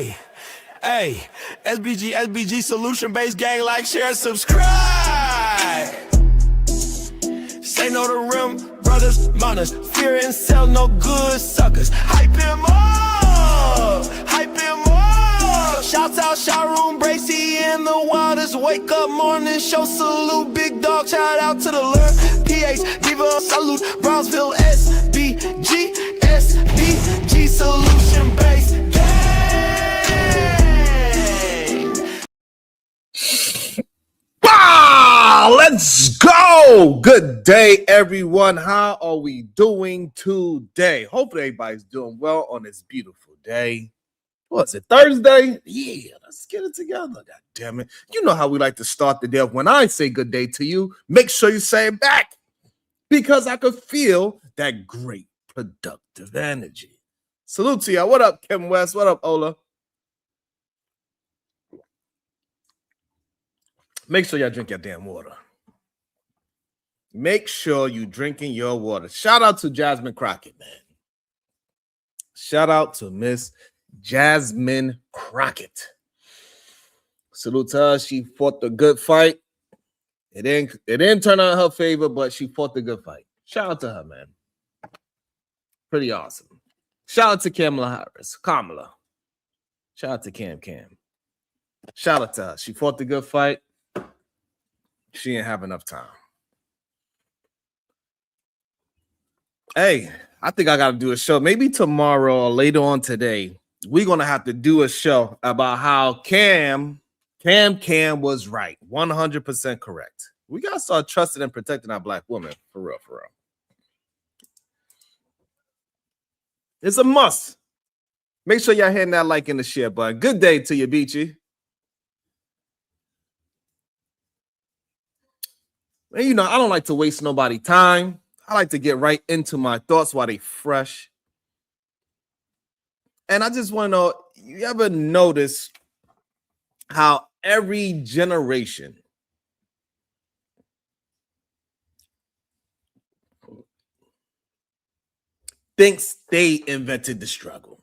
Hey, hey, SBG solution-based gang, like, share, subscribe. Say no to rim, brothers, mothers, fear and sell no good suckers. Hype him up, hype him up. Shouts out Sharon Bracy and the Wildest. Wake up morning show, salute, big dog, shout out to the Lure. PH, Diva, salute, Brownsville, SBG solution-based gang. Wow, let's go. Good day, everyone. How are we doing today? Hopefully everybody's doing well on this beautiful day. What's it, Thursday? Yeah, let's get it together. God damn it. You know how we like to start the day off. When I say good day to you, make sure you say it back, because I could feel that great productive energy. Salute to y'all. What up, Kim West? What up, Ola? Make sure y'all drink your damn water. Make sure you drinking your water. Shout out to Jasmine Crockett, man. Shout out to Miss Jasmine Crockett. Salute to her. She fought the good fight. It didn't turn out in her favor, but she fought the good fight. Shout out to her, man. Pretty awesome. Shout out to Kamala. Shout out to Cam. Shout out to her. She fought the good fight. She didn't have enough time. Hey, I think I got to do a show. Maybe tomorrow or later on today, we're going to have to do a show about how Cam was right. 100% correct. We got to start trusting and protecting our black women. For real. It's a must. Make sure y'all hitting that like and the share button. Good day to you, Beachy. And you know, I don't like to waste nobody's time. I like to get right into my thoughts while they fresh. And I just want to know, you ever notice how every generation thinks they invented the struggle?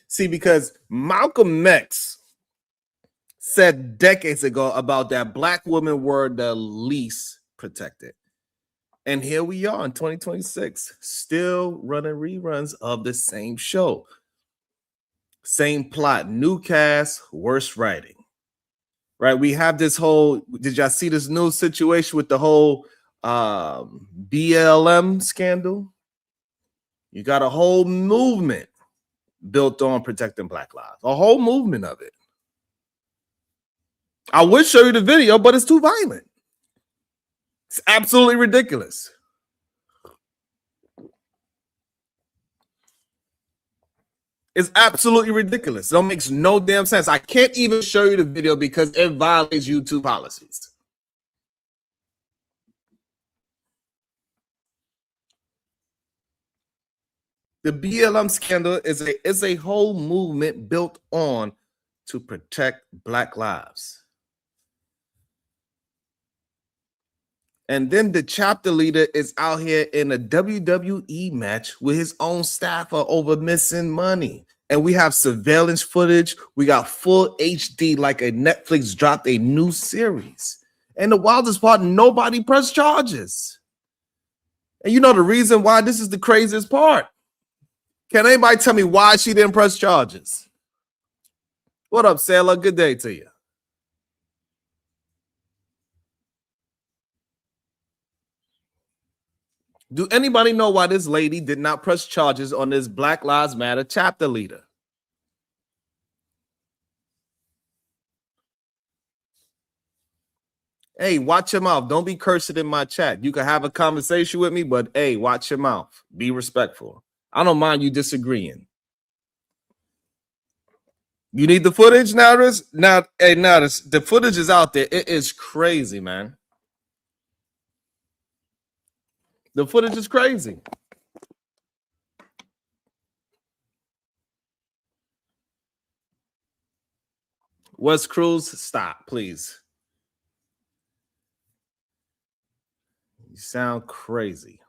See, because Malcolm X said decades ago about that black women were the least protected. And here we are in 2026, still running reruns of the same show. Same plot, new cast, worse writing. Right? We have this whole, did y'all see this new situation with the whole BLM scandal? You got a whole movement built on protecting Black lives. A whole movement of it. I would show you the video, but it's too violent. It's absolutely ridiculous. It's absolutely ridiculous. It makes no damn sense. I can't even show you the video because it violates YouTube policies. The BLM scandal is a whole movement built on to protect Black lives. And then the chapter leader is out here in a WWE match with his own staffer over missing money. And we have surveillance footage. We got full HD, like a Netflix dropped a new series. And the wildest part, nobody pressed charges. And you know the reason why this is the craziest part? Can anybody tell me why she didn't press charges? What up, Sailor? Good day to you. Do anybody know why this lady did not press charges on this Black Lives Matter chapter leader? Hey, watch your mouth. Don't be cursing in my chat. You can have a conversation with me, but hey, watch your mouth. Be respectful. I don't mind you disagreeing. You need the footage now? The footage is out there. It is crazy, man. The footage is crazy. West Cruz, stop, please. You sound crazy.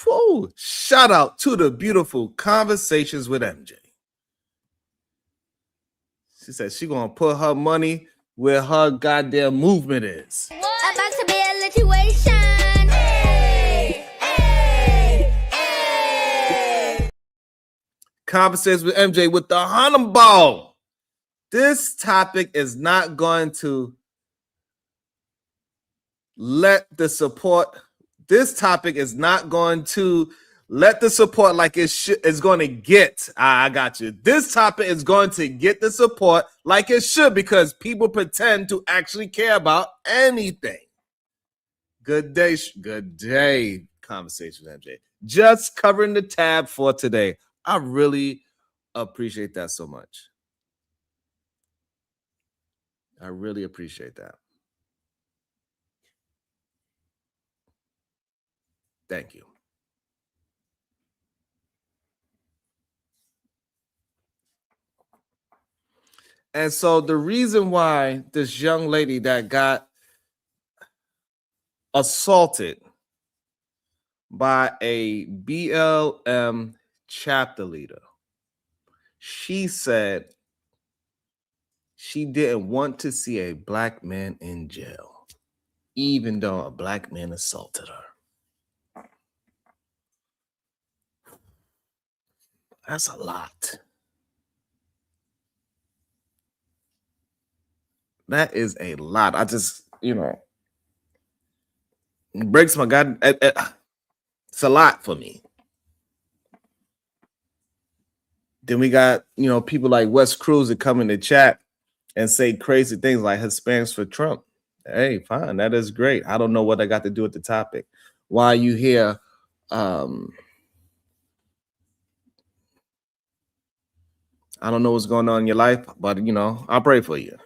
Whoa. Shout out to the beautiful Conversations with MJ. She said she gonna put her money where her goddamn movement is. About to be a situation. Hey, hey, hey. Conversations with MJ with the Hunnam Ball. This topic is not going to let the support. This topic is not going to let the support like it is going to get. I got you. This topic is going to get the support like it should because people pretend to actually care about anything. Good day, Conversation with MJ. Just covering the tab for today. I really appreciate that so much. I really appreciate that. Thank you. And so the reason why this young lady that got assaulted by a BLM chapter leader, she said she didn't want to see a black man in jail, even though a black man assaulted her. That's a lot. That is a lot. I just, it breaks my God. It's a lot for me. Then we got, people like Wes Cruz that come in the chat and say crazy things like Hispanics for Trump. Hey, fine. That is great. I don't know what I got to do with the topic. Why you here? I don't know what's going on in your life, but, I'll pray for you.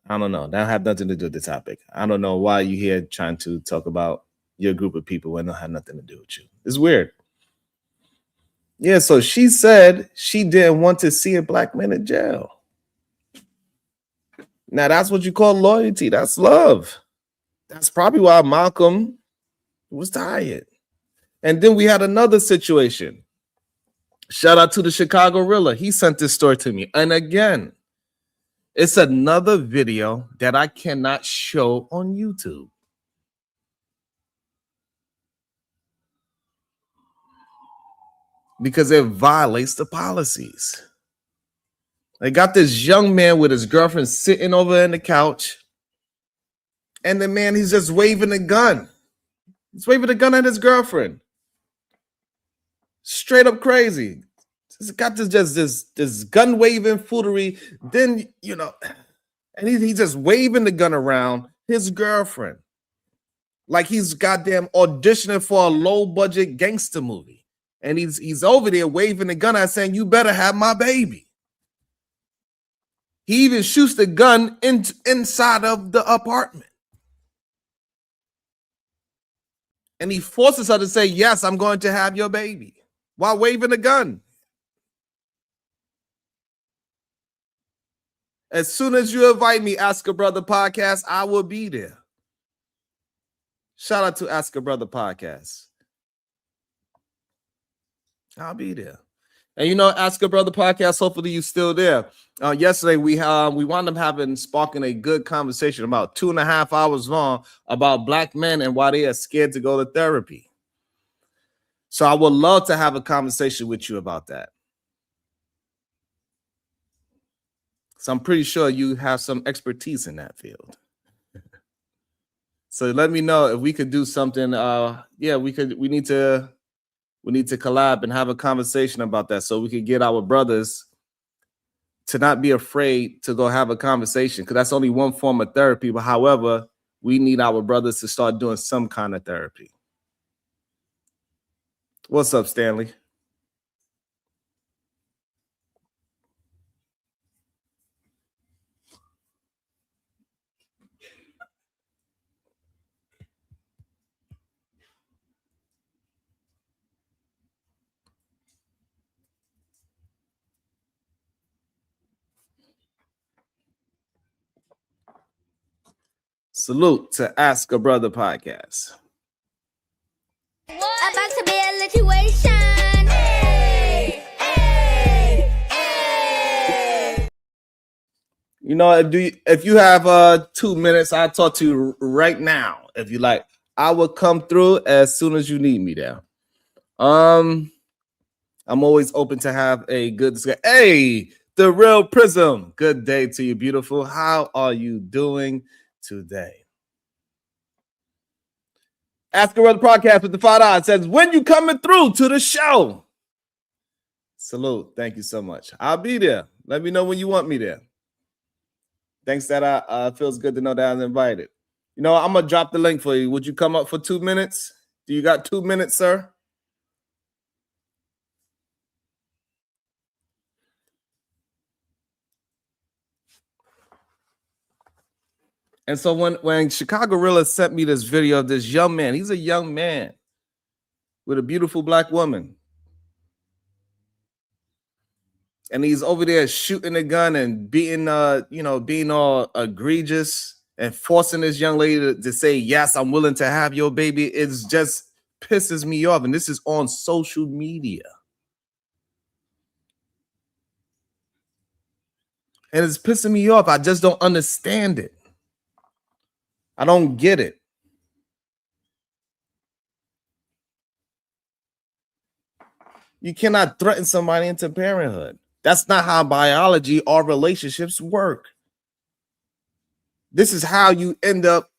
I don't know. That have nothing to do with the topic. I don't know why you here trying to talk about your group of people when it don't have nothing to do with you. It's weird. Yeah, so she said she didn't want to see a black man in jail. Now, that's what you call loyalty. That's love. That's probably why Malcolm was tired. And then we had another situation. Shout out to the Chicago Rilla. He sent this story to me. And again, it's another video that I cannot show on YouTube. Because it violates the policies. They got this young man with his girlfriend sitting over in the couch. And the man, he's just waving a gun. He's waving a gun at his girlfriend. Straight up crazy. He's got this gun waving foolery. Then, and he's just waving the gun around his girlfriend. Like he's goddamn auditioning for a low budget gangster movie. And he's over there waving the gun at saying, "You better have my baby." He even shoots the gun inside of the apartment. And he forces her to say, "Yes, I'm going to have your baby," while waving the gun. As soon as you invite me, Ask a Brother Podcast, I will be there. Shout out to Ask a Brother Podcast. I'll be there. And Ask a Brother Podcast, hopefully you're still there. Yesterday, we wound up sparking a good conversation about 2.5 hours long about black men and why they are scared to go to therapy. So I would love to have a conversation with you about that. So I'm pretty sure you have some expertise in that field. So let me know if we could do something. We need to collab and have a conversation about that so we could get our brothers to not be afraid to go have a conversation, because that's only one form of therapy. But however, we need our brothers to start doing some kind of therapy. What's up, Stanley? Salute to Ask a Brother Podcast. About to be a You know, if you have 2 minutes, I'll talk to you right now. If you like, I will come through as soon as you need me there. I'm always open to have a good discussion. Hey, the real Prism. Good day to you, beautiful. How are you doing today? Ask a Brother podcast with the 5 odds says, when you coming through to the show? Salute. Thank you so much. I'll be there. Let me know when you want me there. Thanks that I feels good to know that I was invited. You know, I'm gonna drop the link for you. Would you come up for 2 minutes? Do you got 2 minutes, sir? And so when Chicago Rilla sent me this video of this young man, he's a young man with a beautiful black woman. And he's over there shooting a gun and being being all egregious and forcing this young lady to say, yes, I'm willing to have your baby. It just pisses me off. And this is on social media. And it's pissing me off. I just don't understand it. I don't get it. You cannot threaten somebody into parenthood. That's not how biology or relationships work. This is how you end up,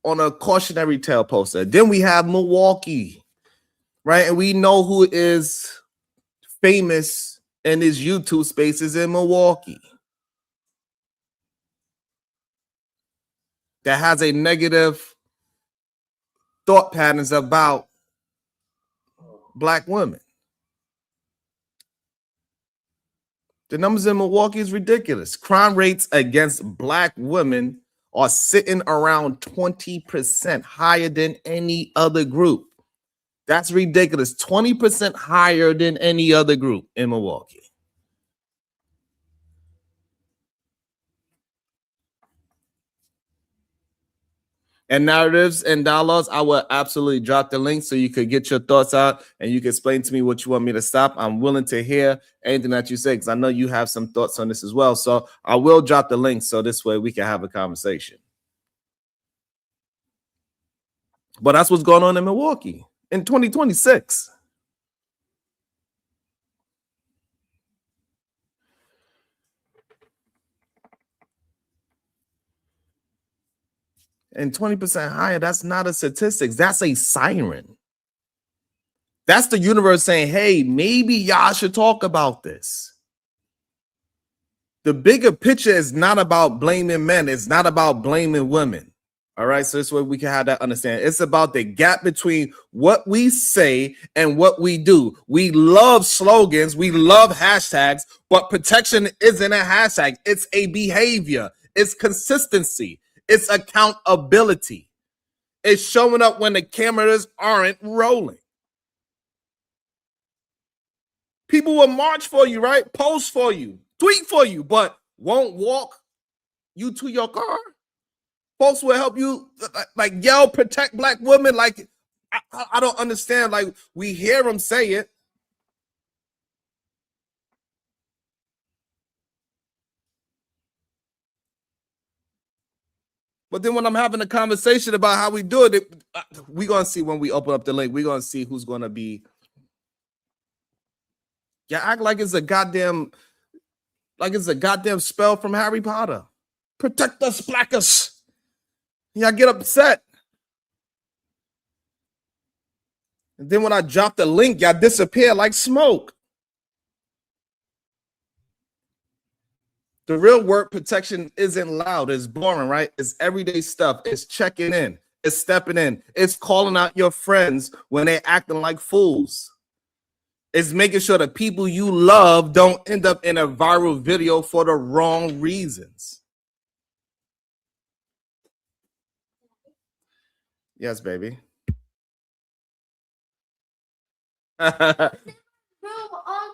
on a cautionary tale poster. Then we have Milwaukee, right? And we know who is famous in his YouTube spaces in Milwaukee that has a negative thought patterns about black women. The numbers in Milwaukee is ridiculous. Crime rates against black women are sitting around 20% higher than any other group. That's ridiculous. 20% higher than any other group in Milwaukee. And narratives and dialogues, I will absolutely drop the link so you could get your thoughts out and you can explain to me what you want me to stop. I'm willing to hear anything that you say because I know you have some thoughts on this as well. So I will drop the link so this way we can have a conversation. But that's what's going on in Milwaukee in 2026. And 20% higher, that's not a statistics. That's a siren. That's the universe saying, hey, maybe y'all should talk about this. The bigger picture is not about blaming men. It's not about blaming women. All right, so this way we can have that understanding. It's about the gap between what we say and what we do. We love slogans. We love hashtags, but protection isn't a hashtag. It's a behavior. It's consistency. It's accountability. It's showing up when the cameras aren't rolling. People will march for you, right? Post for you, tweet for you, but won't walk you to your car. Folks will help you, like yell, protect black women. Like, I don't understand. Like, we hear them say it. But then when I'm having a conversation about how we do it, we're going to see when we open up the link, we're going to see who's going to be. Yeah, act like it's a goddamn spell from Harry Potter. Protect us, blackers. Y'all get upset. And then when I drop the link, y'all disappear like smoke. The real work protection isn't loud. It's boring, right? It's everyday stuff. It's checking in. It's stepping in. It's calling out your friends when they're acting like fools. It's making sure the people you love don't end up in a viral video for the wrong reasons. Yes, baby. Bro, on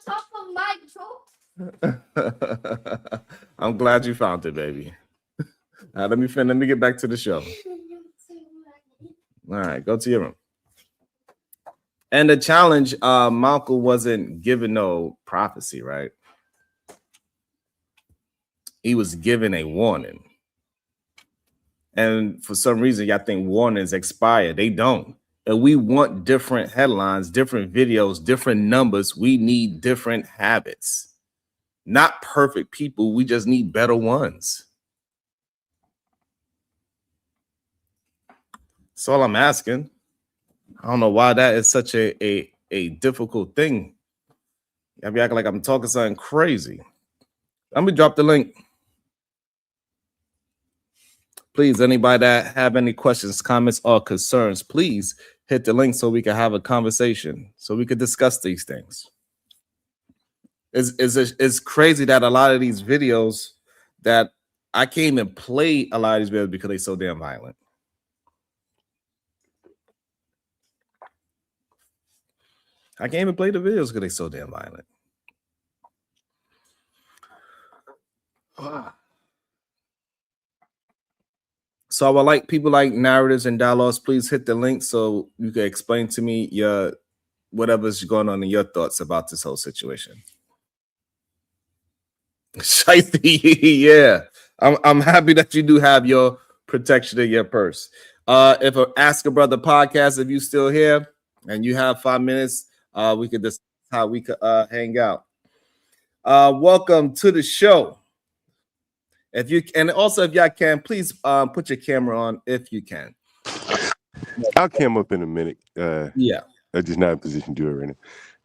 top of my throat. I'm glad you found it, baby. Let me get back to the show. All right, go to your room. And the challenge, Malcolm wasn't given no prophecy, right? he was given a warning. And for some reason, y'all think warnings expire. They don't. And we want different headlines, different videos, different numbers. We need different habits. Not perfect people. We just need better ones. That's all I'm asking. I don't know why that is such a difficult thing. I'll be acting like I'm talking something crazy. Let me drop the link. Please, anybody that have any questions, comments, or concerns, please hit the link so we can have a conversation, so we could discuss these things. It's crazy that a lot of these videos that I can't even play a lot of these videos because they're so damn violent. I can't even play the videos because they're so damn violent. So I would like people like narratives and dialogues, please hit the link so you can explain to me your whatever's going on in your thoughts about this whole situation. Yeah, I'm happy that you do have your protection in your purse. If a Ask a Brother podcast, if you still here and you have 5 minutes, we could discuss how we could hang out. Welcome to the show. If you and also if y'all can, please put your camera on if you can. I'll cam up in a minute. Yeah, I'm just not in position to do it right now.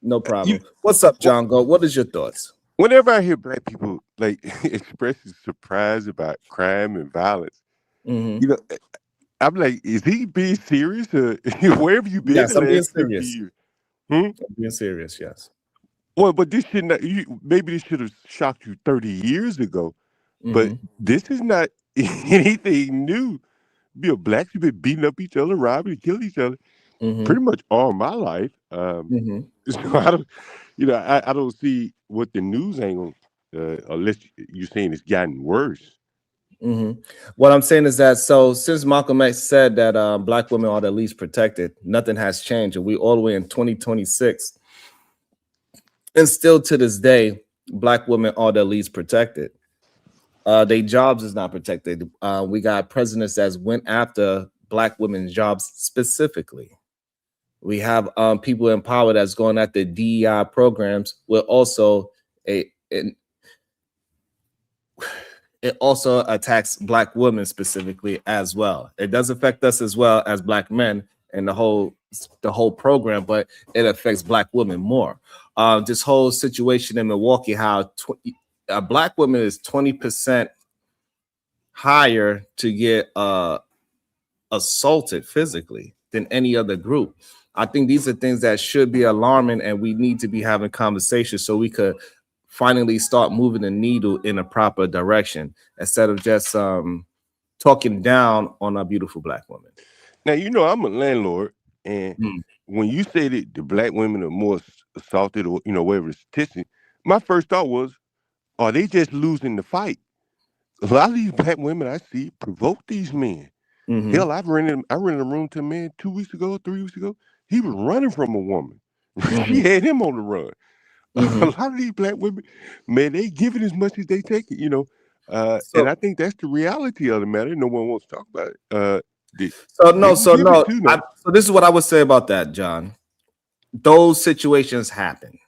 No problem. What's up, John Go? What is your thoughts? Whenever I hear black people like expressing surprise about crime and violence, you know, I'm like, is he being serious? Or where have you been? Yes, I'm being serious. I'm being serious, yes. Well, but this should not. Maybe this should have shocked you 30 years ago. But this is not anything new. Blacks have been beating up each other, robbing and killing each other pretty much all my life. So I don't, I don't see what the news angle, unless you're saying it's gotten worse. What I'm saying is that since Malcolm X said that black women are the least protected, nothing has changed, and we all the way in 2026, and still to this day, black women are the least protected. Their jobs is not protected. We got presidents that went after black women's jobs specifically. We have people in power that's going after DEI programs. We're also it also attacks black women specifically as well. It does affect us as well as black men and the whole program, but it affects black women more. This whole situation in Milwaukee, how a black woman is 20% higher to get assaulted physically than any other group. I think these are things that should be alarming, and we need to be having conversations so we could finally start moving the needle in a proper direction instead of just talking down on our beautiful black women. Now, I'm a landlord, and when you say that the black women are more assaulted or, whatever the statistic, my first thought was, are they just losing the fight? A lot of these black women I see provoke these men. Hell, I rented a room to a man 2 weeks ago, 3 weeks ago. He was running from a woman. She had him on the run. A lot of these black women, man, they give it as much as they take it, and I think that's the reality of the matter. No one wants to talk about it. So this is what I would say about that, John. Those situations happen.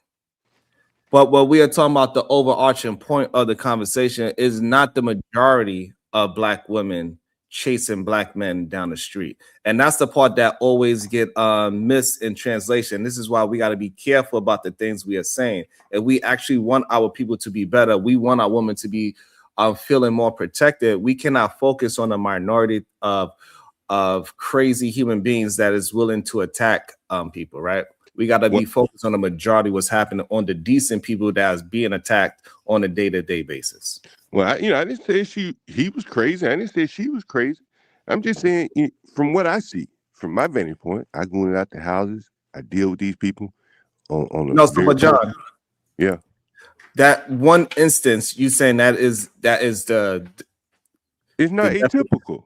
But what we are talking about, the overarching point of the conversation is not the majority of black women chasing black men down the street. And that's the part that always get missed in translation. This is why we got to be careful about the things we are saying. If we actually want our people to be better, we want our women to be feeling more protected, we cannot focus on a minority of crazy human beings that is willing to attack people, right? We got to be focused on the majority what's happening on the decent people that is being attacked on a day-to-day basis. Well, I didn't say he was crazy. I didn't say she was crazy. I'm just saying, from what I see, from my vantage point, I go out the houses, I deal with these people on but John, yeah, that one instance you saying that is the it's not atypical.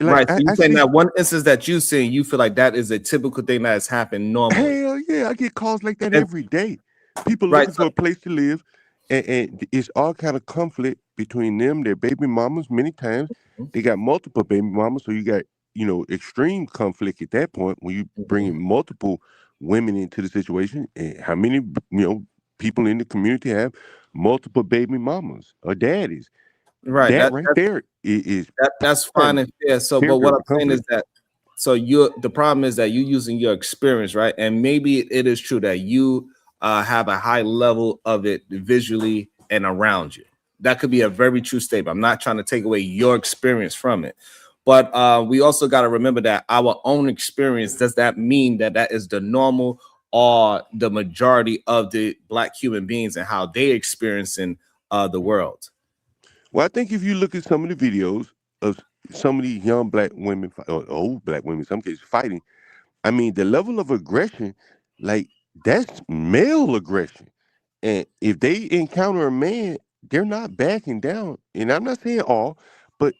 Right. So you're saying that one instance that you seen, you feel like that is a typical thing that has happened normally. Hell yeah, I get calls like that every day. People looking for a place to live, and it's all kind of conflict between them, their baby mamas. Many times they got multiple baby mamas, so you got extreme conflict at that point when you bring in multiple women into the situation. And how many people in the community have multiple baby mamas or daddies? Right. That right there is That's fine and fair. So, but what I'm saying is that, so the problem is that you're using your experience, right? And maybe it is true that you have a high level of it visually and around you. That could be a very true statement. I'm not trying to take away your experience from it, but we also got to remember that our own experience, does that mean that that is the normal or the majority of the Black human beings and how they experiencing the world? Well, I think if you look at some of the videos of some of these young Black women or old Black women, in some cases fighting, I mean, the level of aggression, like that's male aggression. And if they encounter a man, they're not backing down. And I'm not saying all, but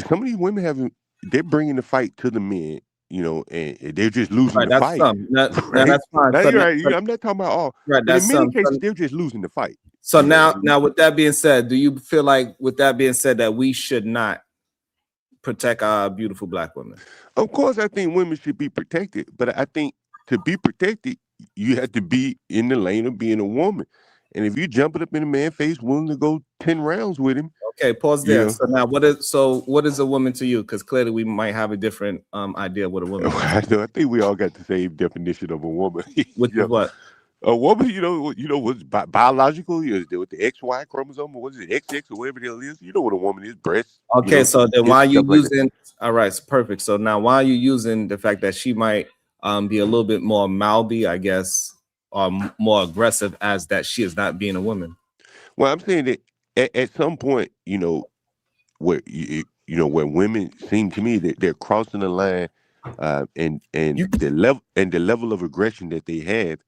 some of these women they're bringing the fight to the men, and they're just losing Right, the that's fight. some. Now, Right? that's fine. Now, So you're now, right. I'm not talking about all. right, But in that's many some. cases, they're just losing the fight. So now, with that being said, do you feel like, with that being said, that we should not protect our beautiful Black women? Of course, I think women should be protected, but I think to be protected, you have to be in the lane of being a woman. And if you jumping up in a man's face, willing to go 10 rounds with him. Okay, pause there. So now, what is a woman to you? Because clearly we might have a different idea of what a woman is. I think we all got the same definition of a woman. Which is what? A woman, what's biological, with the XY chromosome, or what is it, XX or whatever the hell it is? You know what a woman is, breasts. Okay, so then why are you using? Like all right, it's perfect. So now, why are you using the fact that she might be a little bit more mouthy, I guess, or more aggressive, as that she is not being a woman? Well, I'm saying that at some point, where where women seem to me that they're crossing the line, and the level of aggression that they have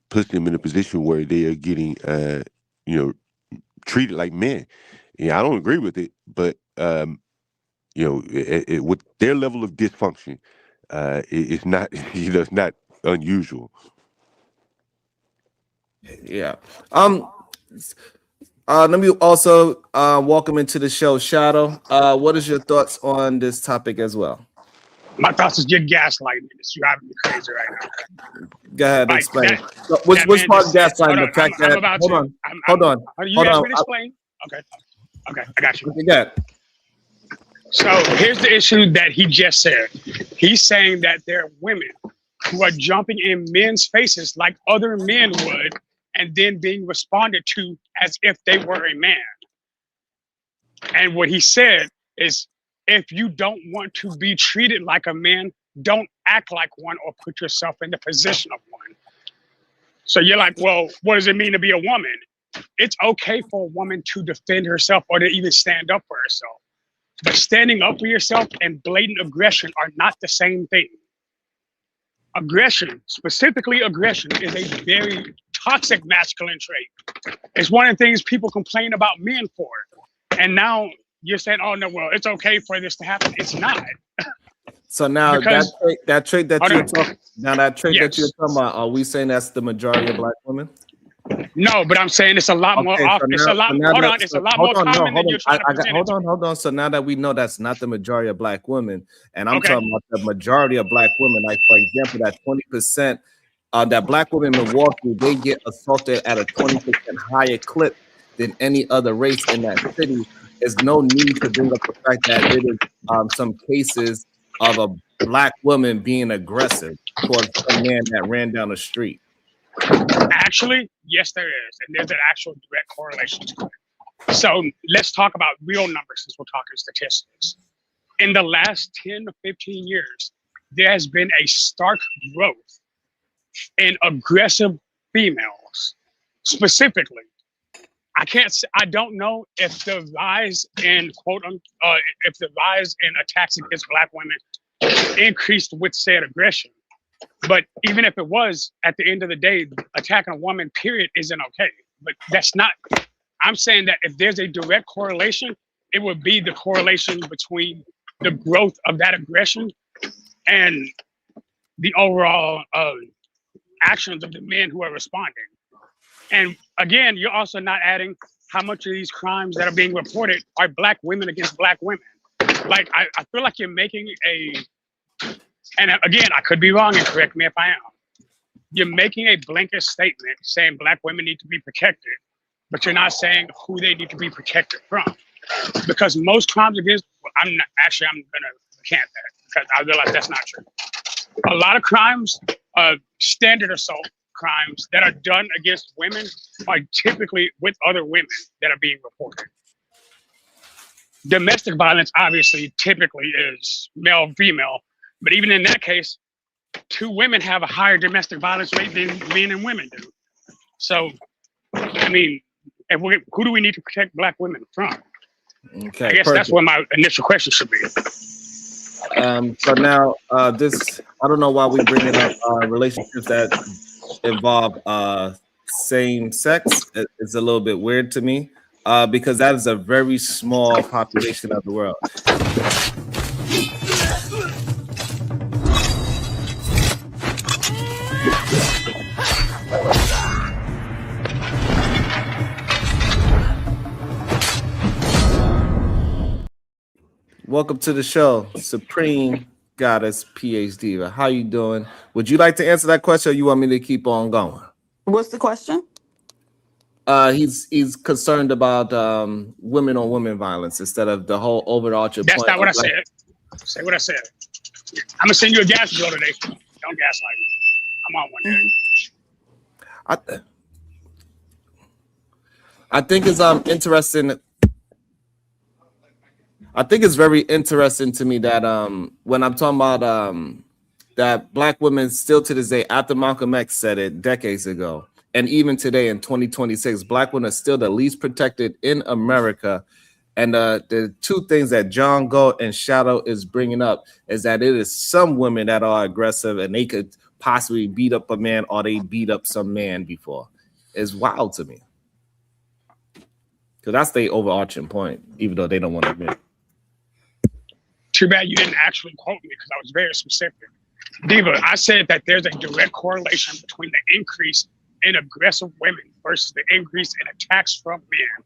puts them in a position where they are getting treated like men. Yeah, I don't agree with it, but with their level of dysfunction, it's not it's not unusual. Yeah. Let me also welcome into the show, Shadow. What is your thoughts on this topic as well? My thoughts is you're gaslighting. It's driving me crazy right now. Go ahead, Like, explain. that- Which that part man of just- gaslighting? hold The fact on, I'm that about hold to. on, I'm- hold I'm- on. You hold asked on. me to explain? Okay, I got you. You got it. So here's the issue that he just said. He's saying that there are women who are jumping in men's faces like other men would, and then being responded to as if they were a man. And what he said is, if you don't want to be treated like a man, don't act like one or put yourself in the position of one. So you're like, well, what does it mean to be a woman? It's okay for a woman to defend herself or to even stand up for herself. But standing up for yourself and blatant aggression are not the same thing. Aggression, specifically aggression, is a very toxic masculine trait. It's one of the things people complain about men for. And now you're saying, oh, no, well, it's okay for this to happen. It's not. So now Because- that trait that Hold you're on. talking that you're Yes. talking about, are we saying that's the majority of Black women? No, but I'm saying it's a lot more often. It's a lot. Hold on. It's a lot more common than you're trying to present it. Hold on. So now that we know that's not the majority of Black women, and I'm Okay. talking about the majority of Black women, like for example, that 20% that Black women in Milwaukee, they get assaulted at a 20% higher clip than any other race in that city. There's no need to bring up the fact that there is some cases of a Black woman being aggressive towards a man that ran down the street. Actually, yes, there is. And there's an actual direct correlation to it. So let's talk about real numbers since we're talking statistics. In the last 10 to 15 years, there has been a stark growth in aggressive females. Specifically, I don't know if the rise in if the rise in attacks against Black women increased with said aggression. But even if it was, at the end of the day, attacking a woman, period, isn't okay. But that's not, I'm saying that if there's a direct correlation, it would be the correlation between the growth of that aggression and the overall actions of the men who are responding. And again, you're also not adding how much of these crimes that are being reported are black women against black women. Like, I feel like you're making and again, I could be wrong and correct me if I am. You're making a blanket statement saying black women need to be protected, but you're not saying who they need to be protected from. Because most crimes against, well, I'm going to recant that because I realize that's not true. A lot of crimes, standard assault crimes that are done against women are typically with other women that are being reported. Domestic violence, obviously, typically is male, female, but even in that case, two women have a higher domestic violence rate than men and women do. So, I mean, who do we need to protect black women from? Okay, I guess perfect. that's what my initial question should be. So now, this, I don't know why we bringing up relationships that involve same sex. It's a little bit weird to me because that is a very small population of the world. Welcome to the show, Supreme Goddess PhD. How you doing? Would you like to answer that question, or you want me to keep on going? What's the question? He's concerned about women on women violence instead of the whole overarching That's point. not what I said. Say what I said. I'm gonna send you a gas bill today. Don't gaslight me. I'm on one day. I think it's interesting. I think it's very interesting to me that when I'm talking about that black women still to this day, after Malcolm X said it decades ago, and even today in 2026, black women are still the least protected in America. And the two things that John Gold and Shadow is bringing up is that it is some women that are aggressive and they could possibly beat up a man or they beat up some man before. It's wild to me. Because that's the overarching point, even though they don't want to admit it. Too bad you didn't actually quote me because I was very specific. Diva, I said that there's a direct correlation between the increase in aggressive women versus the increase in attacks from men.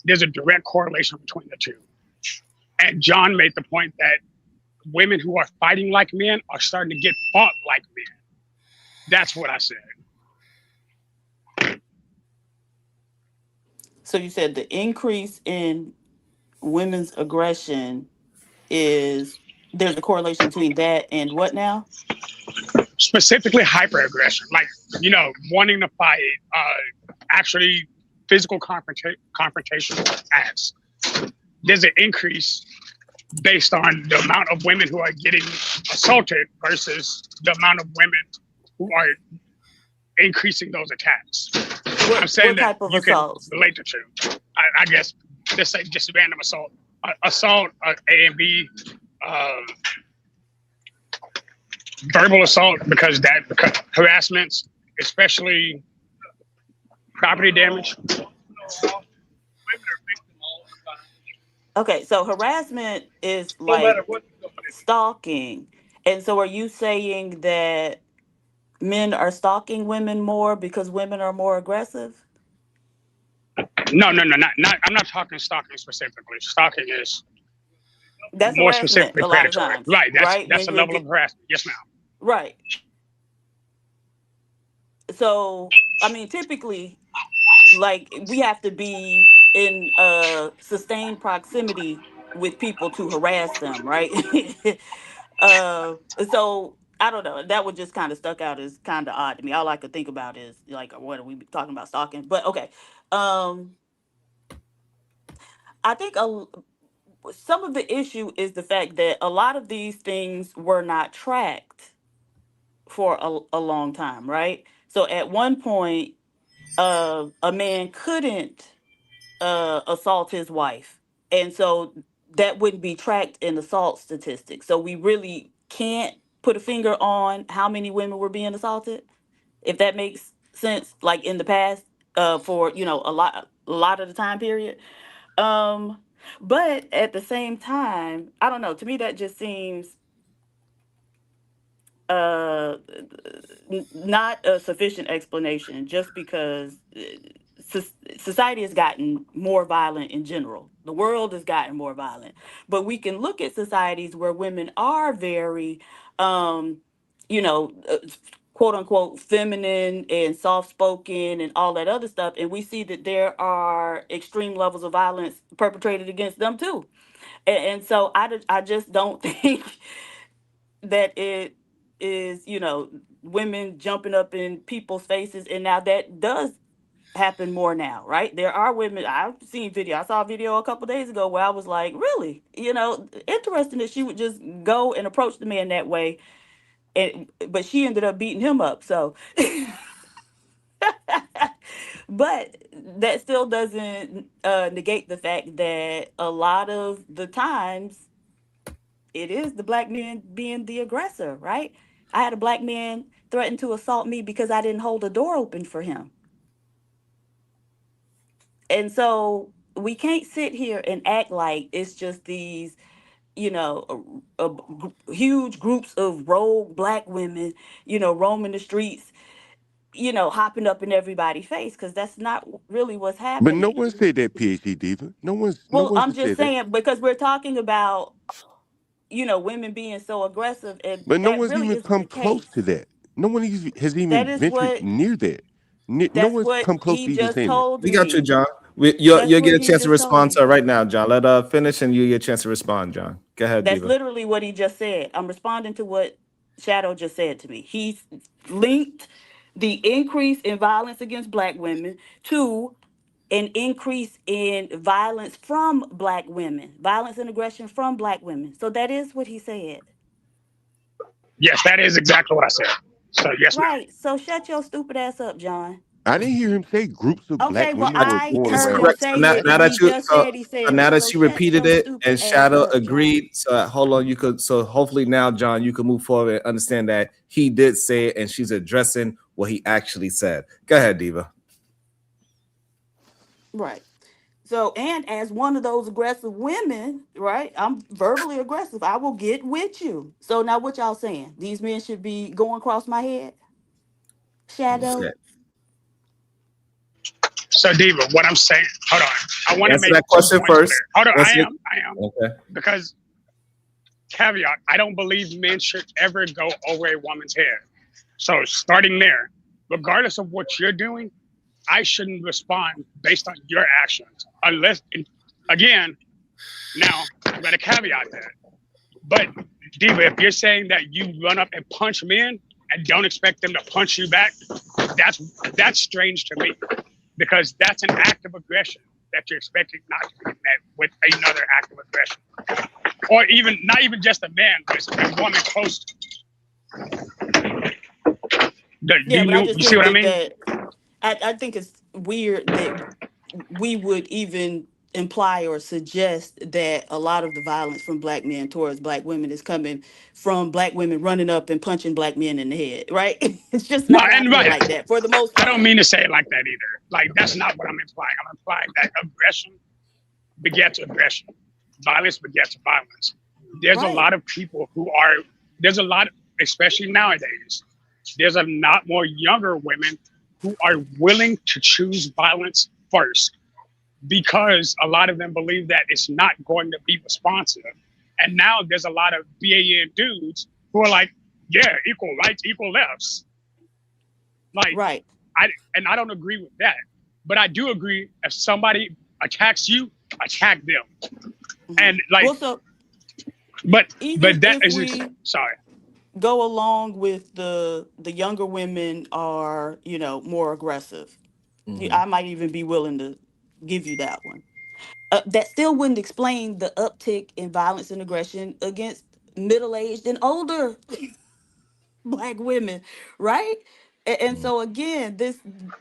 There's a direct correlation between the two. And John made the point that women who are fighting like men are starting to get fought like men. That's what I said. So you said the increase in women's aggression is there's a correlation between that and what now? Specifically hyperaggression, like, wanting to fight, actually physical confrontation acts. There's an increase based on the amount of women who are getting assaulted versus the amount of women who are increasing those attacks. I'm saying what type that of you assaults? can relate the two. I guess let's say just random assault, A and B, verbal assault because harassments, especially property damage. Okay, so harassment is like stalking. And so are you saying that men are stalking women more because women are more aggressive? No, not. I'm not talking stalking specifically. Stalking is That's more harassment specifically a lot of predatory. times. Right. That's When a level of harassment. Yes, ma'am. Right. So, I mean, typically, like, we have to be in sustained proximity with people to harass them, right? So I don't know. That one just kind of stuck out as kind of odd to me. All I could think about is like, what are we talking about stalking? But okay. I think some of the issue is the fact that a lot of these things were not tracked for a long time, right? So at one point, a man couldn't assault his wife, and so that wouldn't be tracked in assault statistics. So we really can't put a finger on how many women were being assaulted, if that makes sense. Like in the past, for a lot of the time period. But at the same time, I don't know. To me, that just seems not a sufficient explanation. Just because society has gotten more violent in general. The world has gotten more violent. But we can look at societies where women are very, you know, quote unquote, feminine and soft spoken and all that other stuff. And we see that there are extreme levels of violence perpetrated against them too. And so I just don't think that it is, you know, women jumping up in people's faces. And now that does happen more now, right? There are women. I've seen video. I saw a video a couple days ago where I was like, really, you know, interesting that she would just go and approach the man that way, and but she ended up beating him up. So, but that still doesn't negate the fact that a lot of the times it is the black man being the aggressor, right? I had a black man threaten to assault me because I didn't hold the door open for him. And so we can't sit here and act like it's just these, you know, huge groups of rogue black women, you know, roaming the streets, you know, hopping up in everybody's face, because that's not really what's But no happening. one said that, PhD Diva. No Well, one's I'm just said that. saying, because we're talking about, you know, women being so aggressive, and But no that one's really even isn't the come close to case. that. No one has That even is ventured what near that. No that's one's what come close he to even just saying that. told We got you, me. John. That's You'll what get a he chance to just told respond me. to her right now, John. Let her finish and you get a chance to respond, John. Go ahead, That's Diva. literally what he just said. I'm responding to what Shadow just said to me. He's linked the increase in violence against black women to an increase in violence from black women, violence and aggression from black women. So that is what he said. Yes, that is exactly what I said. So yes, ma'am. Right. So shut your stupid ass up, John. I didn't hear him say groups of black Okay, well, women were I going That's heard around. him correct. So say now, it, now and that he you just so, said he so said now it. that So you shut repeated your it stupid and ass Shadow up, John. agreed, so hold on, you could so hopefully now, John, you can move forward and understand that he did say it and she's addressing what he actually said. Go ahead, Diva. Right. So, and as one of those aggressive women, right? I'm verbally aggressive. I will get with you. So now what y'all saying? These men should be going across my head? Shadow? Okay. So Diva, what I'm saying, hold on. I want to Answer make that 2 question points clear. first. Hold on, Answer it. I am, Okay. because caveat, I don't believe men should ever go over a woman's head. So starting there, regardless of what you're doing, I shouldn't respond based on your actions, unless, again, now you got to caveat that. But Diva, if you're saying that you run up and punch men and don't expect them to punch you back, that's strange to me, because that's an act of aggression that you're expecting not to be met with another act of aggression, or even not even just a man, but a woman close to you. Yeah, but I just You see think what I that mean? I think it's weird that we would even imply or suggest that a lot of the violence from black men towards black women is coming from black women running up and punching black men in the head, right? It's just No, not and happening right, like that for the most I don't part. mean to say it like that either. Like, that's not what I'm implying. I'm implying that aggression begets aggression, violence begets violence. There's a Right. lot of people who are, there's a lot, especially nowadays, there's a lot more younger women who are willing to choose violence first, because a lot of them believe that it's not going to be responsive. And now there's a lot of BAN dudes who are like, yeah, equal rights, equal lefts. Like, Right. I don't agree with that. But I do agree, if somebody attacks you, attack them. And like, Well, so but even that if is, we sorry. go along with the younger women are, you know, more aggressive, Mhm. I might even be willing to give you that one. That still wouldn't explain the uptick in violence and aggression against middle-aged and older black women, right? And Mhm. so again, this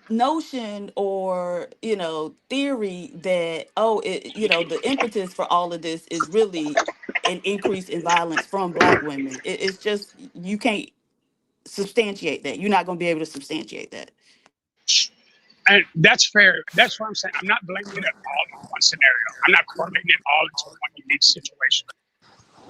notion or, you know, theory that, oh, you know, the impetus for all of this is really an increase in violence from black women. It's just, you can't substantiate that. You're not going to be able to substantiate that. And that's fair. That's what I'm saying. I'm not blaming it all on one scenario. I'm not correlating it all into one unique situation.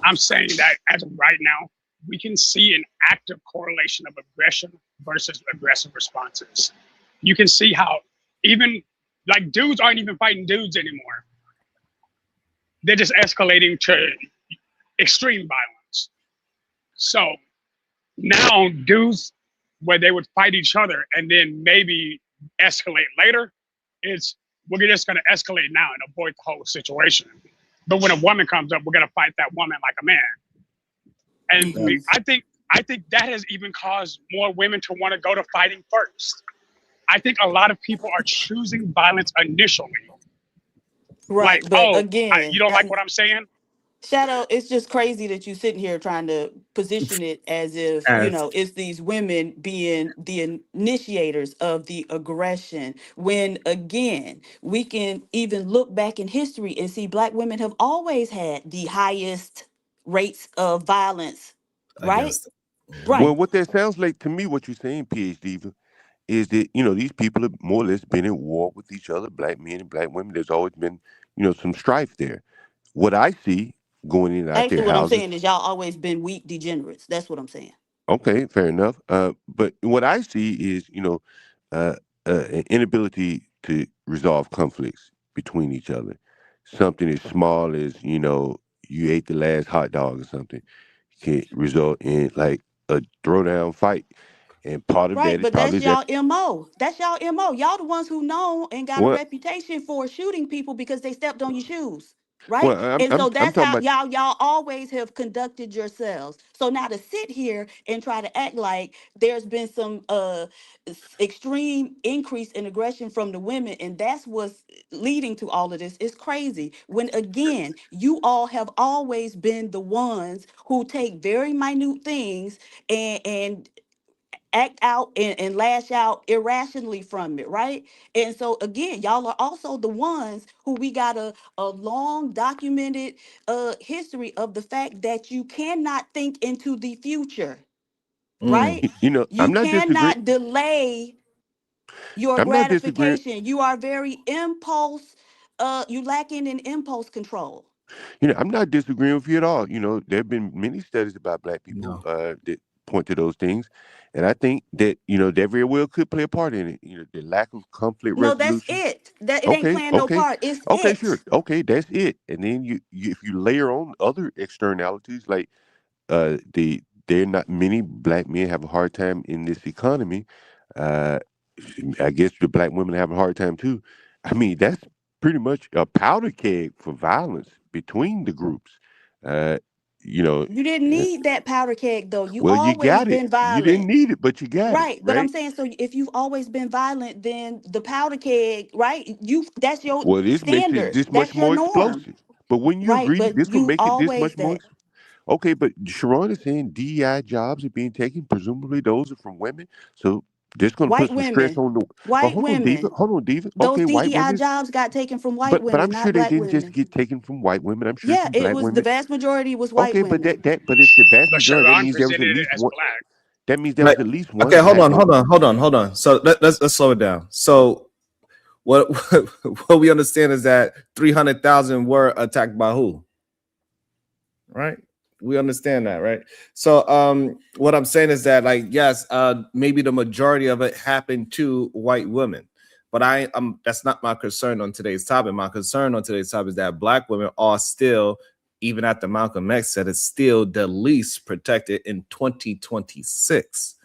I'm saying that as of right now, we can see an active correlation of aggression versus aggressive responses. You can see how even Like dudes aren't even fighting dudes anymore. They're just escalating to extreme violence. So now dudes, where they would fight each other and then maybe escalate later, it's we're just going to escalate now and avoid the whole situation. But when a woman comes up, we're going to fight that woman like a man. And I think that has even caused more women to want to go to fighting first. I think a lot of people are choosing violence initially. Right, Like, but oh, again, you don't like what I'm saying? Shadow, it's just crazy that you sitting here trying to position it as if, As it's these women being the initiators of the aggression. When again, we can even look back in history and see Black women have always had the highest rates of violence, right? against them. Mhm. Right. Well, what that sounds like to me, what you're saying, PhD, is that these people have more or less been at war with each other, black men and black women. There's always been some strife there. What I see going in and out their Actually, what I'm houses. saying is y'all always been weak degenerates. That's what I'm saying. Okay, fair enough. But what I see is uh, an inability to resolve conflicts between each other. Something as small as you ate the last hot dog or something can result in like a throwdown fight, and part of Right, that is but that's probably that. y'all MO. That's y'all MO. Y'all the ones who know and got a What? reputation for shooting people because they stepped on your shoes. Well, Right? I'm And I'm so I'm that's talking how about. y'all always have conducted yourselves. So now to sit here and try to act like there's been some extreme increase in aggression from the women and that's what's leading to all of this is crazy. When again, you all have always been the ones who take very minute things and act out and lash out irrationally from it, right? And so again, y'all are also the ones who we got a long documented history of the fact that you cannot think into the future, Mm. right? I'm You not disagreeing. cannot delay your I'm not disagreeing. gratification. You are very impulse, you lacking in impulse control. I'm not disagreeing with you at all. There have been many studies about black people No. that point to those things, and I think that that very well could play a part in it. The lack of conflict No, that's resolution. it. That it ain't Okay, playing no okay, part. It's okay, it. sure, okay, that's it. And then if you layer on other externalities like they're not many black men have a hard time in this economy. Uh, I guess the black women have a hard time too. I mean, that's pretty much a powder keg for violence between the groups. Uh, you know, You didn't uh, need that powder keg though. You well, you always got it. been You didn't violent. need it, but you got it, Right. But I'm right? saying so if you've always been violent, then the powder keg, right? That's your Well, this makes it standard. this much That's your more norm. explosive. But wouldn't you Right. agree But this would you make it this always much more? that. Okay, but Sharon is saying DEI jobs are being taken. Presumably, those are from women. So this going to put White some stress women. on the. Oh, White hold on, Diva. women. Hold on, Diva. Those Okay, white DEI women. jobs got taken from white But women, I'm sure not they black didn't just women. get taken from white women. I'm sure Yeah, some it black was the women. vast majority was white Okay, but women. but if the vast But majority, that Sharon means there was at presented it least as one. black. That means there Like, was at least one okay, hold black on, hold woman. on, hold on, hold on. So let's slow it down. So what what we understand is that 300,000 were attacked by who? Right? We understand that, right? So what I'm saying is that, like, yes, maybe the majority of it happened to white women, but that's not my concern on today's topic. My concern on today's topic is that black women are still, even after Malcolm X said, it's still the least protected in 2026.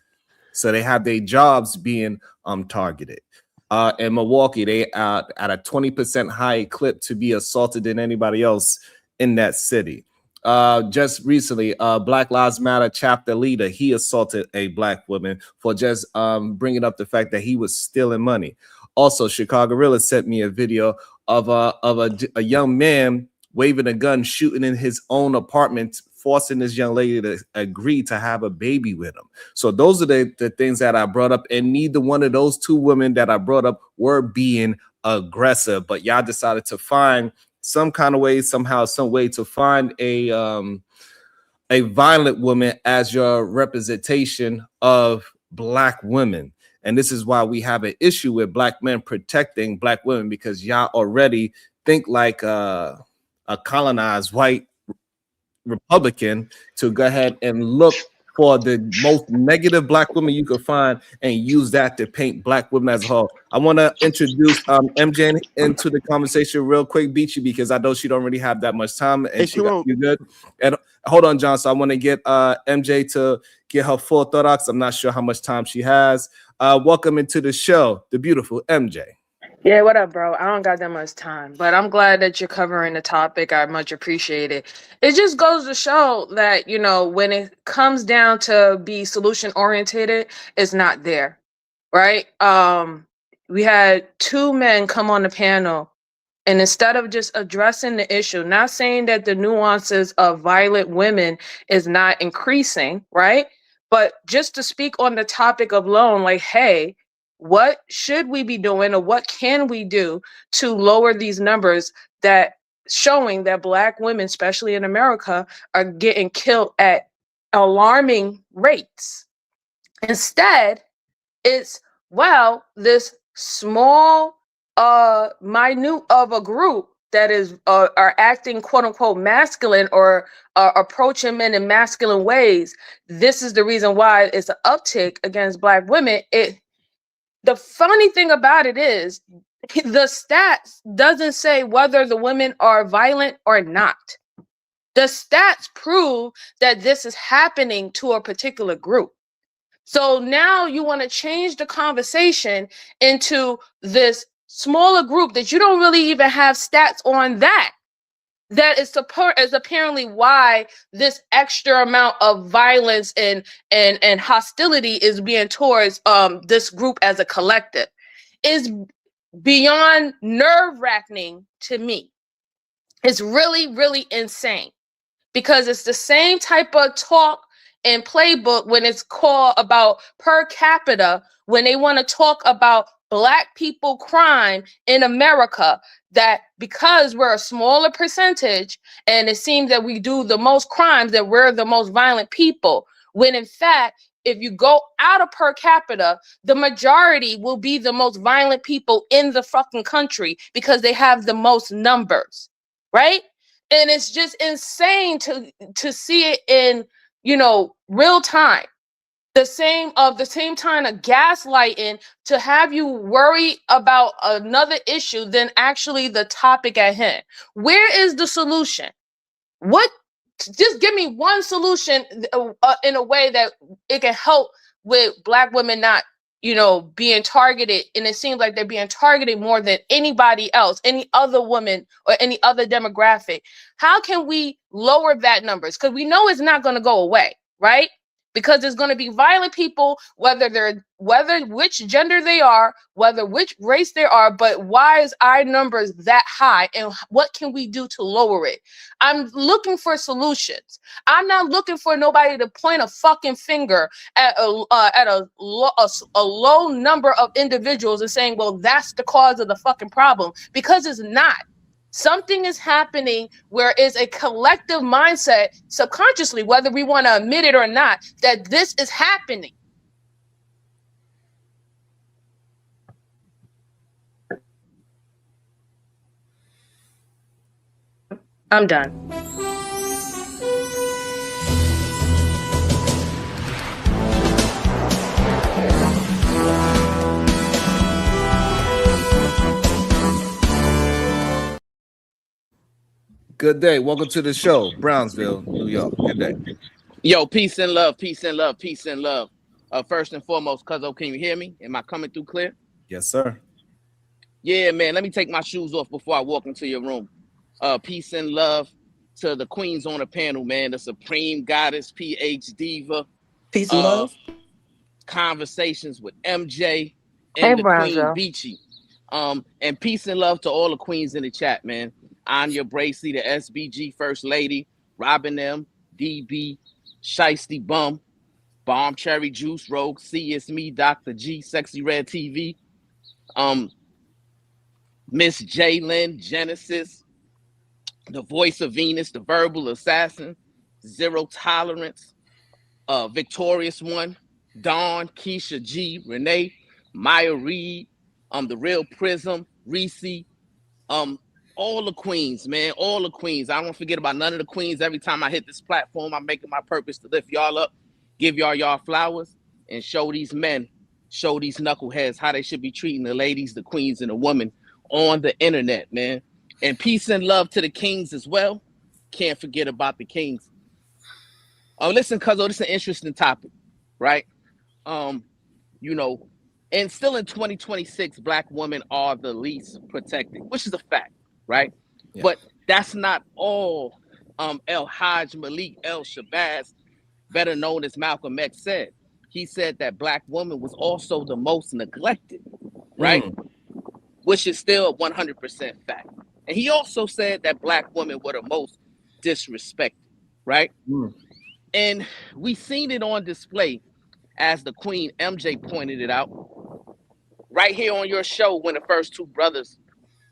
So they have their jobs being targeted. In Milwaukee, they at a 20% higher clip to be assaulted than anybody else in that city. Just recently, Black Lives Matter chapter leader, he assaulted a black woman for just bringing up the fact that he was stealing money. Also, Chicago Gorilla sent me a video of a young man waving a gun, shooting in his own apartment, forcing this young lady to agree to have a baby with him. So those are the things that I brought up, and neither one of those two women that I brought up were being aggressive, but y'all decided to find some kind of way, somehow, some way to find a violent woman as your representation of black women. And this is why we have an issue with black men protecting black women, because y'all already think like a colonized white Republican to go ahead and look for the most negative black women you could find and use that to paint black women as a whole. I want to introduce MJ into the conversation real quick, Beachy, because I know she don't really have that much time. And Hey, you good? And hold on, John. So I want to get MJ to get her full thoughts. I'm not sure how much time she has. Welcome into the show, the beautiful MJ. Yeah, what up, bro? I don't got that much time, but I'm glad that you're covering the topic. I much appreciate it. It just goes to show that, you know, when it comes down to be solution oriented, it's not there, right? We had two men come on the panel, and instead of just addressing the issue, not saying that the nuances of violent women is not increasing, right? But just to speak on the topic of loan, like, hey, what should we be doing, or what can we do to lower these numbers that showing that black women, especially in America, are getting killed at alarming rates? Instead, it's, well, this small minute of a group that is are acting quote unquote masculine, or approaching men in masculine ways. This is the reason why it's an uptick against black women. The funny thing about it is the stats doesn't say whether the women are violent or not. The stats prove that this is happening to a particular group. So now you want to change the conversation into this smaller group that you don't really even have stats on that is apparently why this extra amount of violence and hostility is being towards this group as a collective is beyond nerve-wracking to me. It's really, really insane, because it's the same type of talk and playbook when it's called about per capita, when they want to talk about black people crime in America, that because we're a smaller percentage and it seems that we do the most crimes, that we're the most violent people, when in fact, if you go out of per capita, the majority will be the most violent people in the fucking country because they have the most numbers, right? And it's just insane to see it in, you know, real time. The same time of gaslighting to have you worry about another issue than actually the topic at hand. Where is the solution? Just give me one solution in a way that it can help with black women not, you know, being targeted. And it seems like they're being targeted more than anybody else, any other woman or any other demographic. How can we lower that numbers? Because we know it's not going to go away, right? Because there's going to be violent people, whether which gender they are, whether which race they are. But why is our numbers that high, and what can we do to lower it? I'm looking for solutions. I'm not looking for nobody to point a fucking finger at a low number of individuals and saying, well, that's the cause of the fucking problem, because it's not. Something is happening where it's a collective mindset subconsciously, whether we want to admit it or not, that this is happening. I'm done. Good day. Welcome to the show, Brownsville, New York. Good day. Yo, peace and love, peace and love, peace and love. First and foremost, Cuzzo, can you hear me? Am I coming through clear? Yes, sir. Yeah, man, let me take my shoes off before I walk into your room. Peace and love to the queens on the panel, man. The Supreme Goddess, PH Diva. Peace and love. Conversations with MJ and Hey, the Brownsville. Queen Beachy. And peace and love to all the queens in the chat, man. Anya Bracey, the SBG First Lady, Robin M, DB, Shiesty Bum, Bomb Cherry Juice, Rogue, C, It's Me, Dr. G, Sexy Red TV, Miss Jalen, Genesis, the Voice of Venus, the Verbal Assassin, Zero Tolerance, Victorious One, Dawn, Keisha G, Renee, Maya Reed, the Real Prism, Reese, all the queens, man, all the queens. I don't forget about none of the queens. Every time I hit this platform, I'm making my purpose to lift y'all up. give y'all flowers and show these men, show these knuckleheads how they should be treating the ladies, the queens, and the women on the internet, man. And peace and love to the kings as well. Can't forget about the kings. Oh, listen, cuzzo, this is an interesting topic, right? You know, and still in 2026, Black women are the least protected, which is a fact, right? Yeah. But that's not all. El Hajj Malik El Shabazz, better known as Malcolm X, said. He said that Black woman was also the most neglected, right? Which is still 100% fact. And he also said that Black women were the most disrespected, right? And we seen it on display, as the Queen MJ pointed it out, right here on your show when the first two brothers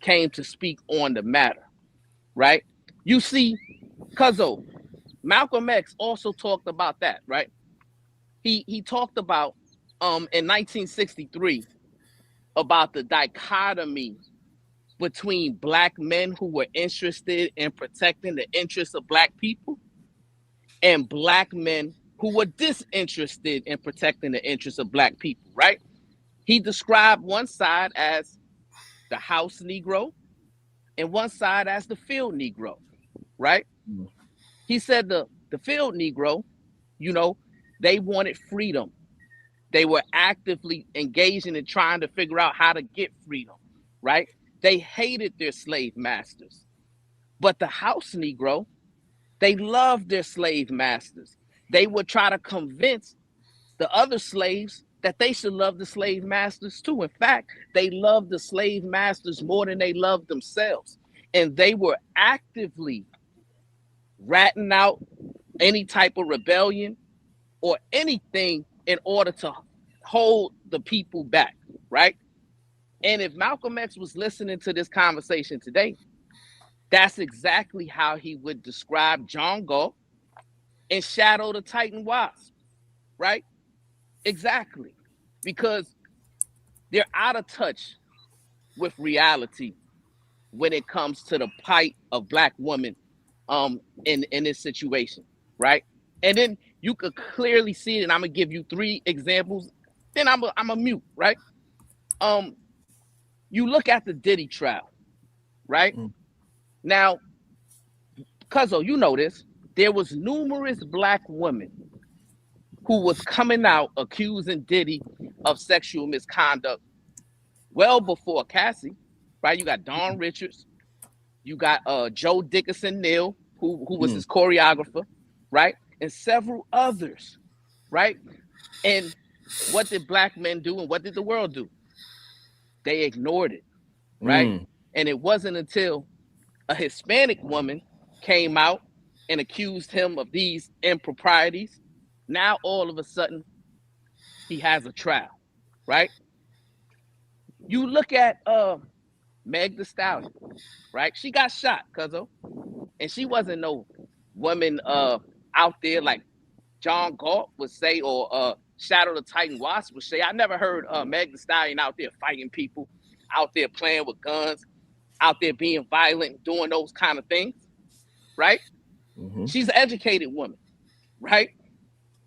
came to speak on the matter, right? You see, cuzzo, Malcolm X also talked about that, right? He talked about in 1963 about the dichotomy between Black men who were interested in protecting the interests of Black people and Black men who were disinterested in protecting the interests of Black people, right? He described one side as the house Negro and one side as the field Negro, right? He said the field Negro, you know, they wanted freedom. They were actively engaging in trying to figure out how to get freedom, right? They hated their slave masters. But the house Negro, they loved their slave masters. They would try to convince the other slaves that they should love the slave masters too. In fact, they loved the slave masters more than they loved themselves. And they were actively ratting out any type of rebellion or anything in order to hold the people back, right? And if Malcolm X was listening to this conversation today, that's exactly how he would describe John Galt and Shadow the Titan Wasp, right? Exactly. Because they're out of touch with reality when it comes to the plight of Black women in this situation, right? And then you could clearly see it, and I'm gonna give you 3 examples, then I'm a mute, right? You look at the Diddy trial, right? Now, cuzzo, you know this, there was numerous Black women who was coming out accusing Diddy of sexual misconduct well before Cassie, right? You got Dawn Richards, you got Joe Dickinson Neal, who was his choreographer, right? And several others, right? And what did Black men do and what did the world do? They ignored it, right? And it wasn't until a Hispanic woman came out and accused him of these improprieties. Now, all of a sudden, he has a trial, right? You look at Meg Thee Stallion, right? She got shot, cuzzo. And she wasn't no woman out there like John Galt would say, or Shadow the Titan Wasp would say. I never heard Meg Thee Stallion out there fighting people, out there playing with guns, out there being violent, doing those kind of things, right? She's an educated woman, right?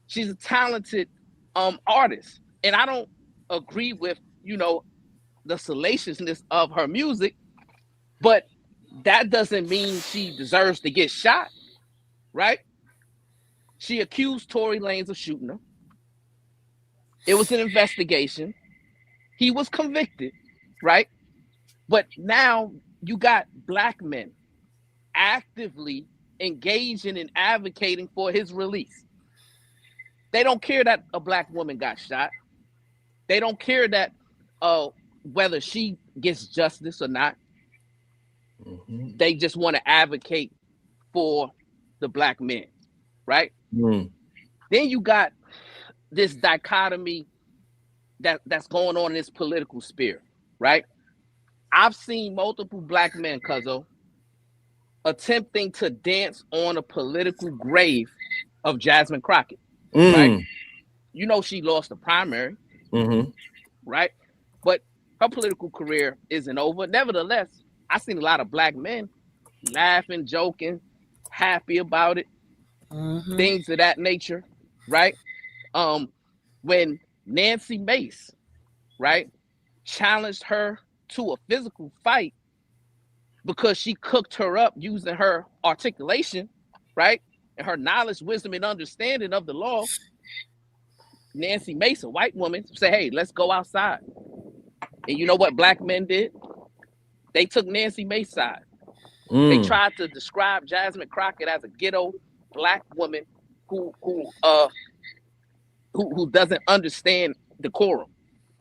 She's a talented artist. And I don't agree with, you know, the salaciousness of her music, but that doesn't mean she deserves to get shot, right? She accused Tory Lanez of shooting her. It was an investigation. He was convicted, right? But now you got Black men actively engaging and advocating for his release. They don't care that a Black woman got shot. They don't care that whether she gets justice or not. They just want to advocate for the Black men, right? Then you got this dichotomy that's going on in this political sphere, right? I've seen multiple Black men, cuzzo, attempting to dance on a political grave of Jasmine Crockett, right? You know she lost the primary, right? But her political career isn't over. Nevertheless, I've seen a lot of Black men laughing, joking, happy about it, things of that nature, right? When Nancy Mace, right, challenged her to a physical fight because she cooked her up using her articulation, right, and her knowledge, wisdom, and understanding of the law, Nancy Mace, a white woman, said, hey, let's go outside. And you know what black men did? They took Nancy Mace's side. They tried to describe Jasmine Crockett as a ghetto black woman who doesn't understand decorum,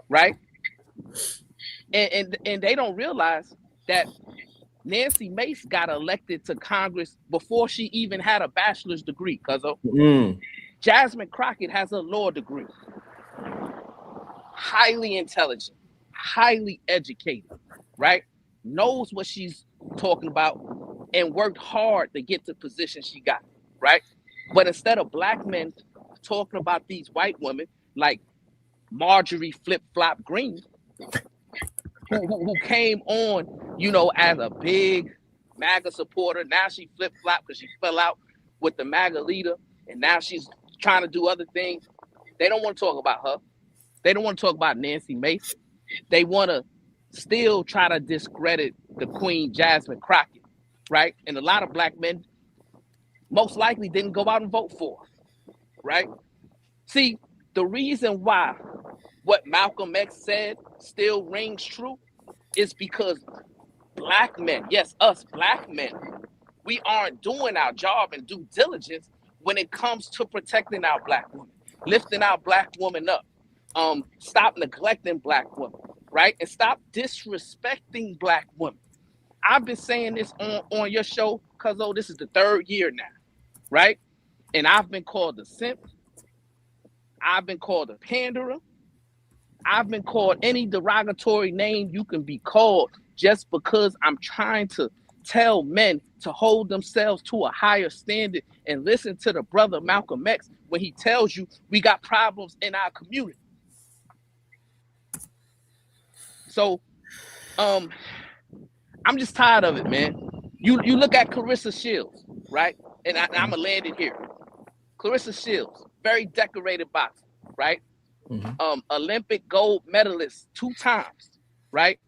right? And they don't realize that Nancy Mace got elected to Congress before she even had a bachelor's degree, cuzzo. Jasmine Crockett has a law degree. Highly intelligent, highly educated, right? Knows what she's talking about and worked hard to get the position she got, right? But instead of black men talking about these white women like Marjorie Flip Flop Green, who came on, you know, as a big MAGA supporter. Now she flip flop because she fell out with the MAGA leader, and now she's trying to do other things. They don't want to talk about her. They don't want to talk about Nancy Mace. They want to still try to discredit the Queen Jasmine Crockett, right? And a lot of black men most likely didn't go out and vote for her, right? See, the reason why what Malcolm X said still rings true is because black men, yes, us black men, we aren't doing our job and due diligence when it comes to protecting our black women, lifting our black woman up, stop neglecting black women, right? And stop disrespecting black women. I've been saying this on your show, cuzzo, this is the 3rd year now, right? And I've been called a simp. I've been called a panderer. I've been called any derogatory name you can be called just because I'm trying to tell men to hold themselves to a higher standard and listen to the brother Malcolm X when he tells you we got problems in our community. So, I'm just tired of it, man. You look at Clarissa Shields, right? And I'm gonna land it here. Clarissa Shields, very decorated boxer, right? Olympic gold medalist 2 times, right?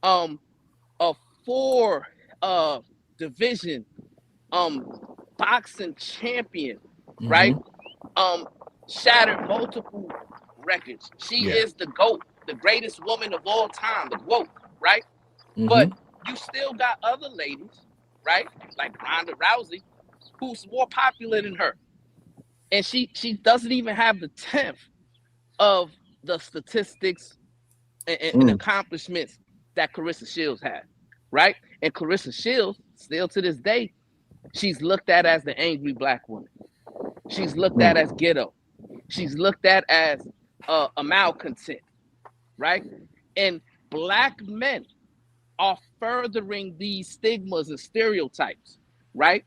A 4 division boxing champion, right? Shattered multiple records. She is the GOAT, the greatest woman of all time, the GOAT, right? But you still got other ladies, right? Like Ronda Rousey, who's more popular than her. And she doesn't even have the 10th of the statistics and accomplishments that Clarissa Shields had, right? And Clarissa Shields, still to this day, she's looked at as the angry black woman. She's looked at as ghetto. She's looked at as a malcontent, right? And black men are furthering these stigmas and stereotypes, right?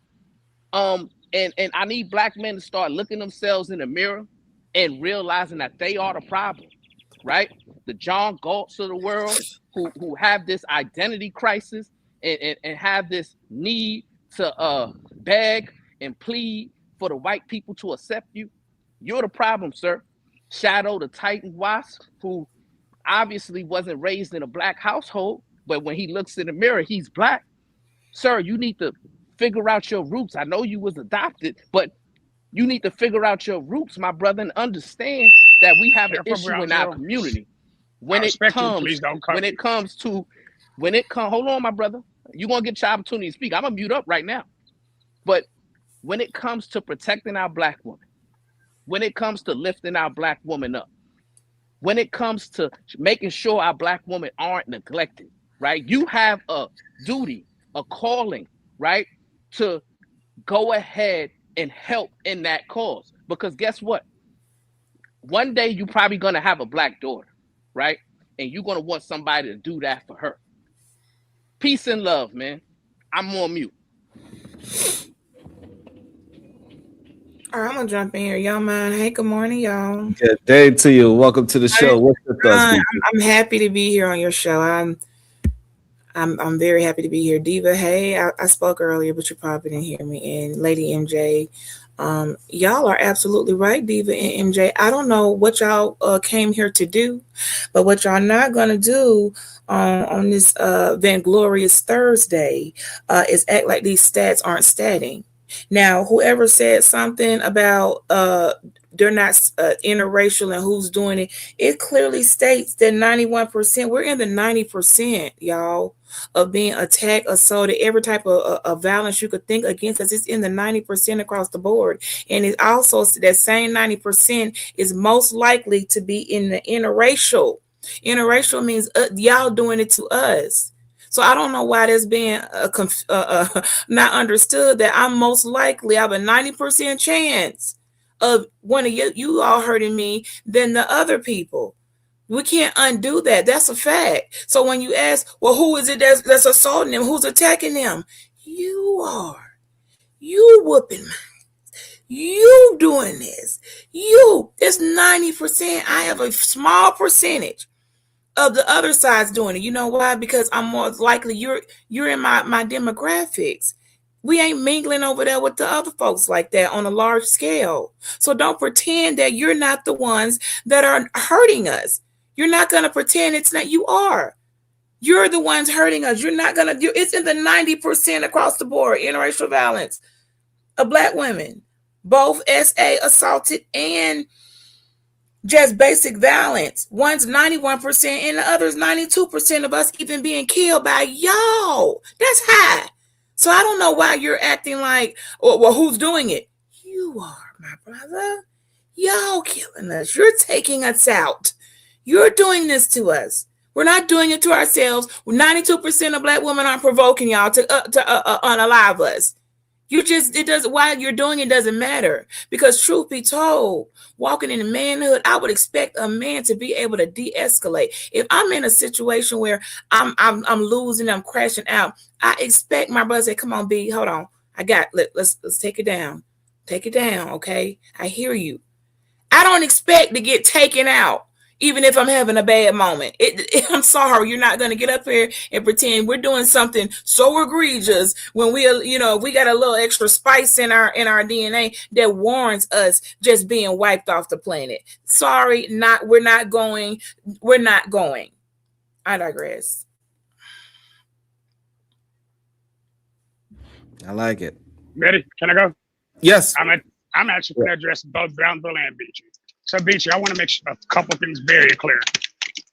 And I need black men to start looking themselves in the mirror and realizing that they are the problem, right? The John Galts of the world who have this identity crisis and have this need to beg and plead for the white people to accept you. You're the problem, sir. Shadow the Titan Wasp, who obviously wasn't raised in a black household, but when he looks in the mirror, he's black. Sir, you need to figure out your roots. I know you was adopted, but you need to figure out your roots, my brother, and understand that we have an issue in our community. When it comes, hold on, my brother. You're gonna get your opportunity to speak. I'm gonna mute up right now. But when it comes to protecting our black woman, when it comes to lifting our black woman up, when it comes to making sure our black women aren't neglected, right? You have a duty, a calling, right? To go ahead and help in that cause. Because guess what? One day you're probably going to have a black daughter, right? And you're going to want somebody to do that for her. Peace and love, man. I'm on mute. All right, I'm going to jump in here. Y'all mind? Hey, good morning, y'all. Good day to you. Welcome to the show. What's your thoughts? I'm happy to be here on your show. I'm very happy to be here. Diva, hey, I spoke earlier, but you probably didn't hear me. And Lady MJ, y'all are absolutely right, Diva and MJ. I don't know what y'all came here to do, but what y'all not gonna do on this vainglorious Thursday is act like these stats aren't statting. Now, whoever said something about they're not interracial and who's doing it, it clearly states that 91%, we're in the 90%, y'all, of being attacked, assaulted, every type of violence you could think against us. It's in the 90% across the board. And it also, that same 90% is most likely to be in the interracial. Interracial means y'all doing it to us. So I don't know why there's being not understood that I'm most likely, I have a 90% chance of one of you all hurting me than the other people. We can't undo that. That's a fact. So when you ask, well, who is it that's assaulting them? Who's attacking them? You are. You whooping. You doing this. You. It's 90%. I have a small percentage of the other side's doing it. You know why? Because I'm more likely you're in my demographics. We ain't mingling over there with the other folks like that on a large scale. So don't pretend that you're not the ones that are hurting us. You're not going to pretend it's not. You are. You're the ones hurting us. You're not going to. It's in the 90% across the board. Interracial violence of Black women, both SA assaulted and just basic violence. One's 91% and the other's 92% of us even being killed by y'all. That's high. So I don't know why you're acting like, well, who's doing it? You are, my brother. Y'all killing us. You're taking us out. You're doing this to us. We're not doing it to ourselves. 92% of Black women aren't provoking y'all to unalive us. Why you're doing it doesn't matter. Because truth be told, walking in manhood, I would expect a man to be able to de-escalate. If I'm in a situation where I'm losing, I'm crashing out, I expect my brother to say, come on, B, hold on. Let's take it down. Take it down, okay? I hear you. I don't expect to get taken out. Even if I'm having a bad moment, I'm sorry, you're not going to get up here and pretend we're doing something so egregious when we got a little extra spice in our DNA that warrants us just being wiped off the planet. Sorry, we're not going. I digress. I like it. Ready? Can I go? Yes. I'm actually going to address both Brownville and Beachy. So, Beachy, I want to make a couple things very clear.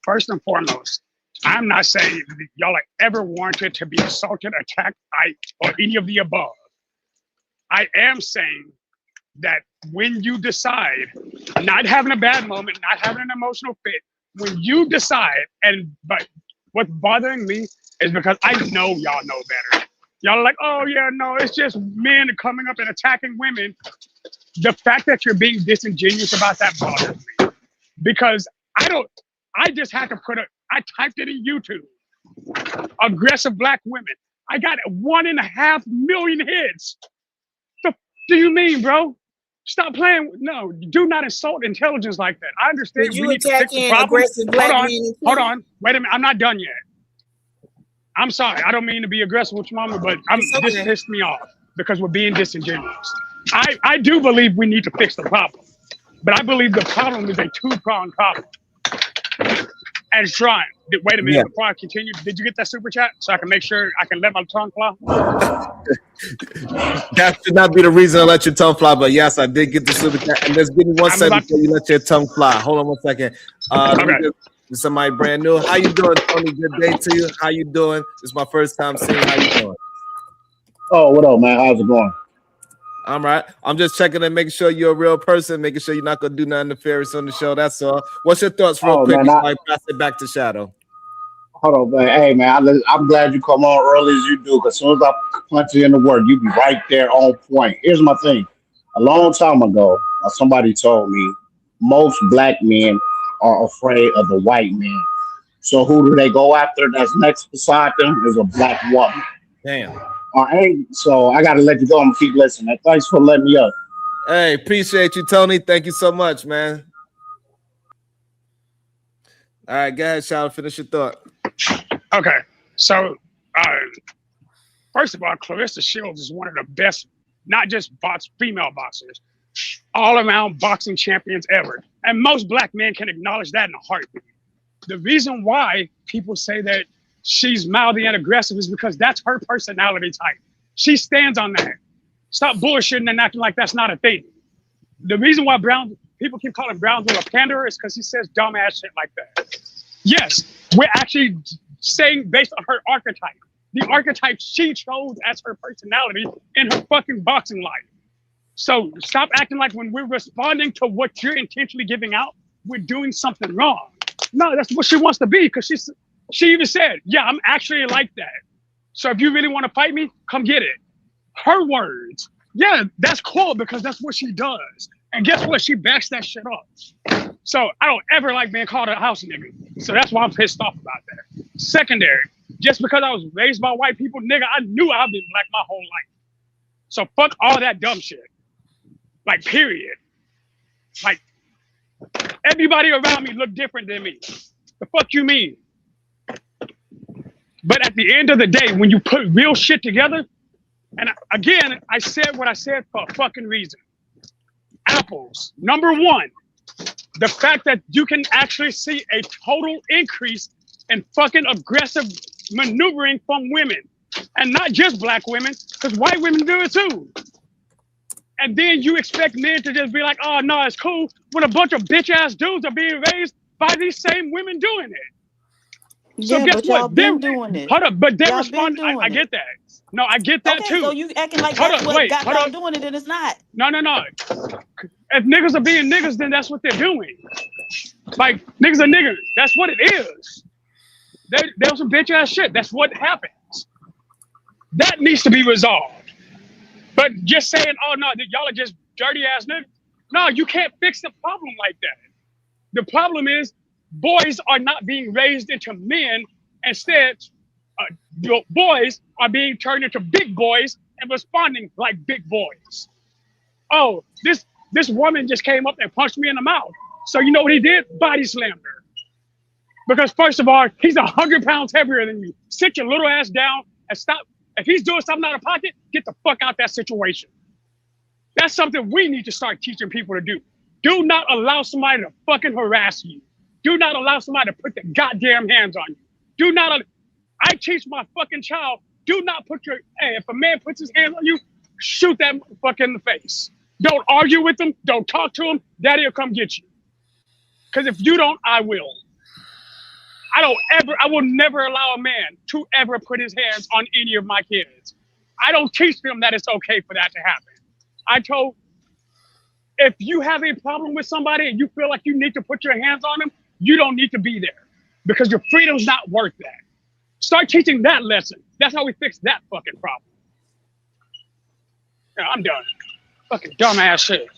First and foremost, I'm not saying y'all are ever warranted to be assaulted, attacked, or any of the above. I am saying that when you decide, not having a bad moment, not having an emotional fit, when you decide, but what's bothering me is because I know y'all know better. Y'all are like, oh yeah, no, it's just men coming up and attacking women. The fact that you're being disingenuous about that bothers me, because I just had to I typed it in YouTube, aggressive Black women. I got 1.5 million hits. The do you mean, bro? Stop playing. No, do not insult intelligence like that. I understand. Did you attacking aggressive Black men? Hold on. Wait a minute. I'm not done yet. I'm sorry. I don't mean to be aggressive with your mama, but this pissed me off because we're being disingenuous. I do believe we need to fix the problem, but I believe the problem is a two-pronged problem. And Shrine, wait a minute, before I continue, did you get that super chat so I can make sure I can let my tongue fly? That should not be the reason I let your tongue fly, but yes, I did get the super chat. And let's give me 1 second before you let your tongue fly. Hold on 1 second. Okay. Somebody brand new. How you doing, Tony? Good day to you. How you doing? This is my first time seeing how you doing. Oh, what up, man? How's it going? I'm right. I'm just checking and making sure you're a real person, making sure you're not gonna do nothing nefarious on the show. That's all. What's your thoughts, real quick? Before I pass it back to Shadow. Hold on, man. Hey, man, I'm glad you come on early as you do, because as soon as I punch you in the word, you be right there on point. Here's my thing. A long time ago, somebody told me most Black men are afraid of the white man. So who do they go after? That's next beside them is a Black woman. Damn. All right, so I got to let you go. I'm going to keep listening. Thanks for letting me up. Hey, appreciate you, Tony. Thank you so much, man. All right, go ahead, Shadow. Finish your thought. Okay, so First of all, Clarissa Shields is one of the best, not just female boxers, all around boxing champions ever. And most black men can acknowledge that in a heartbeat. The reason why people say that she's mouthy and aggressive is because that's her personality type. She stands on that. Stop bullshitting and acting like that's not a thing. The reason why people keep calling Brownsville a panderer is because he says dumbass shit like that. Yes, we're actually saying based on her archetype. The archetype she chose as her personality in her fucking boxing life. So stop acting like when we're responding to what you're intentionally giving out, we're doing something wrong. No, that's what she wants to be, because she even said, yeah, I'm actually like that. So if you really want to fight me, come get it. Her words. Yeah, that's cool because that's what she does. And guess what? She backs that shit up. So I don't ever like being called a house nigga. So that's why I'm pissed off about that. Secondary, just because I was raised by white people, nigga, I knew I'd been black my whole life. So fuck all that dumb shit. Like, period. Like, everybody around me look different than me. The fuck you mean? But at the end of the day, when you put real shit together, and again, I said what I said for a fucking reason. Apples, number one, the fact that you can actually see a total increase in fucking aggressive maneuvering from women. And not just black women, because white women do it too. And then you expect men to just be like, oh, no, it's cool, when a bunch of bitch-ass dudes are being raised by these same women doing it. So yeah, guess but what? y'all been doing it. Hold up, but they're Y'all responding. I get that. No, I get that okay, too. so you acting like Hold that's up, what wait, got hold y'all up. doing it, and it's not. No. If niggas are being niggas, then that's what they're doing. Like, niggas are niggas. That's what it is. There's some bitch ass shit. That's what happens. That needs to be resolved. But just saying, oh no, y'all are just dirty ass niggas. No, you can't fix the problem like that. The problem is boys are not being raised into men. Instead, boys are being turned into big boys and responding like big boys. Oh, this woman just came up and punched me in the mouth. So you know what he did? Body slammed her. Because first of all, he's 100 pounds heavier than you. Sit your little ass down and stop. If he's doing something out of pocket, get the fuck out that situation. That's something we need to start teaching people to do. Do not allow somebody to fucking harass you. Do not allow somebody to put their goddamn hands on you. Do not. I teach my fucking child, do not put your, hey, if a man puts his hands on you, shoot that motherfucker in the face. Don't argue with him. Don't talk to him. Daddy will come get you. Because if you don't, I will. I will never allow a man to ever put his hands on any of my kids. I don't teach them that it's okay for that to happen. I told, if you have a problem with somebody and you feel like you need to put your hands on them, you don't need to be there because your freedom's not worth that. Start teaching that lesson. That's how we fix that fucking problem. Yeah, I'm done. Fucking dumbass shit.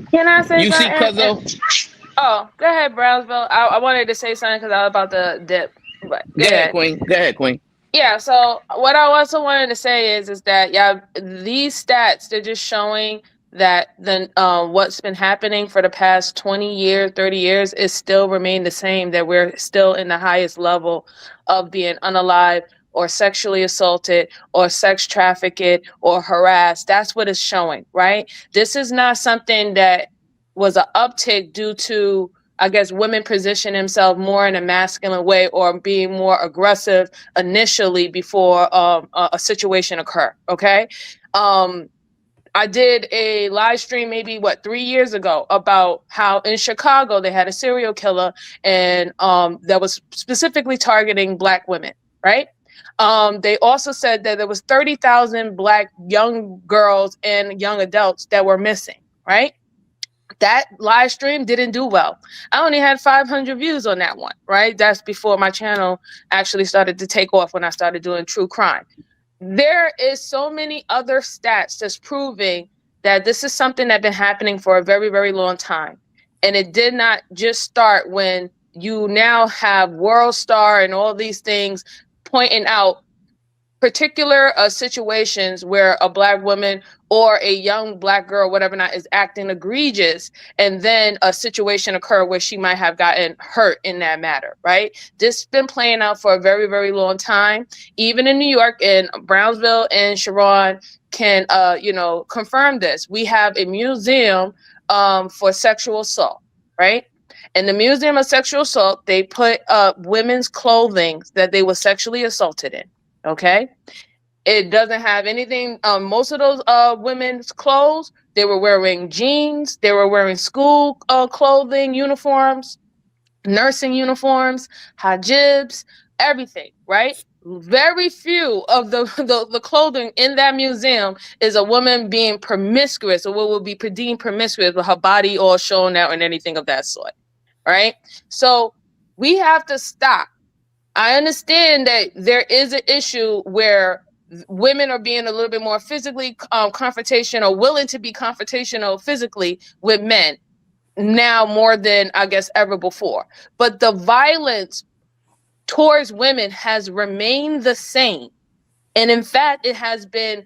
Can I say You see, something? Cuzzo? Oh, go ahead, Brownsville. I wanted to say something because I was about to dip. But Go ahead, Queen. Go ahead, Queen. Yeah, so what I also wanted to say is that, yeah, these stats, they're just showing that what's been happening for the past 20 years, 30 years is still remain the same, that we're still in the highest level of being unalived or sexually assaulted or sex trafficked or harassed. That's what it's showing, right? This is not something that was an uptick due to, I guess, women position themselves more in a masculine way or being more aggressive initially before a situation occur. Okay. I did a live stream maybe 3 years ago about how in Chicago they had a serial killer and that was specifically targeting Black women, right? They also said that there was 30,000 Black young girls and young adults that were missing, right? That live stream didn't do well. I only had 500 views on that one, right? That's before my channel actually started to take off when I started doing true crime. There is so many other stats that's proving that this is something that's been happening for a very, very long time. And it did not just start when you now have World Star and all these things pointing out particular situations where a Black woman or a young Black girl, whatever not, is acting egregious, and then a situation occur where she might have gotten hurt in that matter, right? This has been playing out for a very, very long time. Even in New York, in Brownsville, and Sharon can, confirm this. We have a museum for sexual assault, right? In the Museum of Sexual Assault, they put women's clothing that they were sexually assaulted in. Okay, it doesn't have anything. Most of those women's clothes, they were wearing jeans, they were wearing school clothing, uniforms, nursing uniforms, hijabs, everything, right? Very few of the clothing in that museum is a woman being promiscuous, or what would be deemed promiscuous, with her body all shown out and anything of that sort, right? So we have to stop. I understand that there is an issue where women are being a little bit more physically confrontational, willing to be confrontational physically with men now more than, I guess, ever before. But the violence towards women has remained the same. And in fact, it has been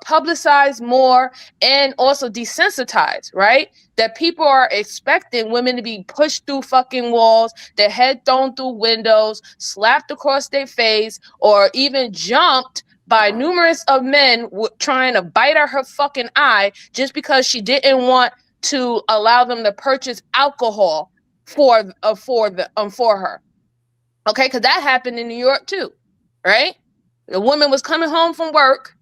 publicized more and also desensitized, right? That people are expecting women to be pushed through fucking walls, their head thrown through windows, slapped across their face, or even jumped by numerous of men trying to bite at her fucking eye just because she didn't want to allow them to purchase alcohol for her. Okay, because that happened in New York too, right? The woman was coming home from work.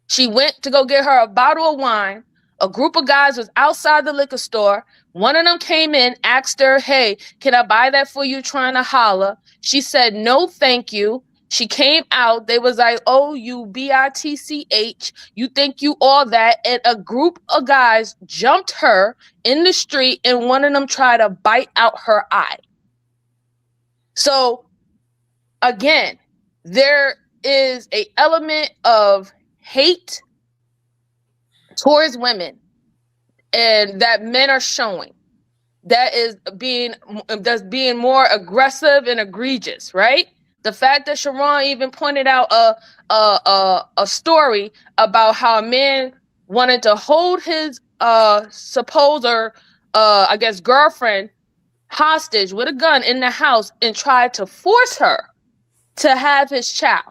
She went to go get her a bottle of wine. A group of guys was outside the liquor store. One of them came in, asked her, "Hey, can I buy that for you?" Trying to holler. She said, "No, thank you." She came out. They was like, "Oh, you bitch, you think you all that?" And a group of guys jumped her in the street, and one of them tried to bite out her eye. So, again, there is an element of hate towards women, and that men are showing, that's being more aggressive and egregious, right? The fact that Sharon even pointed out a story about how a man wanted to hold his supposed I guess girlfriend hostage with a gun in the house and tried to force her to have his child.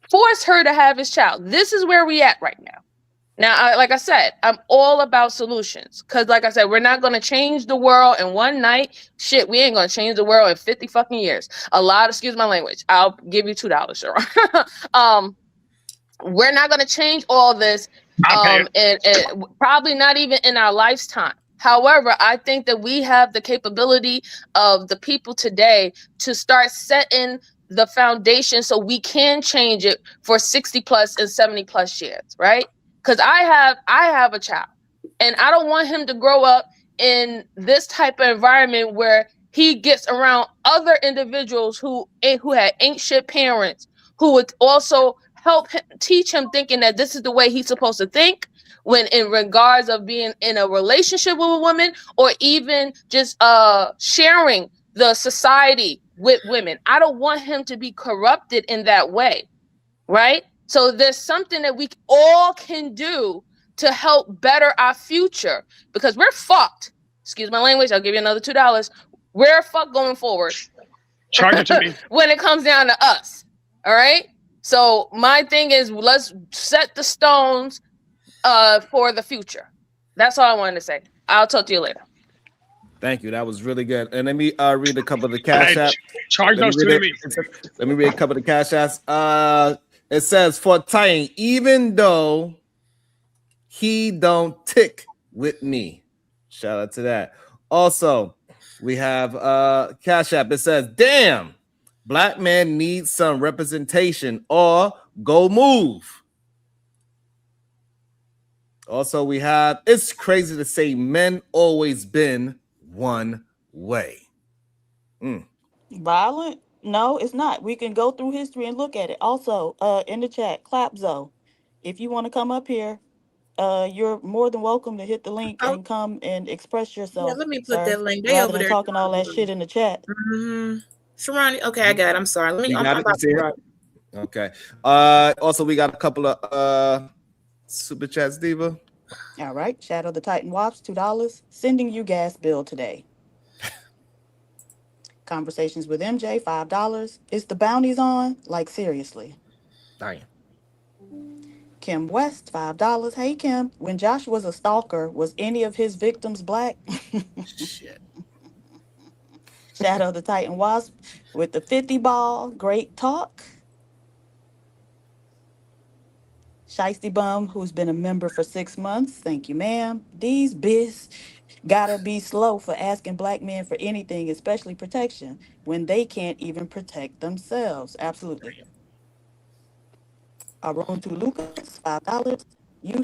Force her to have his child. This is where we at right now. Now, like I said, I'm all about solutions. Because like I said, we're not going to change the world in one night. Shit, we ain't going to change the world in 50 fucking years. Excuse my language. I'll give you $2, Sharon. We're not going to change all this. And probably not even in our lifetime. However, I think that we have the capability of the people today to start setting the foundation so we can change it for 60 plus and 70 plus years, right? Because I have a child, and I don't want him to grow up in this type of environment where he gets around other individuals who had ain't shit parents who would also help him, teach him thinking that this is the way he's supposed to think when in regards of being in a relationship with a woman, or even just sharing the society with women. I don't want him to be corrupted in that way, right? So there's something that we all can do to help better our future, because we're fucked. Excuse my language. I'll give you another $2. We're fucked going forward. Charge it to me. When it comes down to us. All right. So my thing is, let's set the stones for the future. That's all I wanted to say. I'll talk to you later. Thank you. That was really good. And let me read a couple of the cash apps. Charge those to me. Let me read a couple of the cash apps. It says, for tying, even though he don't tick with me. Shout out to that. Also, we have cash app. It says, damn, black men need some representation or go move. Also, we have, it's crazy to say men always been one way. Violent? No, it's not. We can go through history and look at it. Also, in the chat, Clapzo, if you want to come up here, you're more than welcome to hit the link and come and express yourself. Yeah, let me put that link. They rather over than there talking all that shit in the chat. Sharon, okay, I got it. I'm sorry. Let me. Okay. Also, we got a couple of super chats, Diva. All right. Shadow the Titan Wops, $2. Sending you gas bill today. Conversations with MJ, $5. Is the bounties on? Like, seriously. Damn. Kim West, $5. Hey, Kim. When Josh was a stalker, was any of his victims black? Shit. Shadow the Titan Wasp with the 50 ball. Great talk. Shiesty Bum, who's been a member for 6 months. Thank you, ma'am. These bis gotta be slow for asking black men for anything, especially protection, when they can't even protect themselves. Absolutely. Arun to Lucas, $5. You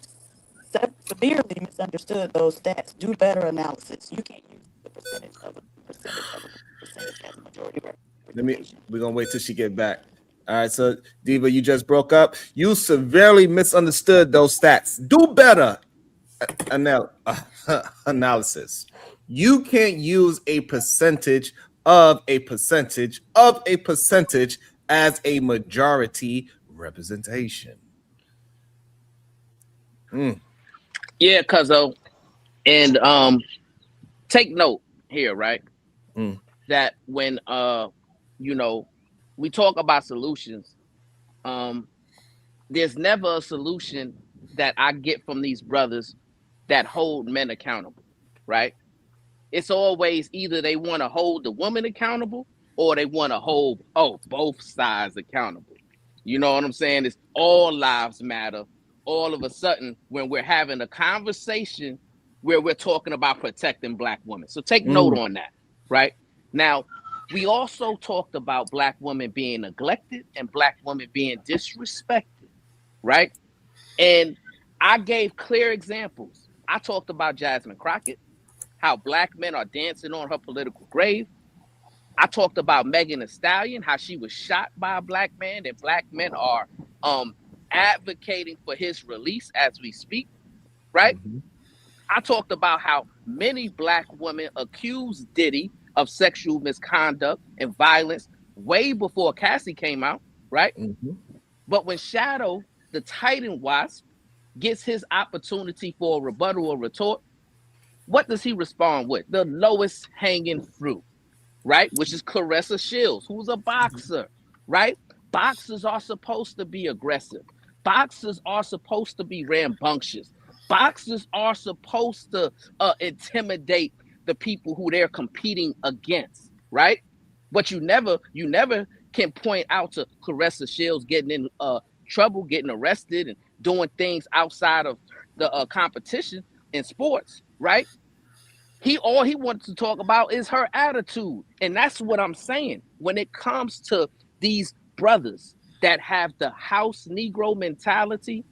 severely misunderstood those stats. Do better analysis. You can't use the percentage of a percentage as a majority representation. We're gonna wait till she get back. All right, so Diva, you just broke up. You severely misunderstood those stats. Do better analysis. You can't use a percentage of a percentage of a percentage as a majority representation. Yeah, cuzzo. And take note here, right? That when you know, we talk about solutions, there's never a solution that I get from these brothers that hold men accountable, right? It's always either they want to hold the woman accountable or they want to hold both sides accountable. You know what I'm saying? It's all lives matter. All of a sudden, when we're having a conversation where we're talking about protecting black women. So take note on that, right? Now, we also talked about black women being neglected and black women being disrespected, right? And I gave clear examples. I talked about Jasmine Crockett, how black men are dancing on her political grave. I talked about Megan Thee Stallion, how she was shot by a black man, and black men are advocating for his release as we speak, right? I talked about how many black women accused Diddy of sexual misconduct and violence way before Cassie came out, right? But when Shadow, the Titan Wasp, gets his opportunity for a rebuttal or retort, what does he respond with? The lowest hanging fruit, right? Which is Clarissa Shields, who's a boxer, right? Boxers are supposed to be aggressive. Boxers are supposed to be rambunctious. Boxers are supposed to intimidate the people who they're competing against, right? But you never can point out to Clarissa Shields getting in trouble, getting arrested, and doing things outside of the competition in sports, right? All he wanted to talk about is her attitude. And that's what I'm saying. When it comes to these brothers that have the house Negro mentality,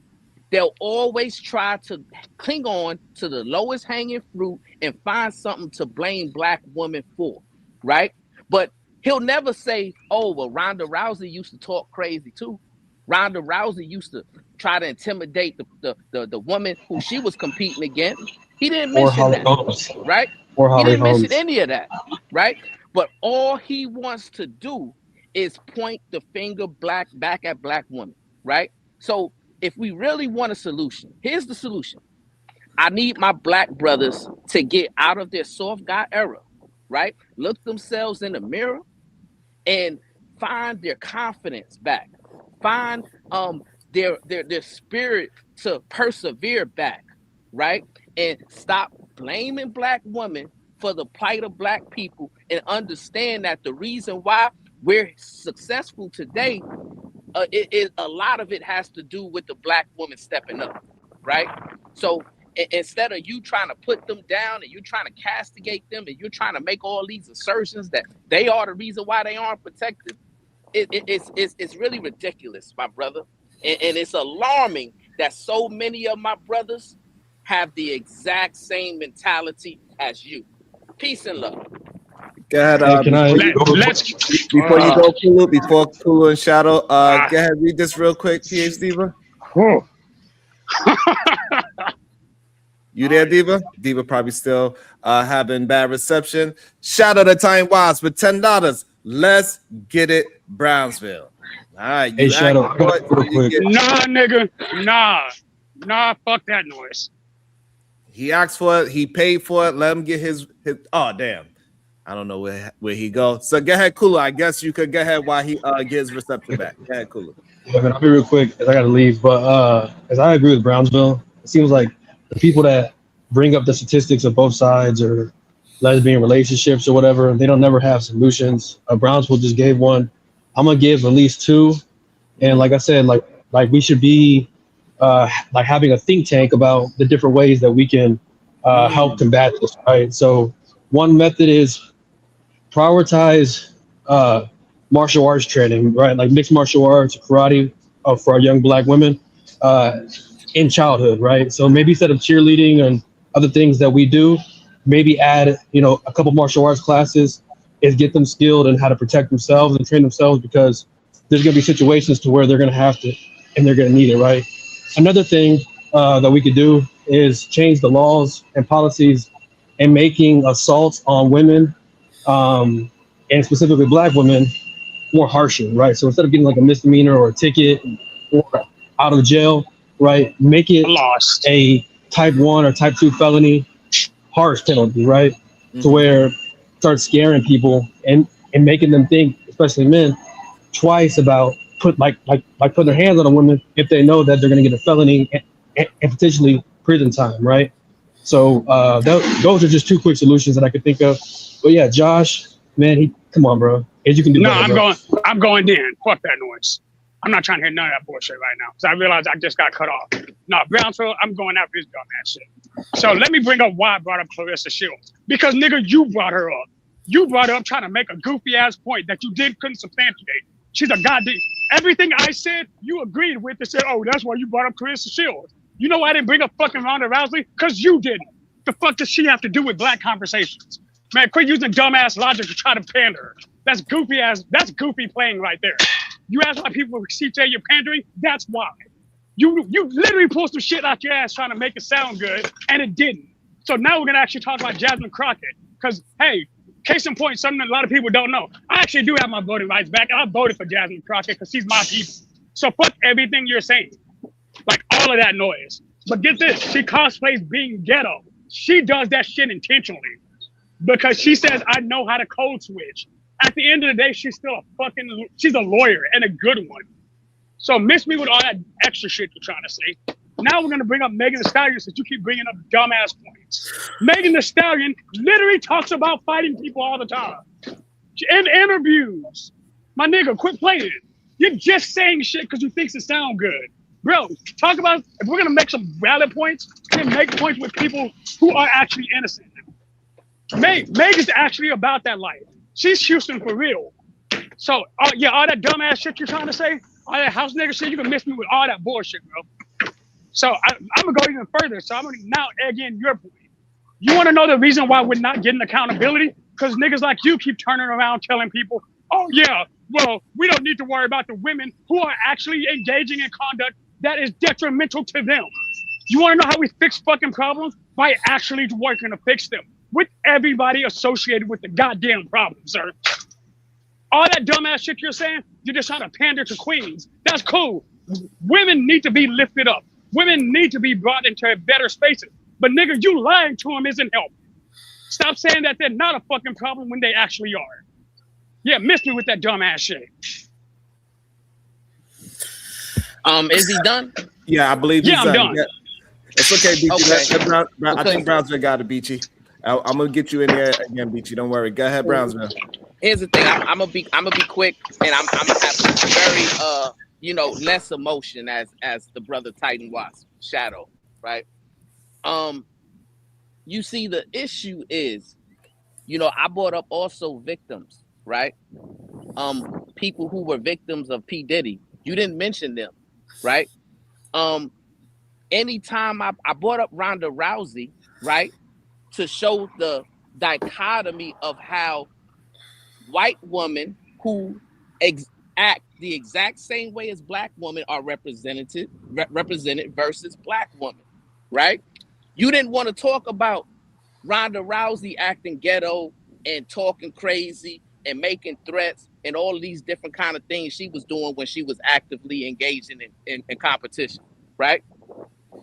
they'll always try to cling on to the lowest hanging fruit and find something to blame black women for, right? But he'll never say, oh, well, Ronda Rousey used to talk crazy too. Ronda Rousey used to try to intimidate the woman who she was competing against. He didn't mention that, right? He didn't mention any of that, right? But all he wants to do is point the finger back at black women, right? So if we really want a solution, here's the solution. I need my black brothers to get out of their soft guy era, right? Look themselves in the mirror and find their confidence back. Find their spirit to persevere back, right? And stop blaming black women for the plight of black people, and understand that the reason why we're successful today, a lot of it has to do with the black woman stepping up, right? So instead of you trying to put them down and you trying to castigate them and you're trying to make all these assertions that they are the reason why they aren't protected, it's really ridiculous, my brother. And it's alarming that so many of my brothers have the exact same mentality as you. Peace and love. Go ahead. Before you go, Kulu, before Kulu and Shadow, go ahead, read this real quick, PH Diva. You there, Diva? Diva probably still having bad reception. Shadow the Time Wise with $10. Let's get it, Brownsville. All right, Hey, you Shadow, asked for it, real you quick. get it. Nah, nigga. Nah, fuck that noise. He asked for it. He paid for it. Let him get his. Oh, damn. I don't know where he goes. So go ahead, Kula. I guess you could go ahead while he gets reception back. Go ahead, Kula. Yeah, man, I'll be real quick as I got to leave. But as I agree with Brownsville, it seems like the people that bring up the statistics of both sides or lesbian relationships or whatever, they don't never have solutions. Brownsville just gave one. I'm gonna give at least two. And like I said, like we should be like having a think tank about the different ways that we can help combat this. Right. So one method is prioritize martial arts training, right? Like mixed martial arts, karate for our young Black women in childhood, right? So maybe instead of cheerleading and other things that we do, maybe add, a couple martial arts classes and get them skilled in how to protect themselves and train themselves, because there's going to be situations to where they're going to have to, and they're going to need it, right? Another thing that we could do is change the laws and policies and making assaults on women and specifically Black women more harsher, right? So instead of getting like a misdemeanor or a ticket or out of jail, right, make it a type 1 or type 2 felony, harsh penalty, right? To where start scaring people and making them think, especially men, twice about putting their hands on a woman if they know that they're going to get a felony and potentially prison time, right? So those are just two quick solutions that I could think of. But yeah, Josh, man, come on, bro. As you can do. No, better, I'm going in. Fuck that noise. I'm not trying to hear none of that bullshit right now because I realized I just got cut off. No, Brownsville, I'm going after this dumbass shit. So let me bring up why I brought up Clarissa Shields. Because nigga, you brought her up. You brought her up trying to make a goofy ass point that you couldn't substantiate. She's a goddamn. Everything I said, you agreed with and said, oh, that's why you brought up Clarissa Shields. You know why I didn't bring up fucking Ronda Rousey? Because you didn't. The fuck does she have to do with Black conversations? Man, quit using dumbass logic to try to pander. That's goofy playing right there. You ask why people say you're pandering? That's why. You literally pulled some shit out your ass trying to make it sound good, and it didn't. So now we're gonna actually talk about Jasmine Crockett. Because, hey, case in point, something that a lot of people don't know. I actually do have my voting rights back, and I voted for Jasmine Crockett because she's my people. So fuck everything you're saying. Like all of that noise. But get this, she cosplays being ghetto. She does that shit intentionally. Because she says, I know how to code switch. At the end of the day, she's a lawyer and a good one. So miss me with all that extra shit you're trying to say. Now we're going to bring up Megan Thee Stallion since you keep bringing up dumbass points. Megan Thee Stallion literally talks about fighting people all the time. In interviews. My nigga, quit playing. You're just saying shit because you think it sounds good. Bro, talk about, if we're going to make some valid points, then make points with people who are actually innocent. Meg is actually about that life. She's Houston for real. So, all that dumbass shit you're trying to say, all that house nigga shit, you can miss me with all that bullshit, bro. So, I'm going to go even further. So, I'm going to now egg in your point. You want to know the reason why we're not getting accountability? Because niggas like you keep turning around telling people, oh, yeah, well, we don't need to worry about the women who are actually engaging in conduct that is detrimental to them. You want to know how we fix fucking problems? By actually working to fix them. With everybody associated with the goddamn problem, sir. All that dumbass shit you're saying, you're just trying to pander to queens. That's cool. Women need to be lifted up. Women need to be brought into better spaces. But nigga, you lying to them isn't helping. Stop saying that they're not a fucking problem when they actually are. Yeah, miss me with that dumbass shit. Is he done? Yeah, I believe he's I'm done. Yeah. It's okay, Beachy. Okay. I think Brownsville got it, Beachy. I'm gonna get you in there again, Beachy. Don't worry. Go ahead, Brownsville. Here's the thing. I'm gonna be quick, and I'm gonna have very less emotion as the brother Titan Watts Shadow, right? You see, the issue is, I brought up also victims, right? People who were victims of P. Diddy. You didn't mention them, right? Anytime I brought up Ronda Rousey, right? To show the dichotomy of how white women who act the exact same way as Black women are represented versus Black women, right? You didn't want to talk about Ronda Rousey acting ghetto and talking crazy and making threats and all of these different kind of things she was doing when she was actively engaging in competition, right?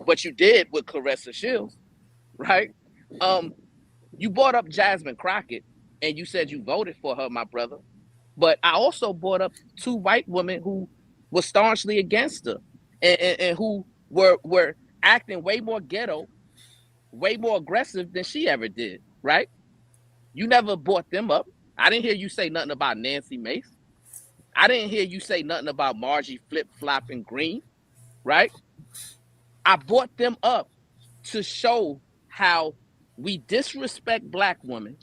But you did with Clarissa Shields, right? You brought up Jasmine Crockett, and you said you voted for her, my brother. But I also brought up 2 white women who were staunchly against her, and who were acting way more ghetto, way more aggressive than she ever did, right? You never brought them up. I didn't hear you say nothing about Nancy Mace. I didn't hear you say nothing about Margie Flip Flopping Green, right? I brought them up to show how we disrespect Black women,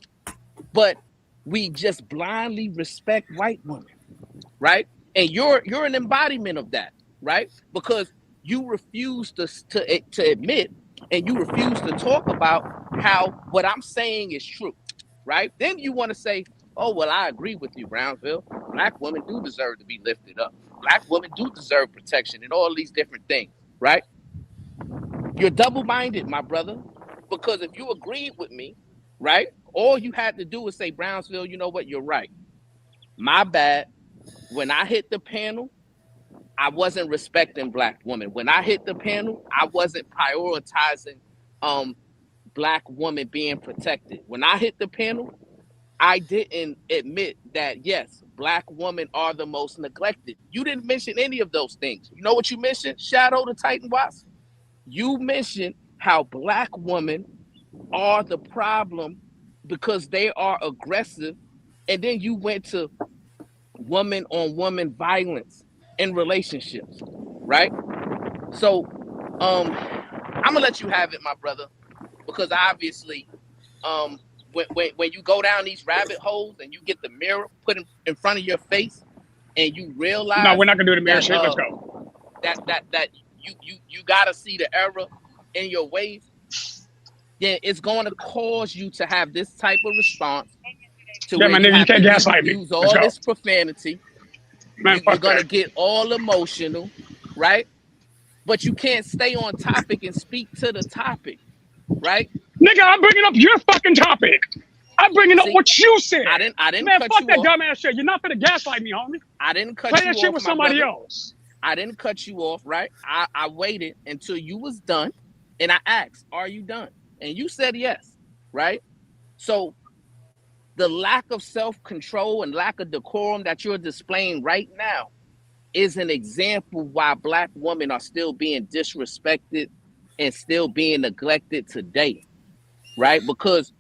but we just blindly respect white women, right? And you're an embodiment of that, right? Because you refuse to admit, and you refuse to talk about how what I'm saying is true, right? Then you want to say, oh, well, I agree with you, Brownsville. Black women do deserve to be lifted up. Black women do deserve protection and all these different things, right? You're double-minded, my brother, because if you agreed with me, right, all you had to do is say, Brownsville, you know what, you're right. My bad. When I hit the panel, I wasn't respecting Black women. When I hit the panel, I wasn't prioritizing Black women being protected. When I hit the panel, I didn't admit that, yes, Black women are the most neglected. You didn't mention any of those things. You know what you mentioned? Shadow the Titan Wasp. You mentioned how Black women are the problem because they are aggressive. And then you went to woman-on-woman violence in relationships, right? So I'm gonna let you have it, my brother, because obviously when you go down these rabbit holes and you get the mirror put in front of your face and you realize, no, we're not gonna do the mirror that, shit. Let's go. That you gotta see the error in your ways, then it's going to cause you to have this type of response to Yeah, where my you nigga, you have can't to gaslight me. use Let's all go. this profanity. Man, You're fuck gonna that. get all emotional, right? But you can't stay on topic and speak to the topic, right? Nigga, I'm bringing up your fucking topic. I'm bringing up See, what you said. I didn't Man, cut fuck you that off. dumbass shit. You're not gonna gaslight me, homie. I didn't cut Play you that shit off, with my somebody brother. else. I didn't cut you off, right? I waited until you was done, and I asked, "Are you done?" And you said yes, right? So the lack of self-control and lack of decorum that you're displaying right now is an example why Black women are still being disrespected and still being neglected today, right? Because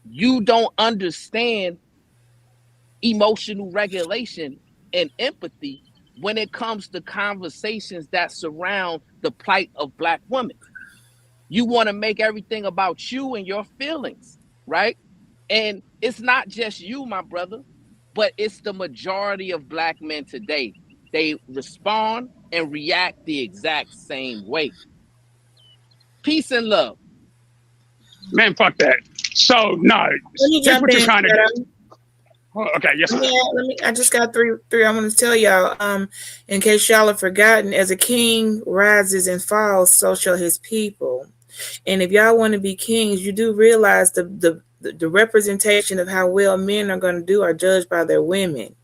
you don't understand emotional regulation and empathy when it comes to conversations that surround the plight of Black women. You want to make everything about you and your feelings, right? And it's not just you, my brother, but it's the majority of Black men today. They respond and react the exact same way. Peace and love. Man, fuck that. So, no, Let me here's jump what you're in, trying to do. Shadow. Oh, okay, yes, ma'am. I just got three. I want to tell y'all, in case y'all have forgotten, as a king rises and falls, so shall his people. And if y'all want to be kings, you do realize the representation of how well men are going to do are judged by their women.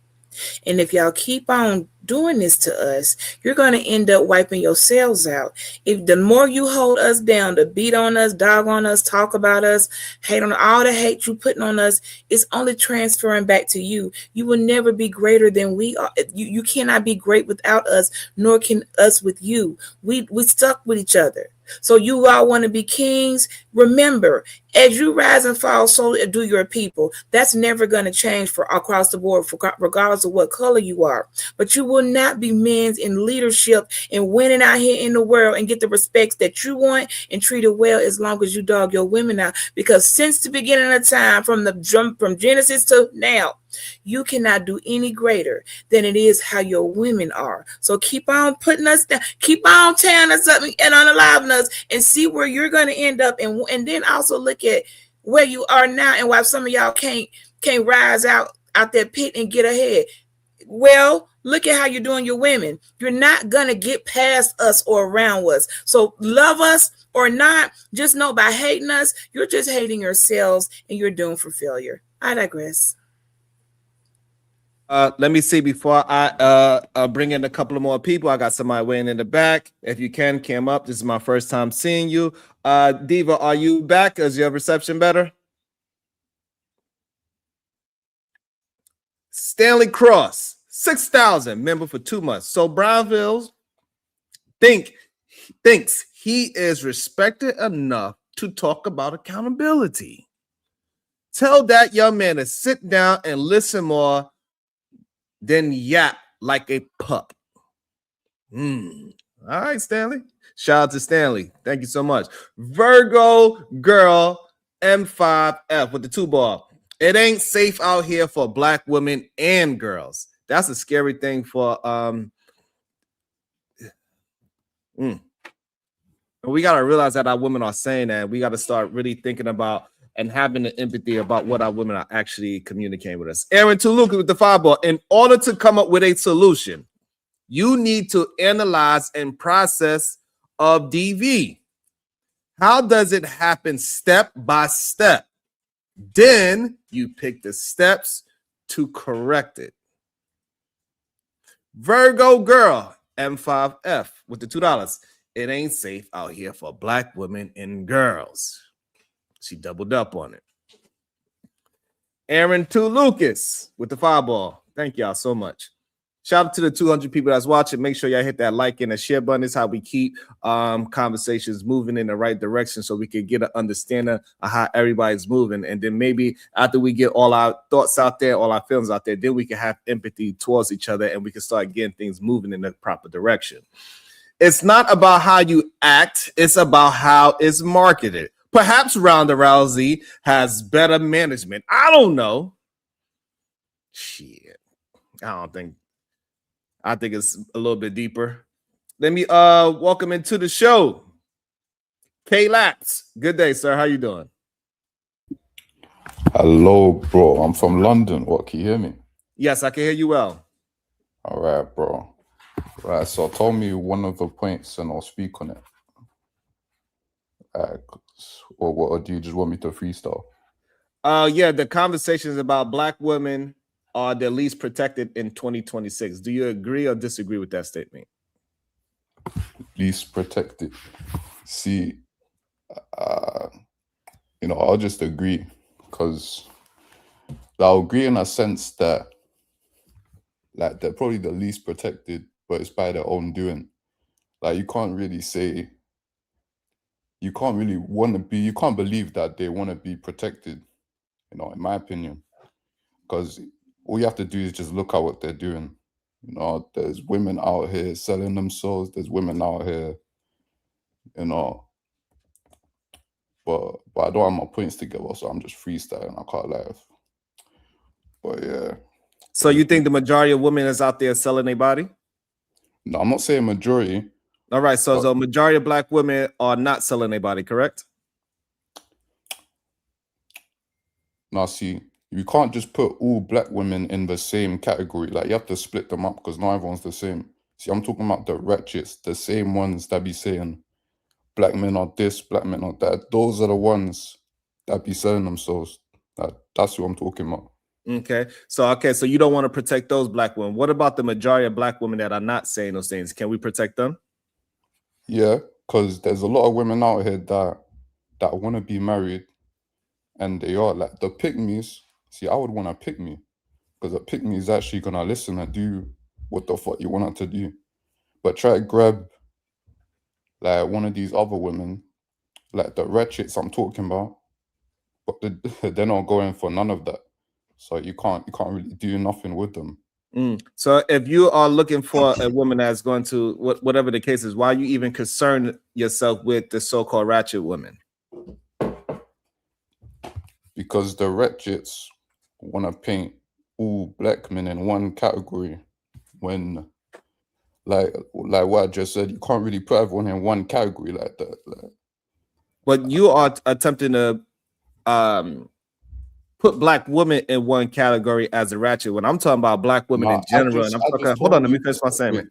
And if y'all keep on doing this to us, you're going to end up wiping yourselves out. If the more you hold us down, to beat on us, dog on us, talk about us, hate on all the hate you putting on us, it's only transferring back to you. You will never be greater than we are. You cannot be great without us, nor can us with you. We stuck with each other. So you all want to be kings. Remember, as you rise and fall, so do your people. That's never going to change for across the board, regardless of what color you are. But you will not be men in leadership and winning out here in the world and get the respects that you want and treat it well as long as you dog your women out. Because since the beginning of time, from Genesis to now, you cannot do any greater than it is how your women are. So keep on putting us down, keep on tearing us up and unaliving us, and see where you're going to end up. And then also look at where you are now and why some of y'all can't rise out that pit and get ahead. Well, look at how you're doing your women. You're not going to get past us or around us. So love us or not, just know by hating us, you're just hating yourselves and you're doomed for failure. I digress. Let me see before I bring in a couple of more people. I got somebody waiting in the back. If you can, come up. This is my first time seeing you. Diva, are you back? Is your reception better? Stanley Cross, 6,000 member for 2 months. So Brownville thinks he is respected enough to talk about accountability. Tell that young man to sit down and listen more than yap like a pup. All right, Stanley. Shout out to Stanley. Thank you so much. Virgo girl M5F with the 2 ball. It ain't safe out here for black women and girls. That's a scary thing for We got to realize that our women are saying that. We got to start really thinking about and having the empathy about what our women are actually communicating with us. Aaron Toluca with the 5 ball. In order to come up with a solution, you need to analyze and process of DV. How does it happen step by step? Then you pick the steps to correct it. Virgo girl M5F with the $2. It ain't safe out here for black women and girls. She doubled up on it. Aaron 2 Lucas with the 5 ball. Thank y'all so much. Shout out to the 200 people that's watching. Make sure y'all hit that like and the share button. It's how we keep conversations moving in the right direction so we can get an understanding of how everybody's moving. And then maybe after we get all our thoughts out there, all our feelings out there, then we can have empathy towards each other and we can start getting things moving in the proper direction. It's not about how you act. It's about how it's marketed. Perhaps Ronda Rousey has better management. I don't know. Shit. I think it's a little bit deeper. Let me welcome into the show. K Laps. Good day, sir. How you doing? Hello, bro. I'm from London. What, can you hear me? Yes, I can hear you well. All right, bro. Right, so tell me one of the points and I'll speak on it. Or do you just want me to freestyle? Yeah, the conversations about black women are the least protected in 2026. Do you agree or disagree with that statement? Least protected. See, I'll just agree because I'll agree in a sense that like they're probably the least protected, but it's by their own doing. Like you can't believe that they want to be protected, in my opinion. Because all you have to do is just look at what they're doing. There's women out here selling themselves, there's women out here, but I don't have my points together, so I'm just freestyling. I can't laugh. But yeah. So you think the majority of women is out there selling their body? No, I'm not saying majority. All right, so the majority of black women are not selling their body, correct? Now, see, you can't just put all black women in the same category. Like, you have to split them up because not everyone's the same. See, I'm talking about the wretches, the same ones that be saying black men are this, black men are that. Those are the ones that be selling themselves. That's who I'm talking about. Okay, so you don't want to protect those black women. What about the majority of black women that are not saying those things? Can we protect them? Yeah, because there's a lot of women out here that want to be married, and they are like the pick-me's. See, I would want to pick me because a pick-me is actually gonna listen and do what the fuck you want her to do. But try to grab like one of these other women, like the wretches I'm talking about, but they're not going for none of that. So you can't really do nothing with them. So if you are looking for a woman that's going to whatever the case is, why are you even concern yourself with the so-called ratchet women? Because the wretches want to paint all black men in one category when, like what I just said, you can't really put everyone in one category like that. But you are attempting to put black women in one category as a ratchet. When I'm talking about black women in general, and I'm talking, hold on, let me finish my statement.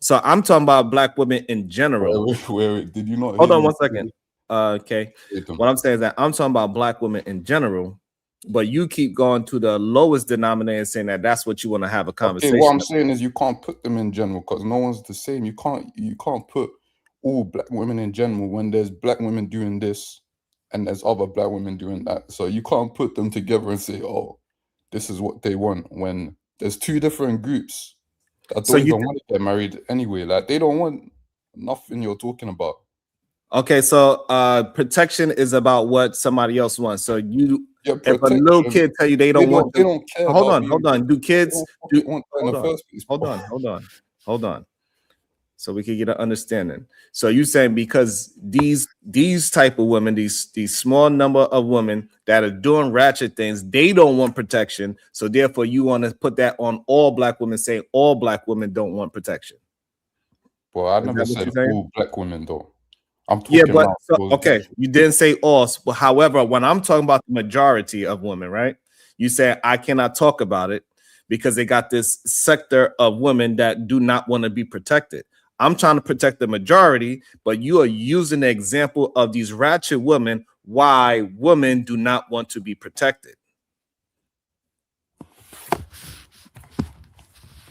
So I'm talking about black women in general. Wait, did you not? Hold on 1 second. Okay. What I'm saying is that I'm talking about black women in general. but you keep going to the lowest denominator and saying that that's what you want to have a Okay, conversation what I'm about. saying is you can't put them in general because no one's the same. You can't put all black women in general when there's black women doing this and there's other black women doing that. So you can't put them together and say, oh, this is what they want, when there's two different groups that So don't you even want to get married anyway. Like they don't want nothing you're talking about. okay? So protection is about what somebody else wants. So you, Yeah, if a little protection. kid tell you they They don't want don't. They to, don't care hold about on, being. hold on. Do They kids? don't Do, fucking want that in hold the on, first place. hold Bro. on, hold on, hold on. So we can get an understanding. So you saying because these type of women, these small number of women that are doing ratchet things, they don't want protection. So therefore, you want to put that on all black women, saying all black women don't want protection. Well, I Is never that what said you're saying? all black women though. I'm Yeah, talking but about so, those okay, groups. you didn't say all. But however, when I'm talking about the majority of women, right? You say I cannot talk about it because they got this sector of women that do not want to be protected. I'm trying to protect the majority, but you are using the example of these ratchet women why women do not want to be protected.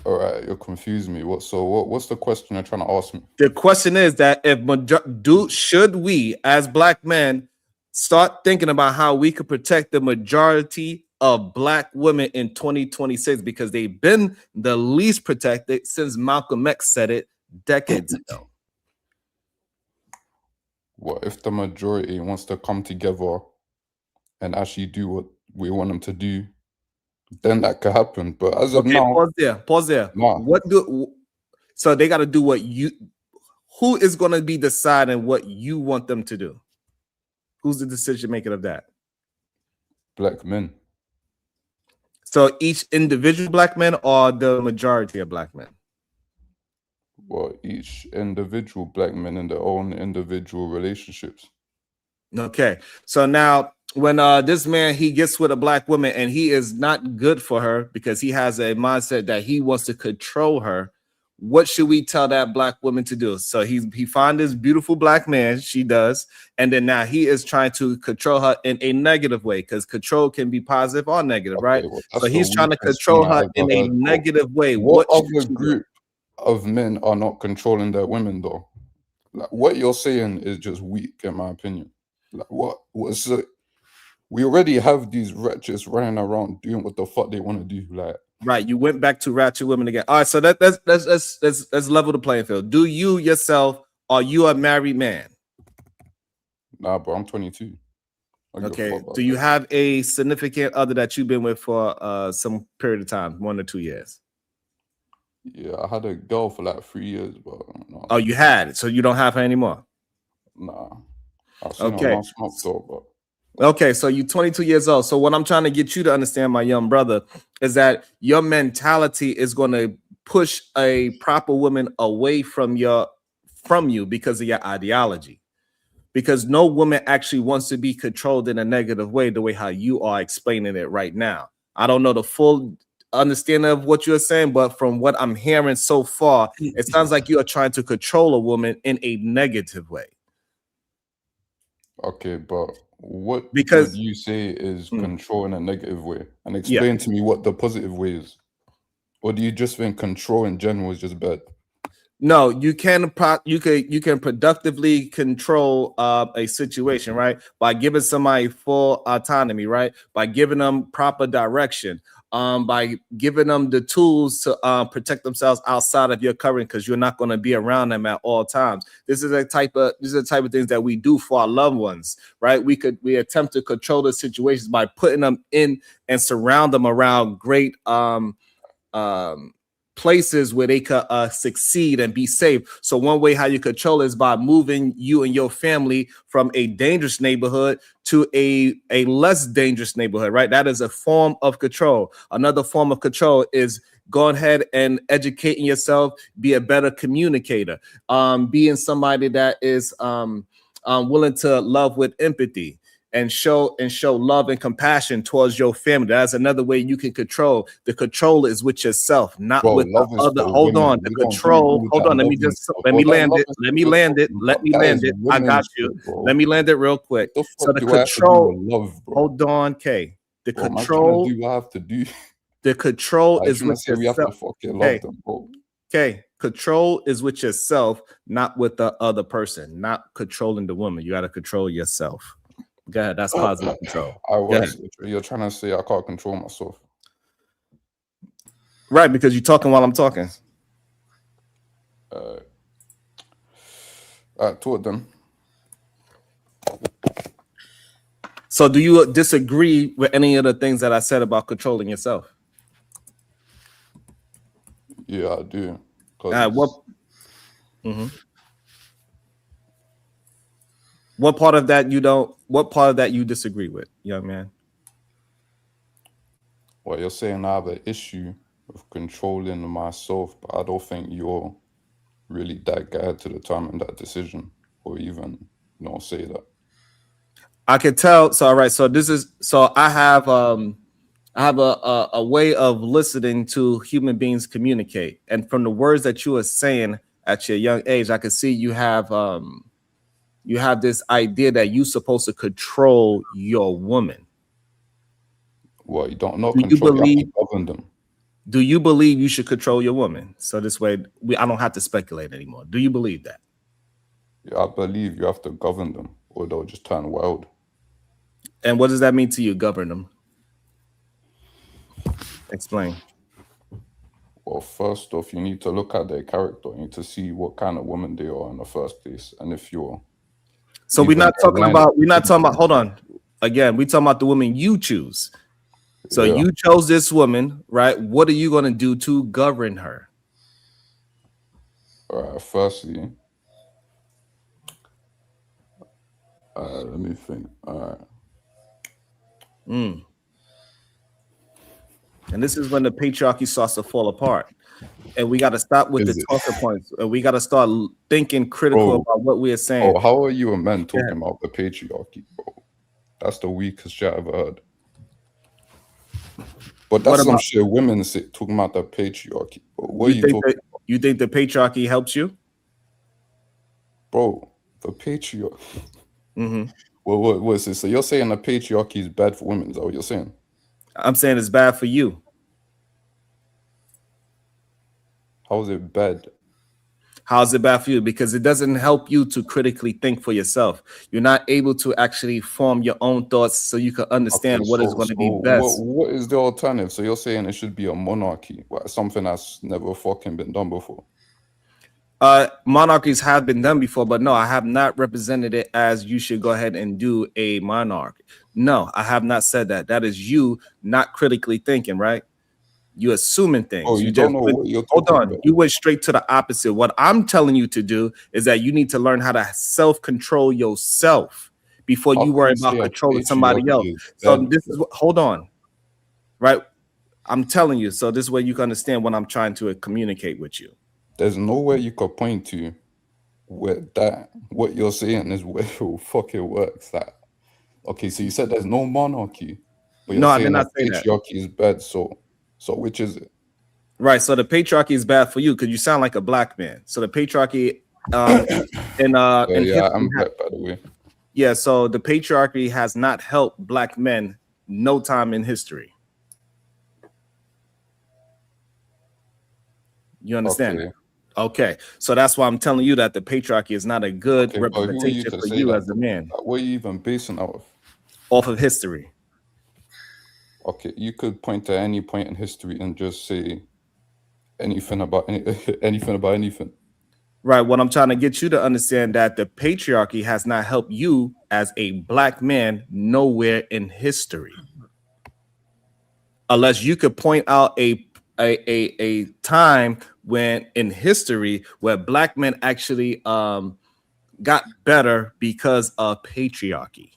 All right, you're confusing me. What's the question you're trying to ask me? The question is that if should we as black men start thinking about how we could protect the majority of black women in 2026 because they've been the least protected since Malcolm X said it decades ago. What if the majority wants to come together and actually do what we want them to do? Then that could happen. But as of Okay, now, pause there. nah. So they got to do what you. Who is going to be deciding what you want them to do? Who's the decision maker of that? Black men. So each individual black man or the majority of black men? Well, each individual black men in their own individual relationships. Okay, so now when this man he gets with a black woman and he is not good for her because he has a mindset that he wants to control her, what should we tell that black woman to do? So he find this beautiful black man, she does, and then now he is trying to control her in a negative way because control can be positive or negative, Okay, right? well, So that's the he's trying to weakest control thing I her ever in a heard, bro. negative way. What What should other she do? group of men are not controlling their women though? Like what you're saying is just weak, in my opinion. Like what's it? We already have these wretches running around doing what the fuck they want to do. Like, right, you went back to ratchet women again. All right, so let's level the playing field. Do you yourself, are you a married man? nah, bro, I'm 22. Okay. Do you have a significant other that you've been with for some period of time, 1 or 2 years? Yeah, I had a girl for like 3 years, but no. Oh, you had it, so you don't have her anymore. Nah, I've seen her Okay. last month though, but. Okay, so you're 22 years old. So what I'm trying to get you to understand, my young brother, is that your mentality is going to push a proper woman away from you because of your ideology. Because no woman actually wants to be controlled in a negative way, the way how you are explaining it right now. I don't know the full understanding of what you're saying, but from what I'm hearing so far, it sounds like you are trying to control a woman in a negative way. Okay, but what Because would you say is control in a negative way? And explain to me what the positive way is. Or do you just think control in general is just bad? No, you can productively control a situation, right? By giving somebody full autonomy, right? By giving them proper direction, by giving them the tools to protect themselves outside of your covering, because you're not going to be around them at all times. This is the type of things that we do for our loved ones, right? We attempt to control the situations by putting them in and surround them around great places where they could succeed and be safe. So one way how you control is by moving you and your family from a dangerous neighborhood to a less dangerous neighborhood, right? That is a form of control. Another form of control is going ahead and educating yourself, be a better communicator, being somebody that is willing to love with empathy, and show love and compassion towards your family. That's another way you can control. The control is with yourself, not Bro, with the other. Hold on. The control. Hold on. Let me land it. I got you. Let me land it real quick. So the control. Hold on, Kay. The Bro, am I trying to control, do what I have to do? the control I is trying to with say we have to yourself. fucking love Okay, them, bro. okay. Control is with yourself, not with the other person. Not controlling the woman. You got to control yourself. Go ahead. That's positive control. I Go ahead. was. You're trying to say I can't control myself. Right, because you're talking while I'm talking. I taught them. So do you disagree with any of the things that I said about controlling yourself? Yeah, I do. What part of that you don't? What part of that you disagree with, young man? Well, you're saying I have an issue with controlling myself, but I don't think you're really that guy to determine that decision or even, say that. I can tell. So all right. So this is. So I have a way of listening to human beings communicate, and from the words that you are saying at your young age, I can see you have this idea that you're supposed to control your woman. Well, you don't know Do you control. You have believe? to govern them. Do you believe you should control your woman? So this way, I don't have to speculate anymore. Do you believe that? Yeah, I believe you have to govern them, or they'll just turn wild. And what does that mean to you, govern them? Explain. Well, first off, you need to look at their character. You need to see what kind of woman they are in the first place, and if you're. So we're not talking about. Hold on. Again, we're talking about the woman you choose. So Yeah. you chose this woman, right? What are you going to do to govern her? All right. Firstly, let me think. All right. And this is when the patriarchy starts to fall apart. And we got to stop with Is the it? talking points. And we got to start thinking critical about what we are saying. Oh, how are you a man talking about the patriarchy, bro? That's the weakest shit I've ever heard. But that's some shit women say, talking about the patriarchy. Bro. What are you talking about? You think the patriarchy helps you? Bro, the patriarchy. What is this? So you're saying the patriarchy is bad for women? Is that what you're saying? I'm saying it's bad for you. How is it bad? How's it bad for you? Because it doesn't help you to critically think for yourself. You're not able to actually form your own thoughts so you can understand what is going to be best. What is the alternative? So you're saying it should be a monarchy, something that's never fucking been done before? Monarchies have been done before, but no, I have not represented it as you should go ahead and do a monarch. No, I have not said that. That is you not critically thinking, right? You assuming things. Oh, you don't know what you're talking about. You went straight to the opposite. What I'm telling you to do is that you need to learn how to self-control yourself before you worry about controlling somebody else. So this is hold on, right? I'm telling you. So this way you can understand what I'm trying to communicate with you. There's nowhere you could point to where what you're saying is where it fucking works. That okay? So you said there's no monarchy, but you're saying that patriarchy is bad. So which is it? Right. So the patriarchy is bad for you because you sound like a black man. So the patriarchy, I'm black, by the way. Yeah. So the patriarchy has not helped black men no time in history. You understand? Okay. So that's why I'm telling you that the patriarchy is not a good representation for you as a man. What are you even basing that off? Off of history. Okay, you could point to any point in history and just say anything about anything. Right. What I'm trying to get you to understand that the patriarchy has not helped you as a black man nowhere in history. Unless you could point out a time when in history where black men actually got better because of patriarchy.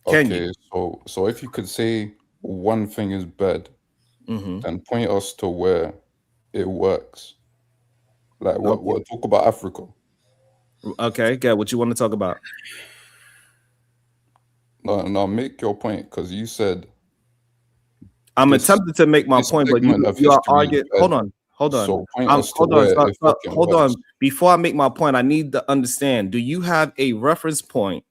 Okay, so if you could say one thing is bad, then point us to where it works. Like what talk about Africa. Okay, good. What you want to talk about? No, make your point, because you said I'm attempting to make my point, but you are arguing. Hold on. So hold on. Before I make my point, I need to understand. Do you have a reference point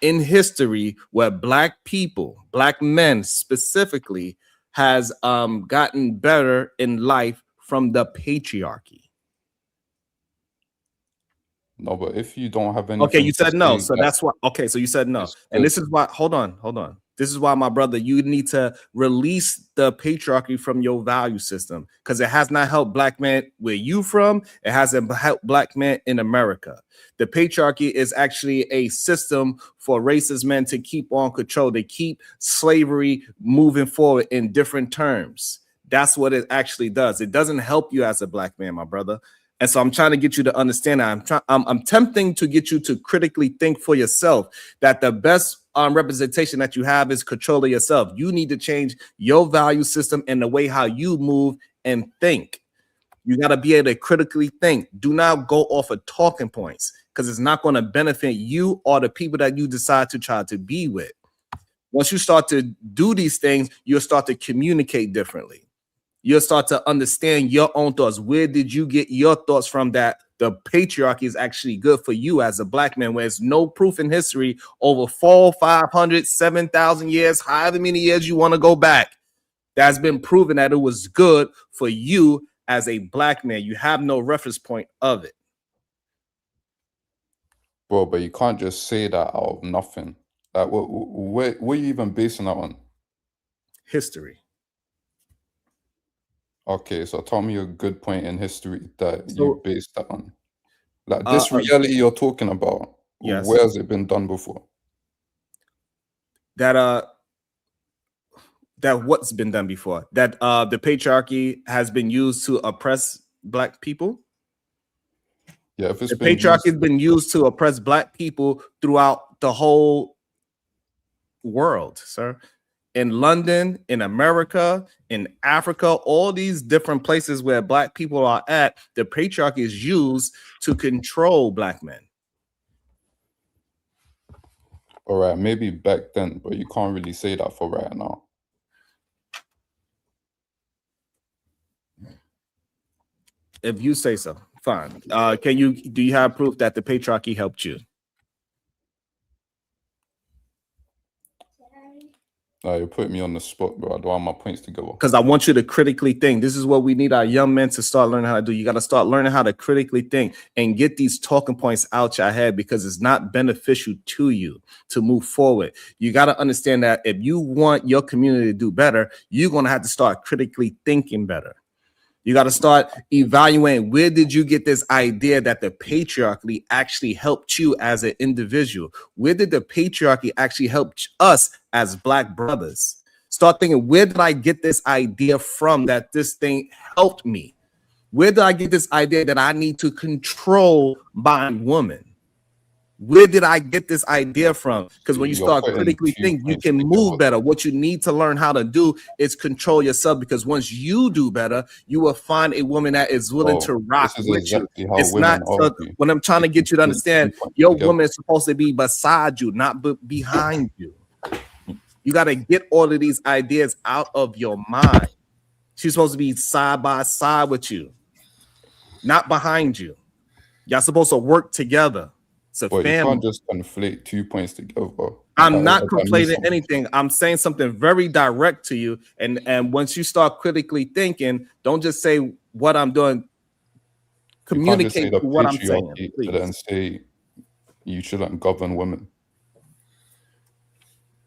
in history where black people, black men specifically, has gotten better in life from the patriarchy? No, but if you don't have anything Okay, you to said no. say So that that's why. Okay, so you said no. is And good, this is why, hold on. This is why, my brother, you need to release the patriarchy from your value system, because it has not helped black men where you from. It hasn't helped black men in America. The patriarchy is actually a system for racist men to keep on control. They keep slavery moving forward in different terms. That's what it actually does. It doesn't help you as a black man, my brother. And so I'm trying to get you to understand that. I'm tempting to get you to critically think for yourself that the best representation that you have is control of yourself. You need to change your value system and the way how you move and think. You got to be able to critically think. Do not go off of talking points, because it's not going to benefit you or the people that you decide to try to be with. Once you start to do these things, you'll start to communicate differently. You'll start to understand your own thoughts. Where did you get your thoughts from that the patriarchy is actually good for you as a black man, where there's no proof in history over 400, 500, 7,000 years, however many years you want to go back, that's been proven that it was good for you as a black man. You have no reference point of it. bro. But you can't just say that out of nothing. Like, what are you even basing that on? History. Okay, so tell me a good point in history that So, you based that on. Like this reality you're talking about, yes, where has it been done before? that what's been done before, that the patriarchy has been used to oppress black people. Yeah, if it's The been patriarchy used, has been used to oppress black people throughout the whole world, sir. In London, in America, in Africa, all these different places where black people are at, the patriarchy is used to control black men. all right, maybe back then, but you can't really say that for right now. If you say so, fine. Do you have proof that the patriarchy helped you? You're putting me on the spot, bro. I don't have my points together. Because I want you to critically think. This is what we need our young men to start learning how to do. You got to start learning how to critically think and get these talking points out your head, because it's not beneficial to you to move forward. You got to understand that if you want your community to do better, you're going to have to start critically thinking better. You got to start evaluating, where did you get this idea that the patriarchy actually helped you as an individual? Where did the patriarchy actually help us as black brothers? Start thinking, where did I get this idea from that this thing helped me? Where did I get this idea that I need to control my woman? Where did I get this idea from? Because when you start critically thinking, you can move better. What you need to learn how to do is control yourself, because once you do better, you will find a woman that is willing to rock with you. It's not when I'm trying to get you to understand, your woman is supposed to be beside you, not behind you. You got to get all of these ideas out of your mind. She's supposed to be side by side with you, not behind you. Y'all supposed to work together. It's a family. You can't just conflate 2 points together. I'm not conflating anything. I'm saying something very direct to you. And once you start critically thinking, don't just say what I'm doing. Communicate what I'm saying. Please. And say you shouldn't govern women.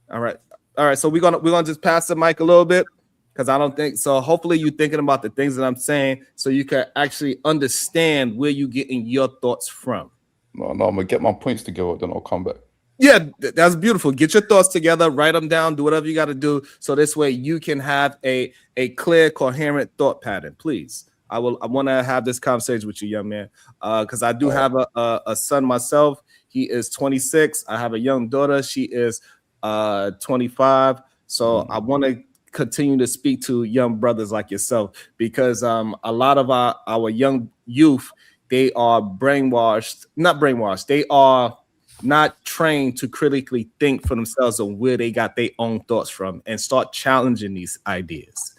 All right. So we're gonna just pass the mic a little bit, because I don't think so. Hopefully you're thinking about the things that I'm saying, so you can actually understand where you're getting your thoughts from. No, I'm gonna get my points together, then I'll come back. Yeah, that's beautiful. Get your thoughts together, write them down, do whatever you got to do, so this way you can have a clear, coherent thought pattern. Please, I want to have this conversation with you, young man, because I do have a son myself. He is 26. I have a young daughter. She is 25. So I want to continue to speak to young brothers like yourself, because a lot of our young youth, they are not brainwashed. They are not trained to critically think for themselves on where they got their own thoughts from and start challenging these ideas.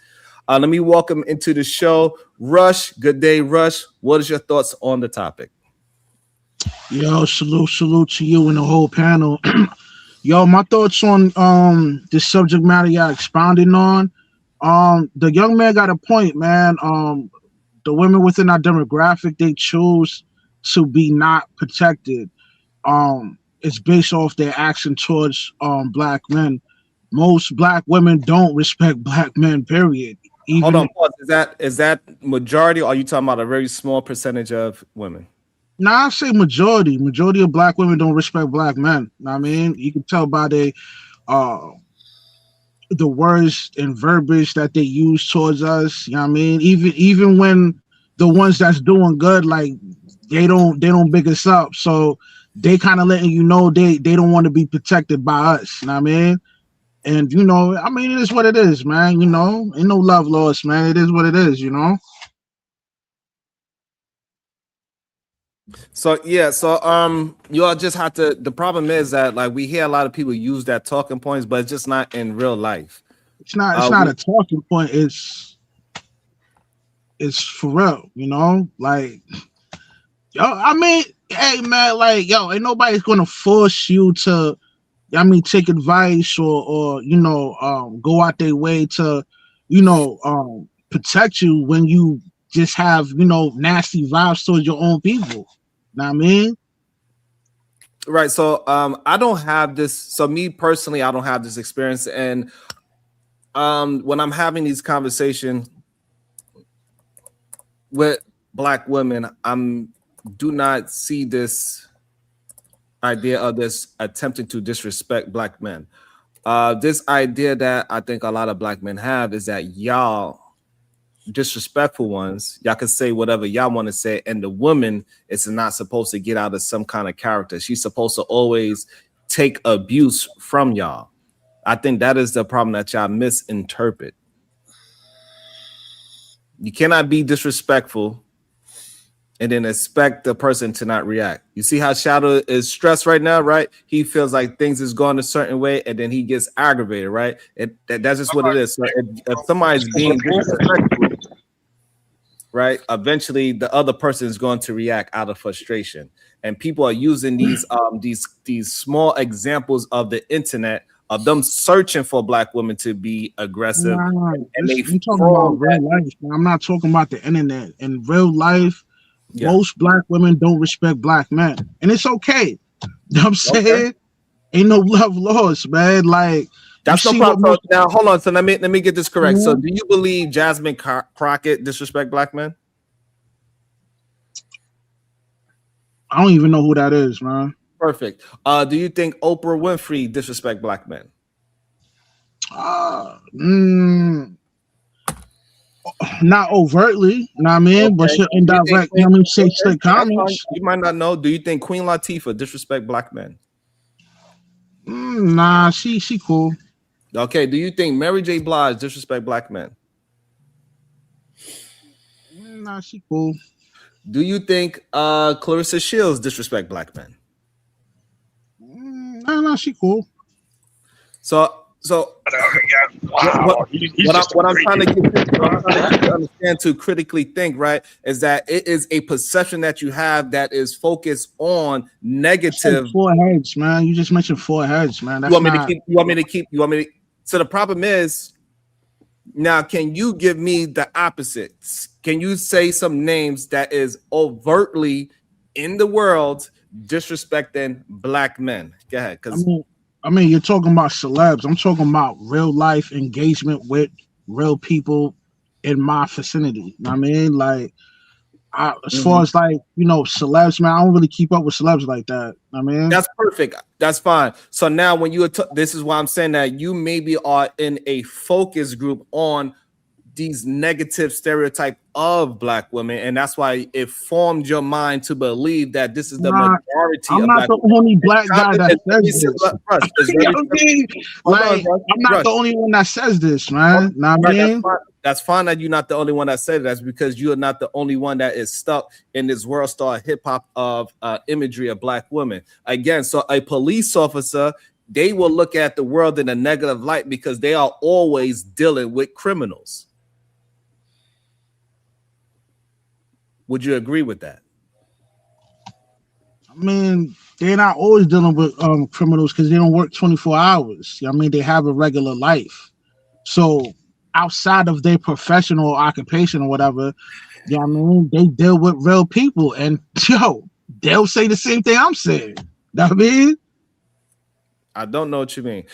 Let me welcome into the show Rush. Good day, Rush. What is your thoughts on the topic? Yo, salute to you and the whole panel. Yo, my thoughts on the subject matter y'all expounding on. The young man got a point, man. The women within our demographic, they choose to be not protected. It's based off their action towards black men. Most black women don't respect black men, period. Hold Even on, pause. Is that majority, or are you talking about a very small percentage of women? now I say majority. Majority of black women don't respect black men. Know what I mean, you can tell by uh the words and verbiage that they use towards us. You know what I mean? Even when the ones that's doing good, like they don't big us up. So they kind of letting you know they don't want to be protected by us. You know what I mean? And I mean, it is what it is, man. Ain't no love lost, man. It is what it is, So yeah, so you all just have to. The problem is that like we hear a lot of people use that talking points, but it's just not in real life. It's not a talking point. It's for real, like yo. I mean, hey man, like yo, ain't nobody's gonna force you to. I mean, take advice or go out their way to, protect you when you just have nasty vibes towards your own people. Know what I mean? Right. So I don't have this. So me personally, I don't have this experience. And when I'm having these conversations with black women, do not see this idea of this attempting to disrespect black men. This idea that I think a lot of black men have is that y'all disrespectful ones, y'all can say whatever y'all want to say, and the woman is not supposed to get out of some kind of character. She's supposed to always take abuse from y'all. I think that is the problem that y'all misinterpret. You cannot be disrespectful and then expect the person to not react. You see how Shadow is stressed right now, right? He feels like things is going a certain way, and then he gets aggravated, right? That's just what it is. So if somebody's being disrespectful, right, eventually the other person is going to react out of frustration. And people are using these small examples of the internet of them searching for black women to be aggressive. Nah, And they I'm talking about real life. Man. I'm not talking about the internet. In real life, most black women don't respect black men, and it's okay. You know what I'm saying? Ain't no love lost, man. Like that's no problem. So now hold on. So let me get this correct. So do you believe Jasmine Crockett disrespect black men? I don't even know who that is, man. Perfect. Do you think Oprah Winfrey disrespect black men? Not overtly, you know what I mean? But she'll indirect, say slick comments. You might not know. Do you think Queen Latifah disrespect black men? Nah, she cool. Okay. Do you think Mary J. Blige disrespect black men? Nah, she cool. Do you think Clarissa Shields disrespect black men? Nah, she cool. So what I'm trying to get to understand, to critically think, right, is that it is a perception that you have that is focused on negative. Like 4 heads, man. You just mentioned 4 heads, man. That's you want me to keep. So the problem is, now, can you give me the opposites? Can you say some names that is overtly in the world disrespecting black men? Go ahead, because I mean, you're talking about celebs. I'm talking about real life engagement with real people in my vicinity. You know what I mean? Like, as far as like, celebs, man, I don't really keep up with celebs like that. I mean, that's perfect. That's fine. So now when you this is why I'm saying that you maybe are in a focus group on these negative stereotype of black women, and that's why it formed your mind to believe that this is the majority. I'm not the only black guy that says this. I'm not the only one that says this, man. That's fine that you're not the only one that said it. That's because you're not the only one that is stuck in this world star hip hop of imagery of black women. Again, so a police officer, they will look at the world in a negative light because they are always dealing with criminals. Would you agree with that? I mean, they're not always dealing with criminals because they don't work 24 hours. I mean, they have a regular life. So outside of their professional occupation or whatever, I mean, they deal with real people, and they'll say the same thing I'm saying. That mean, I don't know what you mean.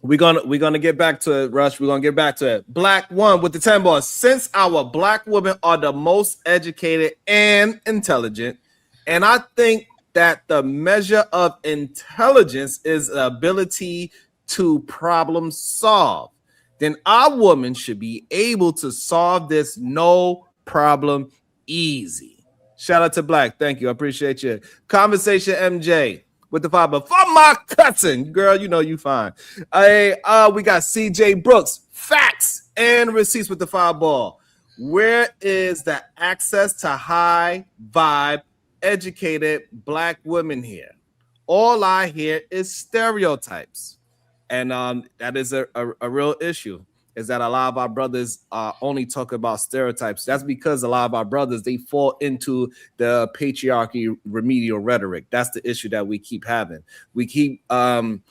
We're gonna get back to it, Rush. We're gonna get back to it. Black one with the 10 bars. Since our black women are the most educated and intelligent, and I think that the measure of intelligence is ability to problem solve, then our woman should be able to solve this no problem easy. Shout out to Black. Thank you. I appreciate you. Conversation MJ with the fiber for my cousin. Girl, you know you fine. We got CJ Brooks. Facts and receipts with the fireball. Where is the access to high vibe educated black women here? All I hear is stereotypes. And that is a real issue, is that a lot of our brothers only talk about stereotypes. That's because a lot of our brothers, they fall into the patriarchy remedial rhetoric. That's the issue that we keep having. We keep telling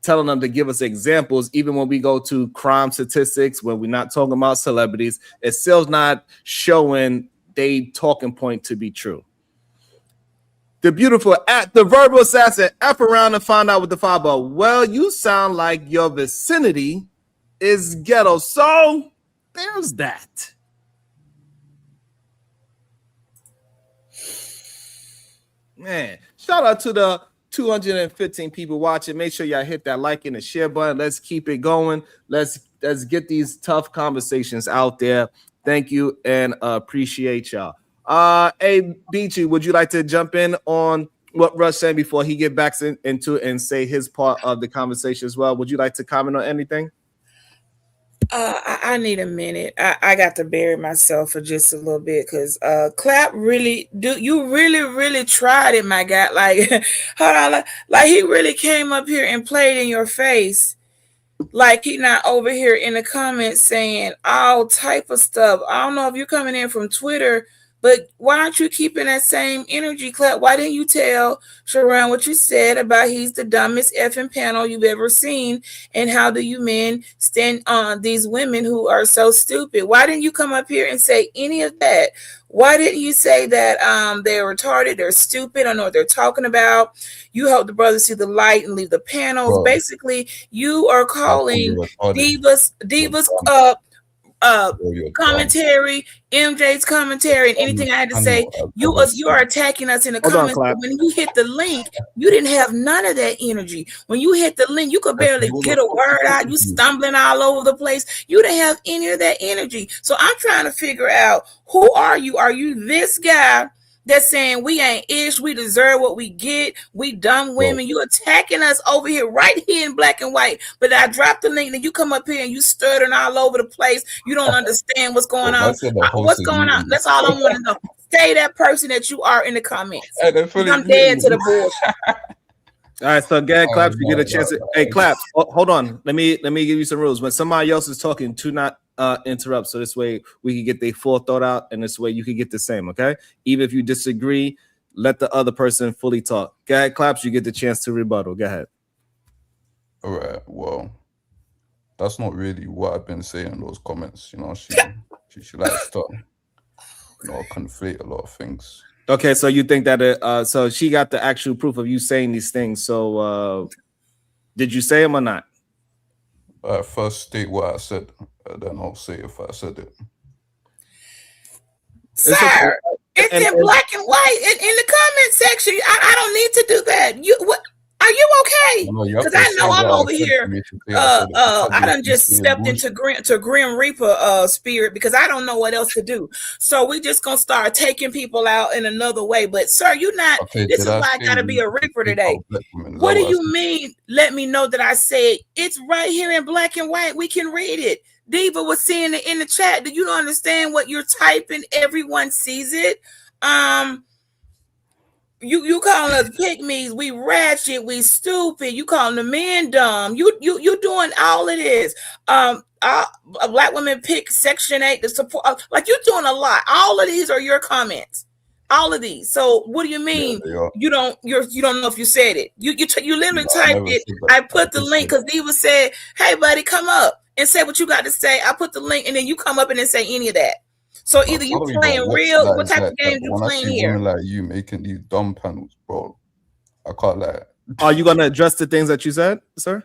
them to give us examples, even when we go to crime statistics, when we're not talking about celebrities, it's still not showing they talking point to be true. The beautiful at the verbal assassin, F around and find out what the fiber. Well, you sound like your vicinity is ghetto. So there's that. Man, shout out to the 215 people watching. Make sure y'all hit that like and the share button. Let's keep it going. Let's get these tough conversations out there. Thank you and appreciate y'all. Hey, Beachy, would you like to jump in on what Russ said before he get back into it and say his part of the conversation as well? Would you like to comment on anything? I need a minute. I got to bury myself for just a little bit because Clap really really tried it, my guy. Like, hold on, like he really came up here and played in your face. Like he not over here in the comments saying all type of stuff. I don't know if you're coming in from Twitter, but why aren't you keeping that same energy, Clap? Why didn't you tell Sharon what you said about he's the dumbest effing panel you've ever seen? And how do you men stand on these women who are so stupid? Why didn't you come up here and say any of that? Why didn't you say that they're retarded, they're stupid, I don't know what they're talking about? You help the brothers see the light and leave the panels. Bro, basically, you are calling divas commentary, MJ's commentary, and anything I had to say. You are attacking us in the comments. But when you hit the link, you didn't have none of that energy. When you hit the link, you could barely get a word out. You stumbling all over the place. You didn't have any of that energy. So I'm trying to figure out, who are you? Are you this guy that's saying we ain't ish, we deserve what we get, we dumb women? You attacking us over here, right here in black and white. But I dropped the link, and you come up here and you stuttering all over the place. You don't understand what's going on. What's going on? That's all I want to know. Stay that person that you are in the comments. I'm dead to the bullshit. All right, so Gag Claps, you get a chance. Hey, Claps, hold on. Let me give you some rules. When somebody else is talking, do not interrupt. So this way we can get their full thought out, and this way you can get the same. Okay, even if you disagree, let the other person fully talk. Gag Claps, you get the chance to rebuttal. Go ahead. All right. Well, that's not really what I've been saying in those comments. You know, she likes to, conflate a lot of things. Okay, so you think that so she got the actual proof of you saying these things. So did you say them or not? First state what I said, then I'll say if I said it. Sir, it's in black and white in the comment section. I don't need to do that. What? Are you okay? Because I know I'm over here. I done just stepped into Grim Reaper spirit because I don't know what else to do. So we just gonna start taking people out in another way. But sir, you're not. Okay, this is why I gotta be a Reaper today. What do you mean? Let me know that I said it's right here in black and white. We can read it. Diva was seeing it in the chat. Do you understand what you're typing? Everyone sees it. You calling us pygmies, we ratchet, we stupid. You calling the men dumb. You doing all of this. Black women pick Section 8 to support. Like, you're doing a lot. All of these are your comments. All of these. So what do you Yeah, mean they are. you don't know if you said it? You literally No, I typed never it. said that. I put the just link said because Diva said, "Hey, buddy, come up and say what you got to say." I put the link, and then you come up and didn't say any of that. So I either you don't even playing watch real. What lives type like of that. games But you when I playing see women here? like you making these dumb panels, bro, I can't lie. Are you gonna address the things that you said, sir?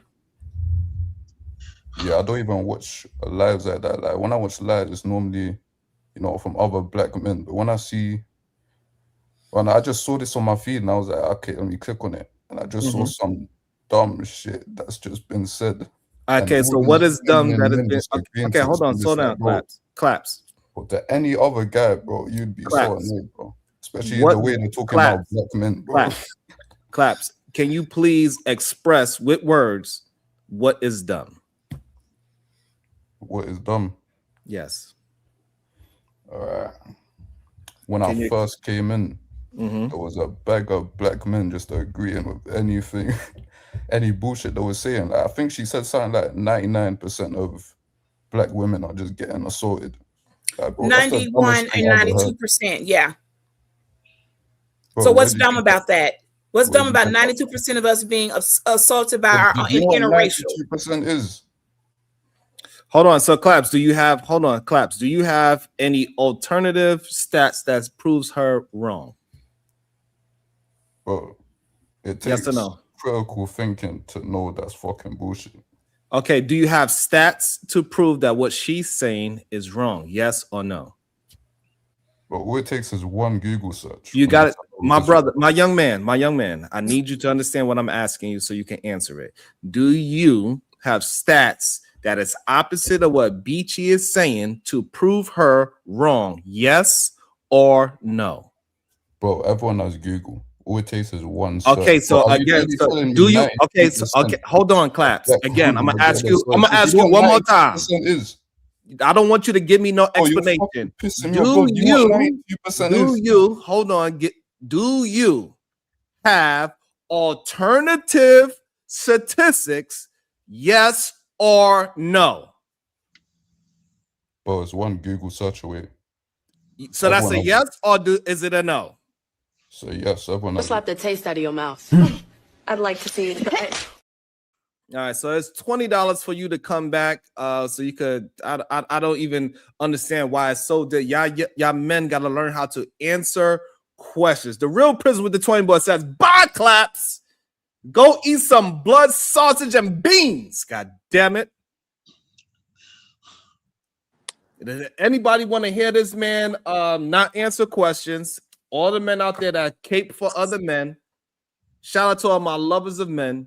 Yeah, I don't even watch lives like that. Like when I watch lives, it's normally, you know, from other black men. But when I just saw this on my feed and I was like, okay, let me click on it. And I just saw some dumb shit that's just been said. And Okay, all so what these is dumb feminine that has men been just agreeing okay, to this. hold on, I'm slow just like, down, bro, claps. but to any other guy, bro, you'd be so Claps. annoyed, bro. Especially What the way they're talking about claps, black men, bro. claps. Can you please express with words what is dumb? What is dumb? Yes. All right. When Can I you first came in, mm-hmm. there was a bag of black men just agreeing with anything, any bullshit they were saying. Like, I think she said something like 99% of black women are just getting assaulted. Like, bro, that's the 91 dumbest thing and I ever heard. 92%. Yeah. Bro, So what's where'd you dumb get about that? What's Where'd dumb you about get that? 92% of us being assaulted by our Do you know what interracial? 92% is? Hold on. So claps, do you have any alternative stats that proves her wrong? Bro, it Yes or takes no? critical thinking to know that's fucking bullshit. Okay, do you have stats to prove that what she's saying is wrong? Yes or no? But all it takes is one Google search. You on got this it, channel my because brother, my young man. I need you to understand what I'm asking you so you can answer it. Do you have stats that is opposite of what Beachy is saying to prove her wrong? Yes or no? Bro, everyone has Google. All it takes is one Okay, search. so But are you again, really so telling do me you okay, so 92% hold on, claps. black Again, I'm women gonna are ask getting you, assaulted? Do you know one more what time. 92% is? I don't want you to give me no Oh, you're explanation. fucking pissing me off, bro. Do you know what 92% is? Hold on, do you have alternative statistics? Yes or no? Bro, it's one Google search away. So that's Everyone a has yes or is it a no? So yes, everyone has Slap the taste out of your mouth. I'd like to see it. All right, so it's $20 for you to come back. So you could. I don't even understand why it's so that y'all men got to learn how to answer questions. The real prison with the 20 boy says, "Bye, claps. Go eat some blood sausage and beans." God damn it! Does anybody want to hear this man not answer questions? All the men out there that cape for other men. Shout out to all my lovers of men.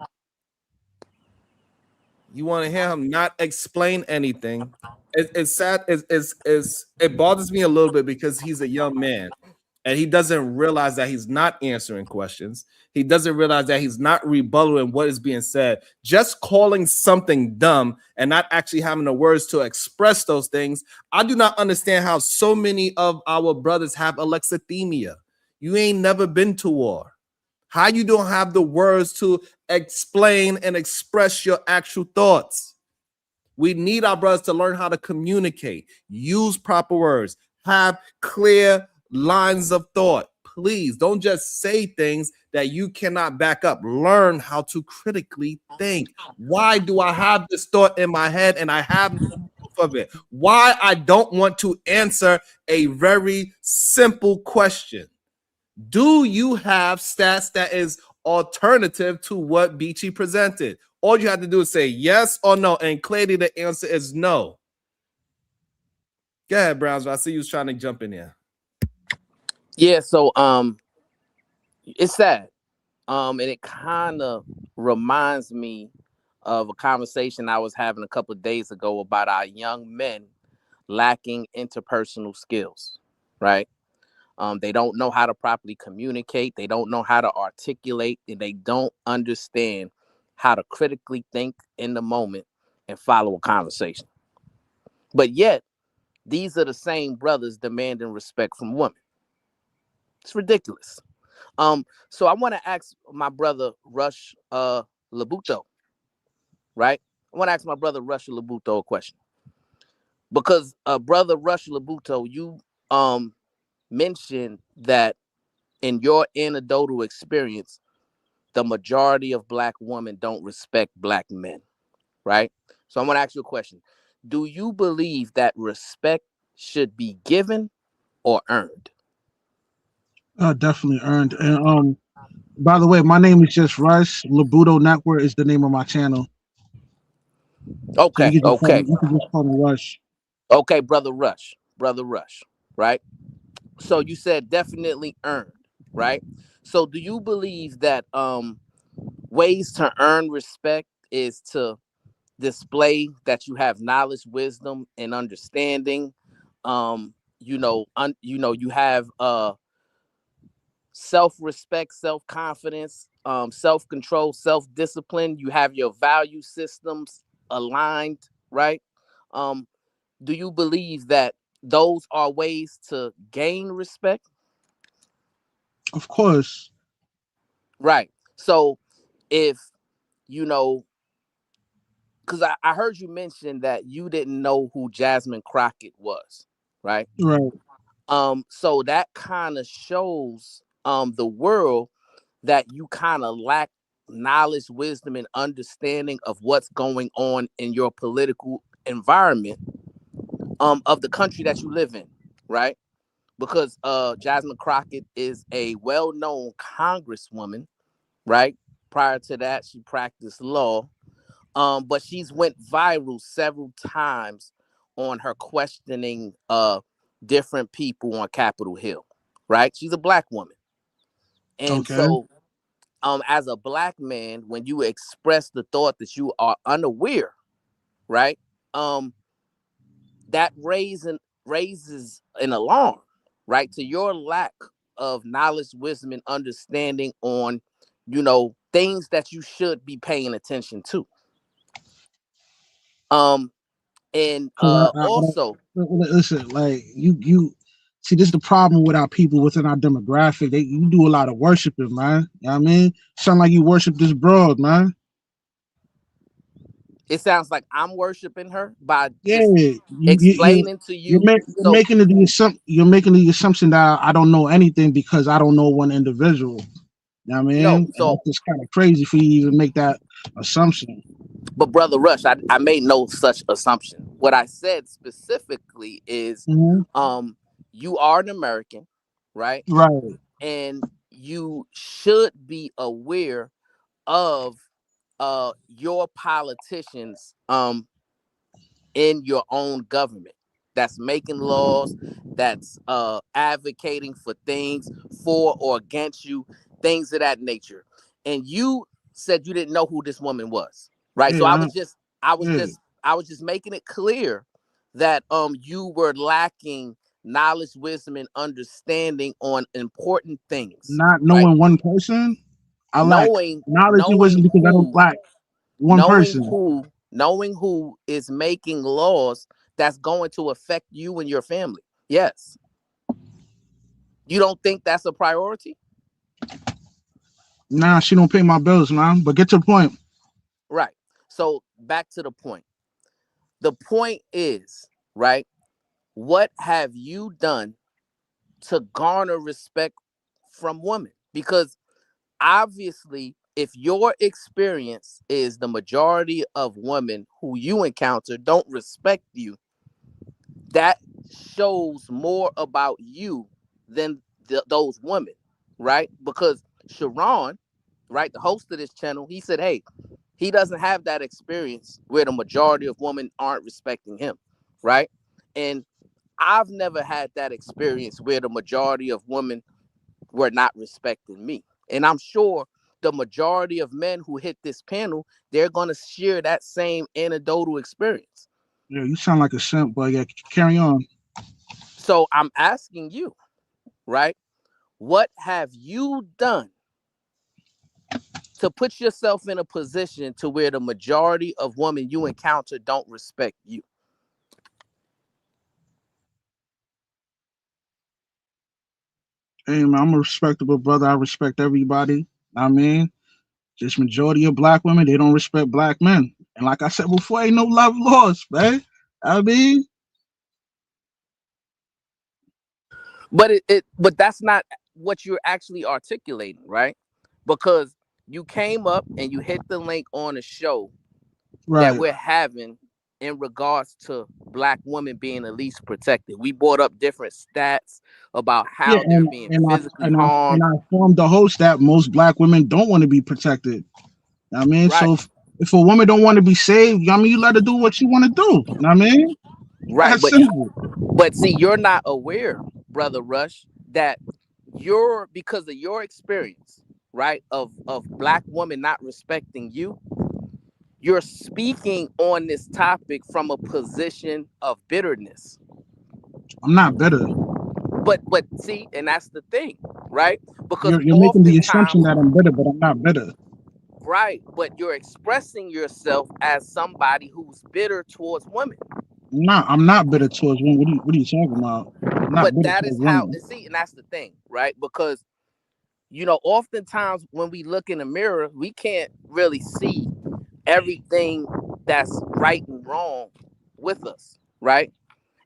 You want to hear him not explain anything. It's sad. It bothers me a little bit because he's a young man and he doesn't realize that he's not answering questions. He doesn't realize that he's not rebuttaling what is being said. Just calling something dumb and not actually having the words to express those things. I do not understand how so many of our brothers have alexithymia. You ain't never been to war. How you don't have the words to explain and express your actual thoughts? We need our brothers to learn how to communicate, use proper words, have clear lines of thought. Please don't just say things that you cannot back up. Learn how to critically think. Why do I have this thought in my head and I have no proof of it? Why I don't want to answer a very simple question? Do you have stats that is alternative to what Beachy presented? All you have to do is say yes or no, and clearly the answer is no. Go ahead, Browns. I see you was trying to jump in there. Yeah, so it's sad. And it kind of reminds me of a conversation I was having a couple of days ago about our young men lacking interpersonal skills, right? They don't know how to properly communicate. They don't know how to articulate, and they don't understand how to critically think in the moment and follow a conversation. But yet, these are the same brothers demanding respect from women. It's ridiculous. So I want to ask my brother Rush Labuto, right? I want to ask my brother Rush Labuto a question. Because brother Rush Labuto, you mentioned that in your anecdotal experience, the majority of black women don't respect black men, right? So I'm going to ask you a question. Do you believe that respect should be given or earned? Definitely earned. And by the way, my name is just Russ. Labudo Network is the name of my channel. So Okay, okay. you can just call me Rush. Okay, brother Rush, right? So you said definitely earned, right? So do you believe that ways to earn respect is to display that you have knowledge, wisdom, and understanding? You have self-respect, self-confidence, self-control, self-discipline. You have your value systems aligned, right? Um, do you believe that those are ways to gain respect? Of course. Right. So if you know, because I heard you mention that you didn't know who Jasmine Crockett was, right? Right. So that kind of shows the world that you kind of lack knowledge, wisdom, and understanding of what's going on in your political environment of the country that you live in, right? Because Jasmine Crockett is a well-known congresswoman, right? Prior to that, she practiced law. But she's went viral several times on her questioning different people on Capitol Hill, right? She's a black woman. And Okay. so as a black man, when you express the thought that you are unaware, right? That raises an alarm, right? To your lack of knowledge, wisdom, and understanding on, things that you should be paying attention to. And I don't also, listen. Like you see, this is the problem with our people within our demographic. You do a lot of worshiping, man. You know what I mean? Sound like you worship this broad, man. it sounds like I'm worshiping her by Yeah, just explaining to you. you're So, making you're making the assumption that I don't know anything because I don't know one individual. You know what I no, mean? And so, that's just kind of crazy for you to even make that assumption. but Brother Rush, I made no such assumption. What I said specifically is, Mhm. you are an American, right? Right. And you should be aware of your politicians in your own government that's making laws, that's advocating for things for or against you, things of that nature. And you said you didn't know who this woman was, right? So Yeah. Yeah. I was just making it clear that you were lacking knowledge, wisdom, and understanding on important things, Not right? knowing one person, I lack knowing knowledge and wisdom knowing because I don't who lack one knowing person. who knowing who is making laws that's going to affect you and your family. Yes. You don't think that's a priority? Nah, she don't pay my bills, man. But get to the point. Right. So back to the point. The point is, right, what have you done to garner respect from women? Because obviously, if your experience is the majority of women who you encounter don't respect you, that shows more about you than those women, right? Because Sharon, right, the host of this channel, he said, hey, he doesn't have that experience where the majority of women aren't respecting him, right? And I've never had that experience where the majority of women were not respecting me. And I'm sure the majority of men who hit this panel, they're going to share that same anecdotal experience. Yeah, you sound like a simp, but yeah, carry on. So I'm asking you, right? What have you done to put yourself in a position to where the majority of women you encounter don't respect you? Hey man, I'm a respectable brother. I respect everybody. I mean, just majority of black women, they don't respect black men. And like I said before, ain't no love lost, man. I mean, But but that's not what you're actually articulating, right? Because you came up and you hit the link on the show that Right. we're having in regards to Black women being the least protected. We brought up different stats about Yeah, how they're being physically and harmed. I informed the host that most Black women don't want to be protected. I mean, Right, so if a woman don't want to be saved, I mean, you let her do what she want to do. I mean, right. that's simple. But see, you're not aware, brother Rush, that you're, because of your experience, right, of Black women not respecting you, you're speaking on this topic from a position of bitterness. I'm not bitter. But see, and that's the thing, right? Because You're making the assumption oftentimes, that I'm bitter, but I'm not bitter. right, but you're expressing yourself as somebody who's bitter towards women. I'm not bitter towards women. What are you talking about? I'm not But bitter that is towards how, women. see, and that's the thing, right? Because oftentimes when we look in the mirror, we can't really see everything that's right and wrong with us, right?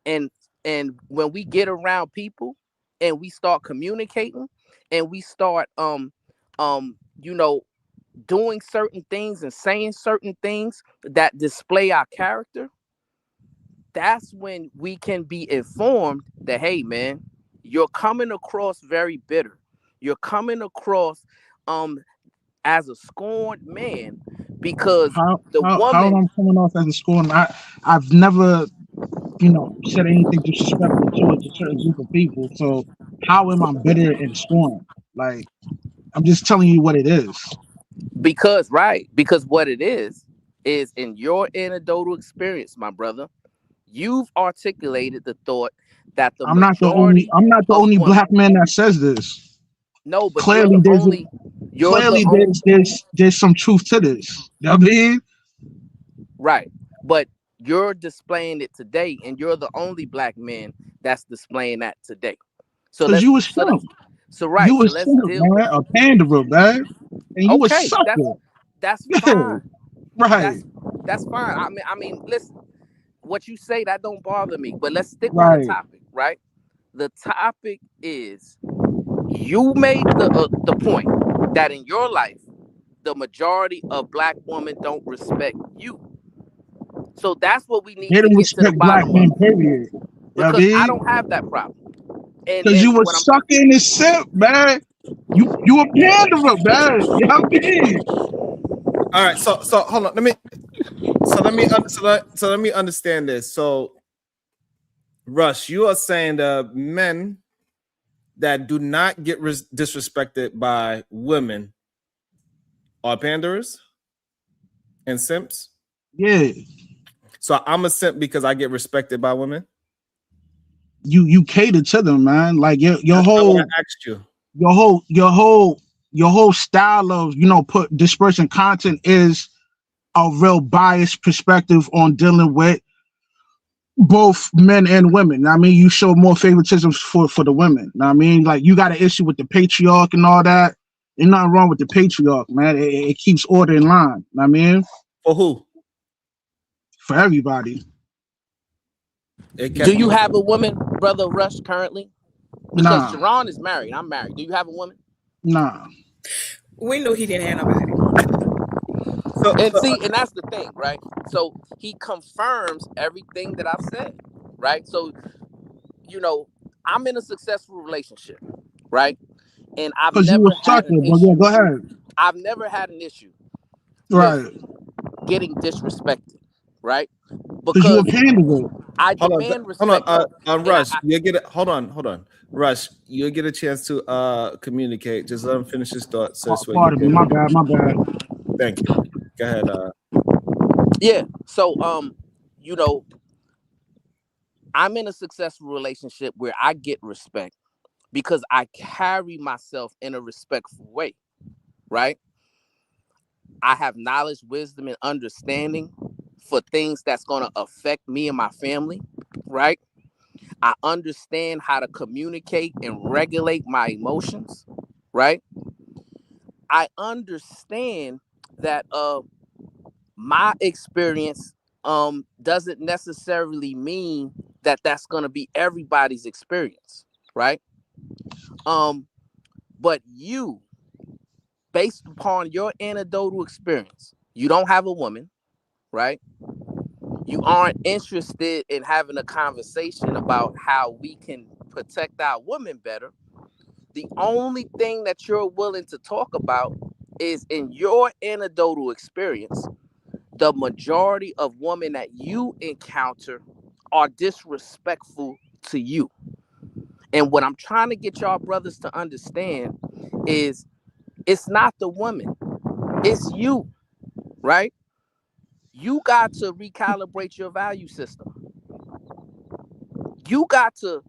And when we get around people and we start communicating and we start you know doing certain things and saying certain things that display our character, that's when we can be informed that, hey man, you're coming across very bitter, you're coming across um as a scorned man, because the How am woman, I coming off as a scorn? I've never said anything disrespectful towards a certain group of people. So how am I bitter and scorned? Like I'm just telling you what it is. because what it is in your anecdotal experience, my brother, you've articulated the thought that the majority I'm not the of only women, Black man that says this. no, but Clearly clearly there's some truth to this. You know what I mean? right, but you're displaying it today, and you're the only Black man that's displaying that today. So Because let's you was so let's simp. so You right, so was let's simp, deal with man. A panderer, man. And you a okay, sucker. that's Yeah, fine. right, That's fine. I mean, listen, what you say, that don't bother me. But let's stick on the right. topic, right? The topic is, you made the point that in your life, the majority of Black women don't respect you. So that's what we need They to don't get to the respect Black bottom men, of, period. You know what I because I mean? don't have that problem. And Because and you what was I'm sucking and simp, man. You a panderer, man. You know what I mean? All right, so hold on. Let me understand this. So, Rush, you are saying the men that do not get disrespected by women are panderers and simps. Yeah. So I'm a simp because I get respected by women. You cater to them, man. Like your That's not what whole I asked you. your whole your whole your whole style of put dispersing content is a real biased perspective on dealing with both men and women. I mean, you show more favoritism for the women. I mean, like you got an issue with the patriarch and all that. Ain't nothing wrong with the patriarch, man. It keeps order in line. I mean, For who? for everybody. It do kept you you. have a woman, brother Rush, currently? Because Nah, Sharon is married. I'm married. Do you have a woman? nah. We knew he didn't have nobody. And see, and that's the thing, right? So he confirms everything that I've said, right? So, I'm in a successful relationship, right? And I've Because you never was had an sucking, but yeah, issue. go ahead. I've never had an issue with Right. getting disrespected, right? Because you a Because panderer. I Hold on, demand respect. And Rush. You get it. Hold on, Rush. You'll get a chance to communicate. Just let him finish his thought, so this way you Pardon me, can. my bad, my bad. Thank you. Go ahead. yeah. So, you know, I'm in a successful relationship where I get respect because I carry myself in a respectful way, right? I have knowledge, wisdom, and understanding for things that's going to affect me and my family, right? I understand how to communicate and regulate my emotions, right? I understand that my experience doesn't necessarily mean that that's going to be everybody's experience, right? Um But you, based upon your anecdotal experience, you don't have a woman, right? You aren't interested in having a conversation about how we can protect our women better. The only thing that you're willing to talk about is, in your anecdotal experience, the majority of women that you encounter are disrespectful to you. And what I'm trying to get y'all brothers to understand is it's not the woman, it's you, right? You got to recalibrate your value system. You got to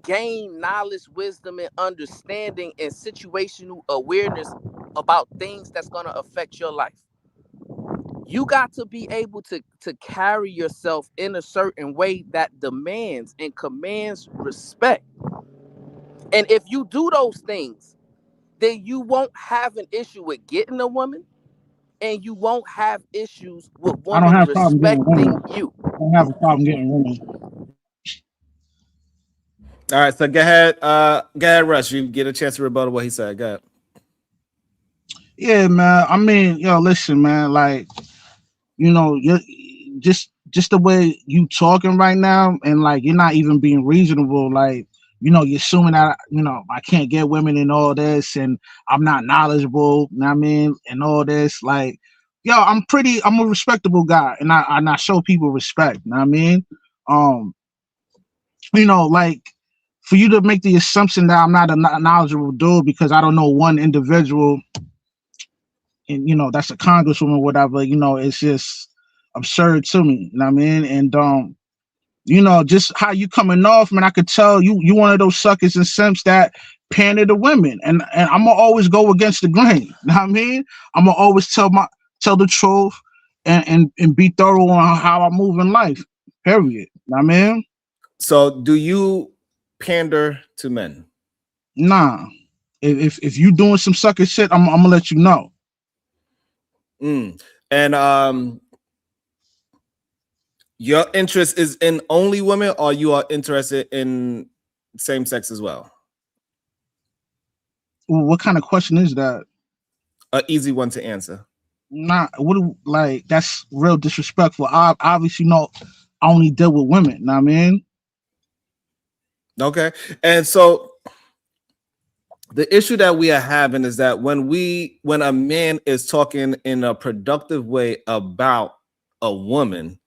gain knowledge, wisdom, and understanding and situational awareness about things that's going to affect your life. You got to be able to carry yourself in a certain way that demands and commands respect. And if you do those things, then you won't have an issue with getting a woman, and you won't have issues with I don't women have a problem getting respecting women. you. I don't have a problem getting women. All right, so go ahead, Rush. You get a chance to rebuttal what he said. Go ahead. Yeah, man. I mean, yo, listen, man. Like, you know, you're just the way you talking right now, and like you're not even being reasonable. Like, you know, you're assuming that I can't get women and all this, and I'm not knowledgeable. You know what I mean, and all this. Like, yo, I'm a respectable guy, and I show people respect. You know what I mean, like, for you to make the assumption that I'm not a knowledgeable dude because I don't know one individual, and that's a congresswoman or whatever, it's just absurd to me. You know what I mean? And just how you coming off, man, I could tell you one of those suckers and simps that pander to women. And I'm gonna always go against the grain. You know what I mean? I'm gonna always tell the truth and be thorough on how I move in life. Period. You know what I mean? So do you pander to men? Nah. If you doing some sucker shit, I'm gonna let you know. And your interest is in only women, or you are interested in same sex as well? Well, what kind of question is that? An easy one to answer. Nah, that's real disrespectful. I obviously know I only deal with women. Know what I mean? Okay. And so the issue that we are having is that when a man is talking in a productive way about a woman,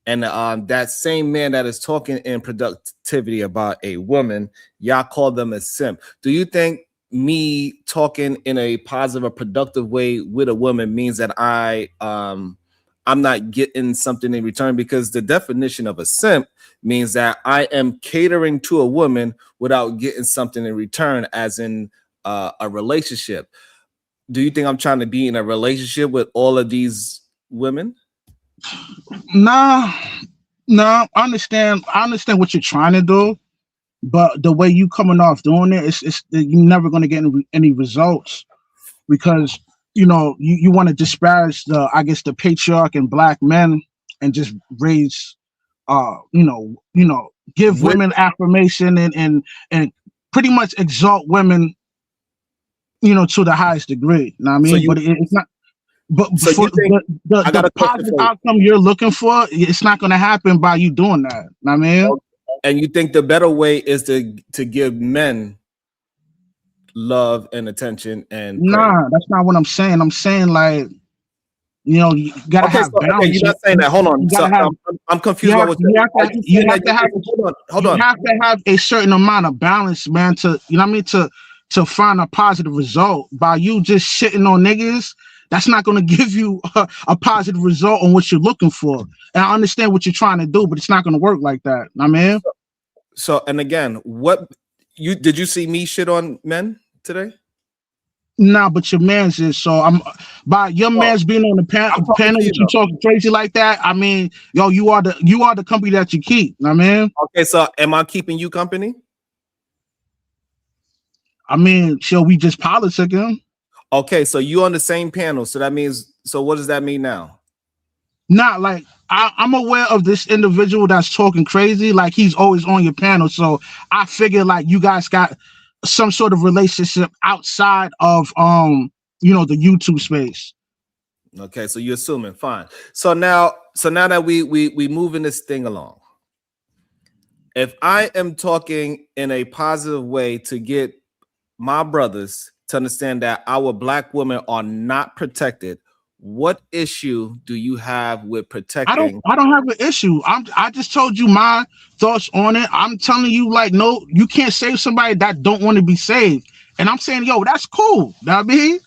and that same man that is talking in productivity about a woman, y'all call them a simp. Do you think me talking in a positive or productive way with a woman means that I'm not getting something in return? Because the definition of a simp means that I am catering to a woman without getting something in return, as in a relationship. Do you think I'm trying to be in a relationship with all of these women? Nah, I understand what you're trying to do, but the way you coming off doing it, it's you're never going to get any results, because you want to disparage the patriarch and black men and just raise give women affirmation and pretty much exalt women to the highest degree. You know what I mean? But it's not. But so for the positive outcome you're looking for, it's not going to happen by you doing that. You know what I mean? And you think the better way is to give men love and attention and praise? Nah, that's not what I'm saying. I'm saying, like, you gotta have balance. Okay, you're not saying that. Hold on. I'm confused about what you have to have. Hold on. You have to have a certain amount of balance, man. To find a positive result. By you just shitting on niggas, that's not going to give you a positive result on what you're looking for. And I understand what you're trying to do, but it's not going to work like that. I mean, so and again, did you see me shit on men today? Nah, but your man's is. So by your man's being on the panel with you talking crazy like that. I mean, you are the company that you keep. I mean, okay. So am I keeping you company? I mean, shall we just politicking? Okay, so you on the same panel. So that means, so what does that mean now? Not like I'm aware of this individual that's talking crazy. Like, he's always on your panel. So I figure, like, you guys got some sort of relationship outside of you know, the YouTube space. Okay, so you're assuming, fine. So now that we moving this thing along, if I am talking in a positive way to get my brothers to understand that our black women are not protected, what issue do you have with protecting? I don't have an issue. I just told you my thoughts on it. I'm telling you, like, no, you can't save somebody that don't want to be saved. And I'm saying, yo, that's cool. Know what I mean?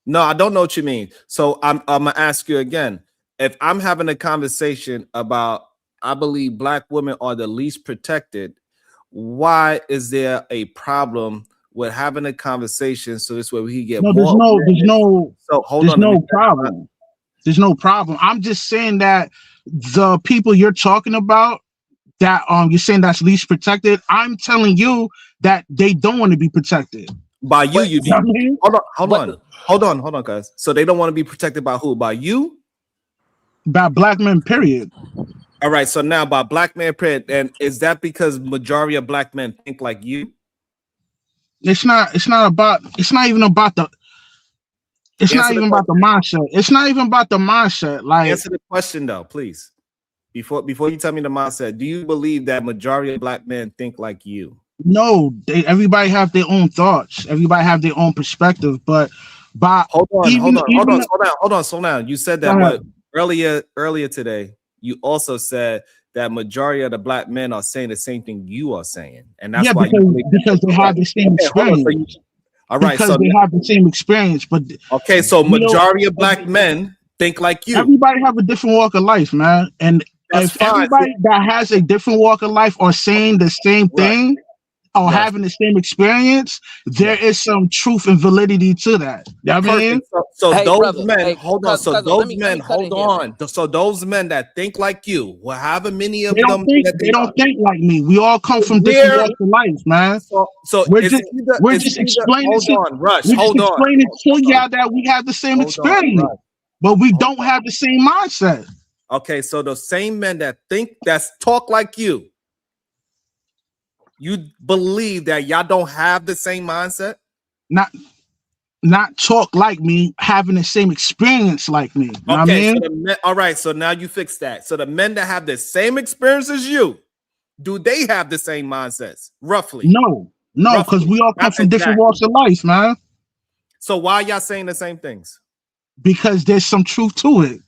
No, I don't know what you mean. So I'm gonna ask you again. If I'm having a conversation about, I believe black women are the least protected, why is there a problem with having a conversation so this way we can get No, more awareness? So hold there's on, let me no problem. There's no problem. I'm just saying that the people you're talking about that you're saying that's least protected, I'm telling you that they don't want to be protected. by you. You know what I mean? hold on, guys. So they don't want to be protected by who? By you? By black men, period. All right. So now by black men, period. And is that because majority of black men think like you? It's not even about the mindset. It's not even about the mindset. Like, answer the question though, please. Before you tell me the mindset, do you believe that majority of black men think like you? No, everybody have their own thoughts. Everybody have their own perspective. But hold on. Slow down. You said that, but earlier today, you also said that majority of the black men are saying the same thing you are saying, and that's why because they have the same experience. All right, because they have the same experience. But okay, so majority of black men think like you. Everybody have a different walk of life, man, and if everybody that has a different walk of life are saying the same thing or having the same experience, there is some truth and validity to that. You know what I mean? So hey, those brother, men, hold on. So those men, hold on. So those men that think like you, well, however many of them they don't think like me. We all come from different walks of life, man. So we're just explaining to y'all that we have the same experience, but we don't have the same mindset. Okay, so the same men that talk like you believe that y'all don't have the same mindset? Not talk like me, having the same experience like me. Okay, I mean? All right, so now you fix that. So the men that have the same experience as you, do they have the same mindsets, roughly? No, because we all come from different walks of life, man. So why y'all saying the same things? Because there's some truth to it.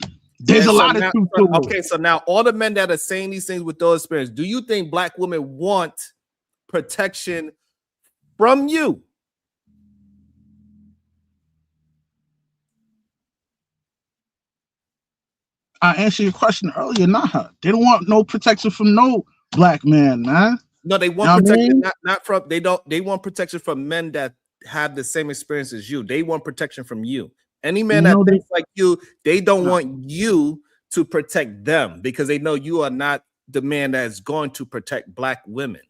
There's a lot of truth to it. Okay, so now all the men that are saying these things with those experience, do you think black women want protection from you? I answered your question earlier. Nah, they don't want no protection from no black man, man. No, they want protection not from they want protection from men that have the same experience as you. They want protection from you. Any man that thinks like you, they don't want you to protect them because they know you are not the man that is going to protect black women.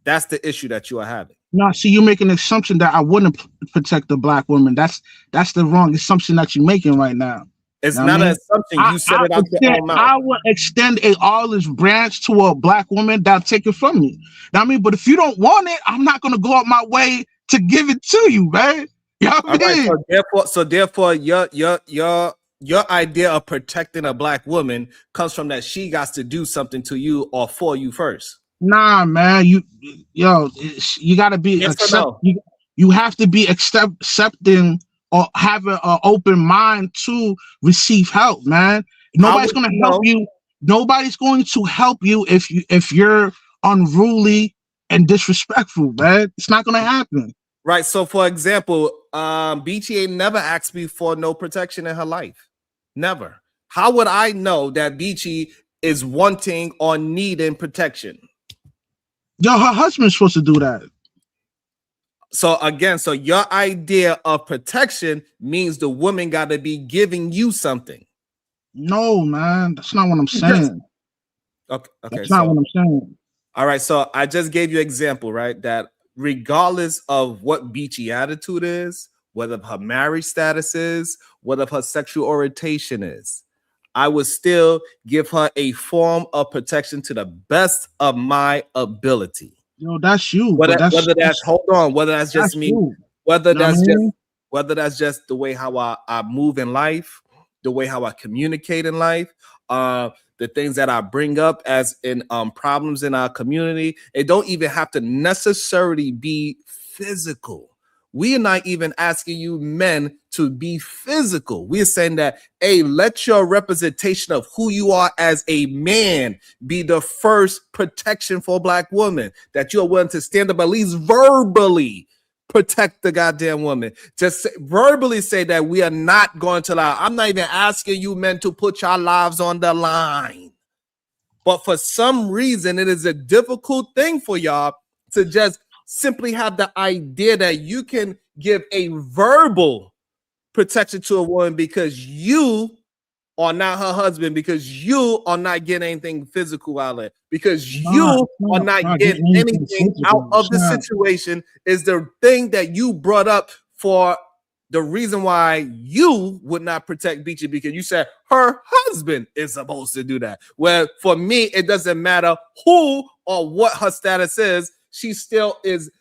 That's the issue that you are having. No, see, you make an assumption that I wouldn't protect the black woman. That's the wrong assumption that you're making right now. It's not an assumption. You said it out your own mouth. I would extend a olive branch to a black woman that'll take it from me. I mean, but if you don't want it, I'm not gonna go out my way to give it to you, man. You know what I mean? Right, so therefore, your idea of protecting a black woman comes from that she got to do something to you or for you first. Nah, man, you gotta be you have to be accepting or have an open mind to receive help, man. Nobody's gonna help you. Nobody's going to help you if you're unruly and disrespectful, man. It's not gonna happen. Right. So, for example, BTA never asked me for no protection in her life. Never. How would I know that Beachy is wanting or needing protection? Yo, her husband's supposed to do that. So again, so your idea of protection means the woman got to be giving you something. No, man, that's not what I'm saying. Okay, that's not what I'm saying. All right, so I just gave you an example, right? That regardless of what Beachy attitude is, whether her marriage status is, whether her sexual orientation is, I would still give her a form of protection to the best of my ability. Yo, that's you. Whether But whether that's hold on, whether that's just me, you. whether You know what I that's just mean? whether that's just the way how I move in life, the way how I communicate in life, the things that I bring up as in problems in our community. It don't even have to necessarily be physical. We are not even asking you men to be physical. We are saying that, hey, let your representation of who you are as a man be the first protection for a black woman, that you are willing to stand up at least verbally protect the goddamn woman. Just verbally say that we are not going to allow. I'm not even asking you men to put your lives on the line. But for some reason, it is a difficult thing for y'all to just simply have the idea that you can give a verbal protection to a woman because you are not her husband, because you are not getting anything physical out of it, because you are not getting anything out of the situation is the thing that you brought up for the reason why you would not protect Beachy, because you said her husband is supposed to do that. Well, for me, it doesn't matter who or what her status is. She still is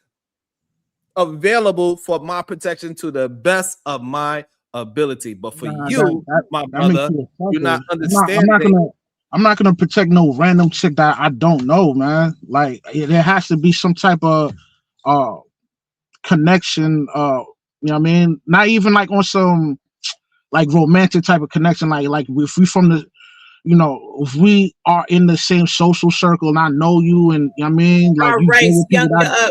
available for my protection to the best of my ability. But for you, my brother, you're not understanding. I'm not gonna protect no random chick that I don't know, man. Like there has to be some type of connection. You know what I mean? Not even like on some like romantic type of connection. Like if we from the, you know, if we are in the same social circle and I know you, and you know what I mean, like our you race, young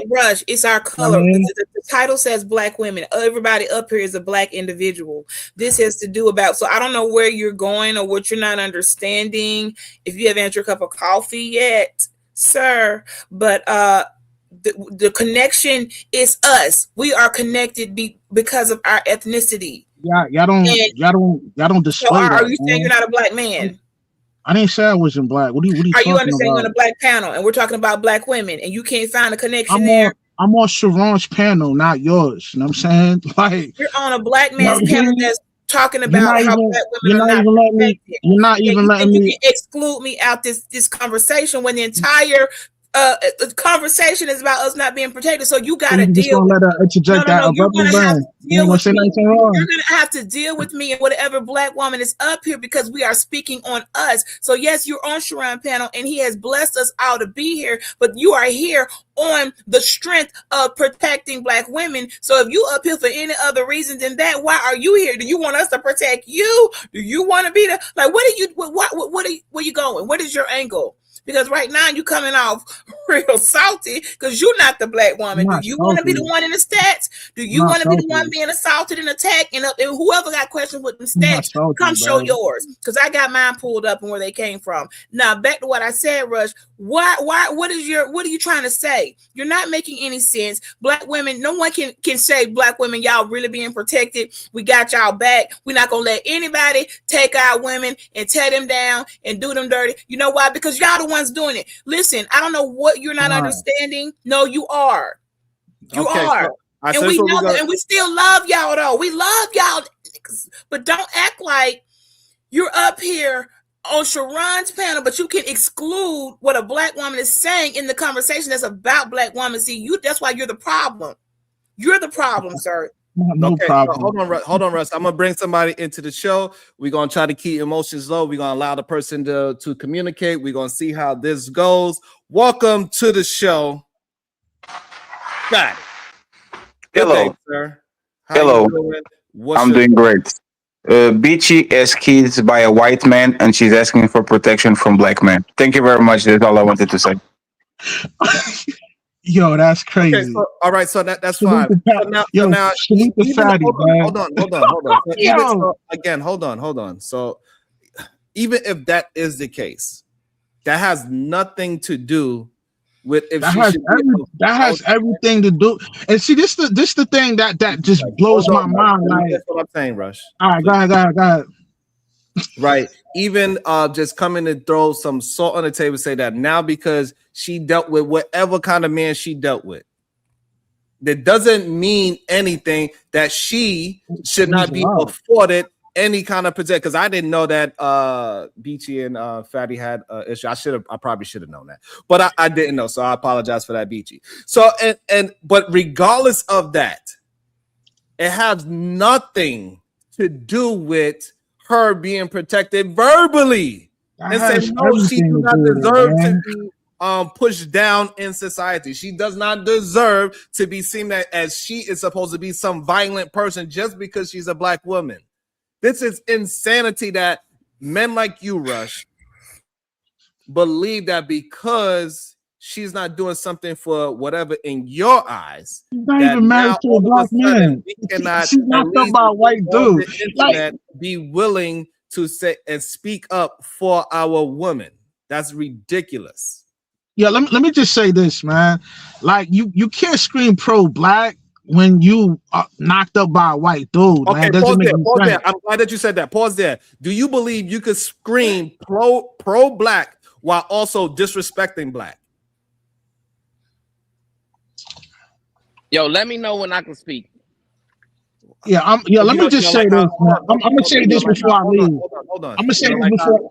Rush, it's our color. I mean? The title says black women. Everybody up here is a black individual. This has to do about, so I don't know where you're going or what you're not understanding. If you haven't had your cup of coffee yet, sir, but the connection is us. We are connected because of our ethnicity. Y'all don't display so are that, you saying you're not a black man? I didn't say I wasn't black. What are you Are you talking understanding about? on a black panel and we're talking about black women and you can't find a connection I'm there? I'm on Sharon's panel, not yours. You know what I'm saying? Like you're on a black man's you know panel that's talking about how black women are not protected. You're not even letting me. You can exclude me out this conversation when the entire conversation is about us not being protected. So you got to deal with me. You're gonna have to deal with me. You're gonna have to deal with me and whatever black woman is up here because we are speaking on us. So yes, you're on Sharon panel and he has blessed us all to be here, but you are here on the strength of protecting black women. So if you up here for any other reason than that, why are you here? Do you want us to protect you? Do you want to be the like? Where you going? What is your angle? Because right now you coming off real salty because you're not the black woman. Do you want to be the one in the stats? Do you want to be the one being assaulted and attacked? And whoever got questions with them stats, come show yours. Because I got mine pulled up and where they came from. Now back to what I said, Rush. What are you trying to say? You're not making any sense. Black women, no one can say black women, y'all really being protected. We got y'all back. We're not gonna let anybody take our women and tear them down and do them dirty. You know why? Because y'all the ones doing it. Listen, I don't know what you're not understanding. No, you are. You are. And we know that, and we still love y'all though. We love y'all, but don't act like you're up here on Sharon's panel, but you can exclude what a black woman is saying in the conversation that's about black women. See, that's why you're the problem. You're the problem, sir. No problem. So hold on, Russ. I'm gonna bring somebody into the show. We're gonna try to keep emotions low. We're gonna allow the person to communicate. We're gonna see how this goes. Welcome to the show. Got it. Hello, day, sir. How hello. You doing? I'm doing great. Beachy has kids by a white man, and she's asking for protection from black men. Thank you very much. That's all I wanted to say. Yo, that's crazy. Okay, so, all right, so that's fine. Hold on. Hold on. So even if that is the case, that has nothing to do with if that she has everything to do. And see, this the thing that just blows my mind. Like that's what I'm saying, Rush. All right, go ahead. Right. Even just coming to throw some salt on the table, say that now because she dealt with whatever kind of man she dealt with, that doesn't mean anything that she should not be afforded any kind of protect, because I didn't know that Beachy and Fatty had an issue. I probably should have known that, but I didn't know, so I apologize for that, Beachy. So but regardless of that, it has nothing to do with her being protected verbally. And say no, she does not deserve to be pushed down in society. She does not deserve to be seen as she is supposed to be some violent person just because she's a black woman. This is insanity that men like you, Rush, believe that because she's not doing something for whatever in your eyes, she's not even married to a black man. Cannot she's not by a white dude. Internet be willing to say and speak up for our women. That's ridiculous. Yeah, let me just say this, man. Like you can't scream pro-black when you are knocked up by a white dude. Okay, man. pause there. I'm glad that you said that. Pause there. Do you believe you could scream pro-black while also disrespecting black? Yo, let me know when I can speak. Yeah, let me just say this. I'm gonna say this before I leave. Hold on. I'm gonna say this before.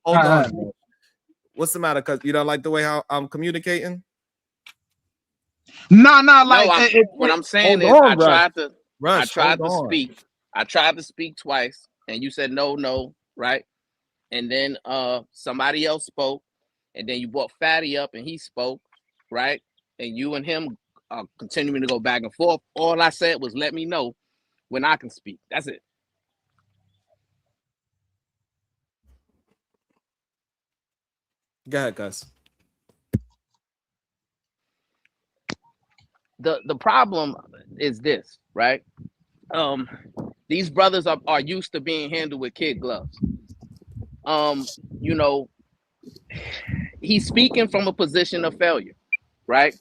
Hold on. What's the matter? Because you don't like the way how I'm communicating? What I'm saying is, I tried to speak. I tried to speak twice, and you said no, right? And then somebody else spoke, and then you brought Fatty up, and he spoke, right? And you and him are continuing to go back and forth. All I said was, let me know when I can speak. That's it. Go ahead, guys. The problem is this, right? These brothers are used to being handled with kid gloves. He's speaking from a position of failure, right?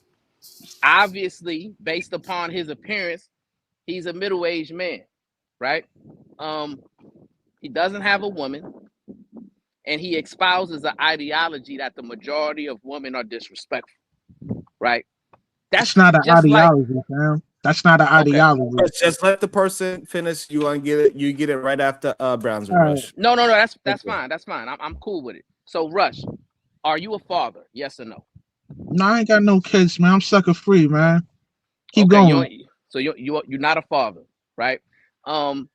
Obviously, based upon his appearance, he's a middle-aged man, right? He doesn't have a woman, and he espouses an ideology that the majority of women are disrespectful, right? That's not an ideology, fam. That's not an ideology. Just let the person finish. You want to get it? You get it right after Browns and Rush. No. That's fine. That's fine. I'm cool with it. So, Rush, are you a father? Yes or no? No, I ain't got no kids, man. I'm sucker free, man. Keep going. You're not a father, right? How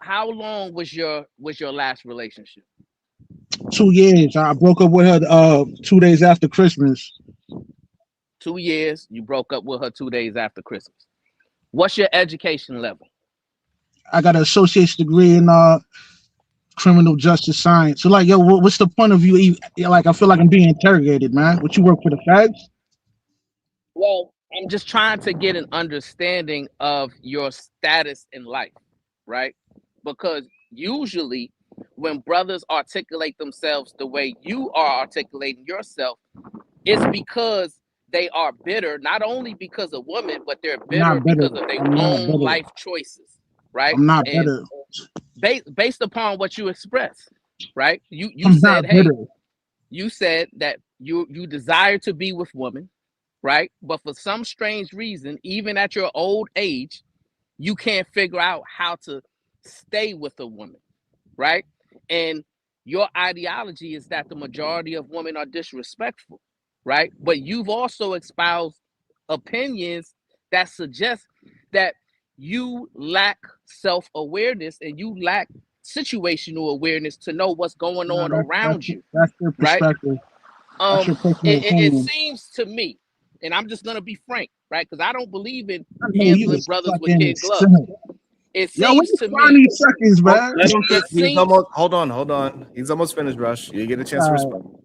long was your last relationship? 2 years. I broke up with her 2 days after Christmas. 2 years. You broke up with her 2 days after Christmas. What's your education level? I got an associate's degree in criminal justice science. So, like, yo, what's the point of you? Like, I feel like I'm being interrogated, man. What, you work for the feds? Well, I'm just trying to get an understanding of your status in life, right? Because usually when brothers articulate themselves the way you are articulating yourself, it's because they are bitter, not only because of women, but they're bitter because of their own life choices, right? I'm not bitter. Based upon what you express, right? You said, hey, you said that you desire to be with women, right? But for some strange reason, even at your old age, you can't figure out how to stay with a woman, right? And your ideology is that the majority of women are disrespectful, right? But you've also espoused opinions that suggest that you lack self-awareness and you lack situational awareness to know what's going on around you. That's your perspective. Right? It seems to me, and I'm just gonna be frank, right? Because I don't believe in handling brothers with kid gloves. It seems to me. Seconds, man. Hold on. He's almost finished, Rush. You get a chance to respond.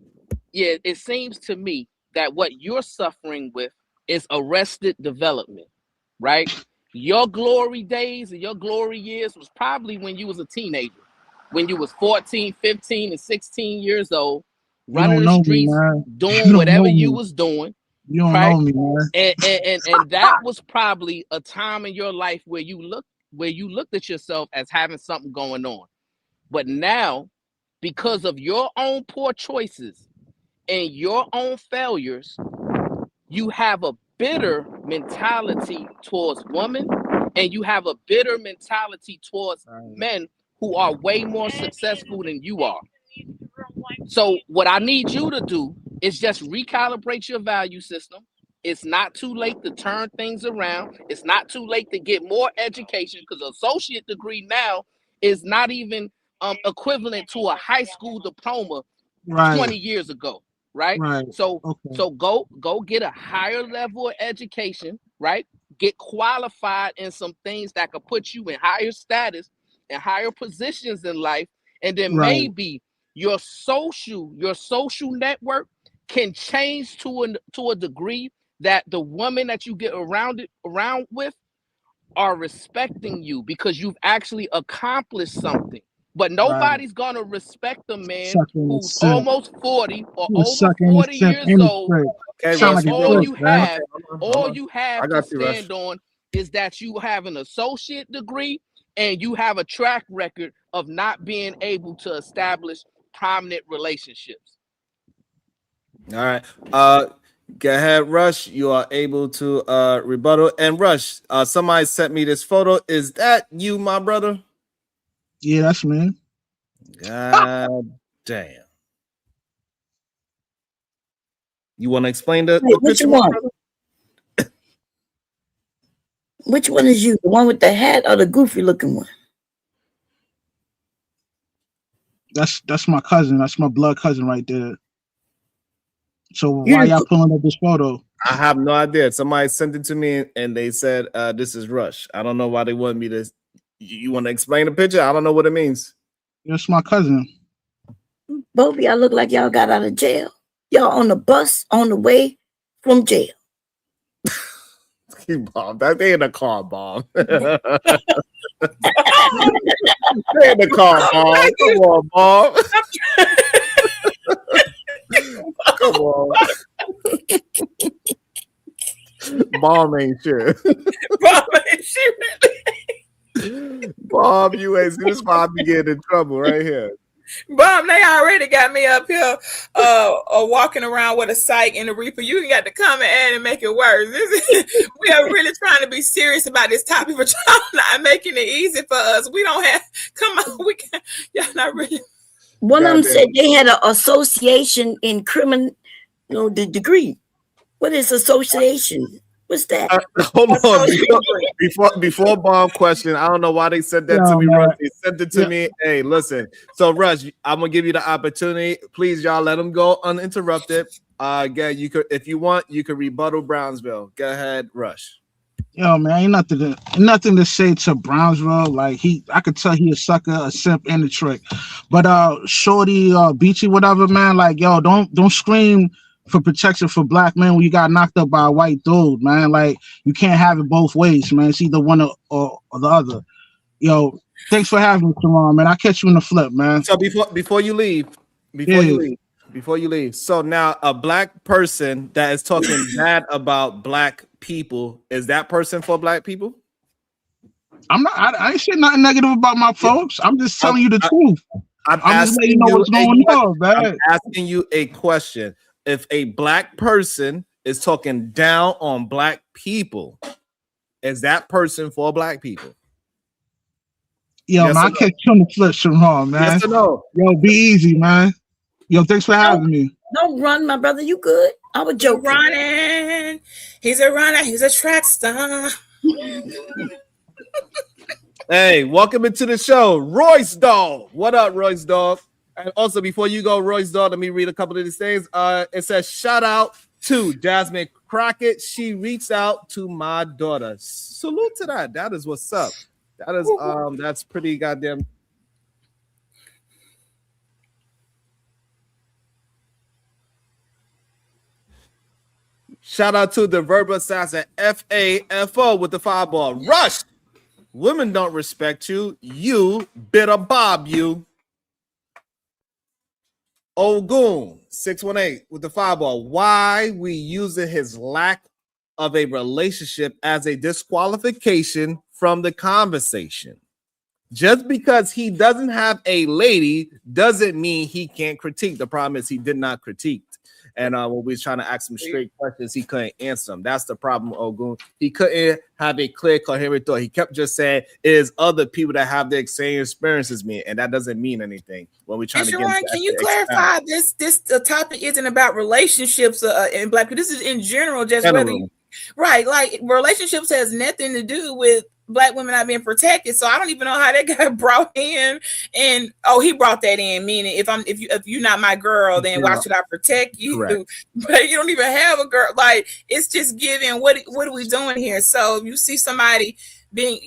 Yeah, it seems to me that what you're suffering with is arrested development, right? Your glory days and your glory years was probably when you was a teenager, when you was 14, 15, and 16 years old, running the streets, doing whatever you was doing. You don't know me, man. And that was probably a time in your life where you looked at yourself as having something going on. But now, because of your own poor choices and your own failures, you have a bitter mentality towards women and you have a bitter mentality towards men who are way more successful than you are. So what I need you to do is just recalibrate your value system. It's not too late to turn things around. It's not too late to get more education, because an associate degree now is not even equivalent to a high school diploma 20 years ago, right? So go get a higher level of education, right? Get qualified in some things that could put you in higher status and higher positions in life, and then maybe your social network can change to a degree that the women that you get around with are respecting you because you've actually accomplished something. But nobody's gonna respect a man who's almost 40 or over 40 years old. And all you have to stand on is that you have an associate degree and you have a track record of not being able to establish prominent relationships. All right. Go ahead, Rush. You are able to rebuttal. And Rush, somebody sent me this photo. Is that you, my brother? Yeah, that's me. God damn. You want to explain the Which picture, one? brother? Which one is you? The one with the hat or the goofy looking one? That's my cousin. That's my blood cousin right there. So why y'all pulling up this photo? I have no idea. Somebody sent it to me and they said this is Rush. I don't know why they want me to. You want to explain the picture? I don't know what it means. That's my cousin. Both of y'all look like y'all got out of jail. Y'all on the bus on the way from jail. Bomb. They in the car, bomb. They in the car, bomb. Come on, bomb. Come on. Bomb ain't shit. Bomb ain't shit. Bomb, you ain't see this bomb be getting in trouble right here. Bomb, they already got me up here walking around with a psych and a reaper. You got to come and add and make it worse. We are really trying to be serious about this topic, but y'all not making it easy for us. We don't have, come on, we can't, y'all not really. One of them said they had an association in criminal, the degree. What is association? What's that? Hold on. Before bomb question, I don't know why they said that to me, Rush. They sent it to me. Hey, listen. So, Rush, I'm gonna give you the opportunity. Please, y'all, let them go uninterrupted. Again, you could, if you want, you could rebuttal Brownsville. Go ahead, Rush. Yo, man, ain't nothing to say to Brownsville. Like I could tell he a sucker, a simp, and a trick. But Shorty, Beachy, whatever, man. Like, yo, don't scream for protection for black men when you got knocked up by a white dude, man. Like, you can't have it both ways, man. It's either one or the other. Yo, thanks for having me, Teron, man. I'll catch you in the flip, man. So before you leave, so now a black person that is talking bad about black people, is that person for black people? I ain't saying nothing negative about my folks. I'm just telling you the truth. I'm just letting you know what's going on, man. I'm asking you a question. If a black person is talking down on black people, is that person for black people? Yo, yes, man, I'll catch you on the flip, Teron, man. Yes or no? Yo, be easy, man. Yo, thanks for having me. Don't run, my brother. You good? I was joking. Running. He's a runner. He's a track star. Hey, welcome into the show, Royce Dog. What up, Royce Dog? And also, before you go, Royce Dog, let me read a couple of these things. It says, shout out to Jasmine Crockett. She reached out to my daughter. Salute to that. That is what's up. That is that's pretty goddamn. Shout out to the verbal assassin FAFO with the 5-ball. Rush. Women don't respect you. You bitter Bob, you. Ogun 618 with the 5-ball. Why we using his lack of a relationship as a disqualification from the conversation? Just because he doesn't have a lady doesn't mean he can't critique. The problem is he did not critique. And when we was trying to ask him straight questions, he couldn't answer them. That's the problem, Ogun. He couldn't have a clear, coherent thought. He kept just saying it is other people that have the same experiences as me, and that doesn't mean anything when we're trying to Sharon, get. can you clarify this? This topic isn't about relationships in Black people. This is in general, just whether you, right, like relationships has nothing to do with Black women not being protected. So I don't even know how that got brought in. And he brought that in, meaning if you're not my girl, then why should I protect you? Correct. But you don't even have a girl. Like, it's just giving what are we doing here? So if you see somebody being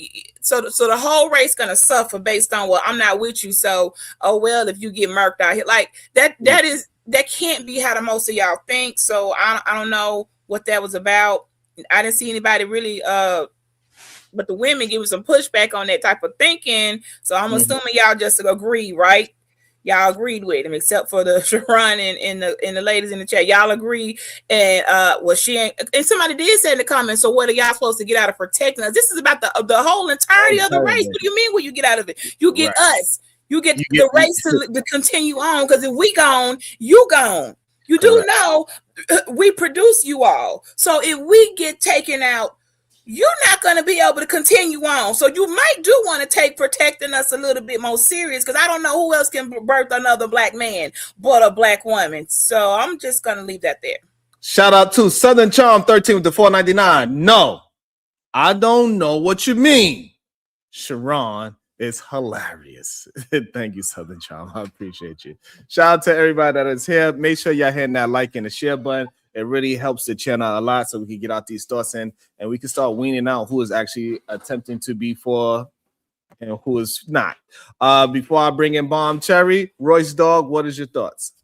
so the whole race gonna suffer based on, well, I'm not with you, so well, if you get murked out here, like that can't be how the most of y'all think. So I don't know what that was about. I didn't see anybody really but the women giving some pushback on that type of thinking. So I'm assuming y'all just agree, right? Y'all agreed with him, except for the Sharon and the ladies in the chat. Y'all agree. And she ain't, and somebody did say in the comments, so what are y'all supposed to get out of protecting us? This is about the whole entirety of the race. What do you mean what you get out of it? You get us. You get the race to continue on, because if we gone, you gone. You do know we produce you all. So if we get taken out, you're not going to be able to continue on. So you might do want to take protecting us a little bit more serious, because I don't know who else can birth another Black man but a Black woman. So I'm just going to leave that there. Shout out to Southern Charm 13 with the $4.99. No, I don't know what you mean. Sharon is hilarious. Thank you, Southern Charm. I appreciate you. Shout out to everybody that is here. Make sure y'all hitting that like and the share button. It really helps the channel a lot, so we can get out these thoughts in and we can start weaning out who is actually attempting to be for and who is not. Before I bring in Bomb Cherry, Royce Dog, what is your thoughts?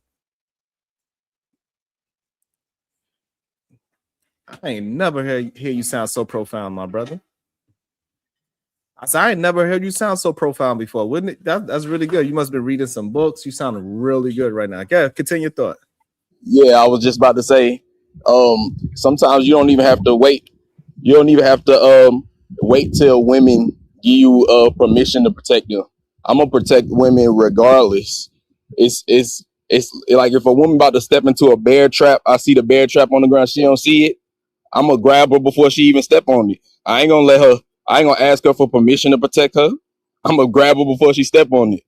I ain't never hear you sound so profound, my brother. I ain't never heard you sound so profound before. Wouldn't it? That's really good. You must have been reading some books. You sound really good right now. Okay, continue your thought. Yeah, I was just about to say, sometimes you don't even have to wait. You don't even have to wait till women give you permission to protect them. I'm gonna protect women regardless. It's like if a woman about to step into a bear trap, I see the bear trap on the ground, she don't see it, I'm gonna grab her before she even step on it. I ain't gonna ask her for permission to protect her. I'm gonna grab her before she step on it.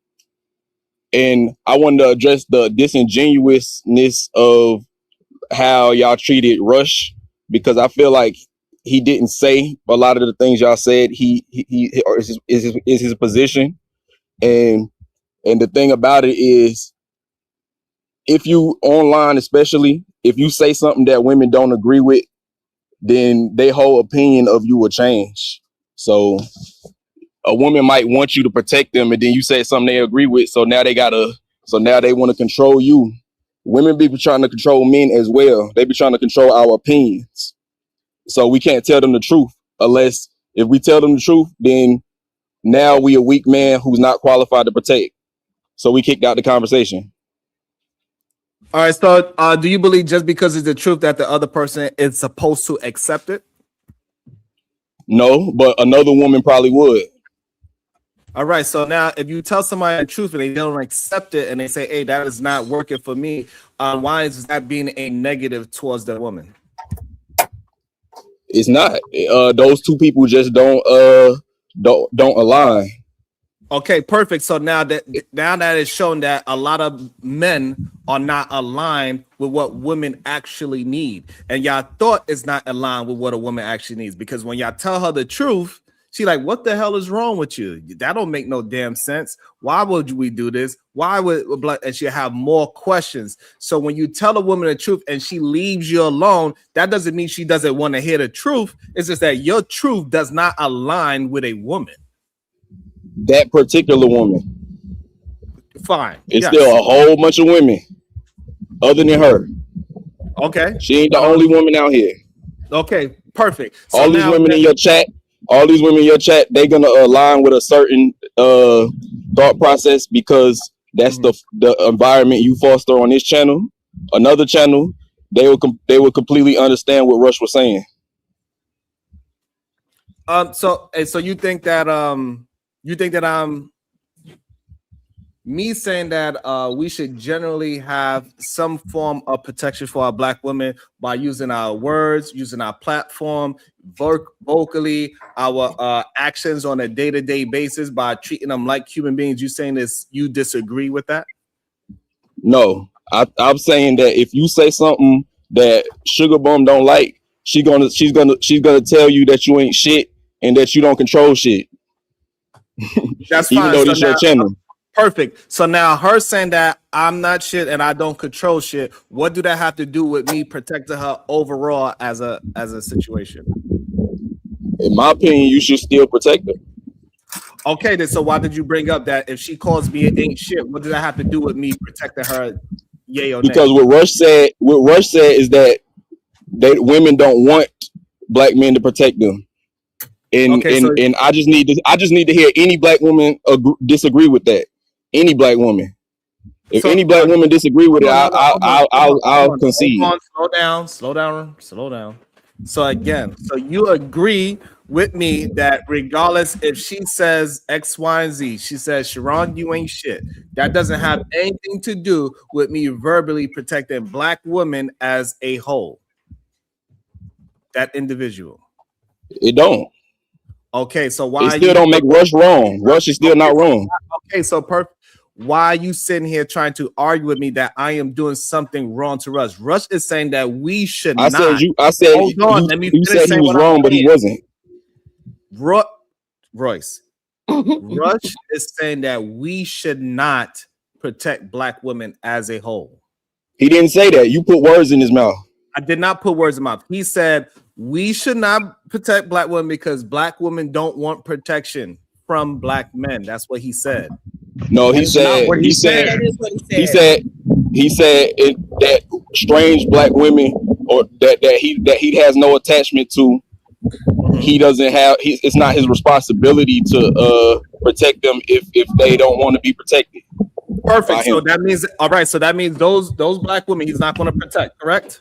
And I wanted to address the disingenuousness of how y'all treated Rush, because I feel like he didn't say a lot of the things y'all said. He is his position, and the thing about it is, if you online, especially if you say something that women don't agree with, then their whole opinion of you will change. So a woman might want you to protect them, and then you say something they agree with, so now they want to control you. Women be trying to control men as well. They be trying to control our opinions. So we can't tell them the truth, unless if we tell them the truth, then now we a weak man who's not qualified to protect. So we kicked out the conversation. All right, so do you believe just because it's the truth that the other person is supposed to accept it? No, but another woman probably would. All right, so now if you tell somebody the truth and they don't accept it and they say, hey, that is not working for me, why is that being a negative towards the woman? It's not. Those two people just don't align. Okay, perfect. So now that it's shown that a lot of men are not aligned with what women actually need, and y'all thought it's not aligned with what a woman actually needs, because when y'all tell her the truth, she like, what the hell is wrong with you? That don't make no damn sense. Why would we do this? Why would, and she have more questions. So when you tell a woman the truth and she leaves you alone, that doesn't mean she doesn't want to hear the truth. It's just that your truth does not align with a woman. That particular woman. Fine. It's still a whole bunch of women other than her. Okay. She ain't the only woman out here. Okay, perfect. So all these women in your chat, they're gonna align with a certain thought process, because that's the environment you foster on this channel. Another channel, they will completely understand what Rush was saying. So you think that Me saying that we should generally have some form of protection for our Black women by using our words, using our platform, vocally, our actions on a day-to-day basis by treating them like human beings. You saying this? You disagree with that? No, I'm saying that if you say something that Sugar Bum don't like, she's gonna tell you that you ain't shit and that you don't control shit. That's even fine. though So this your now, channel. perfect. So now her saying that I'm not shit and I don't control shit. What do that have to do with me protecting her overall as a situation? In my opinion, you should still protect her. Okay, then so why did you bring up that if she calls me it ain't shit? What does that have to do with me protecting her? Yay or nay? Because what Rush said is that women don't want Black men to protect them. And Okay, so and I just need to hear any Black woman disagree with that. Any Black woman. If any Black woman disagree with it, I'll concede. Hold on, slow down. So again, so you agree with me that regardless if she says X, Y, and Z, she says, Sharon, you ain't shit. That doesn't have anything to do with me verbally protecting Black women as a whole. That individual. It don't. Okay, so why it still don't make Rush wrong? Rush is still not wrong. Okay, so perfect. Why are you sitting here trying to argue with me that I am doing something wrong to Rush? Rush is saying that we should not. I said hold on. Let me you finish said he saying was what I'm wrong, but he saying. wasn't. Royce. Rush is saying that we should not protect Black women as a whole. He didn't say that. You put words in his mouth. I did not put words in my mouth. He said we should not protect Black women because Black women don't want protection from Black men. That's what he said. No, he said what he said that strange Black women or that he has no attachment to. He doesn't have. It's not his responsibility to protect them if they don't want to be protected. Perfect. So that means all right. So that means those Black women he's not going to protect. Correct.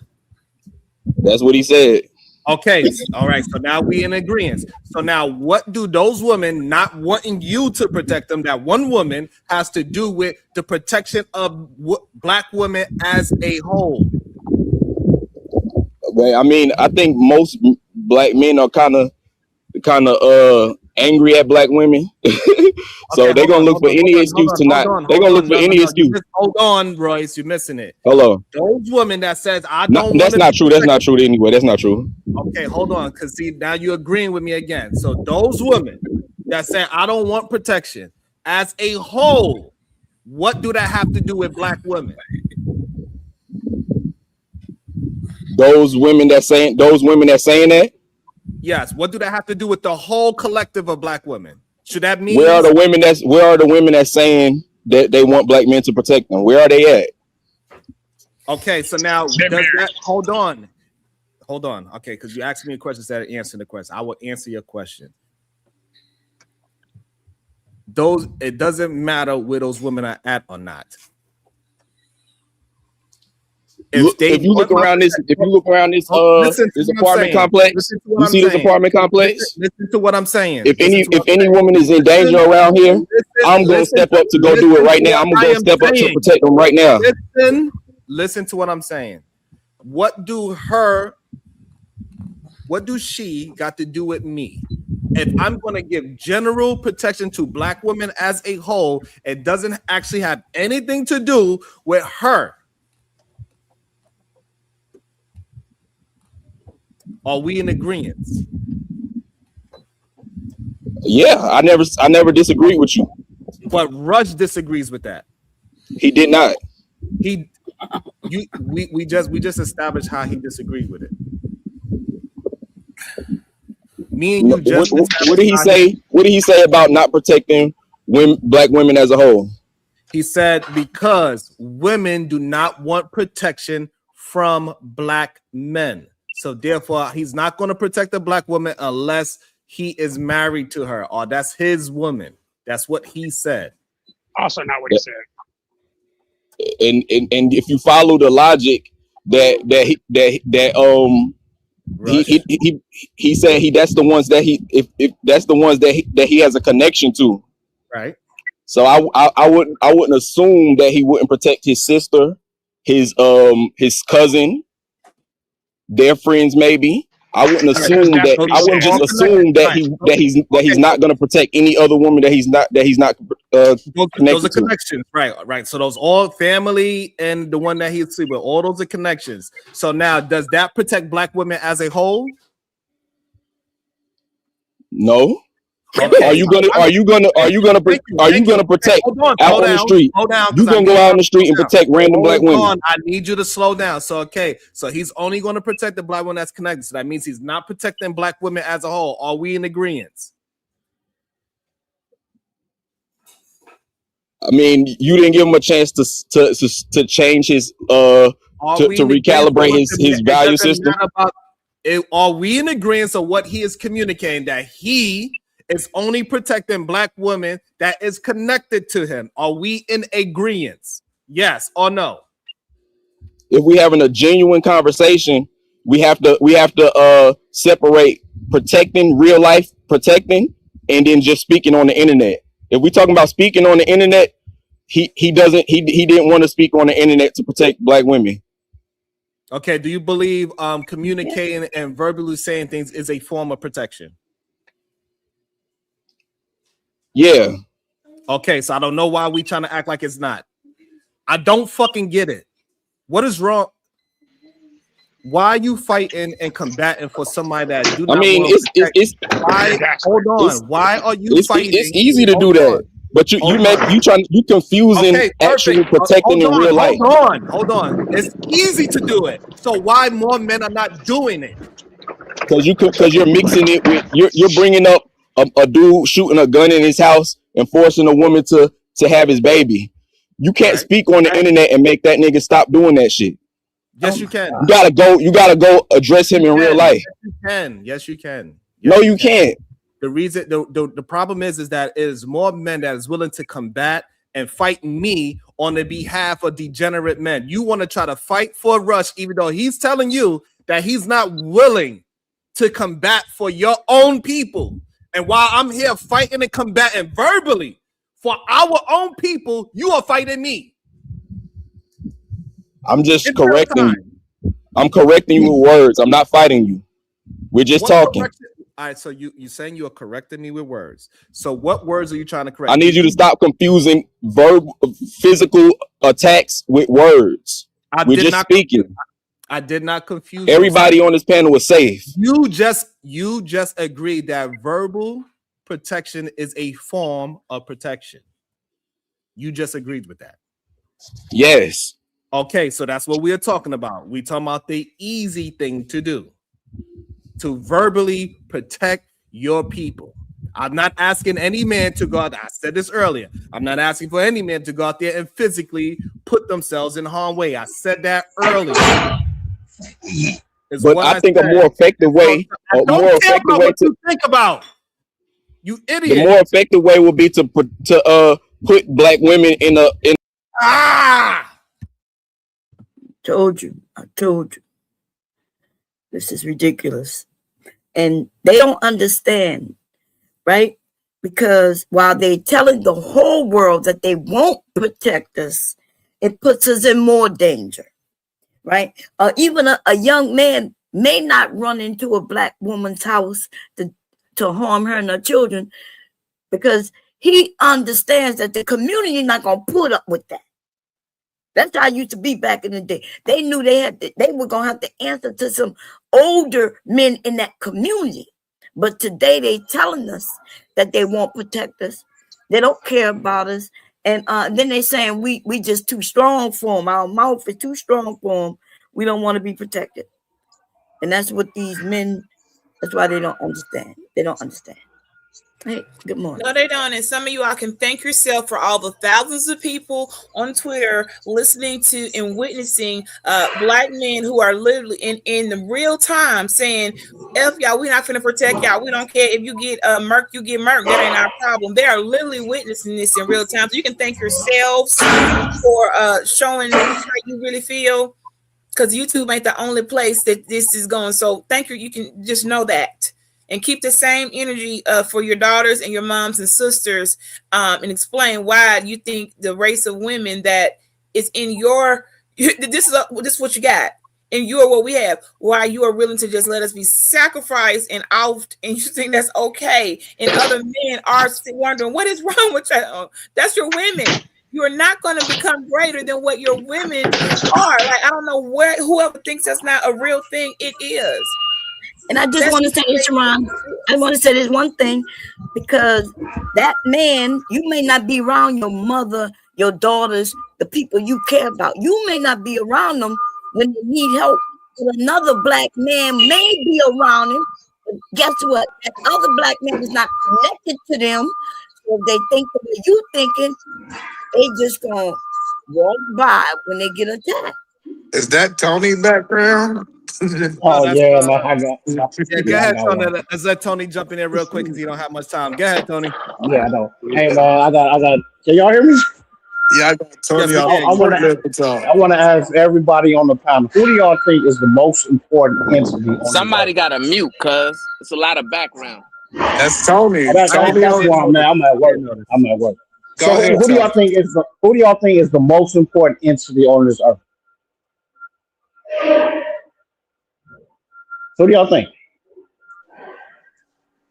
That's what he said. Okay. All right. So now we in agreement. So now what do those women not wanting you to protect them, that one woman, has to do with the protection of Black women as a whole? Well, I mean, I think most Black men are kind of angry at Black women. So they're gonna look for any excuse to not. They're gonna look for any excuse. Hold on, Royce, you're missing it. Hello. Those women that says I don't. That's not true. That's not true anyway. That's not true. Okay, hold on, because see now you're agreeing with me again. So those women that say I don't want protection as a whole, what do that have to do with Black women? Those women that saying that. Yes. What do that have to do with the whole collective of Black women? Should that mean Where are the women that's saying that they want Black men to protect them? Where are they at? Okay, so now does that hold on. Okay, because you asked me a question instead of answering the question. I will answer your question. It doesn't matter where those women are at or not. If you look around this apartment complex, you see this apartment complex. Listen to what I'm saying. If any woman is in danger around here, I'm gonna step up to go do it right now. I'm gonna go step up to protect them right now. Listen to what I'm saying. What do she got to do with me? If I'm going to give general protection to Black women as a whole, it doesn't actually have anything to do with her. Are we in agreement? Yeah, I never disagreed with you. But Rush disagrees with that. He did not. We just established how he disagreed with it. Me and you just what did he say? What did he say about not protecting Black women as a whole? He said because women do not want protection from Black men. So therefore, he's not going to protect a Black woman unless he is married to her or that's his woman. That's what he said. Also not what he said. And if you follow the logic he said that's the ones that he has a connection to. Right. So I wouldn't assume that he wouldn't protect his sister, his cousin, their friends maybe. I wouldn't assume that. I wouldn't just assume that he's not going to protect any other woman that he's not those connected are to. connections, right. So those all family and the one that he's sleeping with, all those are connections. So now, does that protect black women as a whole? No. Okay. Are you gonna protect out on the street? You gonna go out on the street and protect random black women? I need you to slow down. So he's only going to protect the black one that's connected. So that means he's not protecting black women as a whole. Are we in agreement? I mean, you didn't give him a chance to change his to recalibrate his value system. Are we in agreement of what he is communicating, that he is only protecting black women that is connected to him? Are we in agreement? Yes or no? If we having a genuine conversation, we have to separate protecting, real life protecting, and then just speaking on the internet. If we talking about speaking on the internet, he didn't want to speak on the internet to protect black women. Okay, do you believe communicating and verbally saying things is a form of protection? Yeah. Okay, so I don't know why we trying to act like it's not. I don't fucking get it. What is wrong? Why are you fighting and combating for somebody that do not? I mean, hold on. Why are you fighting? It's easy to do that, but you confusing actually protecting in real life. Hold on. It's easy to do it. So why more men are not doing it? Because you're mixing it with you're bringing up a dude shooting a gun in his house and forcing a woman to have his baby. You can't speak on the internet and make that nigga stop doing that shit. Yes, you can. You gotta go address him in real life. Yes, you can. No, you can't. The reason the problem is that it is more men that is willing to combat and fight me on the behalf of degenerate men. You want to try to fight for Rush, even though he's telling you that he's not willing to combat for your own people. And while I'm here fighting and combating verbally for our own people, you are fighting me. I'm just correcting you. I'm correcting you with words. I'm not fighting you. We're just talking. All right, so you're saying you are correcting me with words. So what words are you trying to correct? I need you to stop confusing physical attacks with words. We're just speaking. I did not confuse. Everybody on this panel was safe. You just agreed that verbal protection is a form of protection. You just agreed with that. Yes. Okay, so that's what we're talking about. We're talking about the easy thing to do, to verbally protect your people. I'm not asking any man to go out there. I said this earlier. I'm not asking for any man to go out there and physically put themselves in harm's way. I said that earlier. But I think a more effective way. To think about. You idiot. The more effective way would be to put black women in a. I told you. This is ridiculous. And they don't understand, right? Because while they're telling the whole world that they won't protect us, it puts us in more danger, right? Even a young man may not run into a black woman's house to harm her and her children because he understands that the community is not going to put up with that. That's how it used to be back in the day. They knew they were going to have to answer to some older men in that community. But today they telling us that they won't protect us. They don't care about us. And then they saying we just too strong for them. Our mouth is too strong for them. We don't want to be protected. And that's what these men, that's why they don't understand. They don't understand. Hey, good morning. No, they don't. And some of you all can thank yourself for all the thousands of people on Twitter listening to and witnessing black men who are literally in the real time saying, F y'all, we're not going to protect y'all. We don't care if you get murked, you get murked. That ain't our problem. They are literally witnessing this in real time. So you can thank yourselves for showing how you really feel, because YouTube ain't the only place that this is going. So thank you. You can just know that. and keep the same energy for your daughters and your moms and sisters, and explain why you think the race of women that is in your this is what you got, and you are what we have. Why you are willing to just let us be sacrificed and out, and you think that's okay, and other men are still wondering what is wrong with you. That's your women. You are not going to become greater than what your women are. Like, I don't know whoever thinks that's not a real thing. It is. And I just want to say this, Sharon. I want to say this one thing, because that man, you may not be around your mother, your daughters, the people you care about. You may not be around them when they need help. But another black man may be around him. But guess what? That other black man is not connected to them. So if they think the way you thinking, they just gonna walk by when they get attacked. Is that Tony background? Oh yeah, man. I got. Yeah, go ahead, Tony. Let's let Tony jump in there real quick because he don't have much time. Go ahead, Tony. Yeah, I know. Hey man, I got. Can y'all hear me? Yeah, I got Tony. I want to ask everybody on the panel, who do y'all think is the most important entity? Somebody got to mute, cuz it's a lot of background. That's Tony. That's why I'm at work. I'm at work. Go So ahead, who do y'all think is the most important entity on this earth? Who do y'all think?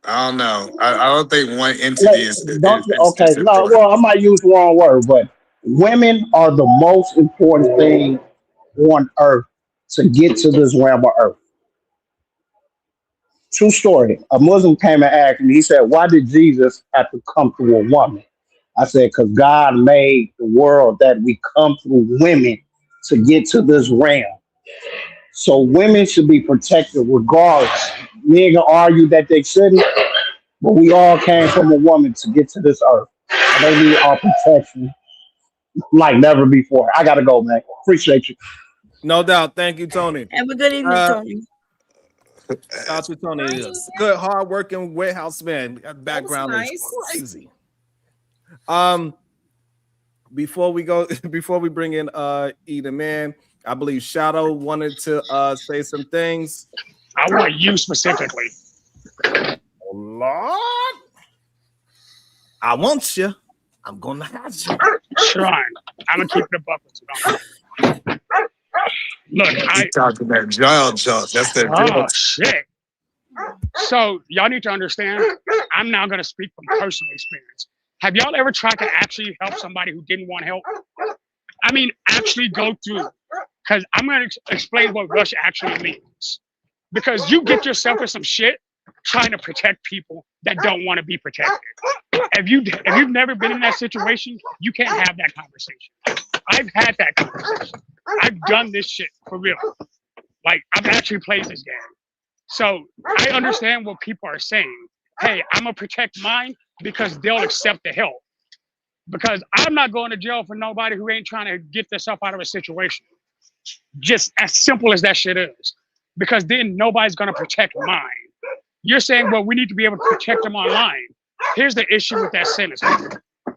I don't know. I don't think one entity is. Okay, no. Well, I might use the wrong word, but women are the most important thing on earth to get to this realm of earth. True story. A Muslim came and asked me. He said, "Why did Jesus have to come through a woman?" I said, "Because God made the world that we come through women to get to this realm. So women should be protected regardless." We ain't gonna argue that they shouldn't, but we all came from a woman to get to this earth. And they need our protection like never before. I gotta go, man. Appreciate you. No doubt. Thank you, Tony. Have a good evening, Tony. Shout out to Tony. Good, hard-working warehouse man. That background is crazy. Before we bring in Eden, man, I believe Shadow wanted to say some things. I want you specifically. Oh, Lord. I want you. I'm gonna have you. Shrine. I'm gonna keep it a buck with you. Look, I talking that jail junk. That's that. Oh shit. So y'all need to understand. I'm now gonna speak from personal experience. Have y'all ever tried to actually help somebody who didn't want help? I mean, actually go through. Because I'm gonna explain what rush actually means. Because you get yourself in some shit trying to protect people that don't want to be protected. If you've never been in that situation, you can't have that conversation. I've had that conversation. I've done this shit for real. Like, I've actually played this game. So I understand what people are saying. Hey, I'm gonna protect mine because they'll accept the help. Because I'm not going to jail for nobody who ain't trying to get themselves out of a situation. Just as simple as that shit is. Because then nobody's gonna protect mine. You're saying, well, we need to be able to protect them online. Here's the issue with that sentence.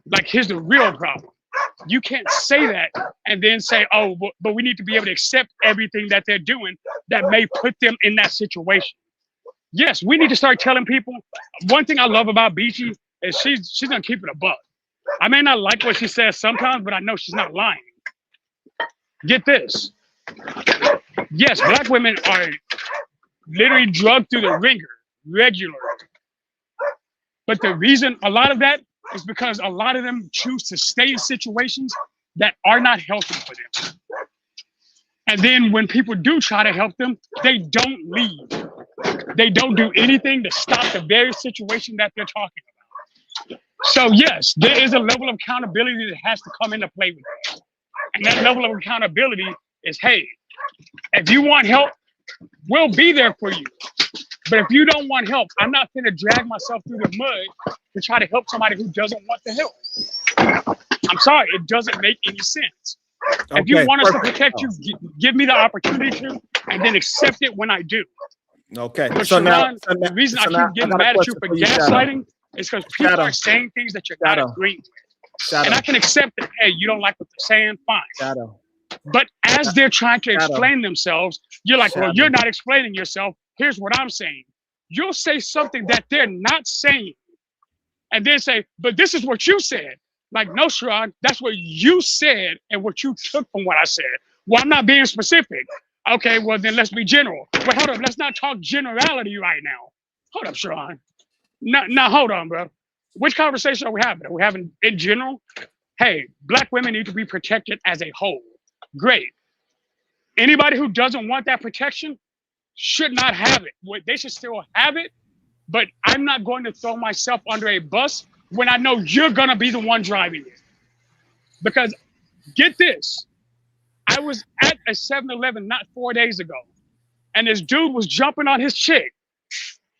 Like, here's the real problem. You can't say that and then say, oh, but we need to be able to accept everything that they're doing that may put them in that situation. Yes, we need to start telling people. One thing I love about Beachy is she's gonna keep it a buck. I may not like what she says sometimes, but I know she's not lying. Get this. Yes, black women are literally drugged through the ringer regularly. But the reason a lot of that is because a lot of them choose to stay in situations that are not healthy for them. And then when people do try to help them, they don't leave. They don't do anything to stop the very situation that they're talking about. So yes, there is a level of accountability that has to come into play with that. And that level of accountability is, hey, if you want help, we'll be there for you. But if you don't want help, I'm not going to drag myself through the mud to try to help somebody who doesn't want the help. I'm sorry, it doesn't make any sense. Okay, if you want us to protect you, give me the opportunity to, and then accept it when I do. Okay. But So Sharon, now, the reason I keep getting mad at you for gaslighting is because people are saying things that you're not agreeing with. And I can accept that, hey, you don't like what they're saying, fine. But as they're trying to explain themselves, you're like, well, you're not explaining yourself. Here's what I'm saying. you'll say something that they're not saying, and then say, "But this is what you said." Like, no, Sharon, that's what you said and what you took from what I said. Well, I'm not being specific. Okay, well then let's be general. Wait, hold up. Let's not talk generality right now. Hold up, Sharon. Now, hold on, bro. Which conversation are we having? Are we having in general? Hey, Black women need to be protected as a whole. Great. Anybody who doesn't want that protection should not have it. They should still have it, but I'm not going to throw myself under a bus when I know you're going to be the one driving it. Because get this, I was at a 7-Eleven not 4 days ago, and this dude was jumping on his chick.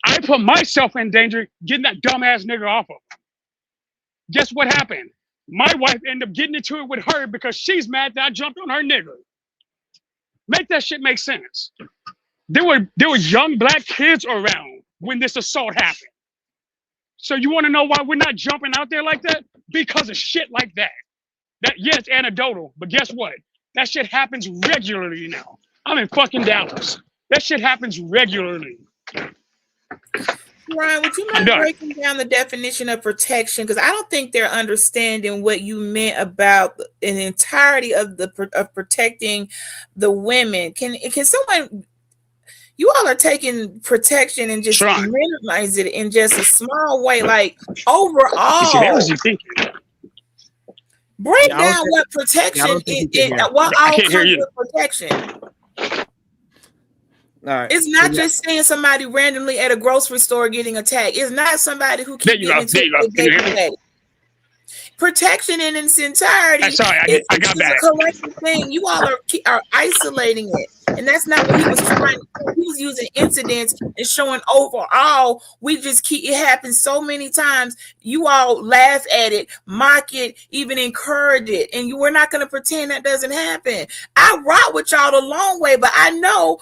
I put myself in danger getting that dumbass nigga off of him. Guess what happened? My wife ended up getting into it with her because she's mad that I jumped on her nigga. Make that shit make sense. There were young Black kids around when this assault happened. So you want to know why we're not jumping out there like that? Because of shit like that. Yeah, it's anecdotal, but guess what? That shit happens regularly now. I'm in fucking Dallas. That shit happens regularly. Ryan, would you mind breaking down the definition of protection? Because I don't think they're understanding what you meant about an entirety of protecting the women. Can someone? You all are taking protection and just minimize it in just a small way, like overall. Break down what protection is. What all comes with protection. All right. It's not just saying somebody randomly at a grocery store getting attacked. It's not somebody who keeps getting into protection in its entirety. I got that. It's a collective thing. You all are isolating it, and that's not what he was trying. He was using incidents and showing overall. We just keep it happens so many times. You all laugh at it, mock it, even encourage it, and we're not going to pretend that doesn't happen. I rock with y'all the long way, but I know.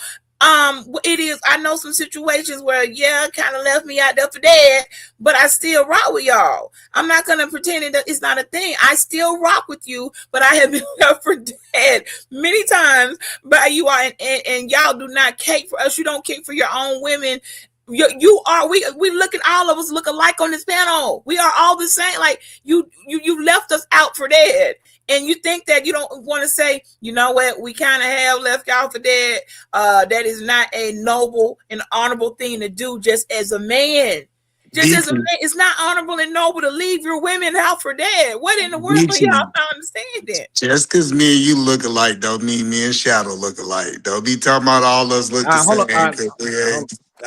It is. I know some situations where, kind of left me out there for dead, but I still rock with y'all. I'm not gonna pretend that it's not a thing. I still rock with you, but I have been left for dead many times by you all, and y'all do not cape for us. You don't cape for your own women. You are. We look at all of us look alike on this panel. We are all the same. Like you left us out for dead. And you think that you don't want to say, you know what, we kind of have left y'all for dead. That is not a noble and honorable thing to do just as a man. As a man, it's not honorable and noble to leave your women out for dead. What in the world are y'all not understanding? Just because me and you look alike don't mean me and Shadow look alike. Don't be talking about all us look the same.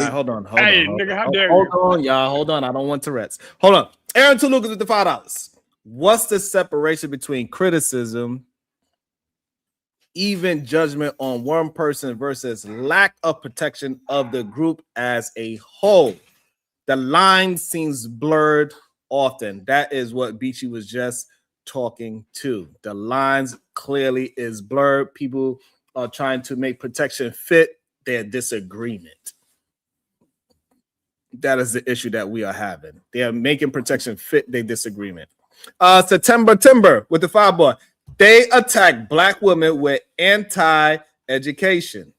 Hold on. Hey, nigga, how dare you? Hold on, y'all. Hold on. I don't want Tourette's. Hold on. Aaron T. Lucas with the $5. What's the separation between criticism, even judgment on one person versus lack of protection of the group as a whole? The line seems blurred often. That is what Beachy was just talking to. The lines clearly is blurred. People are trying to make protection fit their disagreement. That is the issue that we are having. They are making protection fit their disagreement. September Timber with the $5. They attack Black women with anti-education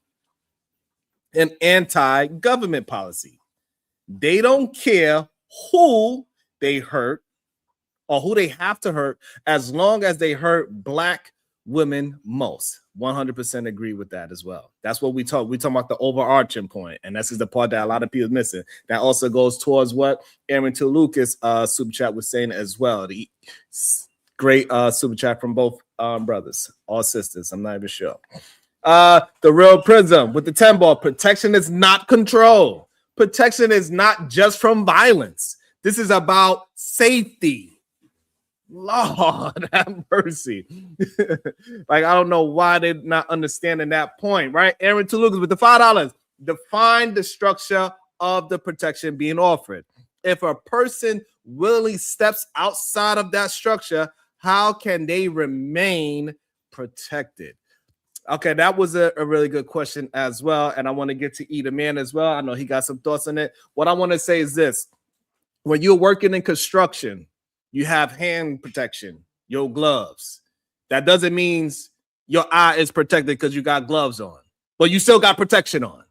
and anti-government policy. They don't care who they hurt or who they have to hurt as long as they hurt Black women most. 100% agree with that as well. That's what we talk. We talk about the overarching point, and this is the part that a lot of people are missing. That also goes towards what Aaron T. Lucas super chat was saying as well. The great super chat from both brothers or sisters. I'm not even sure. The Real Prism with the 10 ball. Protection is not control. Protection is not just from violence. This is about safety. Lord have mercy. Like, I don't know why they're not understanding that point, right? Aaron T. Lucas with the $5. Define the structure of the protection being offered. If a person willingly steps outside of that structure, how can they remain protected? Okay, that was a really good question as well. And I want to get to Eda Man as well. I know he got some thoughts on it. What I want to say is this. When you're working in construction, you have hand protection, your gloves. That doesn't mean your eye is protected because you got gloves on, but you still got protection on.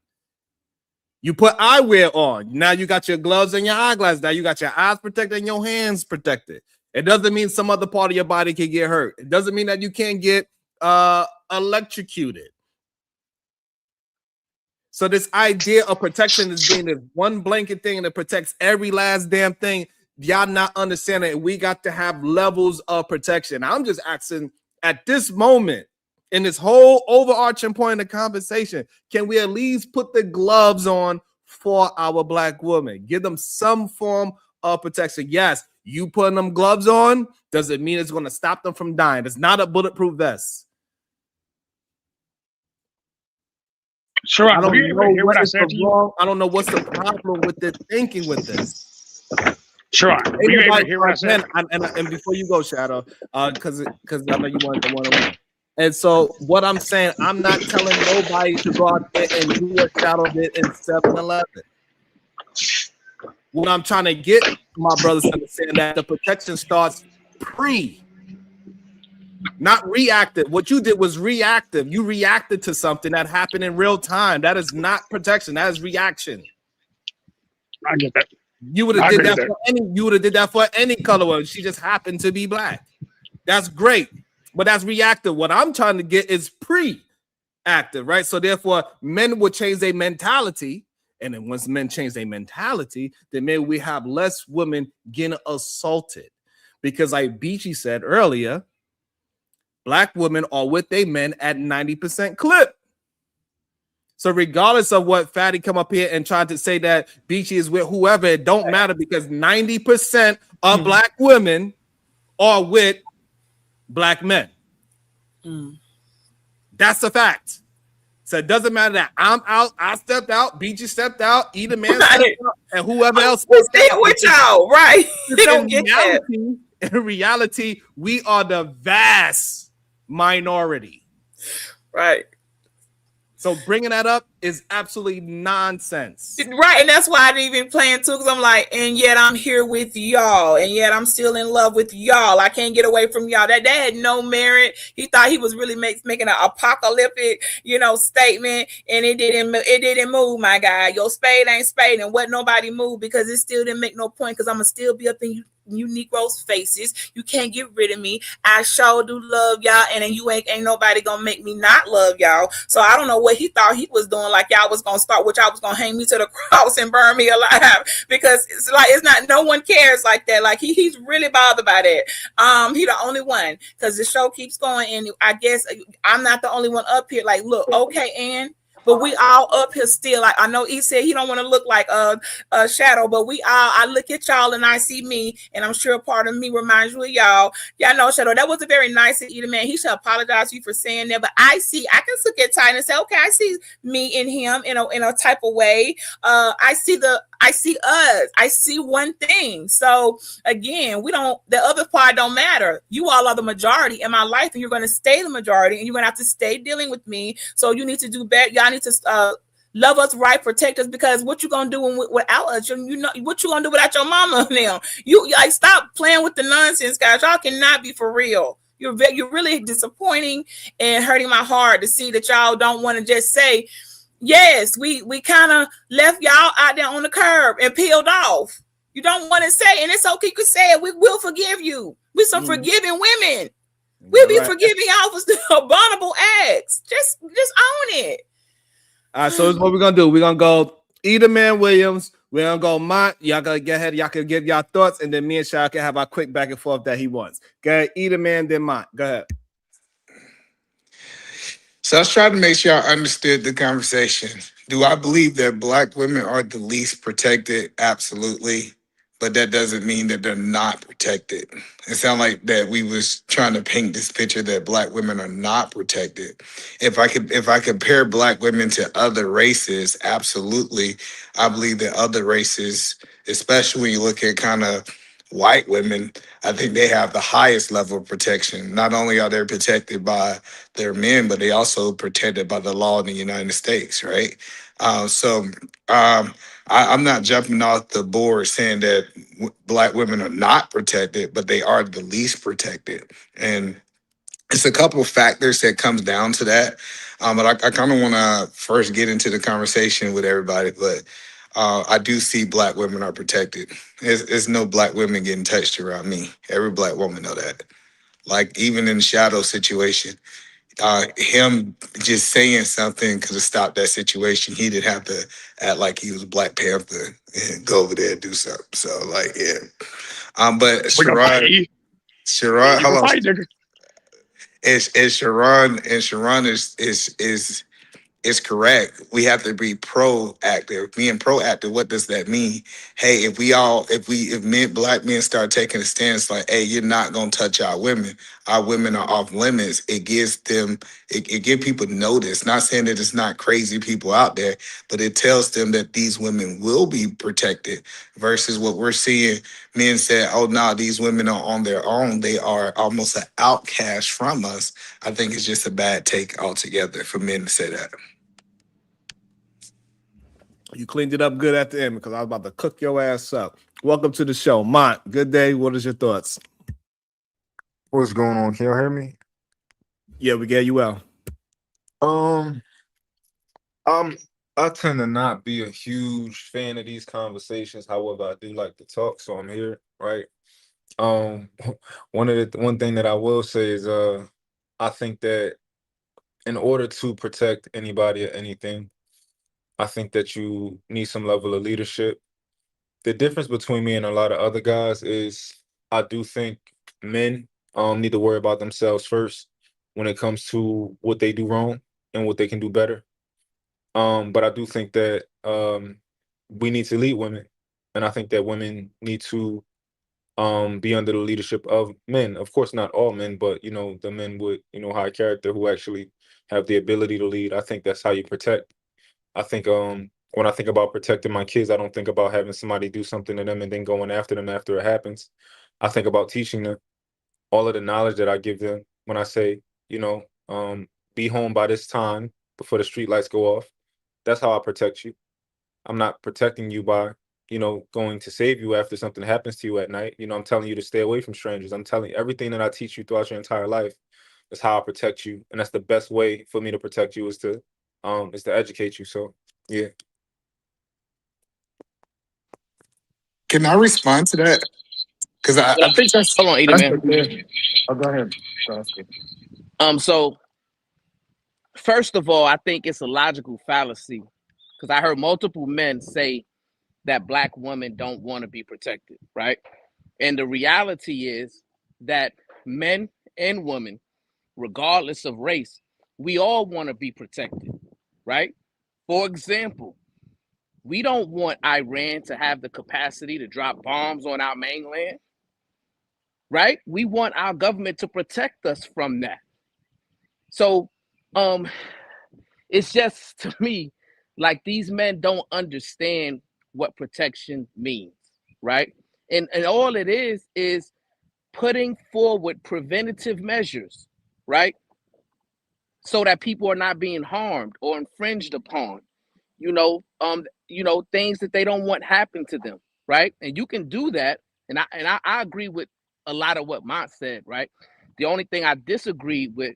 You put eyewear on. Now you got your gloves and your eyeglasses. Now you got your eyes protected and your hands protected. It doesn't mean some other part of your body can get hurt. It doesn't mean that you can't get electrocuted. So this idea of protection is being this one blanket thing that protects every last damn thing. Y'all not understanding. We got to have levels of protection. I'm just asking at this moment, in this whole overarching point of the conversation, can we at least put the gloves on for our Black women? Give them some form of protection. Yes, you putting them gloves on doesn't mean it's going to stop them from dying. It's not a bulletproof vest. Sure, I don't hear what I said to you. I don't know what's the problem with this thinking with this. Sure, were you able to hear what I said? And before you go, Shadow, because I know you want the one-on-one. And so what I'm saying, I'm not telling nobody to go out there and do what Shadow did in 7-Eleven. What I'm trying to get my brothers to understand that the protection starts pre, not reactive. What you did was reactive. You reacted to something that happened in real time. That is not protection. That is reaction. I get that. You would have did that for any. You would have did that for any color one. She just happened to be Black. That's great, but that's reactive. What I'm trying to get is pre-active, right? So therefore, men would change their mentality, and then once men change their mentality, then maybe we have less women getting assaulted, because like Beachy said earlier, Black women are with their men at 90% clip. So regardless of what Fatty come up here and try to say that Beachy is with whoever, it don't matter, because 90% of Black women are with Black men. That's a fact. So it doesn't matter that I'm out, I stepped out, Beachy stepped out, either man stepped out, and whoever else stepped out. With y'all, right? You don't get that. In reality, we are the vast minority. Right. So bringing that up is absolutely nonsense. Right, and that's why I didn't even plan to, because I'm like, and yet I'm here with y'all, and yet I'm still in love with y'all. I can't get away from y'all. That had no merit. He thought he was really making an apocalyptic, statement, and it didn't move, my guy. Your spade ain't spade, and what nobody moved, because it still didn't make no point, because I'm gonna still be up in you Negroes' faces. You can't get rid of me. I sure do love y'all, and then you ain't nobody gonna make me not love y'all. So I don't know what he thought he was doing, like y'all was gonna start, which I was gonna hang me to the cross and burn me alive, because it's not, no one cares like that. Like he's really bothered by that. He the only one, because the show keeps going, and I guess I'm not the only one up here. Like, look, okay, Ann, but we all up here still. Like, I know he said he don't want to look like a Shadow, but I look at y'all and I see me, and I'm sure part of me reminds you of y'all. Y'all know Shadow, that wasn't very nice of either, man. He should apologize to you for saying that. But I can look at Ty and say, okay, I see me in him in a type of way. I see us. I see one thing. So again, the other part don't matter. You all are the majority in my life, and you're going to stay the majority, and you're going to have to stay dealing with me. So you need to do better. Y'all need to love us right, protect us, because what you gonna do without us? You know what you gonna do without your mama now? You like, stop playing with the nonsense, guys. Y'all cannot be for real. You're really disappointing and hurting my heart to see that y'all don't want to just say, yes, we kind of left y'all out there on the curb and peeled off. You don't want to say, and it's okay. You can say it. We will forgive you. We're some forgiving women. We'll be forgiving y'all for abominable acts. Just own it. All right, so this is what we're gonna do. We're gonna go Edelman Williams. We're gonna go Mont. Y'all gotta get ahead. Y'all can give y'all thoughts, and then me and Shah can have our quick back and forth that he wants. Go ahead, Edelman, then Mont. Go ahead. So I was trying to make sure I understood the conversation. Do I believe that Black women are the least protected? Absolutely. But that doesn't mean that they're not protected. It sounds like that we was trying to paint this picture that Black women are not protected. If I compare Black women to other races, absolutely. I believe that other races, especially when you look at kind of white women, I think they have the highest level of protection. Not only are they protected by their men, but they also protected by the law in the United States, right? I'm not jumping off the board saying that Black women are not protected, but they are the least protected. And it's a couple of factors that comes down to that. But I kind of want to first get into the conversation with everybody. But I do see black women are protected. There's no black women getting touched around me. Every black woman know that. Like even in the shadow situation, him just saying something could have stopped that situation. He didn't have to act like he was Black Panther and go over there and do something. So like, yeah. But We gonna fight. Sharon, You hold gonna on. fight, nigga. Is Sharon is correct. We have to be proactive. Being proactive, what does that mean? Hey, if men, black men start taking a stance like, hey, you're not gonna touch our women are off limits, it gives them, it gives people notice. Not saying that it's not crazy people out there, but it tells them that these women will be protected versus what we're seeing. Men say, oh no, these women are on their own. They are almost an outcast from us. I think it's just a bad take altogether for men to say that. You cleaned it up good at the end because I was about to cook your ass up. Welcome to the show. Mont, good day. What is your thoughts? What's going on? Can y'all hear me? Yeah, we get you well. I tend to not be a huge fan of these conversations. However, I do like to talk, so I'm here, right? One thing that I will say is I think that in order to protect anybody or anything, I think that you need some level of leadership. The difference between me and a lot of other guys is I do think men need to worry about themselves first when it comes to what they do wrong and what they can do better. But I do think that we need to lead women, and I think that women need to be under the leadership of men. Of course, not all men, but the men with high character who actually have the ability to lead. I think that's how you protect. I think when I think about protecting my kids, I don't think about having somebody do something to them and then going after them after it happens. I think about teaching them all of the knowledge that I give them when I say, be home by this time before the street lights go off. That's how I protect you. I'm not protecting you by, going to save you after something happens to you at night. I'm telling you to stay away from strangers. I'm telling you everything that I teach you throughout your entire life is how I protect you. And that's the best way for me to protect you is to educate you. So yeah. Can I respond to that? Because I think Hold on, Edie, that's man. oh, go ahead. So first of all, I think it's a logical fallacy because I heard multiple men say that Black women don't want to be protected, right? And the reality is that men and women, regardless of race, we all want to be protected, right? For example, we don't want Iran to have the capacity to drop bombs on our mainland, right? We want our government to protect us from that. So it's just to me like these men don't understand what protection means, right? And all it is putting forward preventative measures, right? So that people are not being harmed or infringed upon, things that they don't want happen to them, right? And you can do that. And I agree with a lot of what Mont said, right? The only thing I disagree with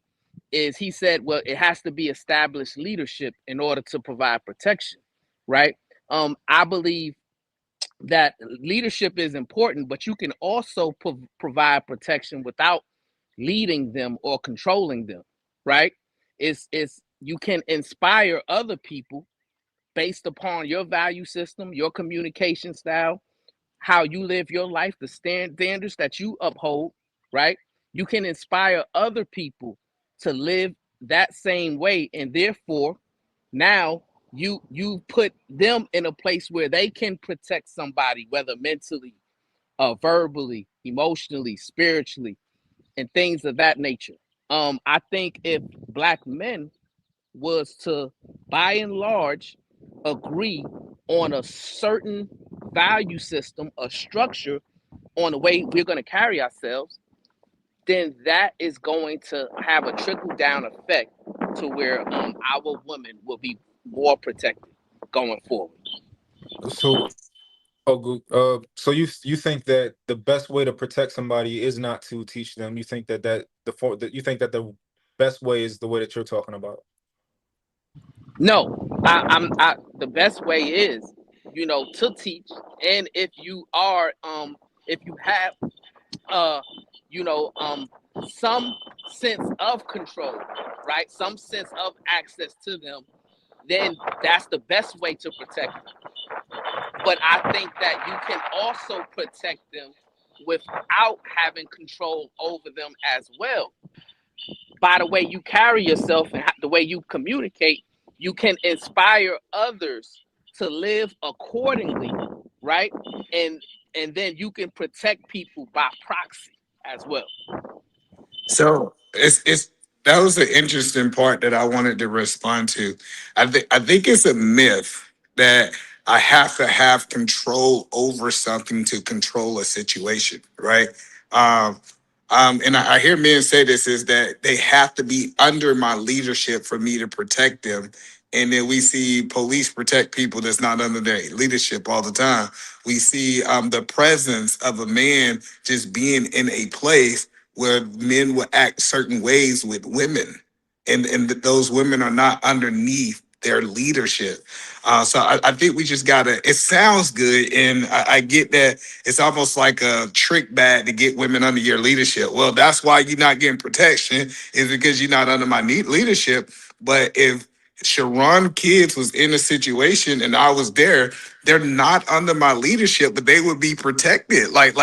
is he said, well, it has to be established leadership in order to provide protection, right? I believe that leadership is important, but you can also provide protection without leading them or controlling them, right? It's you can inspire other people based upon your value system, your communication style, how you live your life, the standards that you uphold, right? You can inspire other people to live that same way, and therefore now you put them in a place where they can protect somebody, whether mentally, verbally, emotionally, spiritually, and things of that nature. I think if Black men was to, by and large, agree on a certain value system, a structure on the way we're going to carry ourselves, then that is going to have a trickle down effect to where our women will be more protected going forward. So so you think that the best way to protect somebody is not to teach them. You think that you think that the best way is the way that you're talking about. No, the best way is, to teach. And if you have, uh, you know, some sense of control, right? Some sense of access to them, then that's the best way to protect them. But I think that you can also protect them without having control over them as well. By the way you carry yourself and the way you communicate, you can inspire others to live accordingly, right? And then you can protect people by proxy as well. So it's that was an interesting part that I wanted to respond to. I think it's a myth that I have to have control over something to control a situation, right? Um, and I hear men say this is that they have to be under my leadership for me to protect them. And then we see police protect people that's not under their leadership all the time. We see the presence of a man just being in a place where men will act certain ways with women, and those women are not underneath their leadership. So I think we just gotta. It sounds good, and I get that it's almost like a trick bag to get women under your leadership. Well, that's why you're not getting protection, is because you're not under my leadership. But if Sharon Kids was in a situation and I was there, they're not under my leadership, but they would be protected. Like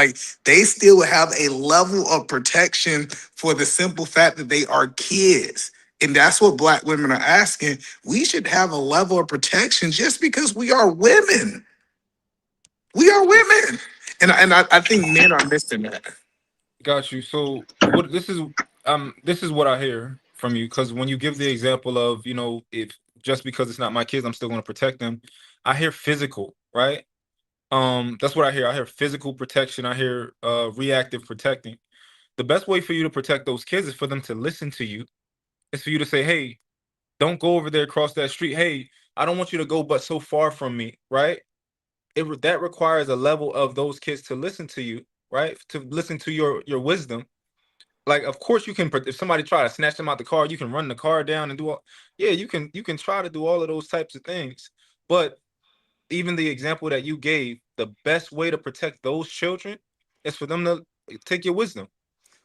they still have a level of protection for the simple fact that they are kids. And that's what Black women are asking. We should have a level of protection just because we are women. We are women. And I think men are missing that. Got you. So what this is what I hear from you, because when you give the example of, if just because it's not my kids, I'm still going to protect them. I hear physical, right? That's what I hear. I hear physical protection. I hear reactive protecting. The best way for you to protect those kids is for them to listen to you. It's for you to say, hey, don't go over there across that street. Hey, I don't want you to go but so far from me, right? That requires a level of those kids to listen to you, right? To listen to your wisdom. Like, of course you can, if somebody try to snatch them out the car, you can run the car down and do all, yeah, you can try to do all of those types of things. But even the example that you gave, the best way to protect those children is for them to take your wisdom.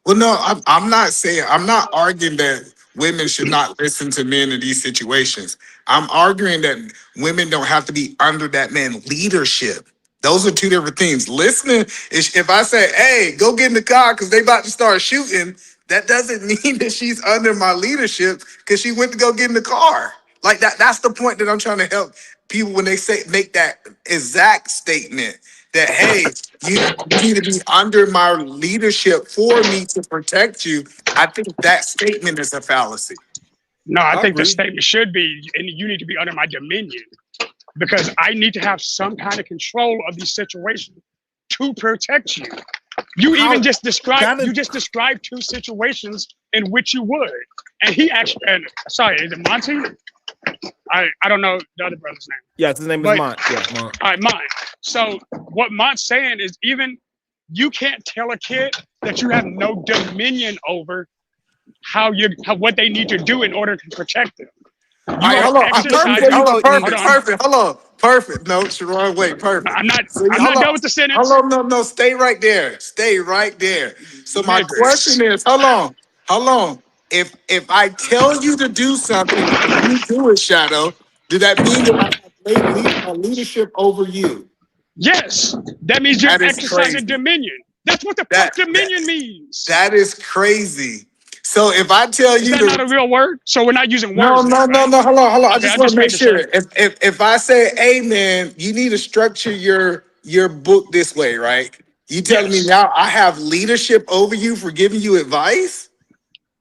Well, no, I'm not saying, I'm not arguing that women should not listen to men in these situations. I'm arguing that women don't have to be under that man's leadership. Those are two different things. Listening is, if I say, hey, go get in the car because they about to start shooting, that doesn't mean that she's under my leadership because she went to go get in the car. Like that's the point that I'm trying to help people when they say make that exact statement that, hey, you need to be under my leadership for me to protect you. I think that statement is a fallacy. No, I I think the agree. statement should be, and you need to be under my dominion because I need to have some kind of control of these situations to protect you. You How even just described kind of two situations in which you would. And he actually, and sorry, is it Monty? I don't know the other brother's name. yes, his name is But Mont. Yeah. Well, all right, mine. So what Mont's saying is even you can't tell a kid that you have no dominion over what they need to do in order to protect them. All You right, are hold on. exercising. Hold Perfect, on, perfect. Hold on. Perfect. No, Sharon, wait, perfect. I'm not. So I'm hold not on. done with the Hold sentence, on, no, stay right there. Stay right there. So my nigga. question is, hold on. If I tell you to do something and you do it, Shadow, does that mean that I have leadership over you? Yes, that means you're That is exercising crazy. dominion. That's what the fuck That dominion means. that is crazy. So if I tell Is you that not a to real word? So we're not using no, words now, right? hold on. I Okay, I just want just to make making sure. sure. If I say, hey man, you need to structure your book this way, right? You telling me Yes, now I have leadership over you for giving you advice?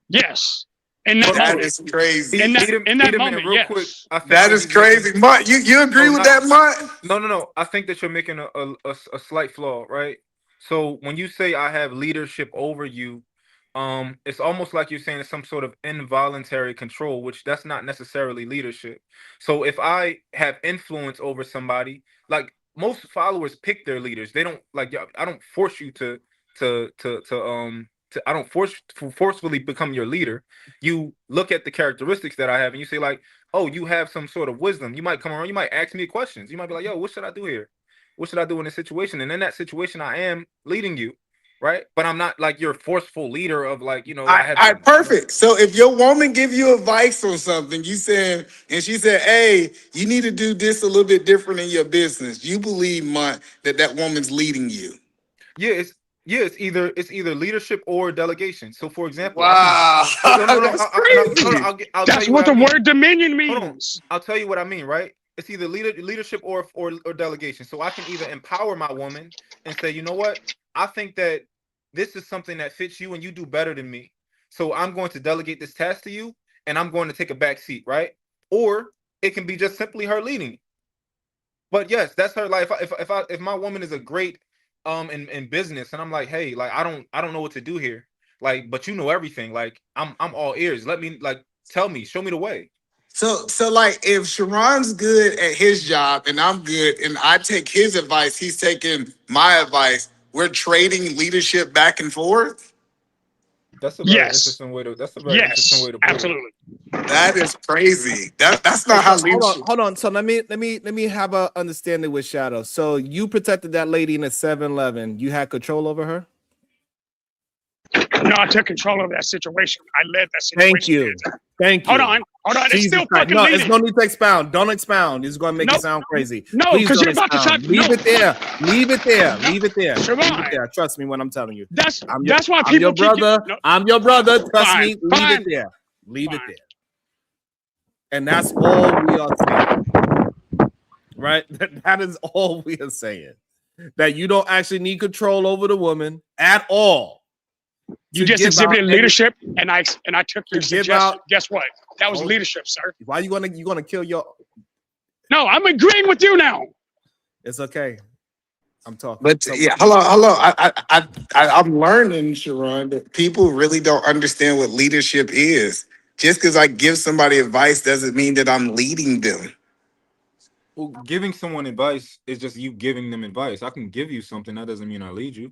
yes. In that hold That moment, on. is crazy. in that Edom, man, moment, real quick. yes. I think That that is he's making crazy. Mutt, you agree with not that, Mutt? no. I think that you're making a slight flaw, right? So when you say I have leadership over you, it's almost like you're saying it's some sort of involuntary control, which that's not necessarily leadership. So if I have influence over somebody, like most followers pick their leaders. They don't like I don't force you to I don't forcefully become your leader. You look at the characteristics that I have and you say like oh, you have some sort of wisdom. You might come around, you might ask me questions. You might be like, yo, what should I do here? What should I do in this situation? And in that situation, I am leading you, right? But I'm not like your forceful leader of like, you know, I have All to, right, perfect. So if your woman give you advice on something, you said, and she said, "Hey, you need to do this a little bit different in your business." You believe, Mont, that woman's leading you. yeah, it's either leadership or delegation. So for example, I can Wow, that's hold on, crazy. I'll tell That's you what what I the mean. word dominion Hold on, means. I'll tell you what I mean, right? It's either leadership or delegation. So I can either empower my woman and say, you know what, I think that this is something that fits you and you do better than me. So I'm going to delegate this task to you and I'm going to take a back seat, right? Or it can be just simply her leading. But yes, that's her life. If my woman is a great in business and I'm like, hey, like I don't know what to do here. Like, but you know everything. Like I'm all ears. Let me like tell me, show me the way. So like if Sharon's good at his job and I'm good and I take his advice, he's taking my advice. We're trading leadership back and forth. That's a very Yes. interesting way to put Yes. it. Absolutely. That is crazy. That's Hey, not how so leadership. hold on. So let me have a understanding with Shadow. So you protected that lady in a 7-Eleven. You had control over her? No, I took control of that situation. I led that Thank situation. you. Thank you. Hold on. It's Jesus still Christ. fucking No, leading. there's no need to expound. Don't expound. This is going to make it Nope. sound crazy. No, Please because don't you're about to expound. try. Leave No, it there. Leave it there. Leave it there. Leave it Siobhan, there. Trust me when I'm telling you. that's I'm why I'm your people keep brother. no, I'm your brother. Trust fine, me. Leave fine, it there. Leave it fine. there. And that's all we are saying. Right? That is all we are saying. That you don't actually need control over the woman at all. You to just give out exhibited any- leadership, and I took your to give suggestion. out- Guess what? That was Hold- leadership, sir. Why you gonna kill your? No, I'm agreeing with you now. It's okay. I'm talking. But So- yeah, hold on. I'm learning, Sharon, that people really don't understand what leadership is. Just because I give somebody advice doesn't mean that I'm leading them. Well, giving someone advice is just you giving them advice. I can give you something, that doesn't mean I lead you.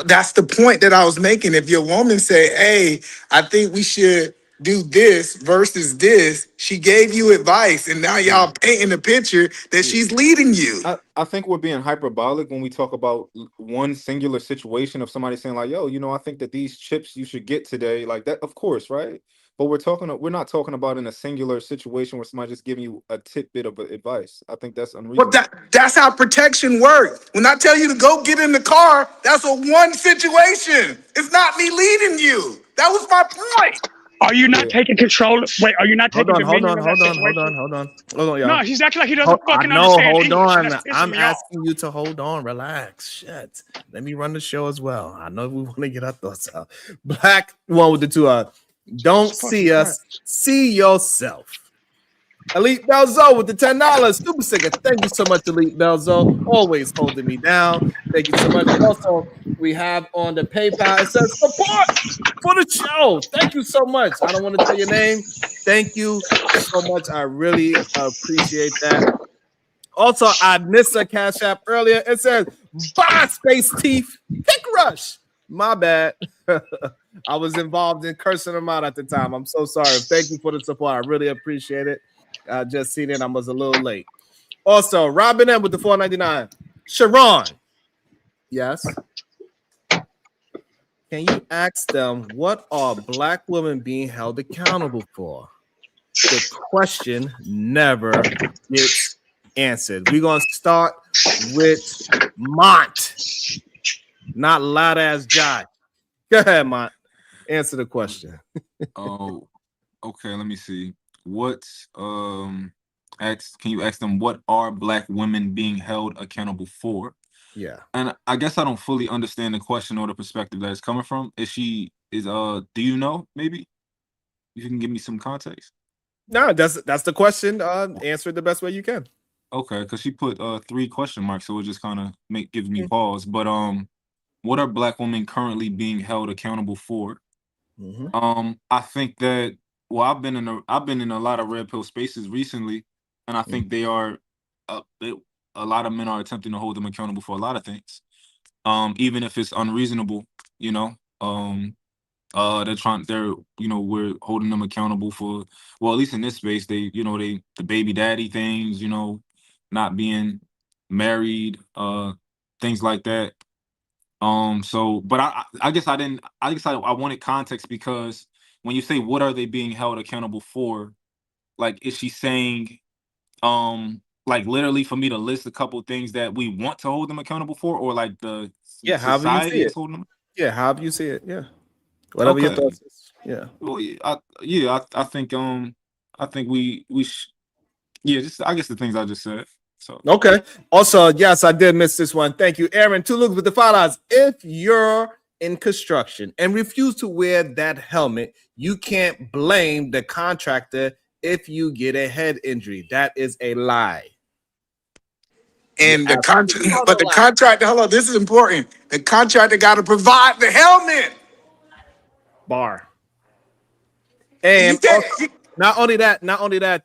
That's the point that I was making. If your woman say, "Hey, I think we should do this versus this," she gave you advice, and now y'all painting a picture that she's leading you. I think we're being hyperbolic when we talk about one singular situation of somebody saying like, yo, you know, I think that these chips you should get today, like that, of course, right? But we're not talking about in a singular situation where somebody just giving you a tidbit of advice. I think that's unreasonable. Well, that's how protection works. When I tell you to go get in the car, that's a one situation. It's not me leading you. That was my point. Are you not taking control? Wait, are you not Hold taking on, dominion of that situation? hold on, y'all. No, he's acting like he doesn't I fucking know. understand Hold English. on. That's pissing I'm me off. asking you to hold on. Relax. Shit. Let me run the show as well. I know we want to get our thoughts out. Black one with the two. Don't see us. See yourself. Elite Belzo with the $10 super sticker. Thank you so much, Elite Belzo. Always holding me down. Thank you so much. Also, we have on the PayPal. It says support for the show. Thank you so much. I don't want to tell your name. Thank you so much. I really appreciate that. Also, I missed a Cash App earlier. It says buy Space Teeth Pick Rush. My bad. I was involved in cursing them out at the time. I'm so sorry. Thank you for the support. I really appreciate it. I just seen it. I was a little late. Also, Robin M with the $4.99. Sharon. Yes. Can you ask them what are black women being held accountable for? The question never gets answered. We're gonna start with Mont, not loud ass Jai. Go ahead, Mont. Answer the question. Oh, okay. Let me see. Can you ask them what are black women being held accountable for? Yeah. And I guess I don't fully understand the question or the perspective that it's coming from. Do you know? Maybe you can give me some context. No, that's the question. Answer it the best way you can. Okay, because she put 3 question marks, so it just kind of gives me pause. But what are black women currently being held accountable for? I think that I've been in a lot of red pill spaces recently, and I think they are a lot of men are attempting to hold them accountable for a lot of things, even if it's unreasonable. You know, We're holding them accountable for, well, at least in this space, the baby daddy things, not being married, things like that. But I guess I wanted context, because when you say what are they being held accountable for, like, is she saying, like, literally for me to list a couple things that we want to hold them accountable for, or like the However you see society it. is holding them? However you see it. Whatever your Okay. thoughts is. Yeah. Well, I think I guess the things I just said. So Okay. Also, yes, I did miss this one. Thank you, Aaron. 2 looks with the $5. If you're in construction and refuse to wear that helmet, you can't blame the contractor if you get a head injury. That is a lie. And the contractor, hold on, this is important. The contractor got to provide the helmet. Bar. And also, not only that,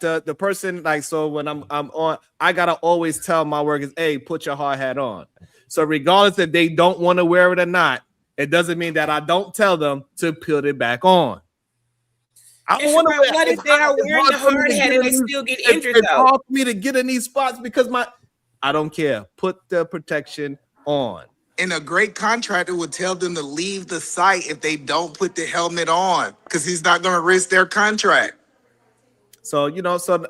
the person, like, so when I'm on, I gotta always tell my workers, hey, put your hard hat on. So regardless if they don't want to wear it or not, it doesn't mean that I don't tell them to put it back on. I don't want to wear. What if they are wearing the hard hat and they still get injured It's though? hard for me to get in these spots because I don't care. Put the protection on. And a great contractor would tell them to leave the site if they don't put the helmet on, because he's not going to risk their contract. So, so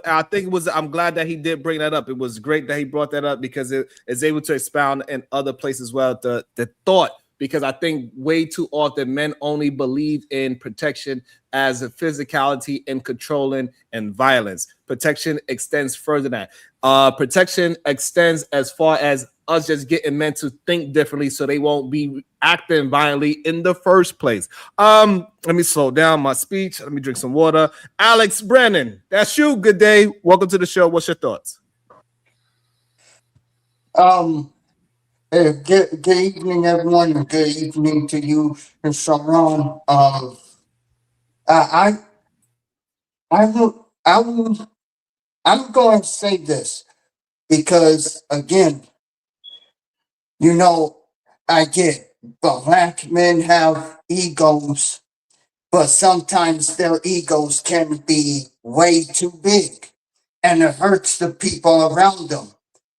I think I'm glad that he did bring that up. It was great that he brought that up, because it is able to expound in other places as well, the thought, because I think way too often men only believe in protection as a physicality and controlling and violence. Protection extends further than that. Protection extends as far as us just getting men to think differently so they won't be acting violently in the first place. Let me slow down my speech. Let me drink some water. Alex Brennan, that's you. Good day. Welcome to the show. What's your thoughts? Good evening, everyone, and good evening to you, and Sharon. I'm going to say this because, again, I get black men have egos, but sometimes their egos can be way too big, and it hurts the people around them.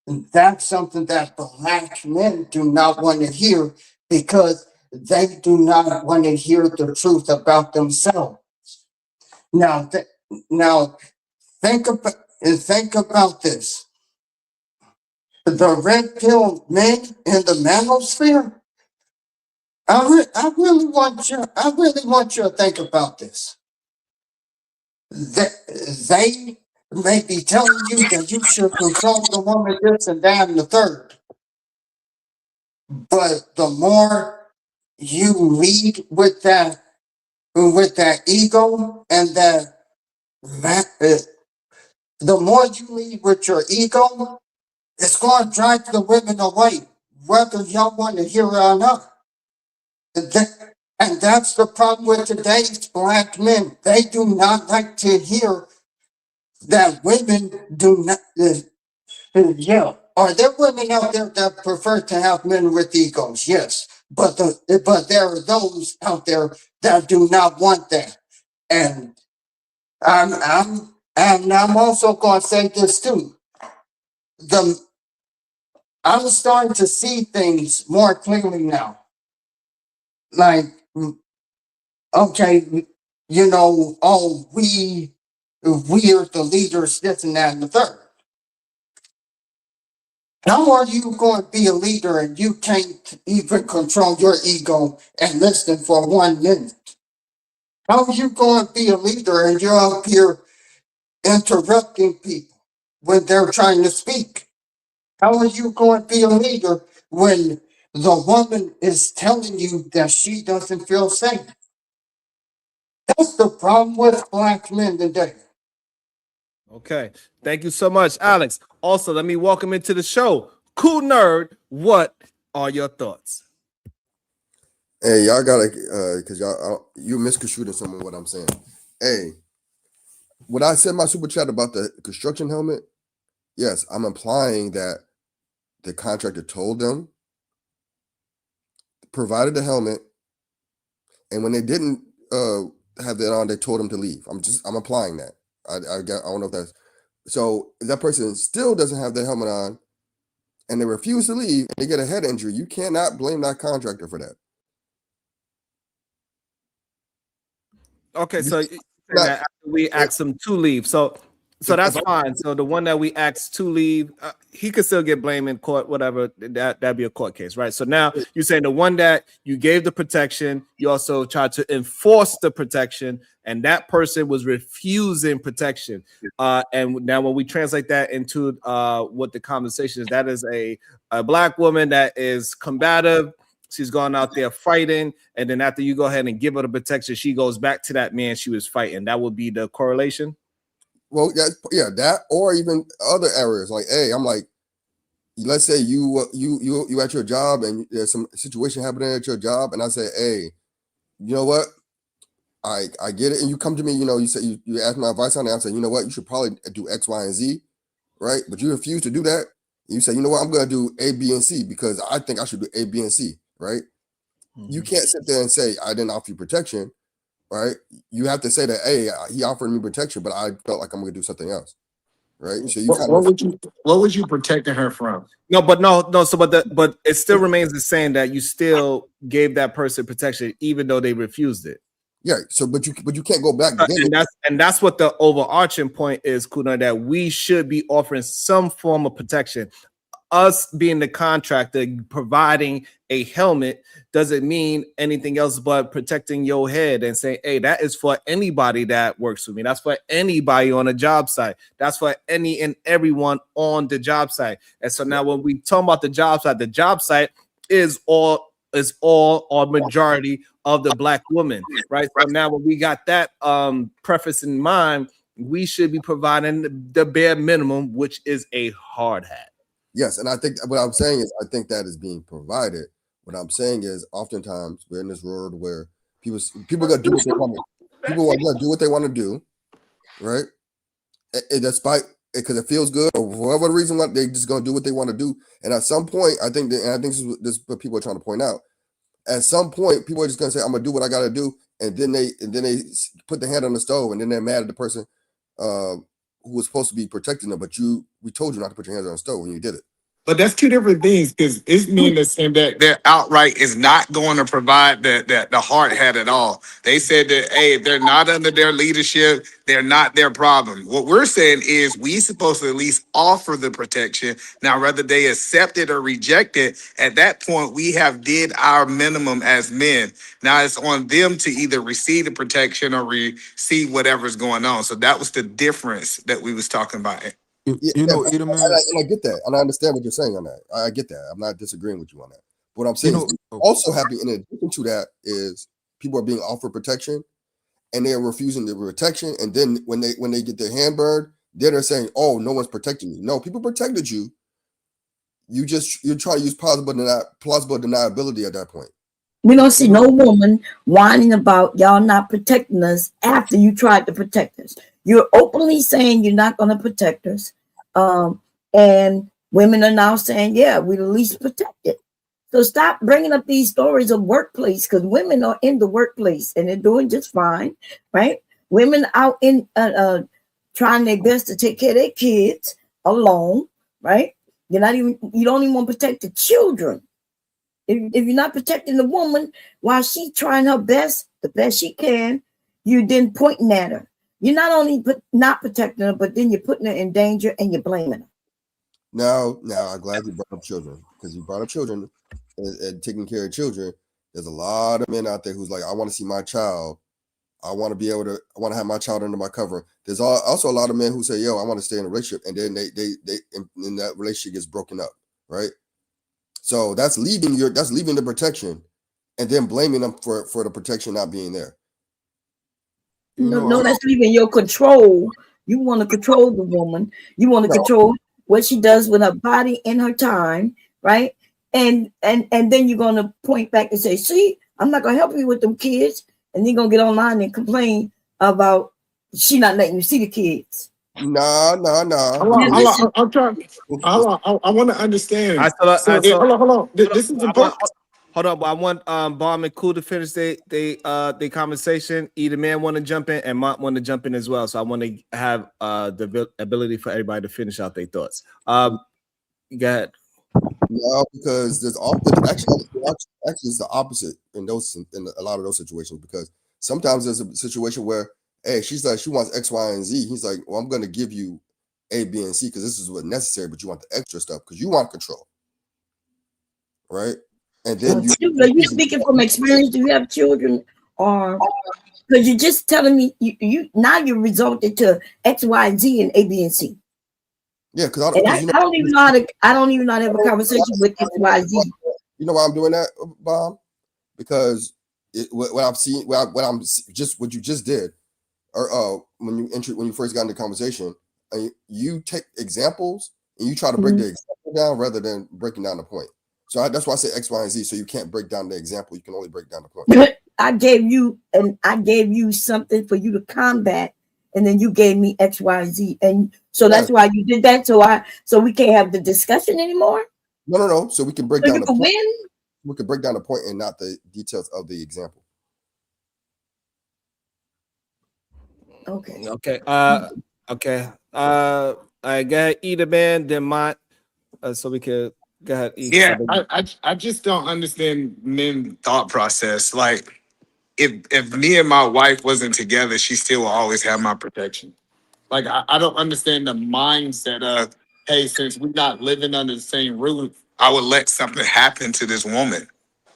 And that's something that black men do not want to hear, because they do not want to hear the truth about themselves. Now, think about this. The red pill men in the manosphere. I really want you to think about this. They may be telling you that you should control the woman, this and that and the third. But the more you lead with that ego and the more you lead with your ego, it's going to drive the women away, whether y'all want to hear it or not. And that's the problem with today's black men. They do not like to hear that women do not. Yeah. Are there women out there that prefer to have men with egos? Yes. But there are those out there that do not want that. And I'm also going to say this too. I'm starting to see things more clearly now. Like, okay, we are the leaders, this and that and the third. How are you going to be a leader and you can't even control your ego and listen for 1 minute? How are you going to be a leader and you're up here interrupting people when they're trying to speak? How are you going to be a leader when the woman is telling you that she doesn't feel safe? That's the problem with black men today. Okay. Thank you so much, Alex. Also, let me welcome into the show. Cool Nerd, what are your thoughts? Hey, y'all gotta, cause you misconstruing some of what I'm saying. Hey, when I said my super chat about the construction helmet, yes, I'm implying that the contractor told them, provided the helmet, And when they didn't have that on, they told them to leave. I'm applying that. I don't know if that's so. If that person still doesn't have their helmet on, and they refuse to leave, and they get a head injury, you cannot blame that contractor for that. Okay, so that we asked them to leave, so that's fine. So the one that we asked to leave, he could still get blamed in court, whatever. That'd be a court case, right? So now you're saying the one that you gave the protection, you also tried to enforce the protection, and that person was refusing protection. And now when we translate that into what the conversation is, that is a Black woman that is combative. She's gone out there fighting, and then after you go ahead and give her the protection, she goes back to that man she was fighting. That would be the correlation. Well, that or even other areas. Like, hey, I'm like, let's say you at your job and there's some situation happening at your job, and I say, hey, you know what? I get it, and you come to me, you say you ask my advice on it. I say, you know what? You should probably do X, Y, and Z, right? But you refuse to do that. You say, you know what? I'm going to do A, B, and C because I think I should do A, B, and C, right? Mm-hmm. You can't sit there and say I didn't offer you protection. Right, you have to say that, hey, he offered me protection, but I felt like I'm going to do something else. Right, so what was you protecting her from? No, so but it still remains the same that you still gave that person protection even though they refused it. Yeah, so but you can't go back. And that's what the overarching point is, Kuna, that we should be offering some form of protection. Us being the contractor providing a helmet doesn't mean anything else but protecting your head and saying, hey, that is for anybody that works with me. That's for anybody on a job site. That's for any and everyone on the job site. And so now when we talk about the job site is all or majority of the Black woman, right? So now when we got that preface in mind, we should be providing the bare minimum, which is a hard hat. Yes, and I think what I'm saying is I think that is being provided. What I'm saying is oftentimes we're in this world where people are gonna do what they want to. People are gonna do what they want to do, right? And despite because it feels good or for whatever reason, they just gonna do what they want to do. And at some point, I think this is what people are trying to point out. At some point, people are just gonna say, "I'm gonna do what I gotta do," and then they put their hand on the stove, and then they're mad at the person who was supposed to be protecting them, but we told you not to put your hands on the stove when you did it. But that's two different things because it's men that saying that they're outright is not going to provide the hard hat at all. They said that, hey, if they're not under their leadership, they're not their problem. What we're saying is we supposed to at least offer the protection. Now, whether they accept it or reject it, at that point, we have did our minimum as men. Now it's on them to either receive the protection or receive whatever's going on. So that was the difference that we was talking about. And I get that, and I understand what you're saying on that. I get that. I'm not disagreeing with you on that. What I'm saying is also happy in addition to that is people are being offered protection, and they're refusing the protection. And then when they get their hand burned, then they're saying, "Oh, no one's protecting you." No, people protected you. You're trying to use plausible deniability at that point. We don't see no woman whining about y'all not protecting us after you tried to protect us. You're openly saying you're not going to protect us. And women are now saying, yeah, we're the least protected. So stop bringing up these stories of workplace because women are in the workplace and they're doing just fine, right? Women out in trying their best to take care of their kids alone, right? You don't even want to protect the children. If you're not protecting the woman while she's trying her best, the best she can, you're then pointing at her. You're not only not protecting her, but then you're putting her in danger and you're blaming her. Now, I'm glad you brought up children because you brought up children and taking care of children. There's a lot of men out there who's like, I want to see my child. I want to have my child under my cover. There's also a lot of men who say, yo, I want to stay in a relationship. And then they that relationship gets broken up, right? So that's leaving the protection and then blaming them for the protection not being there. No, that's leaving your control. You want to control the woman. You want to control what she does with her body and her time, right? And then you're going to point back and say, see, I'm not going to help you with them kids. And you're going to get online and complain about she not letting you see the kids. No. I'm trying. I want to understand. Hold on. This is important. Hold up, I want Bomb and Cool to finish they conversation. Either man want to jump in and Mont want to jump in as well. So I want to have the ability for everybody to finish out their thoughts. Go ahead. No, because there's actually it's the opposite in a lot of those situations, because sometimes there's a situation where, hey, she's like, she wants X, Y, and Z. He's like, well, I'm going to give you A, B, and C because this is what's necessary, but you want the extra stuff because you want control, right? And then you're speaking from experience. Do you have children, or because you're just telling me you now you resulted to X, Y, and Z and A, B, and C? Yeah, because I don't even know how to. I don't even know how to have a conversation with X, Y, Z. You know why I'm doing that, Bob? Because what I've seen, what you just did, or when you first got into the conversation, you take examples and you try to break the example down rather than breaking down the point. So that's why I say X, Y, and Z. So you can't break down the example. You can only break down the point. I gave you something for you to combat, and then you gave me X, Y, and Z, and so that's why you did that. So we can't have the discussion anymore. No. So we can break down the point. Win? We can break down the point and not the details of the example. Okay. Okay. I got either man, then Mont, so we could go ahead. Yeah, I just don't understand men thought process. Like, if me and my wife wasn't together, she still will always have my protection. Like, I don't understand the mindset of, hey, since we're not living under the same roof, I would let something happen to this woman.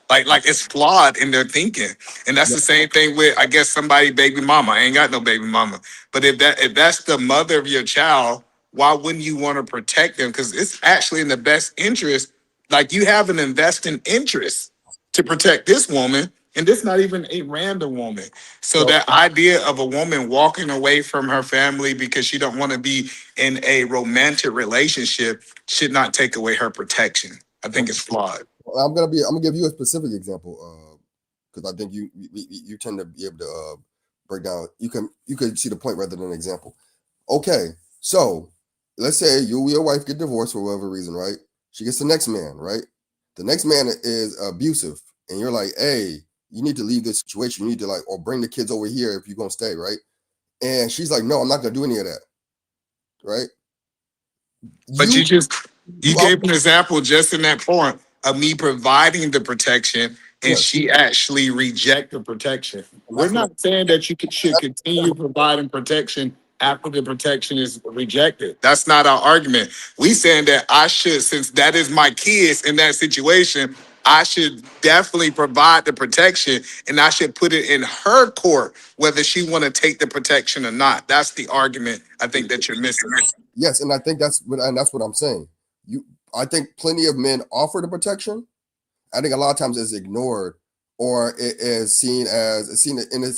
Like it's flawed in their thinking. And that's the same thing with, I guess, somebody baby mama. I ain't got no baby mama. But if that's the mother of your child, why wouldn't you want to protect them? Because it's actually in the best interest. Like, you have an invested interest to protect this woman, and this not even a random woman. So that idea of a woman walking away from her family because she don't want to be in a romantic relationship should not take away her protection. I think it's flawed. I'm gonna give you a specific example, because I think you tend to be able to break down. You can see the point rather than an example. Okay, so let's say you and your wife get divorced for whatever reason, right? She gets the next man, right? The next man is abusive, and you're like, hey, you need to leave this situation. You need to or bring the kids over here if you're gonna stay, right? And she's like, no, I'm not gonna do any of that, right? But you gave an example just in that point of me providing the protection, and she actually rejected protection. We're not saying that you should continue providing protection after the protection is rejected. That's not our argument. We saying that I should, since that is my kids in that situation, I should definitely provide the protection, and I should put it in her court whether she want to take the protection or not. That's the argument I think that you're missing. Yes, and I think that's what I'm saying. I think plenty of men offer the protection. I think a lot of times it's ignored, or it is seen in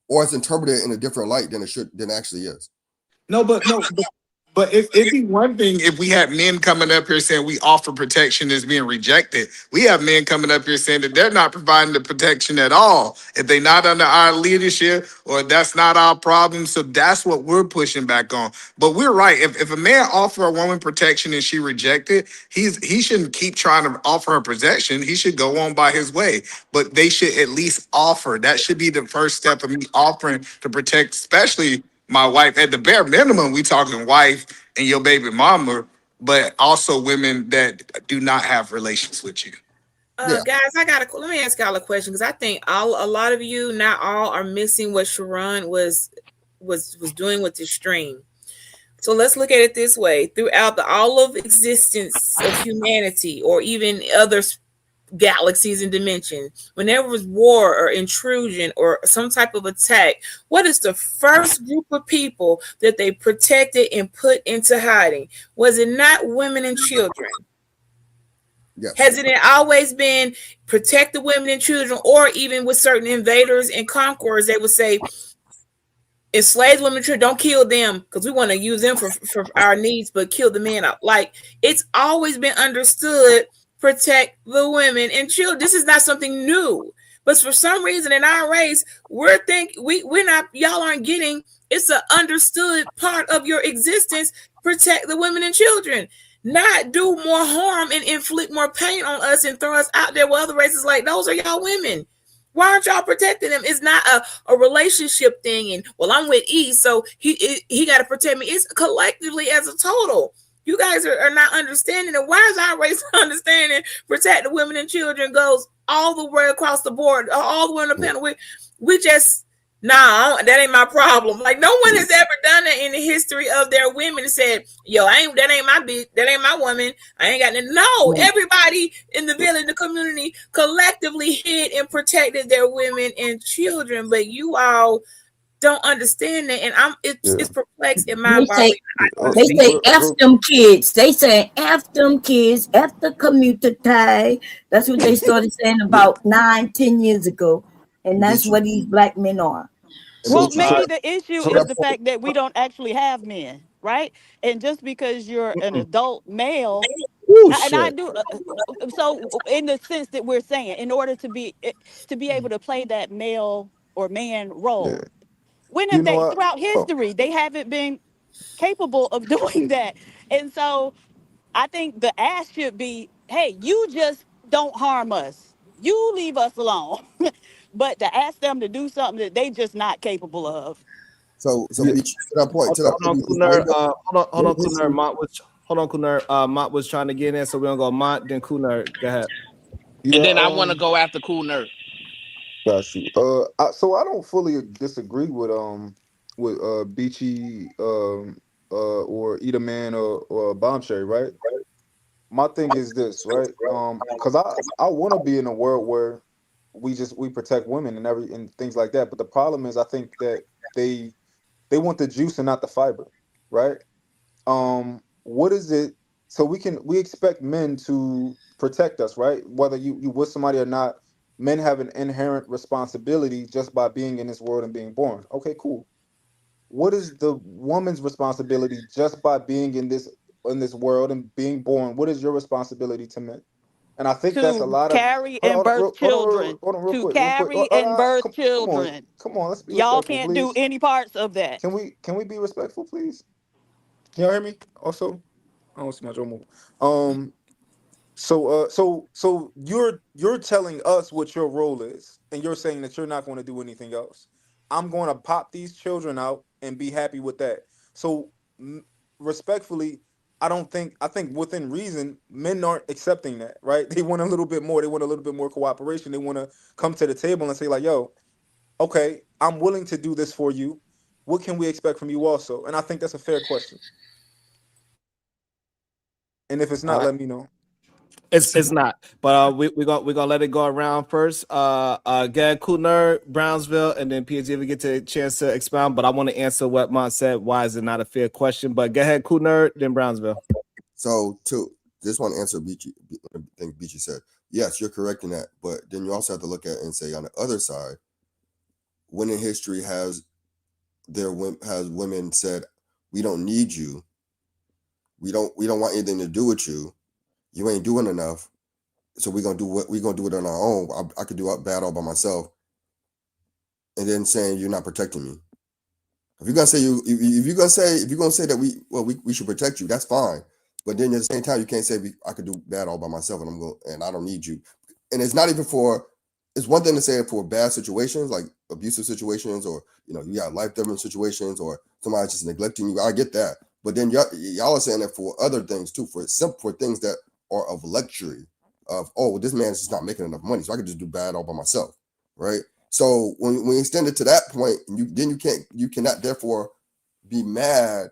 or it's interpreted in a different light than it actually is. But it'd be one thing if we had men coming up here saying we offer protection is being rejected. We have men coming up here saying that they're not providing the protection at all. If they're not under our leadership, or that's not our problem. So that's what we're pushing back on. But we're right. If a man offer a woman protection and she rejected, he shouldn't keep trying to offer her protection. He should go on by his way. But they should at least offer. That should be the first step of me offering to protect, especially my wife. At the bare minimum, we talking wife and your baby mama, but also women that do not have relations with you. Guys, let me ask y'all a question, because I think a lot of you, not all, are missing what Sharon was doing with the stream. So let's look at it this way: throughout all of existence of humanity, or even other galaxies and dimensions, whenever was war or intrusion or some type of attack, what is the first group of people that they protected and put into hiding? Was it not women and children? Yes. Hasn't it always been protect the women and children? Or even with certain invaders and conquerors, they would say, enslave women and children, don't kill them because we want to use them for our needs, but kill the men out. Like, it's always been understood, protect the women and children. This is not something new. But for some reason in our race, y'all aren't getting, it's an understood part of your existence, protect the women and children. not do more harm and inflict more pain on us and throw us out there with other races like those are y'all women. Why aren't y'all protecting them? It's not a relationship thing and well, I'm with E, so he got to protect me. It's collectively as a total. You guys are not understanding it. Why is our race understanding protect the women and children goes all the way across the board, all the way on the panel? We just nah, that ain't my problem. Like no one has ever done that in the history of their women and said, yo, that ain't my bitch, that ain't my woman. I ain't got to no. Everybody in the village, the community collectively hid and protected their women and children. But you all don't understand that, and it's perplexed in my body. They say F them kids. They say F them kids, F the commuter tie. That's what they started saying about 9-10 years ago. And that's what these black men are. Well, maybe the issue is the fact that we don't actually have men, right? And just because you're an adult male, and I do, so in the sense that we're saying, in order to be able to play that male or man role, when have they throughout history they haven't been capable of doing that? And so I think the ask should be, hey, you just don't harm us. You leave us alone. But to ask them to do something that they just not capable of. So to that point, hold on, Kuner. Mott was trying to get in, so we're gonna go Mott, then Kuner. Go ahead. And then I want to go after Cool Nerd. Got you. So I don't fully disagree with Beachy or Eat a Man or Bomb Cherry, right? My thing is this, right? Because I want to be in a world where we protect women and things like that. But the problem is, I think that they want the juice and not the fiber, right? What is it? So we expect men to protect us, right? Whether you with somebody or not, men have an inherent responsibility just by being in this world and being born. Okay, cool. What is the woman's responsibility just by being in this world and being born? What is your responsibility to men? And I think that's a To lot of carry and birth children. To carry and birth children. Come on, let's be Y'all respectful, can't please. do any parts of that. Can we be respectful, please? Can y'all hear me? Also, I don't see my Joe move. So you're telling us what your role is, and you're saying that you're not going to do anything else. I'm going to pop these children out and be happy with that. So respectfully, I think within reason, men aren't accepting that, right? They want a little bit more. They want a little bit more cooperation. They want to come to the table and say like, yo, okay, I'm willing to do this for you. What can we expect from you also? And I think that's a fair question. And if it's not, let me know. It's not, but we're gonna let it go around first. Gad Kuner, Brownsville, and then PhD we get to a chance to expound. But I want to answer what Mont said. Why is it not a fair question? But go ahead, Kuner, then Brownsville. So just want to answer thing Beachy said. Yes, you're correct in that, but then you also have to look at it and say on the other side, when in history has women said, we don't need you, we don't want anything to do with you. You ain't doing enough, so we're gonna do it on our own. I could do bad all by myself, and then saying you're not protecting me. If you're gonna say that we should protect you, that's fine. But then at the same time, you can't say I could do bad all by myself, and I don't need you. And it's not even for. It's one thing to say it for bad situations like abusive situations, or you got life-threatening situations, or somebody just neglecting you. I get that, but then y'all are saying that for other things too, for things that are of luxury, of this man is just not making enough money, so I could just do bad all by myself, right? So when we extend it to that point, you cannot therefore be mad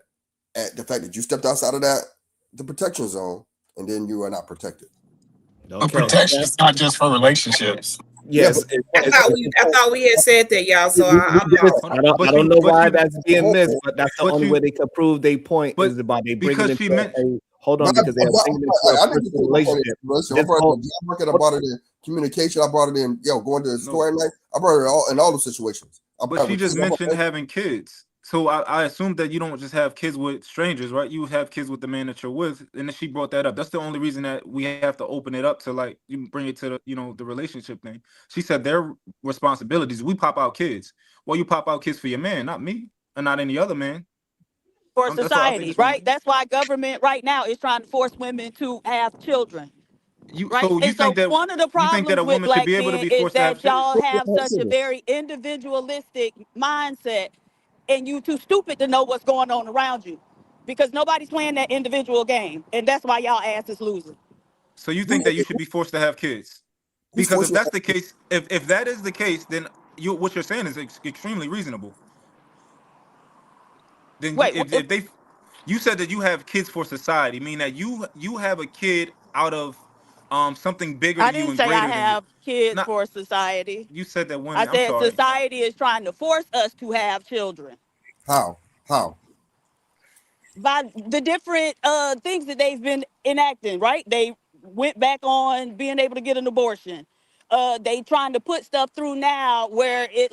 at the fact that you stepped outside of the protection zone, and then you are not protected. But protection is not just for relationships. Yes, I thought we had said that, y'all. So I don't know why that's being missed, but that's the only way they could prove their point is about they bring it into because they're bringing it to a personal relationship. I brought it in communication. I brought it in, going to the store at night. I brought it in all those situations. But she just mentioned having kids. So I assume that you don't just have kids with strangers, right? You have kids with the man that you're with, and then she brought that up. That's the only reason that we have to open it up to, like, you bring it to the the relationship thing. She said their responsibilities. We pop out kids. Well, you pop out kids for your man, not me, and not any other man. for That's what I think society, it's gonna right? be. That's why government right now is trying to force women to have children, right? So And so one of the you think that problems a with woman should black be able to men be is forced to have that y'all kids? have such a very individualistic mindset, and you too stupid to know what's going on around you, because nobody's playing that individual game, and that's why y'all ass is losing. So you think that you should be forced to have kids? Who's Because if forcing? that's the case, if that is the case, then what you're saying is extremely reasonable. Then Wait, if they, you said that you have kids for society, meaning that you have a kid out of something bigger I than you didn't and say I greater than you. have kids Not for society. you said that I women. I'm said sorry. society is trying to force us to have children How? How? by the different things that they've been enacting, right? They went back on being able to get an abortion. They trying to put stuff through now where it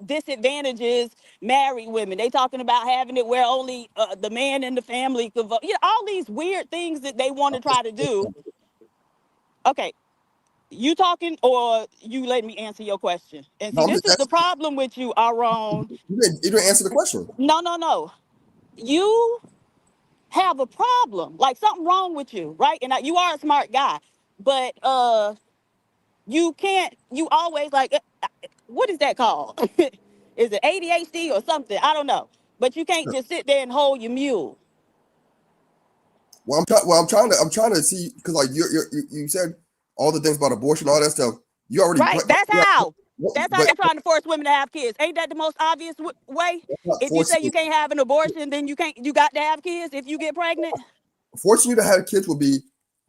disadvantages married women. They talking about having it where only the man in the family could vote. You know, all these weird things that they want to try to do. Okay, you talking or you let me answer your question? And No, see, I'm this just is the asking. problem with you, Aaron. You didn't answer the question. No. You have a problem, like something wrong with you, right? And you are a smart guy, but you can't. You always like, what is that called? Is it ADHD or something? I don't know. But you can't just sit there and hold your mule. Well, I'm trying to see because like you said all the things about abortion, all that stuff. You already Right. That's how. That's how but they're trying to force women to have kids. Ain't that the most obvious way? that's not If you say you forcing. can't have an abortion, then you can't. You got to have kids if you get pregnant. Forcing you to have kids would be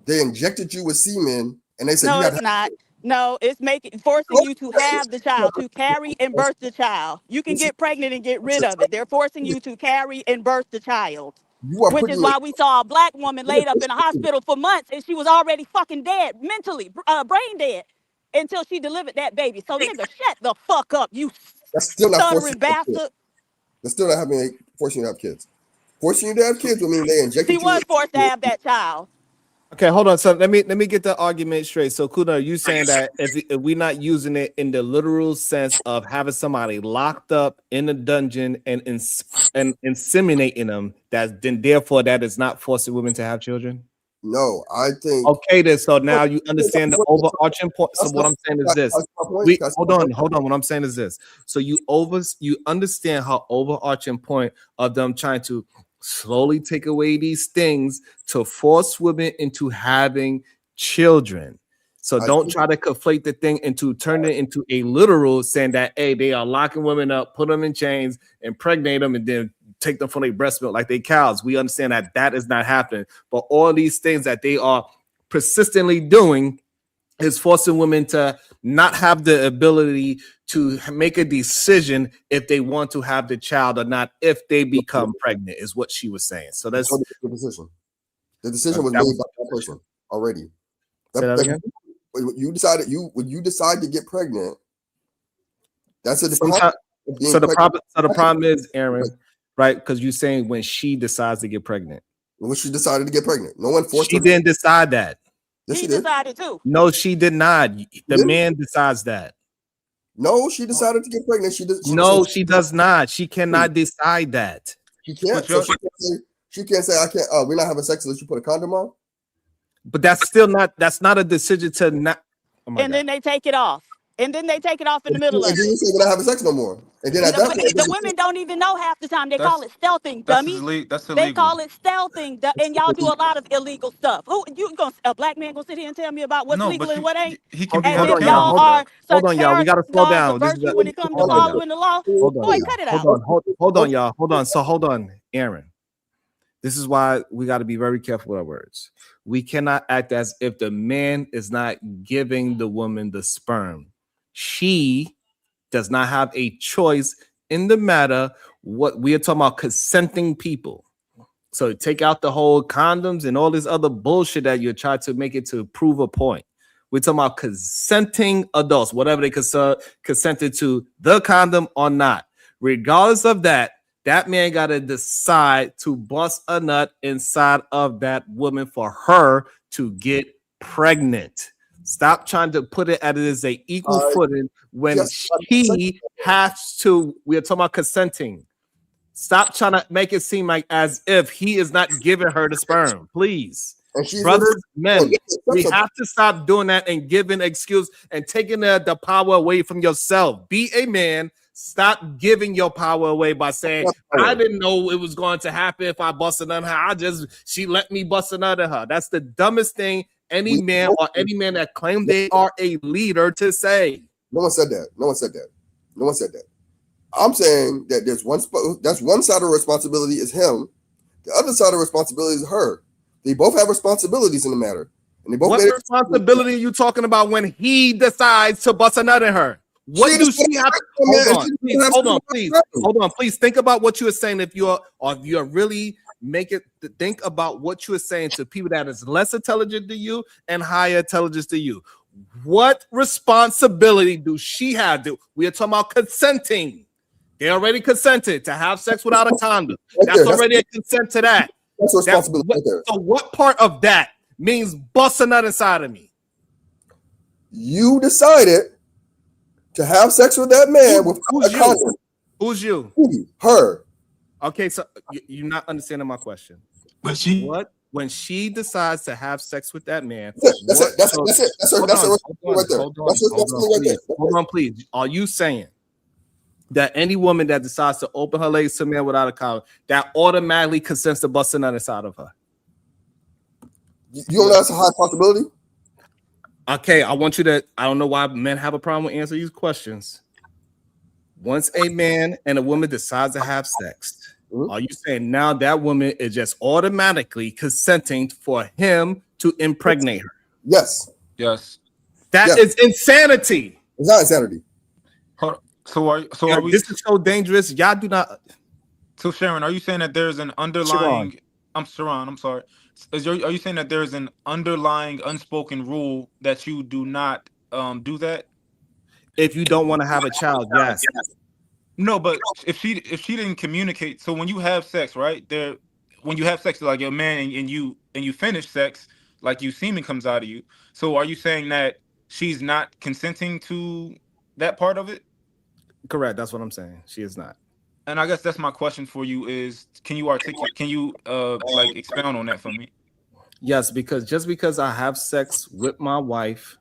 they injected you with semen and they said you No, got to it's not. No, it's forcing you to have the child, to carry and birth the child. You can get pregnant and get rid of it. They're forcing you to carry and birth the child. you are Which putting is why we saw a black woman laid up in a hospital for months and she was already fucking dead, mentally, brain dead, until she delivered that baby. So nigga, shut the fuck up, you that's still not forcing stuttering you to have kids. bastard. That's still not forcing you to have kids. Forcing you to have kids would mean they She injected you was with forced to semen. have that child. Okay, hold on. So let me get the argument straight. So Kuna, you saying that if we're not using it in the literal sense of having somebody locked up in a dungeon and inseminating them, then therefore that is not forcing women to have children? No, I think. Okay, then so now you understand the overarching point. So what I'm saying is this. Hold on. What I'm saying is this. So you understand how overarching point of them trying to slowly take away these things to force women into having children. So don't try to conflate the thing into turn it into a literal saying that hey, they are locking women up, put them in chains, impregnate them, and then take them from their breast milk like they cows. We understand that that is not happening, but all these things that they are persistently doing is forcing women to not have the ability to make a decision if they want to have the child or not if they become pregnant, is what she was saying. So that's the decision. The decision was made by that person already. Say that again? When you decide to get pregnant, that's a Sometimes, so the problem is, Aaron, right? Because you're saying when she decides to get pregnant. When she decided to get pregnant, no one forced her. She didn't decide that. Yes, She decided too. No, she did not. The man decides that. No, she decided to get pregnant. She does not. She cannot decide that. She can't. So she can't say I can't. We're not having sex unless you put a condom on. But that's not a decision to not. Oh my And God. then they take it off. And then they take it off in the middle of And then you it. say we're not having sex no more. And then at that point, The women don't even know half the time. They call it stealthing, That's dummy. that's They illegal. call it stealthing, and y'all do a lot of illegal stuff. Who a black man gonna sit here and tell me about what's No, legal but and what ain't? he can As be held if accountable y'all for are that. such Hold on, y'all. We gotta slow paragons down. of This is virtue when it comes to hold on, y'all. following the law. Hold on, Boy, y'all. cut it out. Hold on, y'all. Hold on. So hold on, Aaron. This is why we got to be very careful with our words. We cannot act as if the man is not giving the woman the sperm. She does not have a choice in the matter. What we are talking about, consenting people. So take out the whole condoms and all this other bullshit that you're trying to make it to prove a point. We're talking about consenting adults, whatever they consented to the condom or not. Regardless of that, that man got to decide to bust a nut inside of that woman for her to get pregnant. Stop trying to put it at it as a equal footing when she has to. We are talking about consenting. Stop trying to make it seem like as if he is not giving her the sperm, please. And she's Brothers, men, we something. have to stop doing that and giving excuse and taking the power away from yourself. Be a man. Stop giving your power away by saying, I didn't know it was going to happen if I busted on her. She let me bust another her. That's the dumbest thing any man or any man that claim they are a leader to say. No one said that. No one said that. No one said that. I'm saying that there's that's one side of responsibility is him. The other side of responsibility is her. They both have responsibilities in the matter. And they both what responsibility are you talking about when he decides to bust a nut in her? What do she have to hold on, please think about what you were saying. If you're really make it think about what you were saying to people that is less intelligent than you and higher intelligence than you. What responsibility do she have? We are talking about consenting. They already consented to have sex without a condom. That's already a consent to that. That's responsibility right there. So what part of that means bust a nut inside of me? You decided to have sex with that man without a condom. Who's you? Her. Okay, so you're not understanding my question. But when she decides to have sex with that man, that's it. That's her right there. Hold on, please. Are you saying that any woman that decides to open her legs to a man without a condom, that automatically consents to busting on the side of her? You don't know that's a high possibility? Okay, I want you to, I don't know why men have a problem with answering these questions. Once a man and a woman decides to have sex, are you saying now that woman is just automatically consenting for him to impregnate her? Yes. Yes. That is insanity. It's not insanity. So are we? This is so dangerous. Y'all do not. So Sharon, are you saying that there's an underlying? I'm sorry. Are you saying that there's an underlying unspoken rule that you do not do that? If you don't want to have a child, yes. No, but if she didn't communicate, so when you have sex, right there, when you have sex like a man and you finish sex, like semen comes out of you. So are you saying that she's not consenting to that part of it? Correct. That's what I'm saying. She is not. And I guess that's my question for you is, can you like expound on that for me? Yes, because just because I have sex with my wife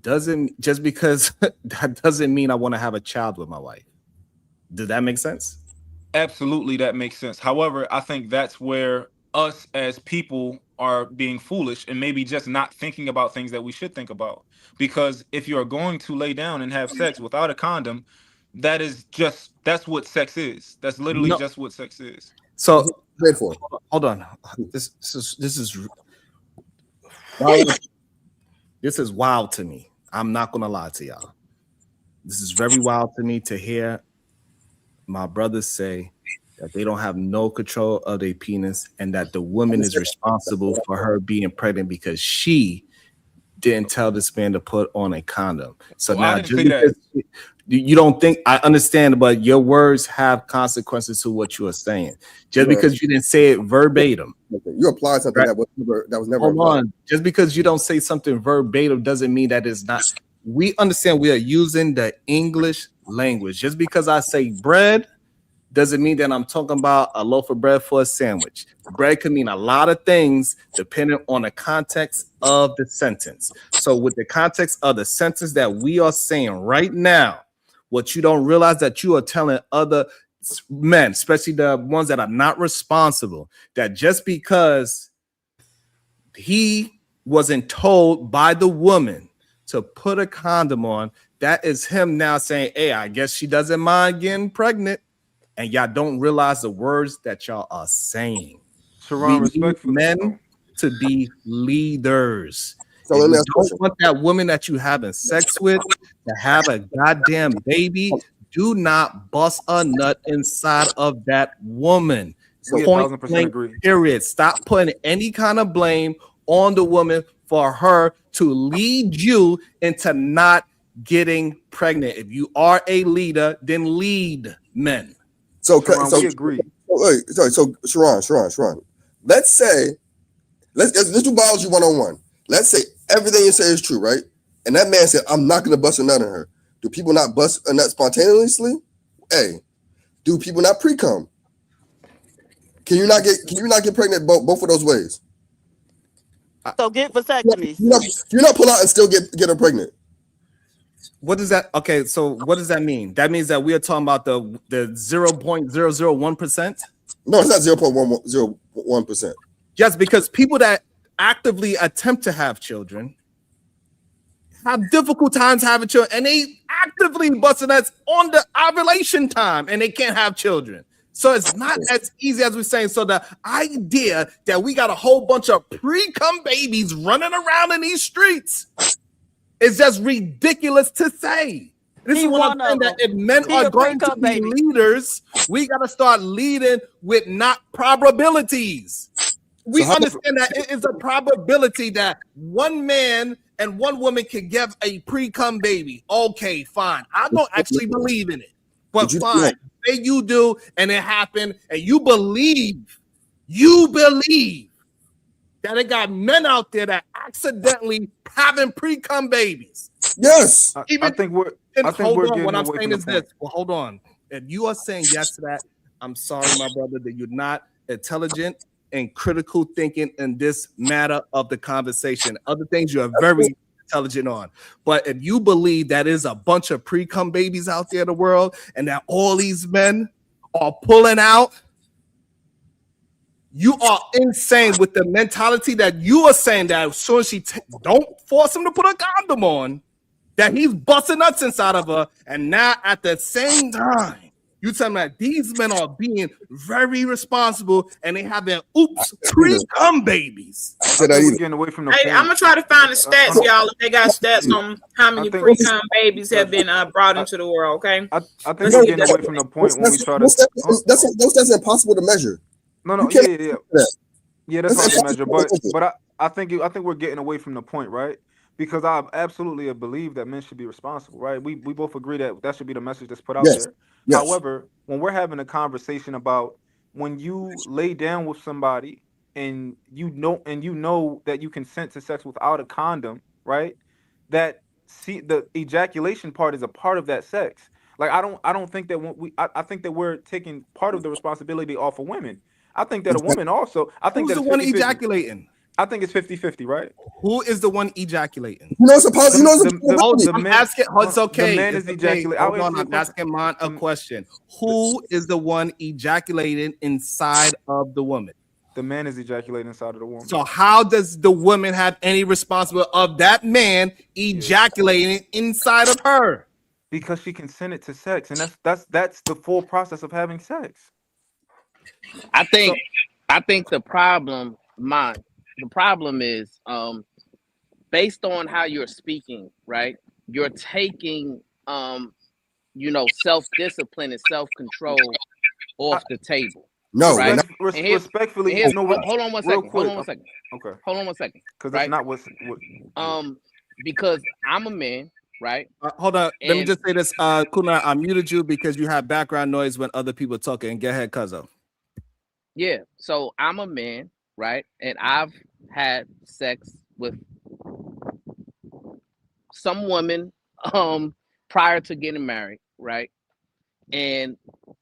that doesn't mean I want to have a child with my wife. Does that make sense? Absolutely, that makes sense. However, I think that's where us as people are being foolish and maybe just not thinking about things that we should think about. Because if you're going to lay down and have sex without a condom, that's what sex is. That's literally just what sex is. So hold on. This is wild to me. I'm not gonna lie to y'all. This is very wild to me to hear my brothers say that they don't have no control of their penis and that the woman is responsible for her being pregnant because she didn't tell this man to put on a condom. So now you don't think I understand, but your words have consequences to what you are saying. Just because you didn't say it verbatim. You applied something that was never Hold on. Just because you don't say something verbatim doesn't mean that it's not. We understand we are using the English language. Just because I say bread doesn't mean that I'm talking about a loaf of bread for a sandwich. Bread can mean a lot of things depending on the context of the sentence. So with the context of the sentence that we are saying right now, what you don't realize that you are telling other men, especially the ones that are not responsible, that just because he wasn't told by the woman to put a condom on, that is him now saying, hey, I guess she doesn't mind getting pregnant. And y'all don't realize the words that y'all are saying. Sharon, we need men to be leaders. So if you don't want that woman that you having sex with to have a goddamn baby, do not bust a nut inside of that woman. Point blank, period. Stop putting any kind of blame on the woman for her to lead you into not getting pregnant. If you are a leader, then lead men. So we agree. So Sharon. Let's do biology 101. Let's say everything you say is true, right? And that man said, I'm not gonna bust a nut on her. Do people not bust a nut spontaneously? Hey, do people not pre-cum? Can you not get pregnant both of those ways? So get vasectomies. You're not pull out and still get her pregnant. What does that? Okay, so what does that mean? That means that we are talking about the 0.001%. No, it's not 0.101%. Just because people that actively attempt to have children have difficult times having children, and they actively busting us on the ovulation time, and they can't have children. So it's not as easy as we're saying. So the idea that we got a whole bunch of pre-cum babies running around in these streets is just ridiculous to say. This is what I'm saying, that if men are going to be leaders, we got to start leading with not probabilities. We understand that it is a probability that one man and one woman can give a pre-cum baby. Okay, fine. I don't actually believe in it, but fine. Say you do, and it happened, and you believe that it got men out there that accidentally having pre-cum babies. Yes. I think we're what I'm saying is this. Well, hold on. If you are saying yes to that, I'm sorry, my brother, that you're not intelligent and critical thinking in this matter of the conversation. Other things you are very intelligent on. But if you believe that is a bunch of pre-cum babies out there in the world and that all these men are pulling out, you are insane with the mentality that you are saying that as soon as don't force him to put a condom on, that he's busting nuts inside of her. And now at the same time, you tell me that these men are being very responsible and they have their pre-cum babies. We're getting away from the Hey, point. I'm gonna try to find the stats, y'all. If they got stats on how many pre-cum babies have been brought into the world, okay? I think we're getting away from the point when we try to. That's impossible to measure. No, You yeah, can't yeah. That's hard to measure, but I think we're getting away from the point, right? Because I absolutely believe that men should be responsible, right? We both agree that should be the message that's put out there. Yes. However, when we're having a conversation about when you lay down with somebody and you know that you consent to sex without a condom, right? That the ejaculation part is a part of that sex. Like I don't think that I think that we're taking part of the responsibility off of women. I think that a woman also. I think Who's that the one ejaculating? I think it's 50-50, right? Who is the one ejaculating? You know it's a possibility. I'm asking. It's okay. The man is ejaculating. Hold on, I'm asking Mon a question. Who is the one ejaculating inside of the woman? The man is ejaculating inside of the woman. So how does the woman have any responsibility of that man ejaculating inside of her? Because she consented to sex, and that's the full process of having sex. I think the problem, the problem is based on how you're speaking, right? You're taking self-discipline and self-control off the table. No, right? Respectfully, hold on one second. Okay. Hold on one second. Because that's not what. Because I'm a man, right? Hold on. Let me just say this, Kuna. I muted you because you have background noise when other people are talking. Go ahead, Cuzzo. Yeah. So I'm a man, right? And I've had sex with some women prior to getting married, right? And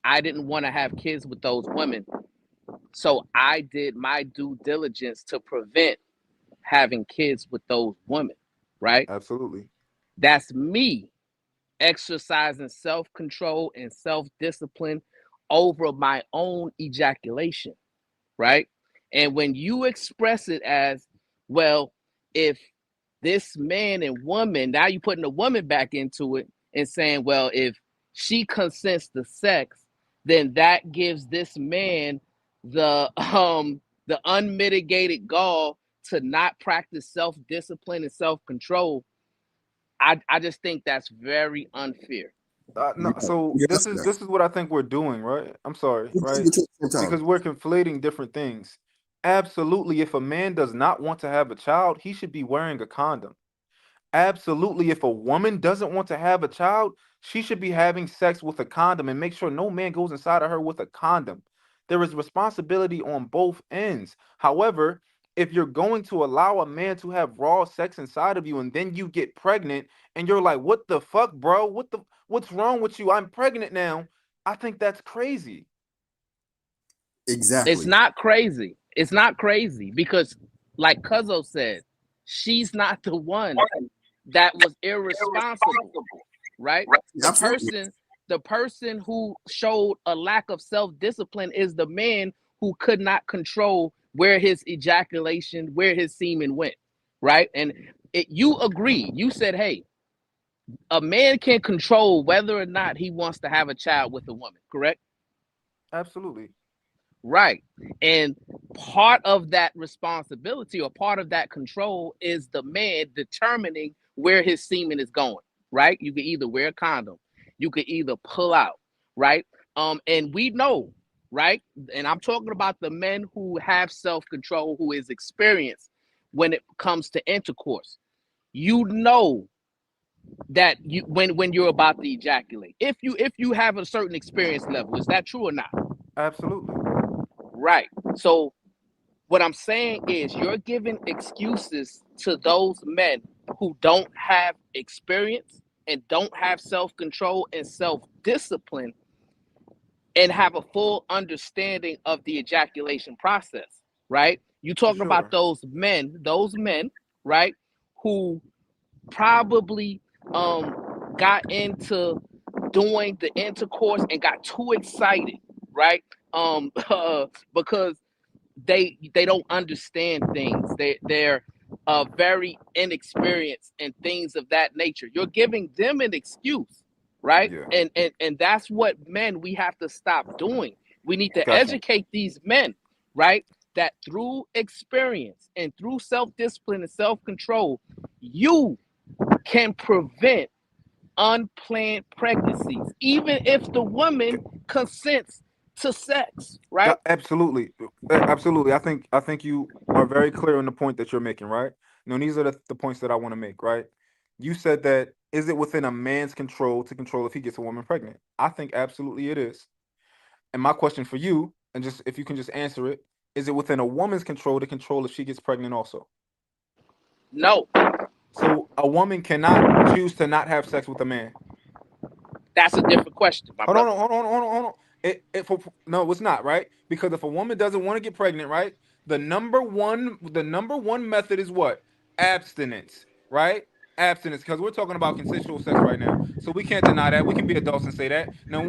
I didn't want to have kids with those women. So I did my due diligence to prevent having kids with those women, right? Absolutely. That's me exercising self-control and self-discipline over my own ejaculation, right? And when you express it as, well, if this man and woman, now you're putting the woman back into it and saying, well, if she consents to sex, then that gives this man the unmitigated gall to not practice self-discipline and self-control. I just think that's very unfair. No, so this is what I think we're doing, right? I'm sorry, right? Because we're conflating different things. Absolutely, if a man does not want to have a child, he should be wearing a condom. Absolutely, if a woman doesn't want to have a child, she should be having sex with a condom and make sure no man goes inside of her with a condom. There is responsibility on both ends. However, if you're going to allow a man to have raw sex inside of you and then you get pregnant and you're like, what the fuck, bro? What's wrong with you? I'm pregnant now. I think that's crazy. Exactly. It's not crazy. It's not crazy because, like Cuzzo said, she's not the one that was irresponsible, right? The Absolutely. person who showed a lack of self-discipline is the man who could not control where his ejaculation, where his semen went, right? And you agreed. You said, hey, a man can control whether or not he wants to have a child with a woman, correct? Absolutely. Right. And part of that responsibility or part of that control is the man determining where his semen is going, right? You can either wear a condom, you can either pull out, right? And we know, right? And I'm talking about the men who have self-control, who is experienced when it comes to intercourse. You know that you when you're about to ejaculate. If you have a certain experience level, is that true or not? Absolutely. Right. So what I'm saying is you're giving excuses to those men who don't have experience and don't have self-control and self-discipline and have a full understanding of the ejaculation process, right? You For talking about sure. those men, right, who probably got into doing the intercourse and got too excited, right? Because they don't understand things. They're very inexperienced and things of that nature. You're giving them an excuse, right? Yeah. And that's what men we have to stop doing. We need to Gotcha. educate these men, right? That through experience and through self-discipline and self-control, you can prevent unplanned pregnancies, even if the woman consents to sex, Yeah, right? absolutely. Absolutely. I think you are very clear on the point that you're making, right? Now, these are the points that I want to make, right? You said that is it within a man's control to control if he gets a woman pregnant? I think absolutely it is. And my question for you, and just if you can just answer it, is it within a woman's control to control if she gets pregnant also? No, So a woman cannot choose to not have sex with a man. that's a different question, my Hold on, brother. hold on. No, it's not right because if a woman doesn't want to get pregnant, right, the number one method is what? Abstinence, right? Abstinence, because we're talking about consensual sex right now, so we can't deny that. We can be adults and say that. Now,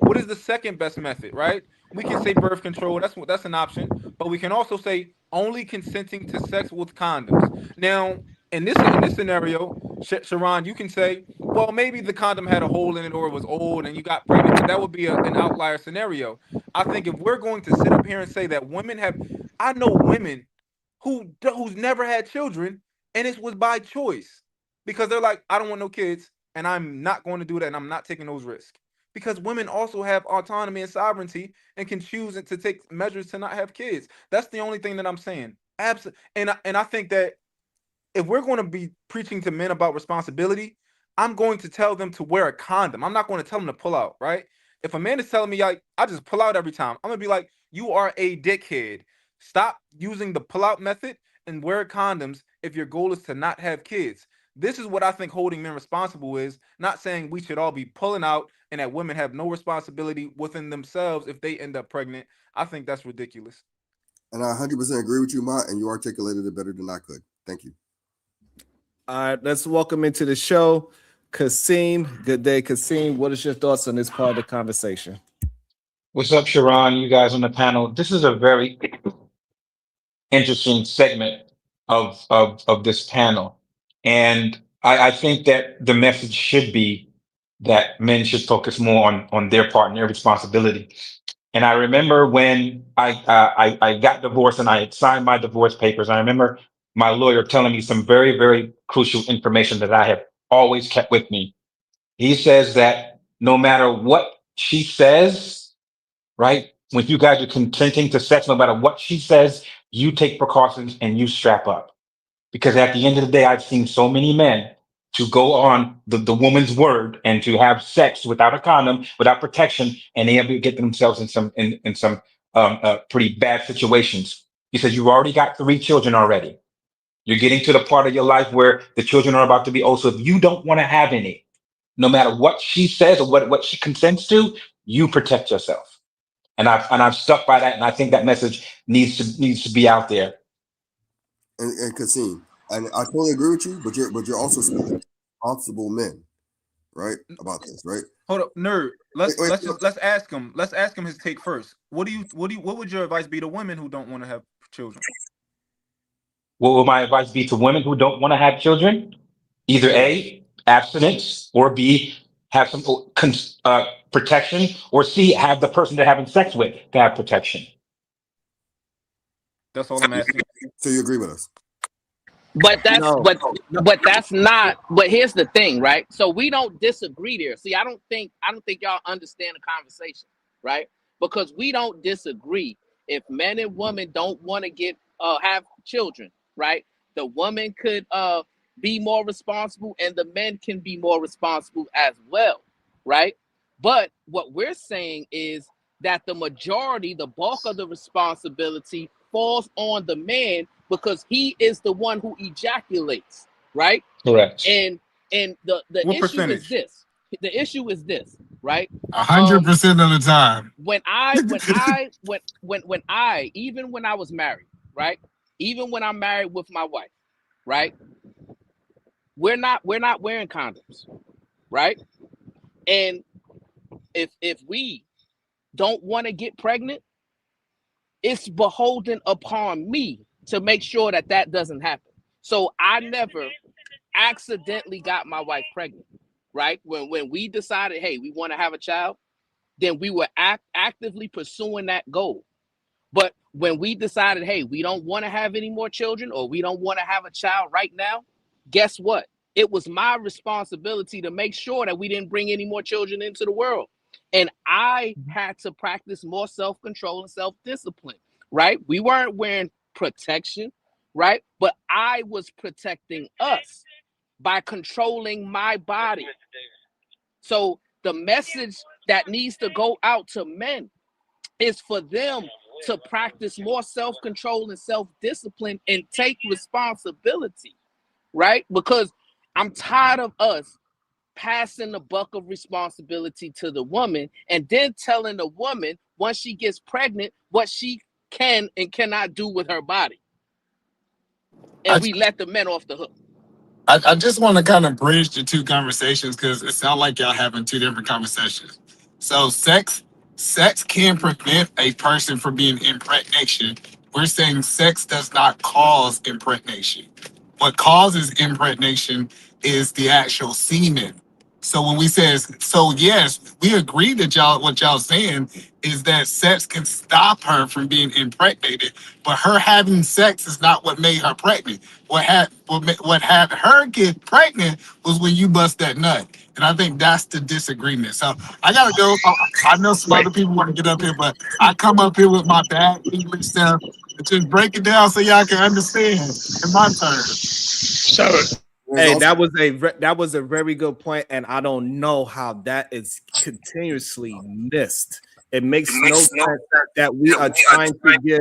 what is the second best method, right? We can say birth control. That's an option, but we can also say only consenting to sex with condoms. Now, in this scenario, Sharon, you can say, well, maybe the condom had a hole in it or it was old and you got pregnant, but that would be an outlier scenario. I think if we're going to sit up here and say that women have, I know women who's never had children and it was by choice because they're like, I don't want no kids and I'm not going to do that and I'm not taking those risks. Because women also have autonomy and sovereignty and can choose to take measures to not have kids. That's the only thing that I'm saying. Absolutely. And I think that if we're going to be preaching to men about responsibility, I'm going to tell them to wear a condom. I'm not going to tell them to pull out, right? If a man is telling me like I just pull out every time, I'm gonna be like, you are a dickhead. Stop using the pull out method and wear condoms if your goal is to not have kids. This is what I think holding men responsible is, not saying we should all be pulling out and that women have no responsibility within themselves if they end up pregnant. I think that's ridiculous. And I 100% agree with you, Ma, and you articulated it better than I could. Thank you. All right, let's welcome into the show Kasim. Good day, Kasim. What is your thoughts on this part of the conversation? What's up, Sharon? You guys on the panel. This is a very interesting segment of this panel. And I think that the message should be that men should focus more on their part and their responsibility. And I remember when I got divorced and I had signed my divorce papers, I remember my lawyer telling me some very, very crucial information that I have always kept with me. He says that no matter what she says, right? When you guys are consenting to sex, no matter what she says, you take precautions and you strap up. Because at the end of the day, I've seen so many men to go on the woman's word and to have sex without a condom, without protection, and they ever get themselves in some pretty bad situations. He says you've already got 3 children already. You're getting to the part of your life where the children are about to be old. So if you don't want to have any, no matter what she says or what she consents to, you protect yourself. And I've stuck by that, and I think that message needs to be out there. And Kasim, and I totally agree with you, but you're also speaking to responsible men, right? About this, right? Hold up, nerd. Let's Wait, ask him. Let's ask him his take first. What would your advice be to women who don't want to have children? What would my advice be to women who don't want to have children? Either A, abstinence, or B, have some protection, or C, have the person they're having sex with to have protection. That's all I'm asking. So you agree with us? But that's but that's not. But here's the thing, right? So we don't disagree there. See, I don't think y'all understand the conversation, right? Because we don't disagree. If men and women don't want to get have children, right? The woman could be more responsible, and the men can be more responsible as well, right? But what we're saying is that the majority, the bulk of the responsibility falls on the man, because he is the one who ejaculates, right? Correct. And the What issue percentage? is this. The issue is this, right? 100% of the time. When even when I was married, right? Even when I'm married with my wife, right? We're not wearing condoms, right? And if we don't want to get pregnant, it's beholden upon me to make sure that doesn't happen. So I never accidentally got my wife pregnant, right? When we decided, hey, we want to have a child, then we were actively pursuing that goal. But when we decided, hey, we don't want to have any more children, or we don't want to have a child right now, guess what? It was my responsibility to make sure that we didn't bring any more children into the world. And I had to practice more self-control and self-discipline, right? We weren't wearing protection, right? But I was protecting us by controlling my body. So the message that needs to go out to men is for them to practice more self-control and self-discipline and take responsibility, right? Because I'm tired of us passing the buck of responsibility to the woman and then telling the woman once she gets pregnant what she can and cannot do with her body. And we let the men off the hook. I just want to kind of bridge the two conversations, because it sounds like y'all having two different conversations. So sex can prevent a person from being impregnation. We're saying sex does not cause impregnation. What causes impregnation is the actual semen. So when we say, so yes, we agree that what y'all saying is that sex can stop her from being impregnated, but her having sex is not what made her pregnant. What had her get pregnant was when you bust that nut. And I think that's the disagreement. So I gotta go. I know some other people want to get up here, but I come up here with my bad English stuff to just break it down so y'all can understand in my terms. So hey, that was a very good point, and I don't know how that is continuously missed. It makes no sense that we are trying to give.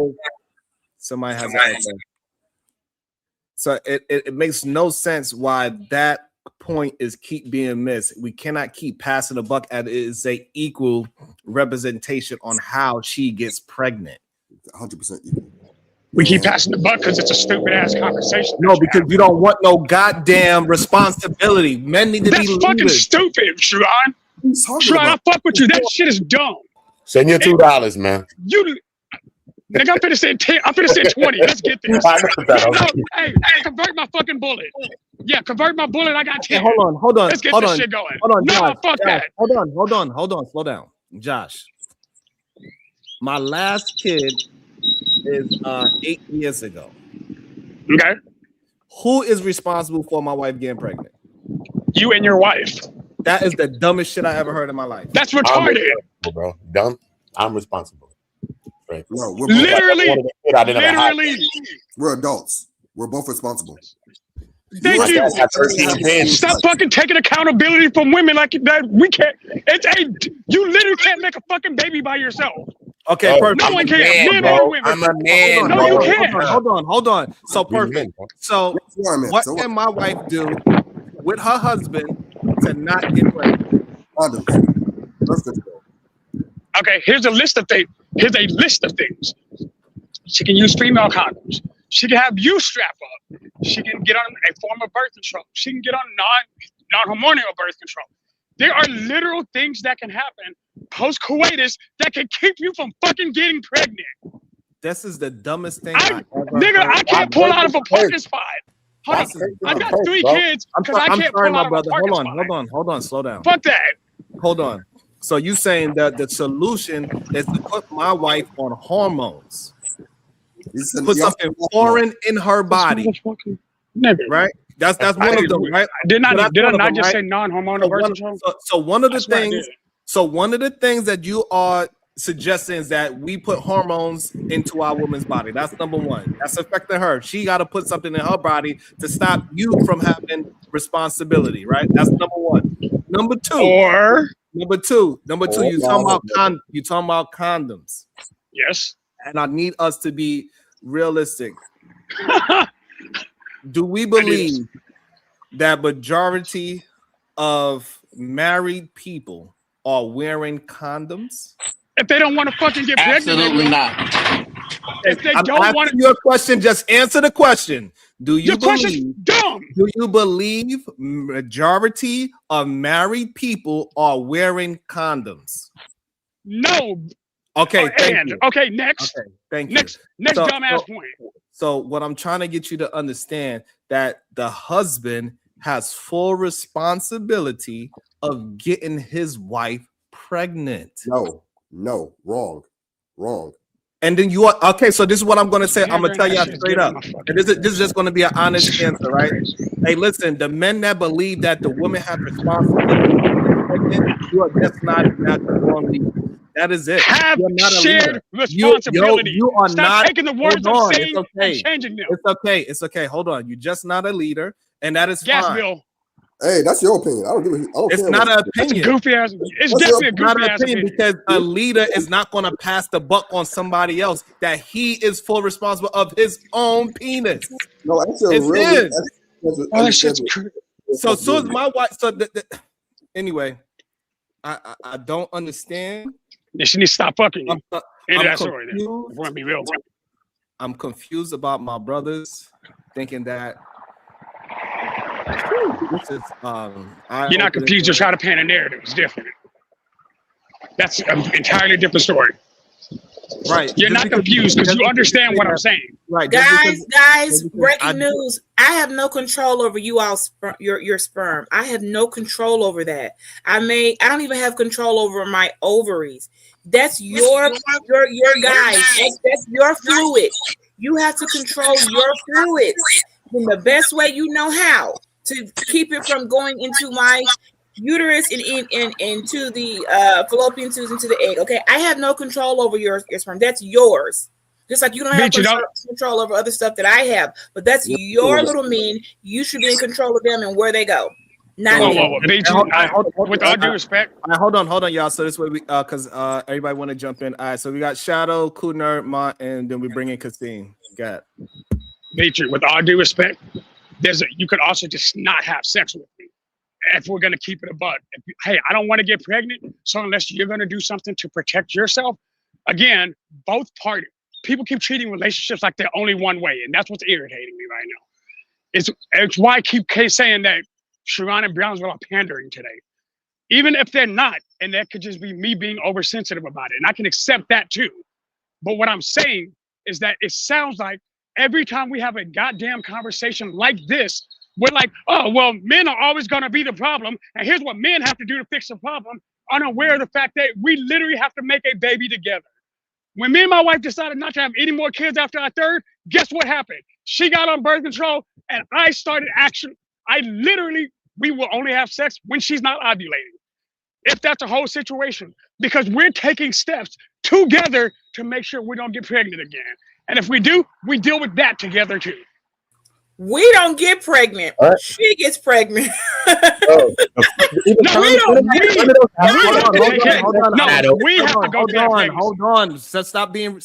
Somebody has an echo. So it makes no sense why that point is keep being missed. We cannot keep passing the buck at it is a equal representation on how she gets pregnant. 100% equal. We keep passing the buck because it's a stupid ass conversation. No, because you don't want no goddamn responsibility. Men need to be leaders. That's fucking stupid, Sharon. Sharon, I fuck with you. That shit is dumb. Send your $2, man. Nigga, I'm finna say 10. I'm finna say 20. Let's get this. Hey, convert my fucking bullet. Yeah, convert my bullet. I got 10. Hey, hold on. Let's get this shit going. Hold on, no, Josh, fuck that. Hold on. Slow down. Josh. My last kid is 8 years ago. Okay. Who is responsible for my wife getting pregnant? You and your wife. That is the dumbest shit I ever heard in my life. That's retarded. Bro. Dumb. I'm responsible. Right. No, literally. We're adults. We're both responsible. Thank you. Stop fucking taking accountability from women like that. We can't. You literally can't make a fucking baby by yourself. Okay, perfect. No one can. Men or women. I'm a man. No, you can't. Hold on. So perfect. So what can my wife do with her husband to not get pregnant? Condoms. Birth control. Okay, here's a list of things. Here's a list of things. She can use female condoms. She can have you strap up. She can get on a form of birth control. She can get on non-hormonal birth control. There are literal things that can happen post-coitus that can keep you from fucking getting pregnant. This is the dumbest thing I can't pull out of a parking spot. Hold on. I've got 3 kids because I can't pull out of a parking spot. Hold on, slow down. Fuck that. Hold on. So you saying that the solution is to put my wife on hormones? Put something foreign in her body, right? That's one of them, right? Did I not just say non-hormonal birth control? So one of the things. So one of the things that you are suggesting is that we put hormones into our woman's body. That's number one. That's affecting her. She got to put something in her body to stop you from having responsibility, right? That's number one. Number two. You talking about condoms. Yes. And I need us to be realistic. Do we believe that majority of married people are wearing condoms? If they don't want to fucking get pregnant, absolutely not. If they I'm don't want asking you a question, just answer the question. Do you believe majority of married people are wearing condoms? No. Okay, thank you. Okay, next. Okay, thank you. Next dumbass point. So what I'm trying to get you to understand that the husband has full responsibility of getting his wife pregnant. No, wrong. And then you are okay. So this is what I'm going to say. I'm going to tell you straight up. And this is just going to be an honest answer, right? Hey, listen, the men that believe that the woman has responsibility to get pregnant, you are just not wrong leader. That is it. Have shared responsibility. You are Stop not taking the words I'm saying and changing them. It's okay. Hold on. You're just not a leader, and that is Gas fine. bill. Hey, that's your opinion. I don't It's care not an opinion. That's a goofy ass. It's definitely a goofy ass opinion. Because a leader is not going to pass the buck on somebody else. That he is full responsible of his own penis. No, that's a it's real. his. So as soon as my wife. Anyway, I don't understand. Yeah, she needs to stop fucking you. I'm confused about my brothers thinking that. This is, you're not confused. You're trying to paint a narrative. It's different. That's an entirely different story. Right. You're not confused because you understand what I'm saying. Right. Guys, breaking news. I have no control over you all your sperm. I have no control over that. I don't even have control over my ovaries. That's your guys. That's your fluid. You have to control your fluids in the best way you know how to keep it from going into my uterus and into the fallopian tubes into the egg. Okay, I have no control over your sperm. That's yours. Just like you don't have control over other stuff that I have, but that's your little men. You should be in control of them and where they go. Not with all due respect. Hold on, y'all. So this way we because everybody want to jump in. All right, so we got Shadow, Kuner, Ma, and then we bring in Kasim. Got Dimitri, with all due respect, you could also just not have sex with me. If we're gonna keep it a buck. Hey, I don't want to get pregnant, so unless you're gonna do something to protect yourself, again, both parties. People keep treating relationships like they're only one way, and that's what's irritating me right now. It's why I keep saying that Sharon and Brownsville are pandering today. Even if they're not, and that could just be me being oversensitive about it, and I can accept that too. But what I'm saying is that it sounds like every time we have a goddamn conversation like this, we're like, oh, well, men are always going to be the problem, and here's what men have to do to fix the problem, unaware of the fact that we literally have to make a baby together. When me and my wife decided not to have any more kids after our third, guess what happened? She got on birth control, and I started action. We will only have sex when she's not ovulating. If that's a whole situation, because we're taking steps together to make sure we don't get pregnant again. And if we do, we deal with that together too. We don't get pregnant. Right. She gets pregnant. We have to go to hold on. Let's stop being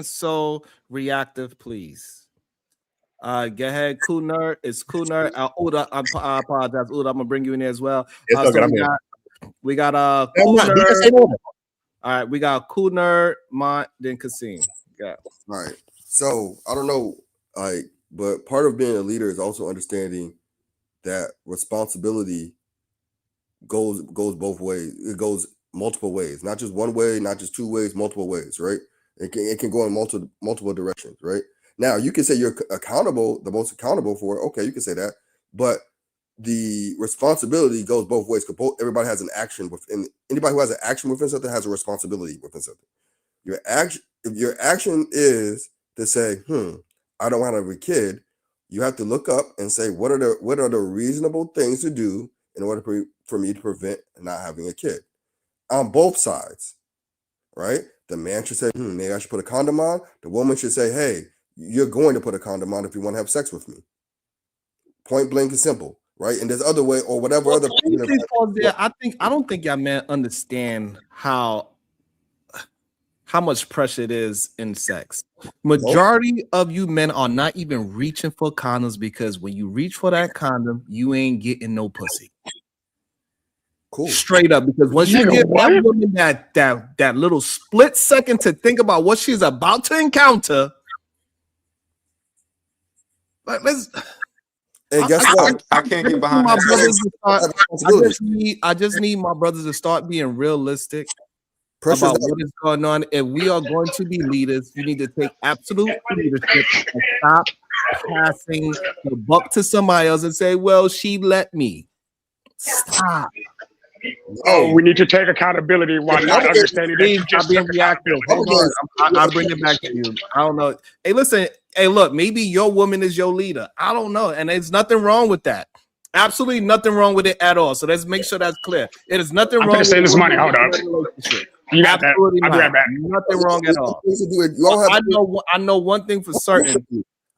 so reactive, please. Go ahead, cool nerd. It's cool nerd. Uda, I apologize, Uda. I'm gonna bring you in there as well. It's okay, So I'm here. we got I'm cool not. DJ, nerd. say no. All right, we got cool nerd, Mont, then Kasim. Yeah. All right. So I don't know, but part of being a leader is also understanding that responsibility goes both ways. It goes multiple ways, not just one way, not just two ways, multiple ways, right? It can go in multiple directions, right? Now you can say you're accountable, the most accountable for it. Okay, you can say that, but the responsibility goes both ways because everybody has an action within. Anybody who has an action within something has a responsibility within something. Your action, if your action is to say, I don't want to have a kid, you have to look up and say, what are the reasonable things to do in order for me to prevent not having a kid? On both sides, right? The man should say, maybe I should put a condom on. The woman should say, hey, you're going to put a condom on if you want to have sex with me. Point blank and simple, right? And there's other way or whatever other. Please pause there. I don't think y'all men understand how much pressure it is in sex. Majority of you men are not even reaching for condoms because when you reach for that condom, you ain't getting no pussy. Cool. Straight up, because once you give that woman that little split second to think about what she's about to encounter, like let's. And guess what? I can't get behind that. I just need my brothers to start being realistic Pressure's about what is going on. If we are going to be leaders, you need to take absolute leadership and stop passing the buck to somebody else and say, well, she let me. Stop. Oh, we need to take accountability while not understanding that you just being reactive. Hold on. I'll bring it back to you. I don't know. Hey, listen. Hey, look, maybe your woman is your leader. I don't know. And there's nothing wrong with that. Absolutely nothing wrong with it at all. So let's make sure that's clear. It is nothing wrong with this money. Hold up. You got that. I'll be right back. Nothing wrong at all. I know one thing for certain.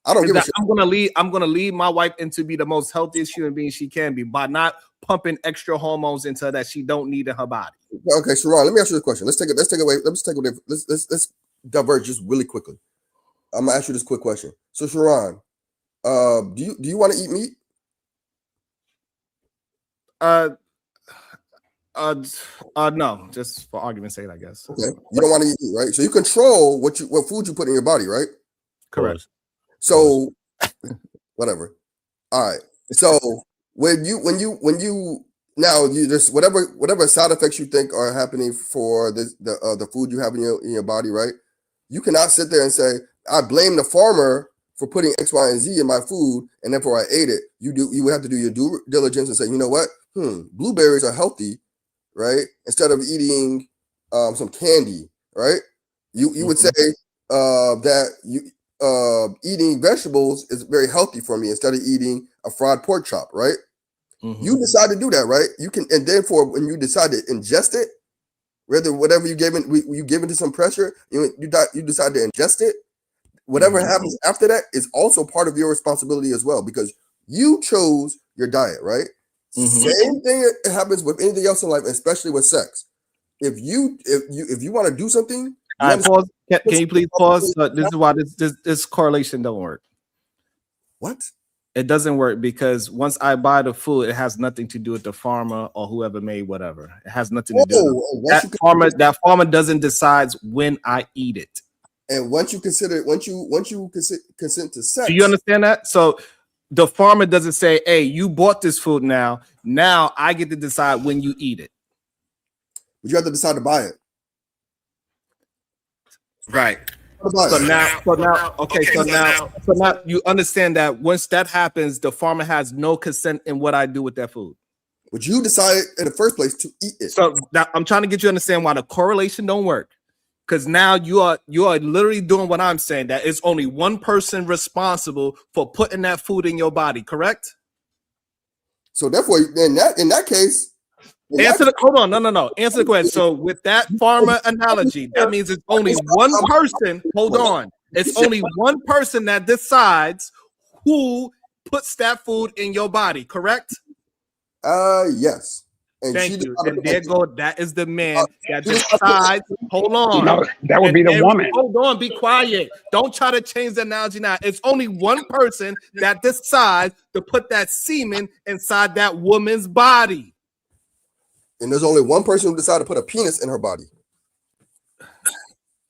I don't give a shit. I'm gonna lead my wife into be the most healthiest human being she can be by not pumping extra hormones into her that she don't need in her body. Okay, Sharon, let me ask you this question. Let's diverge just really quickly. I'm gonna ask you this quick question. So, Sharon, do you want to eat meat? No, just for argument's sake, I guess. Okay, you don't want to eat meat, right? So you control what food you put in your body, right? Correct. So, whatever. All right. So when you now you just whatever side effects you think are happening for the food you have in your body, right? You cannot sit there and say, I blame the farmer for putting X, Y, and Z in my food, and therefore I ate it. You would have to do your due diligence and say, you know what? Blueberries are healthy, right? Instead of eating some candy, right? You would say that eating vegetables is very healthy for me instead of eating a fried pork chop, right? You decide to do that, right? You can, and therefore when you decide to ingest it, whatever you gave into some pressure, you decide to ingest it. Whatever happens after that is also part of your responsibility as well, because you chose your diet, right? Same thing happens with anything else in life, especially with sex. If you want to do something, all right, pause. Can you please pause? This is why this correlation don't work. What? It doesn't work because once I buy the food, it has nothing to do with the farmer or whoever made whatever. It has nothing to do with that. That farmer doesn't decide when I eat it. And once you consent to sex, do you understand that? So the farmer doesn't say, "Hey, you bought this food now. Now I get to decide when you eat it." But you have to decide to buy it. Right. So now you understand that once that happens, the farmer has no consent in what I do with that food. But you decided in the first place to eat it. So now I'm trying to get you to understand why the correlation don't work. Because now you are literally doing what I'm saying, that it's only one person responsible for putting that food in your body, correct? So therefore, in that case, hold on, no. Answer the question. So with that farmer analogy, that means it's only one person. Hold on. It's only one person that decides who puts that food in your body, correct? Yes. and Thank she you. decided And to there put go. That is the man that she decided to decides. Hold on. No, that would And be the every- woman. Hold on. Be quiet. Don't try to change the analogy now. It's only one person that decides to put that semen inside that woman's body. and there's only one person who decided to put a penis in her body.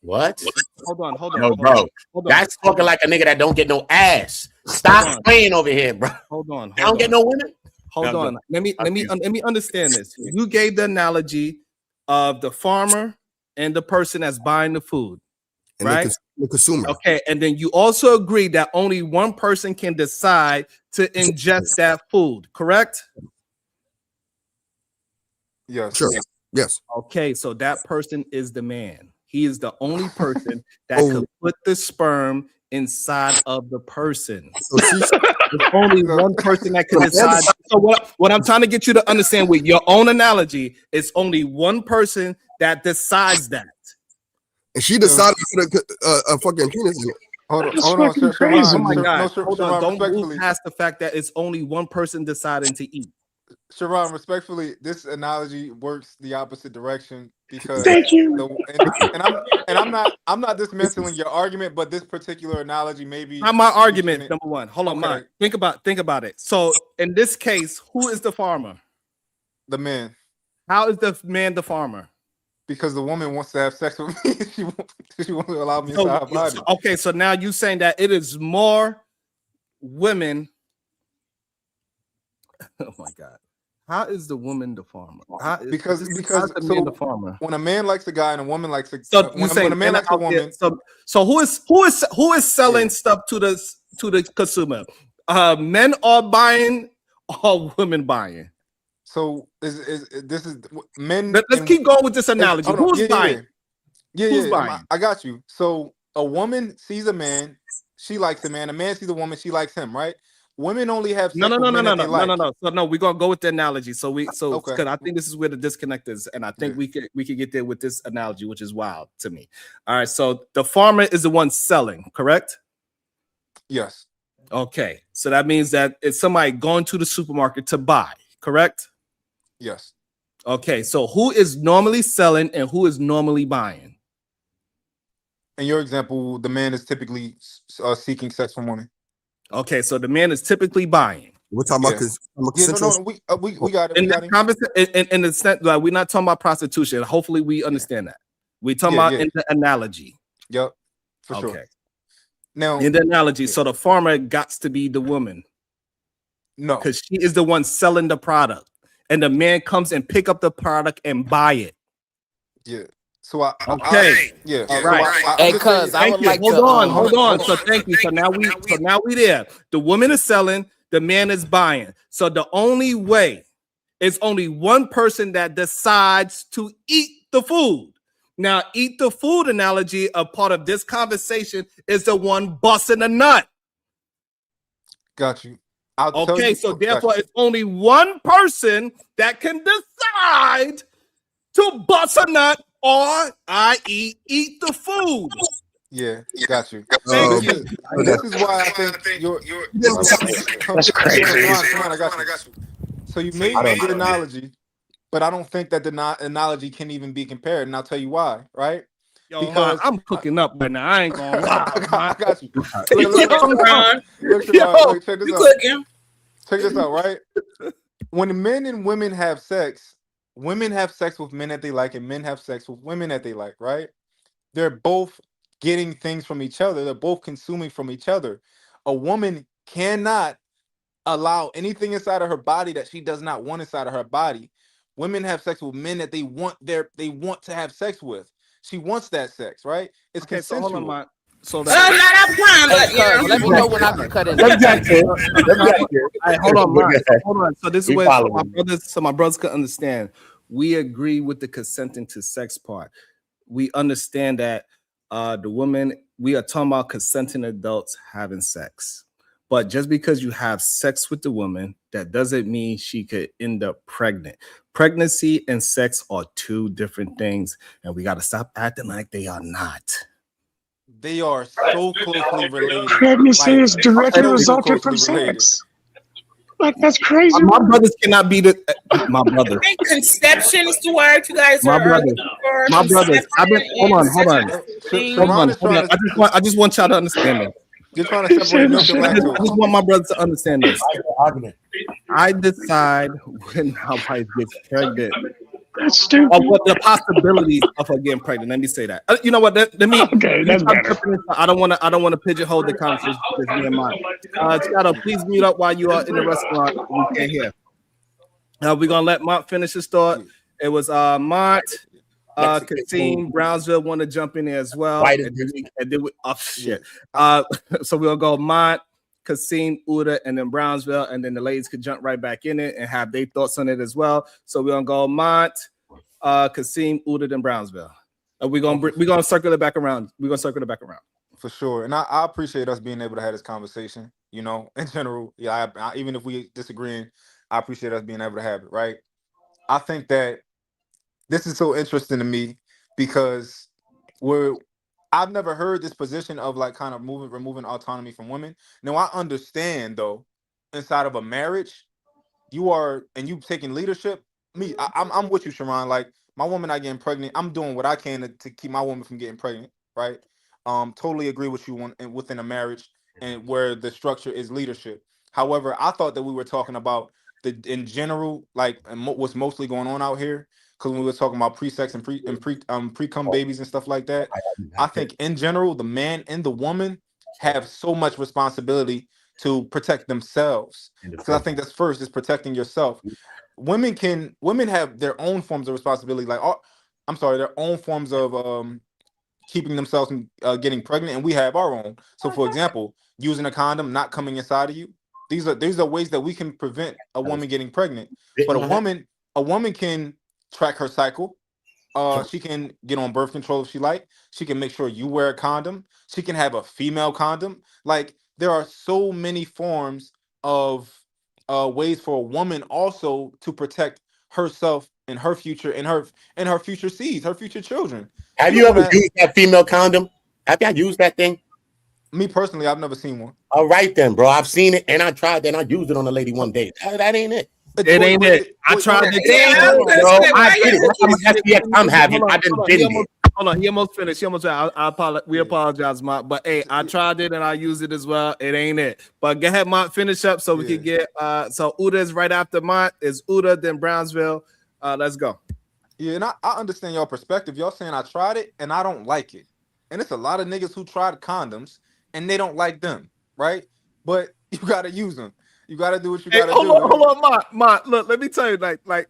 What? Hold on. No, bro. That's talking like a nigga that don't get no ass. Stop playing over here, bro. Hold on. I don't get no women. Hold No, on. no. Let me understand this. You gave the analogy of the farmer and the person that's buying the food, And right? the consumer. Okay, and then you also agree that only one person can decide to ingest that food, correct? Yes. Sure. Yes. Okay, so that person is the man. He is the only person that could put the sperm inside of the person. So there's only one person that can decide. So what I'm trying to get you to understand with your own analogy, it's only one person that decides that. And she decided to put a fucking penis in it. Hold That's on, fucking crazy. Oh my Sir, God. no, Sir, Hold on. Sharon, Don't move respectfully. past the fact that it's only one person deciding to eat. Sharon, respectfully, this analogy works the opposite direction because Thank you. I'm not dismantling your argument, but this particular analogy maybe Not my argument, number one. Hold on, Okay. Mike. Think about it. So in this case, who is the farmer? The man. How is the man the farmer? Because the woman wants to have sex with me. she won't allow me inside her body. Okay, so now you saying that it is more women. Oh my God. How is the woman the farmer? Because the man the farmer? When a man likes a guy and a woman likes a So when a man likes a woman, so who is selling stuff to the consumer? Men are buying or women buying? so is this is men. Let's keep going with this analogy. Who's buying? Who's buying? I got you. So a woman sees a man, she likes a man. A man sees a woman, she likes him, right? Women only have sex No. with men that they like. So no, we're gonna go with the analogy. Okay. Because I think this is where the disconnect is, and I think we could get there with this analogy, which is wild to me. All right, so the farmer is the one selling, correct? Yes. Okay, so that means that it's somebody going to the supermarket to buy, correct? Yes. Okay, so who is normally selling and who is normally buying? In your example, the man is typically seeking sex from women. Okay, so the man is typically buying. We're talking about we got it. In the sense, like, we're not talking about prostitution. Hopefully, we understand that. We're talking about in the analogy. Yep, for sure. Okay. Now, in the analogy, so the farmer got to be the woman. No, because she is the one selling the product, and the man comes and pick up the product and buy it. Yeah. So all right. Hey, cuz I would like hold to on. So thank you. So now we there. The woman is selling, the man is buying. So the only way, it's only one person that decides to eat the food. Now, eat the food analogy, a part of this conversation, is the one busting a nut. Got you. Okay, so therefore, it's only one person that can decide to bust a nut, or i.e. eat the food. Yeah, got you. Thank you. This is why I think you're that's crazy. Come on, I got you. So you made a good analogy, but I don't think that the analogy can even be compared, and I'll tell you why, right? Yo, because I'm cooking up right now. I ain't gonna lie. I got you. Check this out, right? When men and women have sex with men that they like, and men have sex with women that they like, right? They're both getting things from each other. They're both consuming from each other. A woman cannot allow anything inside of her body that she does not want inside of her body. Women have sex with men that they want to have sex with. She wants that sex, right? It's consensual. So hold on, Mike. So let me know when I can cut in. Hold on, Mike. Hold on. So this is where my brothers can understand. We agree with the consenting to sex part. We understand that the woman, we are talking about consenting adults having sex. But just because you have sex with the woman, that doesn't mean she could end up pregnant. Pregnancy and sex are two different things, and we got to stop acting like they are not. They are so closely related. Pregnancy is directly resulted from sex. Like, that's crazy. My brothers cannot be the my brothers. I think conception is the word you guys My are brothers. looking for. My brothers. I've been hold on. Sharon is trying to. I just want y'all to understand this. You're trying to separate milk and I lactose. just want my brothers to understand this. I decide when my wife gets pregnant. That's stupid. Or what the possibilities of her getting pregnant. Let me say that. You know what? Let me. Okay, that's better. I don't want to pigeonhole the conversation with me and mine. Shadow, please mute up while you are in the restaurant. We can't hear. We're gonna let Mont finish his thought. It was Mont, Kasim, Brownsville want to jump in there as well. Shit. So we'll go Mont, Kasim, Uda, and then Brownsville, and then the ladies could jump right back in it and have their thoughts on it as well. So we're gonna go Mont, Kasim, Uda, and Brownsville. We're gonna circle it back around. We're gonna circle it back around. For sure. And I appreciate us being able to have this conversation, you know, in general. Yeah, even if we disagreeing, I appreciate us being able to have it, right? I think that this is so interesting to me because I've never heard this position of like kind of removing autonomy from women. Now, I understand though, inside of a marriage, you taking leadership. I'm with you, Sharon. Like, my woman not getting pregnant, I'm doing what I can to keep my woman from getting pregnant, right? Totally agree with you within a marriage and where the structure is leadership. However, I thought that we were talking about in general, like what's mostly going on out here. Because when we were talking about pre-sex and pre-cum babies and stuff like that, I think in general, the man and the woman have so much responsibility to protect themselves. Because I think that's first is protecting yourself. Women have their own forms of responsibility, like their own forms of keeping themselves from getting pregnant, and we have our own. So, for example, using a condom, not coming inside of you. These are ways that we can prevent a woman getting pregnant. But a woman can track her cycle. She can get on birth control if she like. She can make sure you wear a condom. She can have a female condom. Like, there are so many forms of ways for a woman also to protect herself and her future and her future seeds, her future children. Have you ever used that female condom? Have y'all used that thing? Me personally, I've never seen one. All right then, bro. I've seen it and I tried it and I used it on a lady one day. That ain't it. It ain't it. I tried it. I'm having. I didn't bend it. Hold on, he almost finished. I apologize. We apologize, Mont. But hey, I tried it and I used it as well. It ain't it. But go ahead, Mont. Finish up so we can get. So Uda is right after Mont. Is Uda, then Brownsville. Let's go. Yeah, and I understand your perspective. Y'all saying I tried it and I don't like it, and it's a lot of niggas who tried condoms and they don't like them, right? But you gotta use them. You gotta do what you gotta do. Hold on, Mont. Look, let me tell you,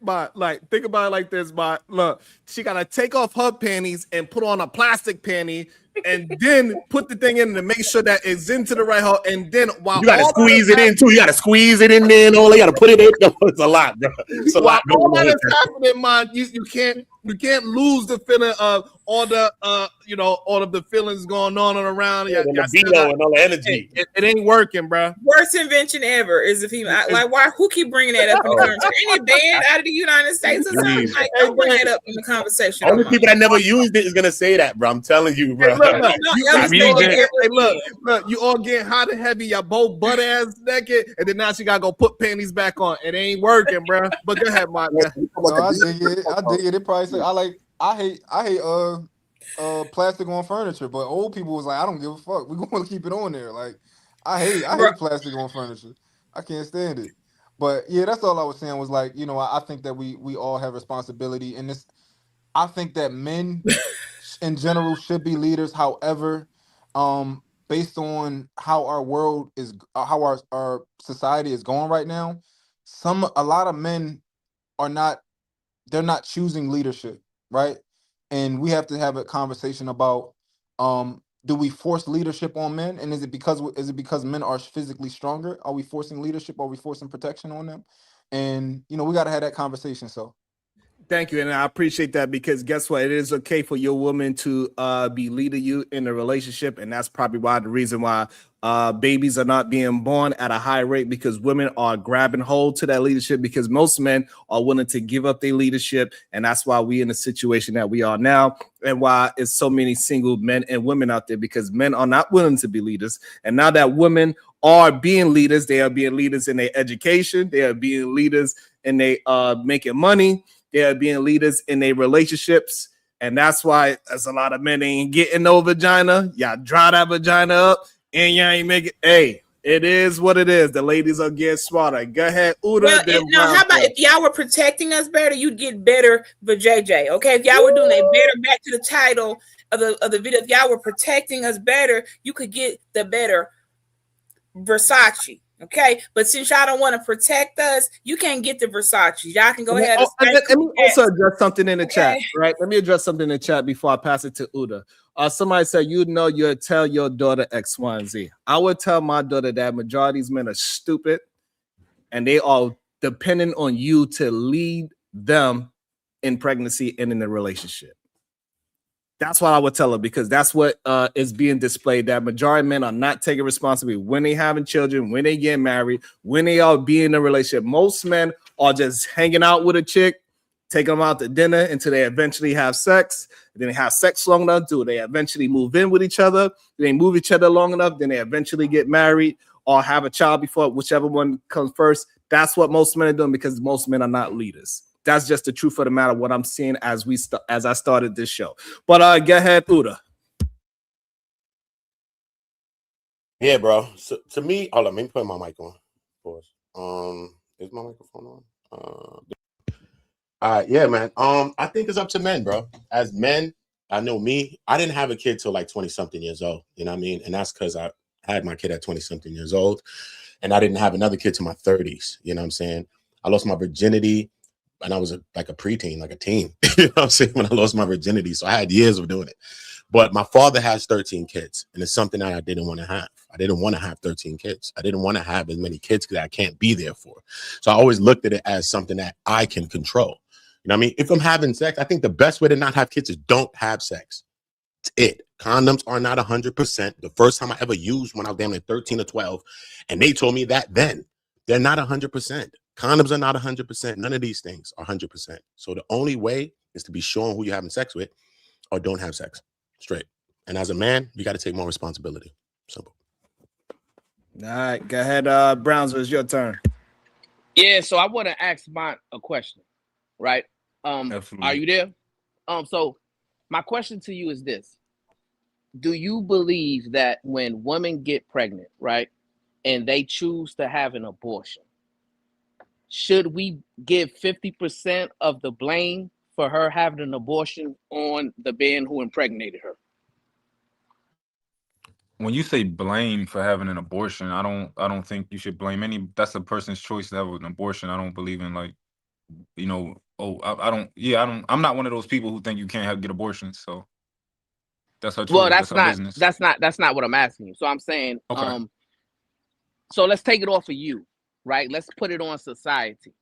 Mont, think about it like this, Mont. Look, she gotta take off her panties and put on a plastic panty, and then put the thing in to make sure that it's into the right hole. And then while you gotta squeeze it in too, you gotta squeeze it in there, and all you gotta put it in. It's a lot, bro. It's a lot. All that is happening, Mont, you can't lose the feeling of all the all of the feelings going on and around. The libido and all the energy. It ain't working, bro. Worst invention ever is a female. Like, why? Who keep bringing that up in the conversation? Any band out of the United States or something? Like, don't bring that up in the conversation. Only people that never used it is gonna say that, bro. I'm telling you, bro. Look, you all getting hot and heavy. Y'all both butt ass naked, and then now she gotta go put panties back on. It ain't working, bro. But go ahead, Mike. I dig it. It probably say I hate plastic on furniture, but old people was like, I don't give a fuck. We gonna keep it on there. Like, I hate plastic on furniture. I can't stand it. But yeah, that's all I was saying was like, I think that we all have responsibility in this. I think that men in general should be leaders. However, based on how our world is, how our society is going right now, a lot of men are not. They're not choosing leadership, right? And we have to have a conversation about do we force leadership on men? And is it because men are physically stronger? Are we forcing leadership? Are we forcing protection on them? And we got to have that conversation. So thank you, and I appreciate that, because guess what? It is okay for your woman to be leading you in a relationship, and that's probably the reason why Babies are not being born at a high rate because women are grabbing hold to that leadership, because most men are willing to give up their leadership. And that's why we're in the situation that we are now, and why it's so many single men and women out there, because men are not willing to be leaders. And now that women are being leaders, they are being leaders in their education, they are being leaders in their making money, they are being leaders in their relationships. And that's why there's a lot of men ain't getting no vagina. Y'all dry that vagina up and y'all ain't make it. Hey, it is what it is. The ladies are getting smarter. Go ahead, Uda. Well, now, how about if y'all were protecting us better, you'd get better for JJ. Okay, if y'all were doing a better, back to the title of the video, if y'all were protecting us better, you could get the better Versace. Okay, but since y'all don't want to protect us, you can't get the Versace. Y'all can go ahead. Let me also address something in the chat, right? Let me address something in the chat before I pass it to Uda. Somebody said, you tell your daughter X, Y, and Z. I would tell my daughter that majority of these men are stupid and they are dependent on you to lead them in pregnancy and in the relationship. That's what I would tell her, because that's what is being displayed, that majority of men are not taking responsibility when they having children, when they get married, when they are being in a relationship. Most men are just hanging out with a chick, taking them out to dinner until they eventually have sex. Then they have sex long enough, do they eventually move in with each other? They move each other long enough, then they eventually get married or have a child before, whichever one comes first. That's what most men are doing, because most men are not leaders. That's just the truth of the matter, what I'm seeing as I started this show. But go ahead, Uda. Yeah, bro. So, to me, hold on, let me put my mic on. Pause. Is my microphone on? Yeah, man. I think it's up to men, bro. As men, I know me. I didn't have a kid till like 20-something years old. You know what I mean? And that's because I had my kid at 20-something years old, and I didn't have another kid till my 30s. You know what I'm saying? I lost my virginity. And I was like a preteen, like a teen, you know what I'm saying, when I lost my virginity. So I had years of doing it. But my father has 13 kids, and it's something that I didn't want to have. I didn't want to have 13 kids. I didn't want to have as many kids that I can't be there for. So I always looked at it as something that I can control. You know what I mean? If I'm having sex, I think the best way to not have kids is don't have sex. It's it. Condoms are not 100%. The first time I ever used when I was damn near 13 or 12, and they told me that then, they're not 100%. Condoms are not 100%. None of these things are 100%. So the only way is to be sure who you're having sex with, or don't have sex. Straight. And as a man, you got to take more responsibility. Simple. All right, go ahead, Brownsville, it's your turn. Yeah, so I want to ask a question, right? Absolutely. Are you there? So my question to you is this: do you believe that when women get pregnant, right, and they choose to have an abortion, should we give 50% of the blame for her having an abortion on the man who impregnated her? When you say blame for having an abortion, I don't think you should blame any. That's a person's choice to have an abortion. I don't believe in, like, I don't. I'm not one of those people who think you can't get abortions. So that's her choice. Well, that's her business. That's not what I'm asking you. So I'm saying, Okay. So let's take it off of you, right? Let's put it on society.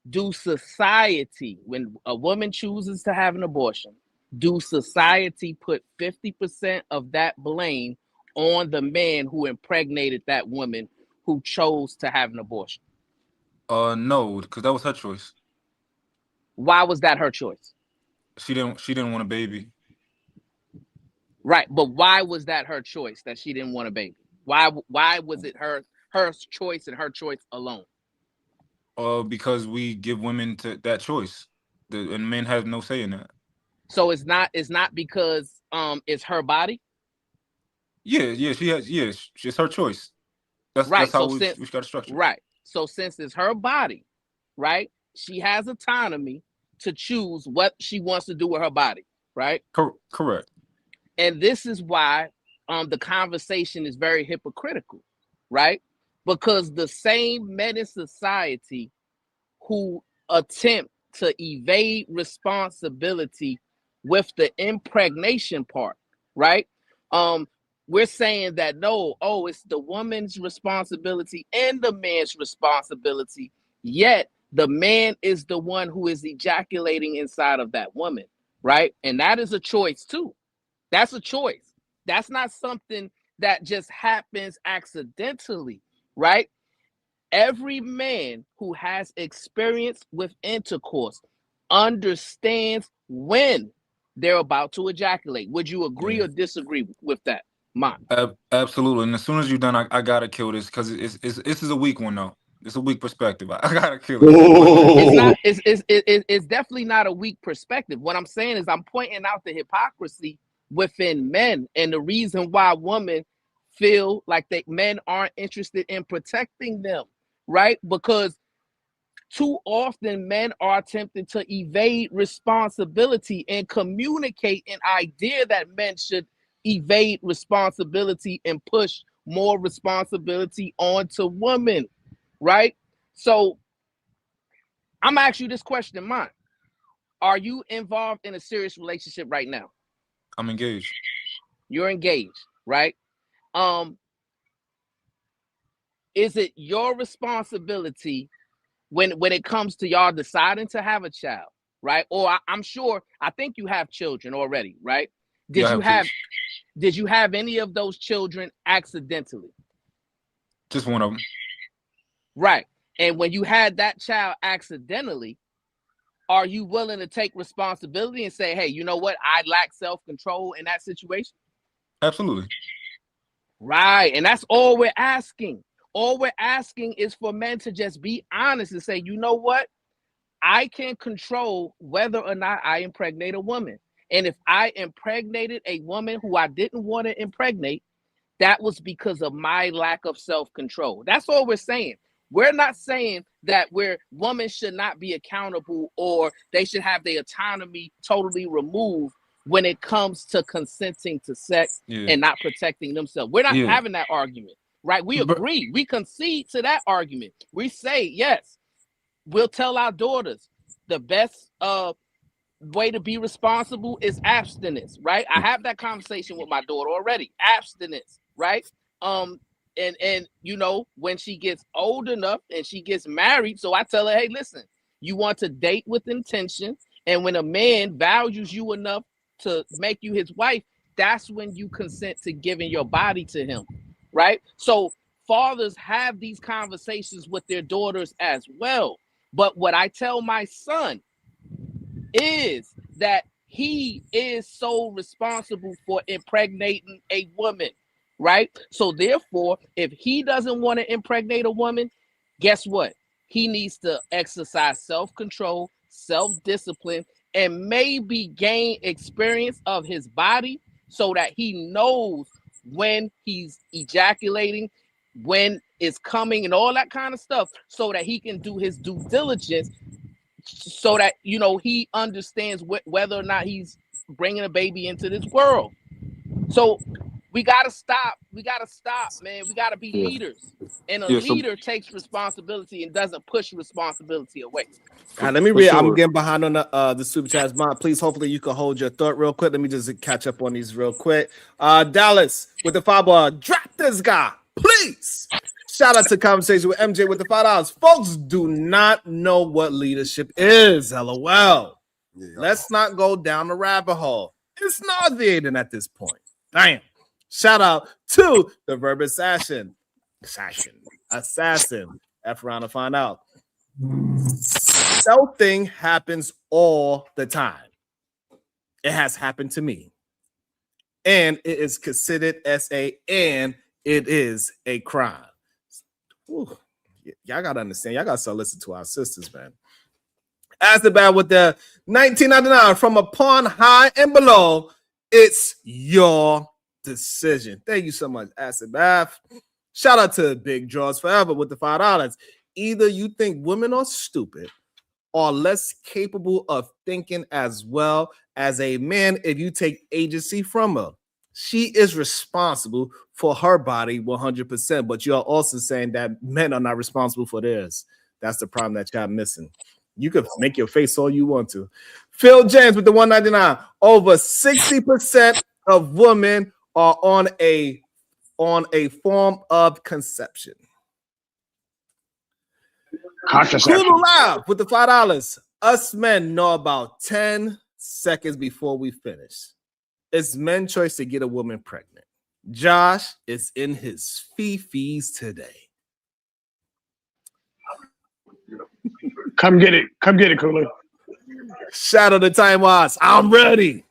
Do society, when a woman chooses to have an abortion, do society put 50% of that blame on the man who impregnated that woman who chose to have an abortion? No, because that was her choice. Why was that her choice? She didn't want a baby. Right, but why was that her choice, that she didn't want a baby? Why was it her choice and her choice alone? Because we give women that choice, and men have no say in that. So it's not because it's her body. Yeah, she has. Yeah, it's her choice. That's how we got to structure. Right. So since it's her body, right, she has autonomy to choose what she wants to do with her body, right? Correct. And this is why the conversation is very hypocritical, right? Because the same men in society who attempt to evade responsibility with the impregnation part, right? We're saying that it's the woman's responsibility and the man's responsibility, yet the man is the one who is ejaculating inside of that woman, right? And that is a choice too. That's a choice. That's not something that just happens accidentally, right? Every man who has experience with intercourse understands when they're about to ejaculate. Would you agree or disagree with that, Mont? Absolutely. And as soon as you're done, I gotta kill this because this is a weak one though. It's a weak perspective. I gotta kill it. It's not. It's definitely not a weak perspective. What I'm saying is I'm pointing out the hypocrisy within men and the reason why women feel like that men aren't interested in protecting them, right? Because too often men are attempting to evade responsibility and communicate an idea that men should evade responsibility and push more responsibility onto women, right? So I'm gonna ask you this question, Mont. Are you involved in a serious relationship right now? I'm engaged. You're engaged, right? Is it your responsibility when it comes to y'all deciding to have a child, right? Or I'm sure, I think you have children already, right? Did you have any of those children accidentally? Just one of them. Right. And when you had that child accidentally, are you willing to take responsibility and say, hey, you know what? I lack self-control in that situation? Absolutely. Right. And that's all we're asking. All we're asking is for men to just be honest and say, you know what? I can control whether or not I impregnate a woman. And if I impregnated a woman who I didn't want to impregnate, that was because of my lack of self-control. That's all we're saying. We're not saying that women should not be accountable or they should have their autonomy totally removed when it comes to consenting to sex and not protecting themselves. We're not having that argument, right? We agree. We concede to that argument. We say, yes, we'll tell our daughters the best way to be responsible is abstinence, right? I have that conversation with my daughter already. Abstinence, right? And you know, when she gets old enough and she gets married, so I tell her, hey, listen, you want to date with intention, and when a man values you enough to make you his wife, that's when you consent to giving your body to him, right? So fathers have these conversations with their daughters as well. But what I tell my son is that he is so responsible for impregnating a woman, right? So therefore, if he doesn't want to impregnate a woman, guess what? He needs to exercise self-control, self-discipline, and maybe gain experience of his body so that he knows when he's ejaculating, when it's coming, and all that kind of stuff, so that he can do his due diligence, so that, you know, he understands whether or not he's bringing a baby into this world. So we gotta stop, man. We gotta be leaders, and a leader takes responsibility and doesn't push responsibility away. Let me read. I'm getting behind on the super chats. Please, hopefully you can hold your thought real quick. Let me just catch up on these real quick. Dallas with the $5, drop this guy, please. Shout out to Conversation with MJ with the $5. Folks do not know what leadership is. LOL. Let's not go down the rabbit hole. It's nauseating at this point. Damn. Shout out to the verb assassin. F around to find out. Self-thing happens all the time. It has happened to me. And it is considered and it is a crime. Ooh, y'all gotta understand. Y'all gotta start listening to our sisters, man. As the bad with the $19.99 from upon high and below, it's your decision. Thank you so much, Acid Bath. Shout out to Big Draws Forever with the $5. Either you think women are stupid or less capable of thinking as well as a man if you take agency from her. She is responsible for her body 100%, but you're also saying that men are not responsible for theirs. That's the problem that y'all missing. You can make your face all you want to. Phil James with the $1.99. Over 60% of women are on a form of conception. Contraception. Kulu Live with the $5. Us men know about 10 seconds before we finish. It's men's choice to get a woman pregnant. Josh is in his fifis today. Come get it, Cooler. Shadow the Time was. I'm ready.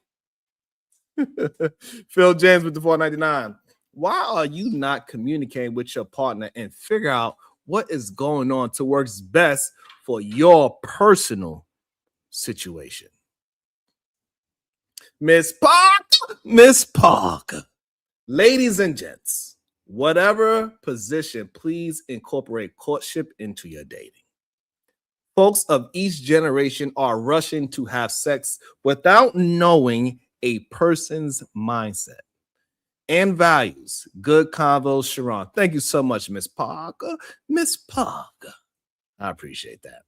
Phil James with the 499. Why are you not communicating with your partner and figure out what is going on to work best for your personal situation? Miss Parker. Ladies and gents, whatever position, please incorporate courtship into your dating. Folks of each generation are rushing to have sex without knowing a person's mindset and values. Good convo, Sharon. Thank you so much, Miss Parker. Miss Parker. I appreciate that.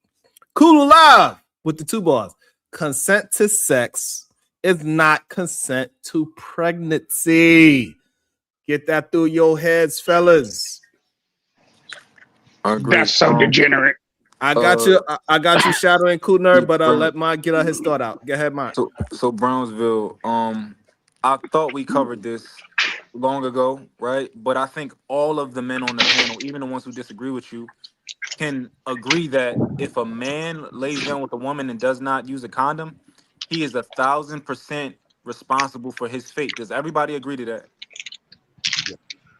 Cool Live with the 2 bars. Consent to sex is not consent to pregnancy. Get that through your heads, fellas. I agree. That's so degenerate. I got you. I got you, Shadow and Cool Nerd, but let Mike get his thought out. Go ahead, Mike. So Brownsville, I thought we covered this long ago, right? But I think all of the men on the panel, even the ones who disagree with you, can agree that if a man lays down with a woman and does not use a condom, he is 1,000% responsible for his fate. Does everybody agree to that?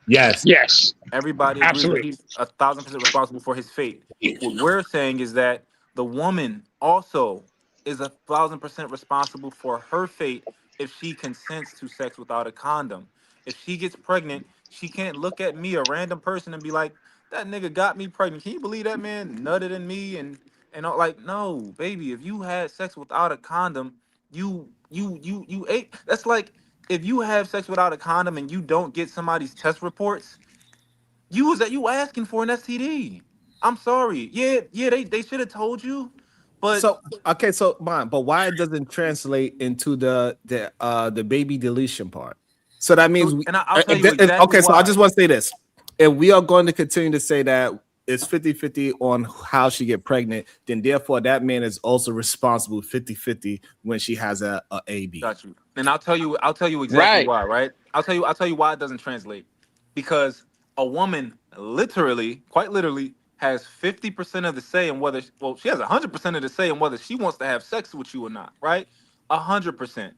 Yes. Yes. Everybody agrees that he's 1,000% responsible for his fate. What we're saying is that the woman also is 1,000% responsible for her fate if she consents to sex without a condom. If she gets pregnant, she can't look at me, a random person, and be like, that nigga got me pregnant. Can you believe that man nutted in me? And all, like, no, baby, if you had sex without a condom, you ate. That's like, if you have sex without a condom and you don't get somebody's test reports, you asking for an STD. I'm sorry. Yeah, they should have told you. But but why it doesn't translate into the baby deletion part? So that means I'll tell you exactly okay, so I just want to say this. If we are going to continue to say that it's 50-50 on how she get pregnant, then therefore that man is also responsible 50-50 when she has a AB. Got you. And I'll tell you exactly why, right? I'll tell you why it doesn't translate. Because a woman quite literally, has 50% of the say in whether, she has 100% of the say in whether she wants to have sex with you or not, right? 100%.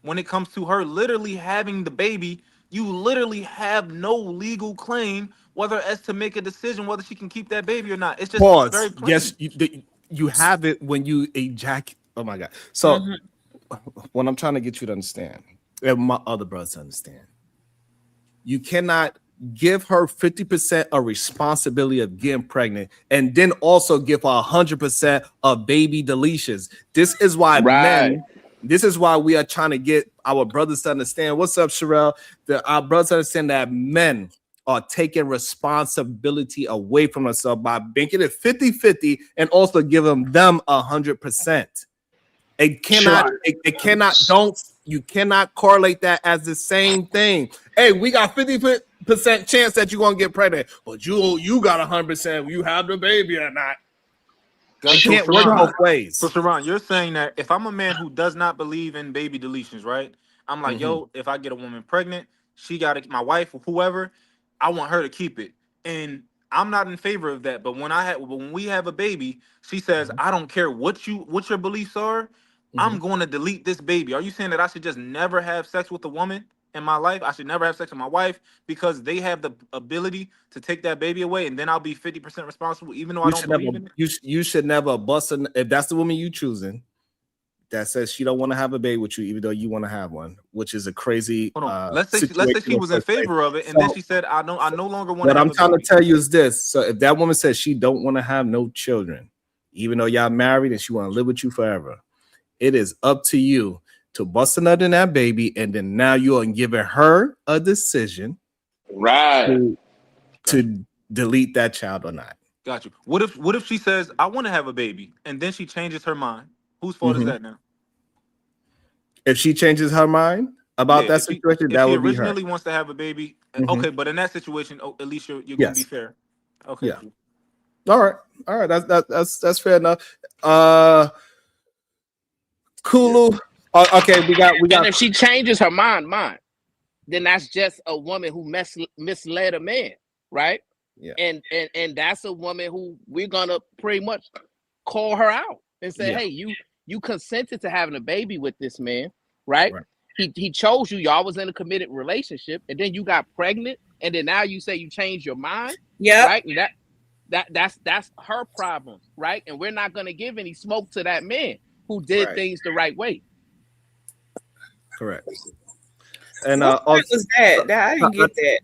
When it comes to her literally having the baby, you literally have no legal claim whether as to make a decision whether she can keep that baby or not. It's just very plain. Yes, you have it when you ejaculate. Oh my God. So what I'm trying to get you to understand, and my other brothers to understand, you cannot give her 50% of responsibility of getting pregnant and then also give her 100% of baby deletions. This is why this is why we are trying to get our brothers to understand. What's up, Sherelle? Our brothers understand that men are taking responsibility away from themselves by making it 50-50 and also giving them 100%. It cannot, you cannot correlate that as the same thing. Hey, we got 50% chance that you're gonna get pregnant, but you got 100%. You have the baby or not. It can't work both ways. So Sharon, you're saying that if I'm a man who does not believe in baby deletions, right? I'm like, yo, if I get a woman pregnant, she got to, my wife or whoever, I want her to keep it. And I'm not in favor of that. But when we have a baby, she says, I don't care what your beliefs are, I'm going to delete this baby. Are you saying that I should just never have sex with a woman in my life? I should never have sex with my wife because they have the ability to take that baby away, and then I'll be 50% responsible, even though I don't believe in it? You should never bust if that's the woman you choosing that says she don't want to have a baby with you, even though you want to have one, which is a crazy. Let's say she was in favor of it, and then she said, I no longer want to have a baby. What I'm trying to tell you is this. So if that woman says she don't want to have no children, even though y'all married and she want to live with you forever, it is up to you to bust a nut in that baby, and then now you're giving her a decision to delete that child or not. Got you. What if she says, I want to have a baby, and then she changes her mind? Whose fault is that now? If she changes her mind about that situation, that would be her. If she originally wants to have a baby, okay, but in that situation, at least you're going to be fair. Okay. Yeah. All right. That's fair enough. Kulu. Okay, we got. And if she changes her mind. then that's just a woman who misled a man, right? Yeah. And that's a woman who we're gonna pretty much call her out and say, Yeah. hey, you consented to having a baby with this man, right? He chose you. Y'all was in a committed relationship, and then you got pregnant, and then now you say you changed your mind, right? And that's her problem, right? And we're not gonna give any smoke to that man who did things the right way. Correct. And what was that? I didn't get that.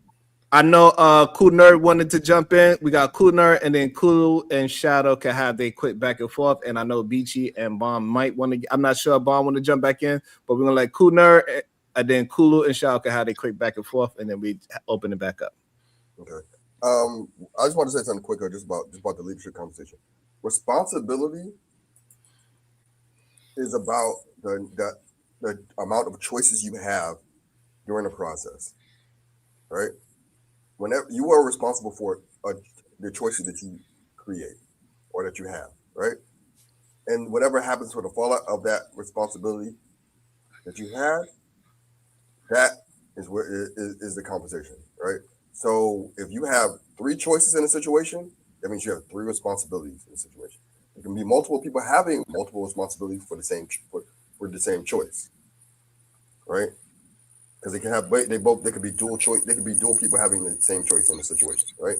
I know Cool Nerd wanted to jump in. We got Cool Nerd, and then Kulu and Shadow can have they quick back and forth. And I know Beachy and Bomb might want to. I'm not sure Bomb want to jump back in, but we're gonna let Cool Nerd and then Kulu and Shadow can have they quick back and forth, and then we open it back up. Okay. I just want to say something quicker, just about the leadership conversation. Responsibility is about the amount of choices you have during the process, right? Whenever you are responsible for the choices that you create or that you have, right? And whatever happens for the fallout of that responsibility that you had, that is where is the conversation, right? So if you have 3 choices in a situation, that means you have 3 responsibilities in a situation. There can be multiple people having multiple responsibilities for the same choice, right? Because they can have they could be dual choice. They could be dual people having the same choice in a situation, right?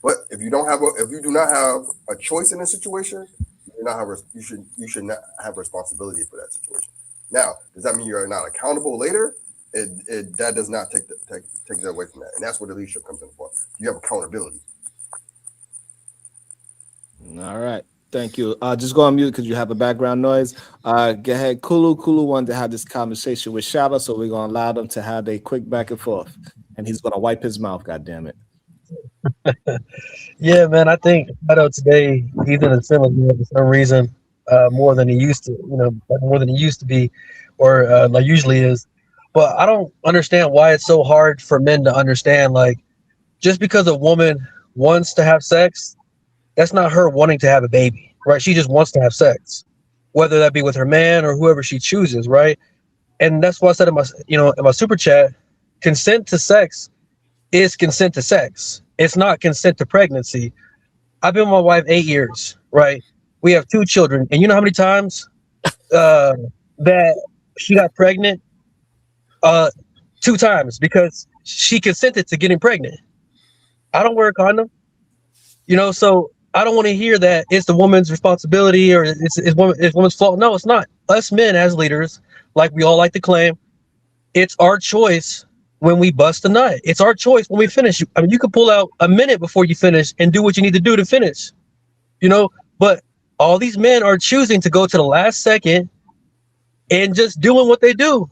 But if you do not have a choice in a situation, you should not have responsibility for that situation. Now, does that mean you're not accountable later? That does not take that away from that, and that's where the leadership comes in for. You have accountability. All right. Thank you. Just go on mute because you have a background noise. Go ahead. Kulu wanted to have this conversation with Shadow, so we're going to allow them to have a quick back and forth. And he's going to wipe his mouth, God damn it. Yeah, man, I think Shadow today, he's in a similar for some reason, more than he used to, more than he used to be, or like usually is. But I don't understand why it's so hard for men to understand, like, just because a woman wants to have sex, that's not her wanting to have a baby, right? She just wants to have sex, whether that be with her man or whoever she chooses, right? And that's why I said in my super chat, consent to sex is consent to sex. It's not consent to pregnancy. I've been with my wife 8 years, right? We have 2 children, and you know how many times that she got pregnant? 2 times, because she consented to getting pregnant. I don't wear a condom, so I don't want to hear that it's the woman's responsibility or it's woman's fault. No, it's not. Us men as leaders, like we all like to claim, it's our choice when we bust a nut. It's our choice when we finish. I mean, you could pull out a minute before you finish and do what you need to do to finish, but all these men are choosing to go to the last second and just doing what they do,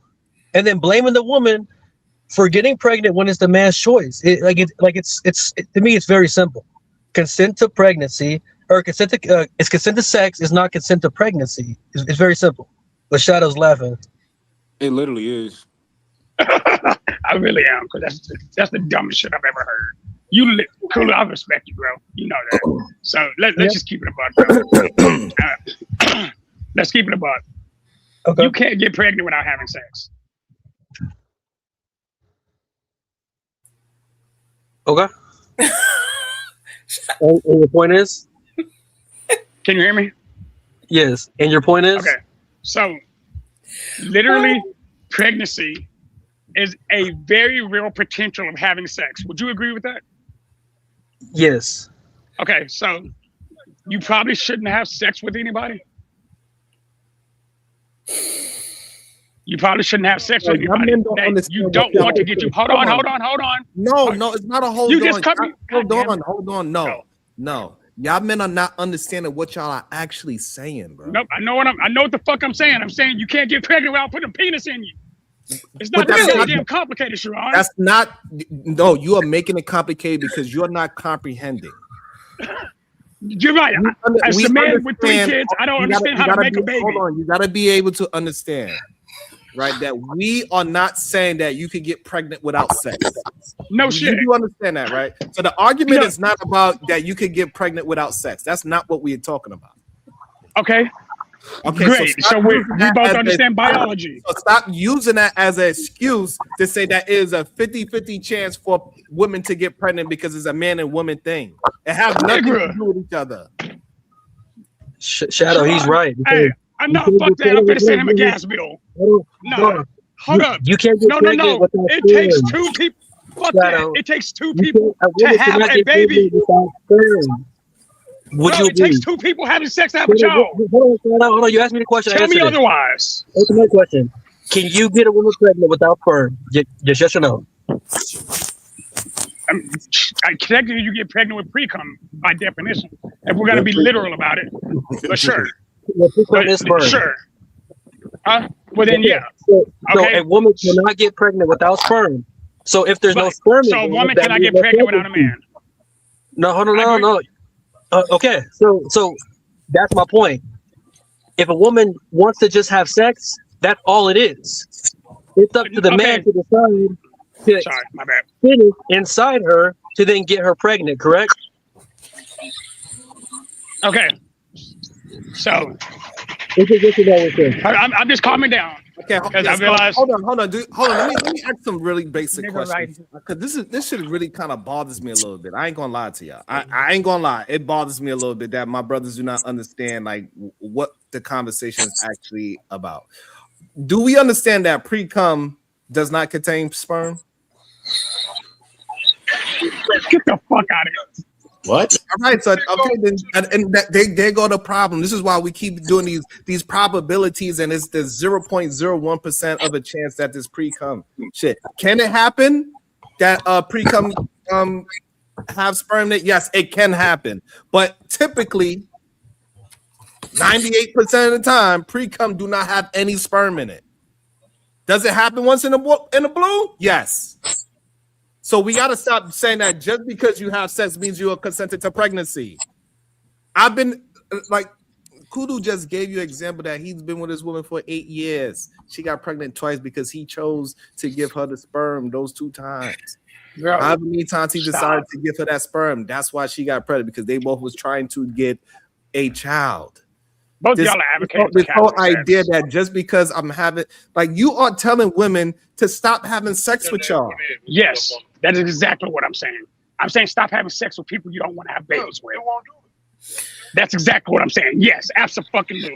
and then blaming the woman for getting pregnant when it's the man's choice. It's to me, it's very simple. Consent to pregnancy or consent to sex is not consent to pregnancy. It's very simple. But Shadow's laughing. It literally is. I really am, because that's the dumbest shit I've ever heard. Cool, I respect you, bro. You know that. So let's just keep it a buck, bro. Let's keep it a buck. Okay. You can't get pregnant without having sex. Okay. And your point is? Can you hear me? Yes. And your point is? Okay. So, literally, pregnancy is a very real potential of having sex. Would you agree with that? Yes. Okay. So, you probably shouldn't have sex with anybody. You probably shouldn't have sex with anybody. You don't want to get you. Hold on. No, it's not a hold you on. Just cut me. Hold on. No. Y'all men are not understanding what y'all are actually saying, bro. Nope. I know what the fuck I'm saying. I'm saying you can't get pregnant without putting a penis in you. It's not really damn complicated, Sharon. That's not. No, you are making it complicated because you're not comprehending. You're right. As a man with 3 kids, I don't understand how to make a baby. Hold on. You got to be able to understand, right, that we are not saying that you can get pregnant without sex. No shit. You understand that, right? So the argument is not about that you can get pregnant without sex. That's not what we're talking about. Okay. Okay, Great. So we both understand biology. So stop using that as an excuse to say that it is a 50-50 chance for women to get pregnant because it's a man and woman thing. It has nothing to do with each other. Shadow, he's right. Hey, I'm not fuck that. I'm finna send him a gas bill. No, hold up. You can't get No. It takes two people. Fuck that. It takes two people to have a baby. Would you it takes two people having sex to have a child. Hold on. You asked me the question. Tell me otherwise. Answer my question. Can you get a woman pregnant without sperm? Just yes or no? Technically, you get pregnant with pre-cum by definition. If we're gonna be literal about it, but sure. Sure. Well then, yeah. So a woman cannot get pregnant without sperm. So if there's no sperm, so a woman cannot get pregnant without a man. No, hold on, no. Okay, so that's my point. If a woman wants to just have sex, that's all it is. It's up to the man to decide to finish inside her to then get her pregnant, correct? Okay. So I'm just calming down. Okay, because I realized. Hold on. Let me ask some really basic questions because this shit really kind of bothers me a little bit. I ain't gonna lie to y'all. I ain't gonna lie. It bothers me a little bit that my brothers do not understand like what the conversation is actually about. Do we understand that pre-cum does not contain sperm? Get the fuck out of here. What? All right, so okay, then, and they go the problem. This is why we keep doing these probabilities, and it's the 0.01% of a chance that this pre-cum shit. Can it happen that pre-cum have sperm? Yes, it can happen, but typically 98% of the time, pre-cum do not have any sperm in it. Does it happen once in a blue? Yes. So we got to stop saying that just because you have sex means you are consented to pregnancy. I've been like, Kudu just gave you an example that he's been with this woman for 8 years. She got pregnant twice because he chose to give her the sperm those 2 times. However many times he decided to give her that sperm, that's why she got pregnant, because they both was trying to get a child. Both y'all are advocating this whole idea that just because I'm having, like, you are telling women to stop having sex with y'all. Yes, that is exactly what I'm saying. I'm saying stop having sex with people you don't want to have babies with. That's exactly what I'm saying. Yes, absolutely.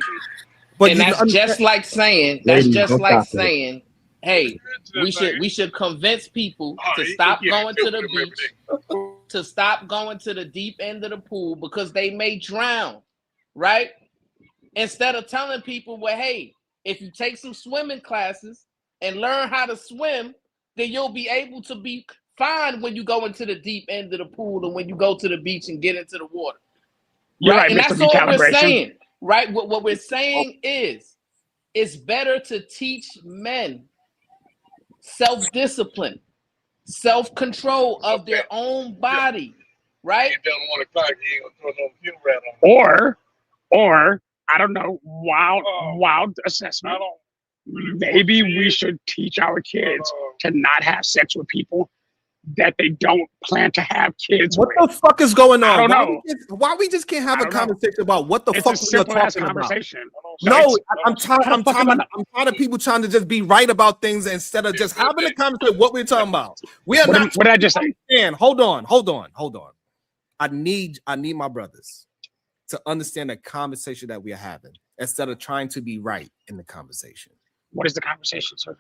But that's just like saying, hey, we should convince people to stop going to the beach, to stop going to the deep end of the pool because they may drown, right? Instead of telling people, well, hey, if you take some swimming classes and learn how to swim, then you'll be able to be fine when you go into the deep end of the pool and when you go to the beach and get into the water. Right? And that's all we're saying, right? What we're saying is, it's better to teach men self-discipline, self-control of their own body, right? Or I don't know, wild assessment. Maybe we should teach our kids to not have sex with people that they don't plan to have kids with. What the fuck is going on? I don't know. Why we just can't have a conversation about what the fuck we're talking about? No, I'm tired of people trying to just be right about things instead of just having a conversation what we're talking about. We are not. What did I just say? Hold on. I need my brothers to understand the conversation that we are having instead of trying to be right in the conversation. What is the conversation, sir?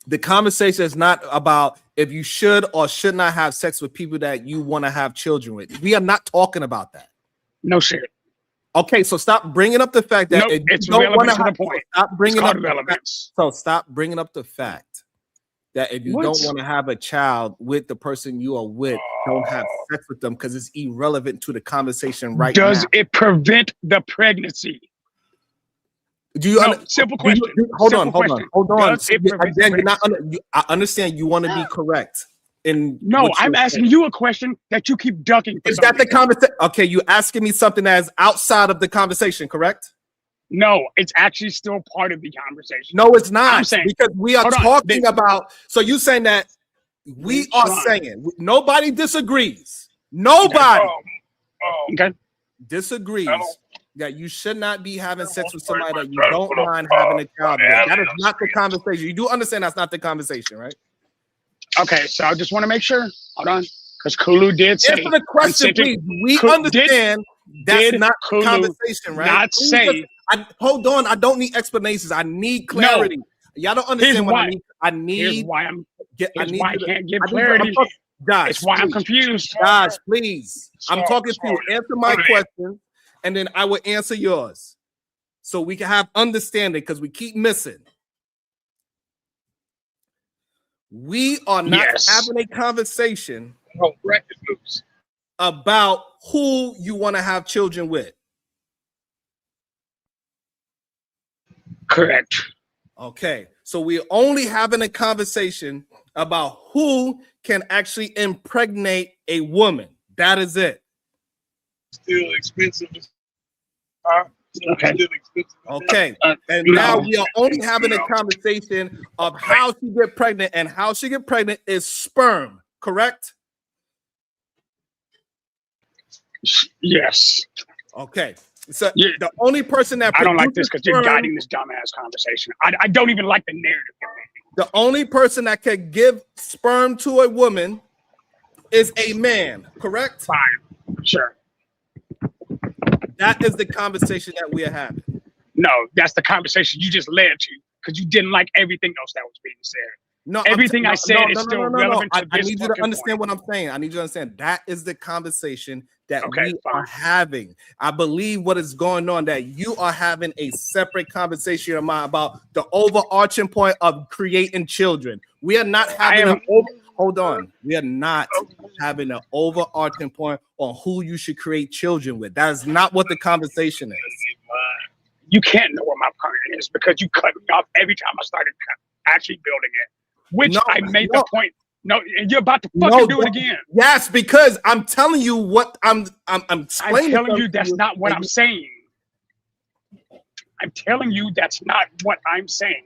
The conversation is not about if you should or should not have sex with people that you want to have children with. We are not talking about that. No shit. Okay, so stop bringing up the fact that it's relevant to the point. Stop bringing up relevance. So stop bringing up the fact that if you don't want to have a child with the person you are with, don't have sex with them because it's irrelevant to the conversation right now. Does it prevent the pregnancy? Do you simple question? Hold on. Again, I understand you want to be correct. No, I'm asking you a question that you keep ducking. Is that the conversation? Okay, you asking me something that is outside of the conversation, correct? No, it's actually still part of the conversation. No, it's not, because we are talking about. So you saying that we are saying nobody disagrees. Nobody disagrees that you should not be having sex with somebody that you don't mind having a child with. That is not the conversation. You do understand that's not the conversation, right? Okay, so I just want to make sure. Hold on, because Kulu did say. Answer the question, please. We understand that's not the conversation, right? Not say. Hold on. I don't need explanations. I need clarity. No. Y'all don't understand what I need. I need. Here's why I'm. Here's why I can't get clarity. Josh, it's why I'm confused. Josh, please. I'm talking to you. Answer my question, and then I will answer yours, so we can have understanding because we keep missing. We are not having a conversation about who you want to have children with. Correct. Okay, so we're only having a conversation about who can actually impregnate a woman. That is it. Still expensive. Okay. Okay. And now we are only having a conversation of how she get pregnant, and how she get pregnant is sperm, correct? Yes. Okay. So the only person that I don't like this because you're guiding this dumbass conversation. I don't even like the narrative. The only person that can give sperm to a woman is a man, correct? Fine. Sure. That is the conversation that we are having. No, that's the conversation you just led to because you didn't like everything else that was being said. No, everything I said is still relevant to this. I need you to understand what I'm saying. I need you to understand that is the conversation that we are having. I believe what is going on, that you are having a separate conversation in mind about the overarching point of creating children. We are not having hold on. We are not having an overarching point on who you should create children with. That is not what the conversation is. You can't know what my point is because you cut me off every time I started actually building it. Which I made the point. No, and you're about to fucking do it again. Yes, because I'm telling you what I'm explaining. I'm telling you that's not what I'm saying. I'm telling you that's not what I'm saying.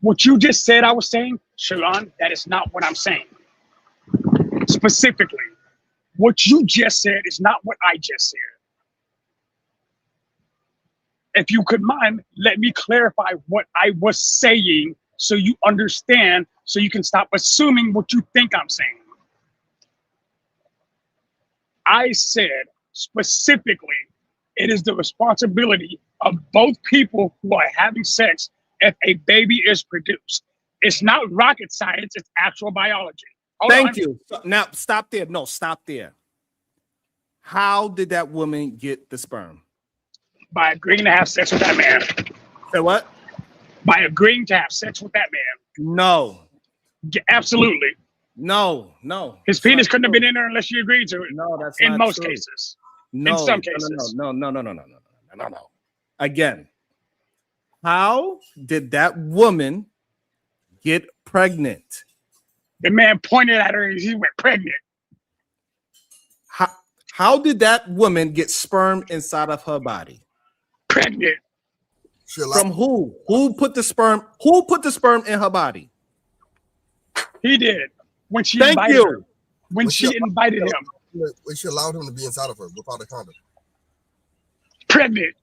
What you just said I was saying, Sharon, that is not what I'm saying. Specifically, what you just said is not what I just said. If you could mind, let me clarify what I was saying so you understand, so you can stop assuming what you think I'm saying. I said specifically, it is the responsibility of both people who are having sex if a baby is produced. It's not rocket science, it's actual biology. Thank you. Now, stop there. No, stop there. How did that woman get the sperm? By agreeing to have sex with that man. Say what? By agreeing to have sex with that man. No. Absolutely. No. His penis couldn't have been in there unless she agreed to it. No, that's in not most true. cases. No, in some cases. No. Again, how did that woman get pregnant? The man pointed at her and he went pregnant. How did that woman get sperm inside of her body? Pregnant. From who? Who put the sperm? Who put the sperm in her body? He did. When she invited her. When she invited him. When she allowed him to be inside of her without a condom. Pregnant.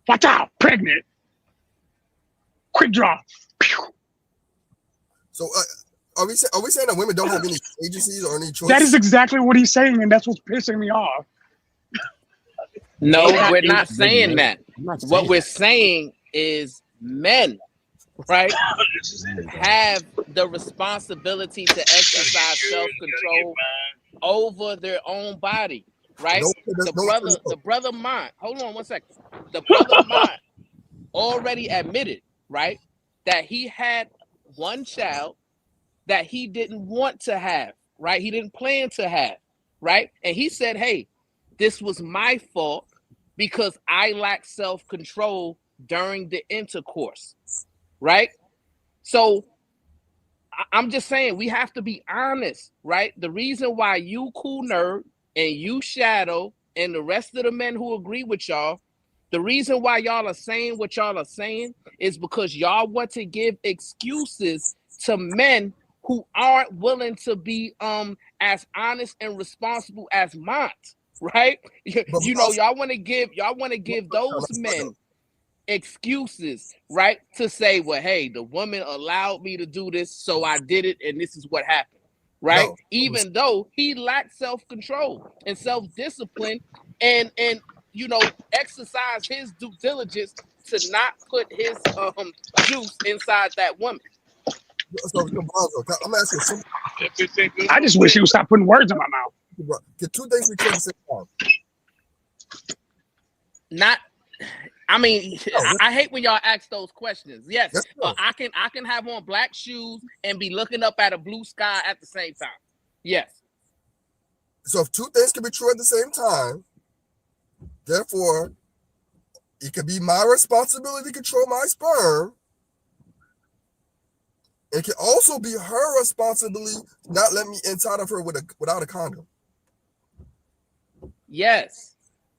Watch out. Pregnant. Quick draw. So are we saying that women don't have any agencies or any choice? That is exactly what he's saying, and that's what's pissing me off. No, we're not saying that. What we're saying is men, right, have the responsibility to exercise self-control over their own body, right? The brother Mont, hold on one second. The brother Mont already admitted, right, that he had one child that he didn't want to have, right? He didn't plan to have, right? And he said, hey, this was my fault because I lacked self-control during the intercourse, right? So I'm just saying we have to be honest, right? The reason why you Cool Nerd and you Shadow and the rest of the men who agree with y'all, the reason why y'all are saying what y'all are saying is because y'all want to give excuses to men who aren't willing to be as honest and responsible as Mont, right? You know, y'all want to give those men excuses, right? To say, well, hey, the woman allowed me to do this, so I did it, and this is what happened, right? No. Even though he lacked self-control and self-discipline, and you know, exercise his due diligence to not put his juice inside that woman. So I'm asking you. I just wish he would stop putting words in my mouth. Can two things be true at the same time? Not, I mean, I hate when y'all ask those questions. Yes, I can have on black shoes and be looking up at a blue sky at the same time. Yes. So if two things can be true at the same time, therefore, it could be my responsibility to control my sperm. It can also be her responsibility to not let me inside of her without a condom. Yes.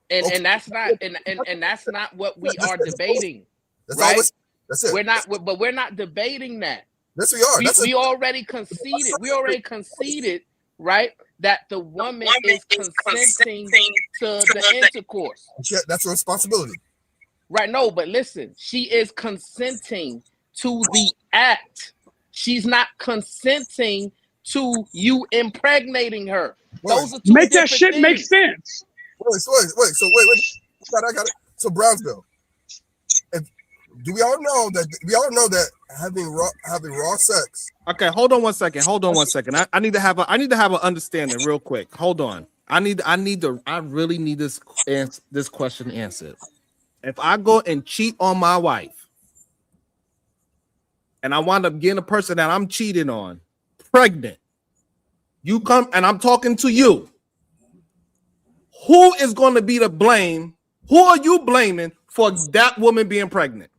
And Okay. and that's not and that's not what we are debating. That's right? That's it. We're not debating that. Yes, we are. We already conceded. We already conceded, right? That the woman is consenting to the intercourse. Yeah, that's her responsibility. Right. No, but listen, she is consenting to the act. She's not consenting to you impregnating her. Those are two Make that shit things. make sense. Wait. I got it. So Brownsville. We all know that having raw sex. Okay, hold on one second. I need to have an understanding real quick. Hold on. I really need this question answered. If I go and cheat on my wife and I wind up getting a person that I'm cheating on pregnant, you come and I'm talking to you. Who is going to be to blame? Who are you blaming for that woman being pregnant?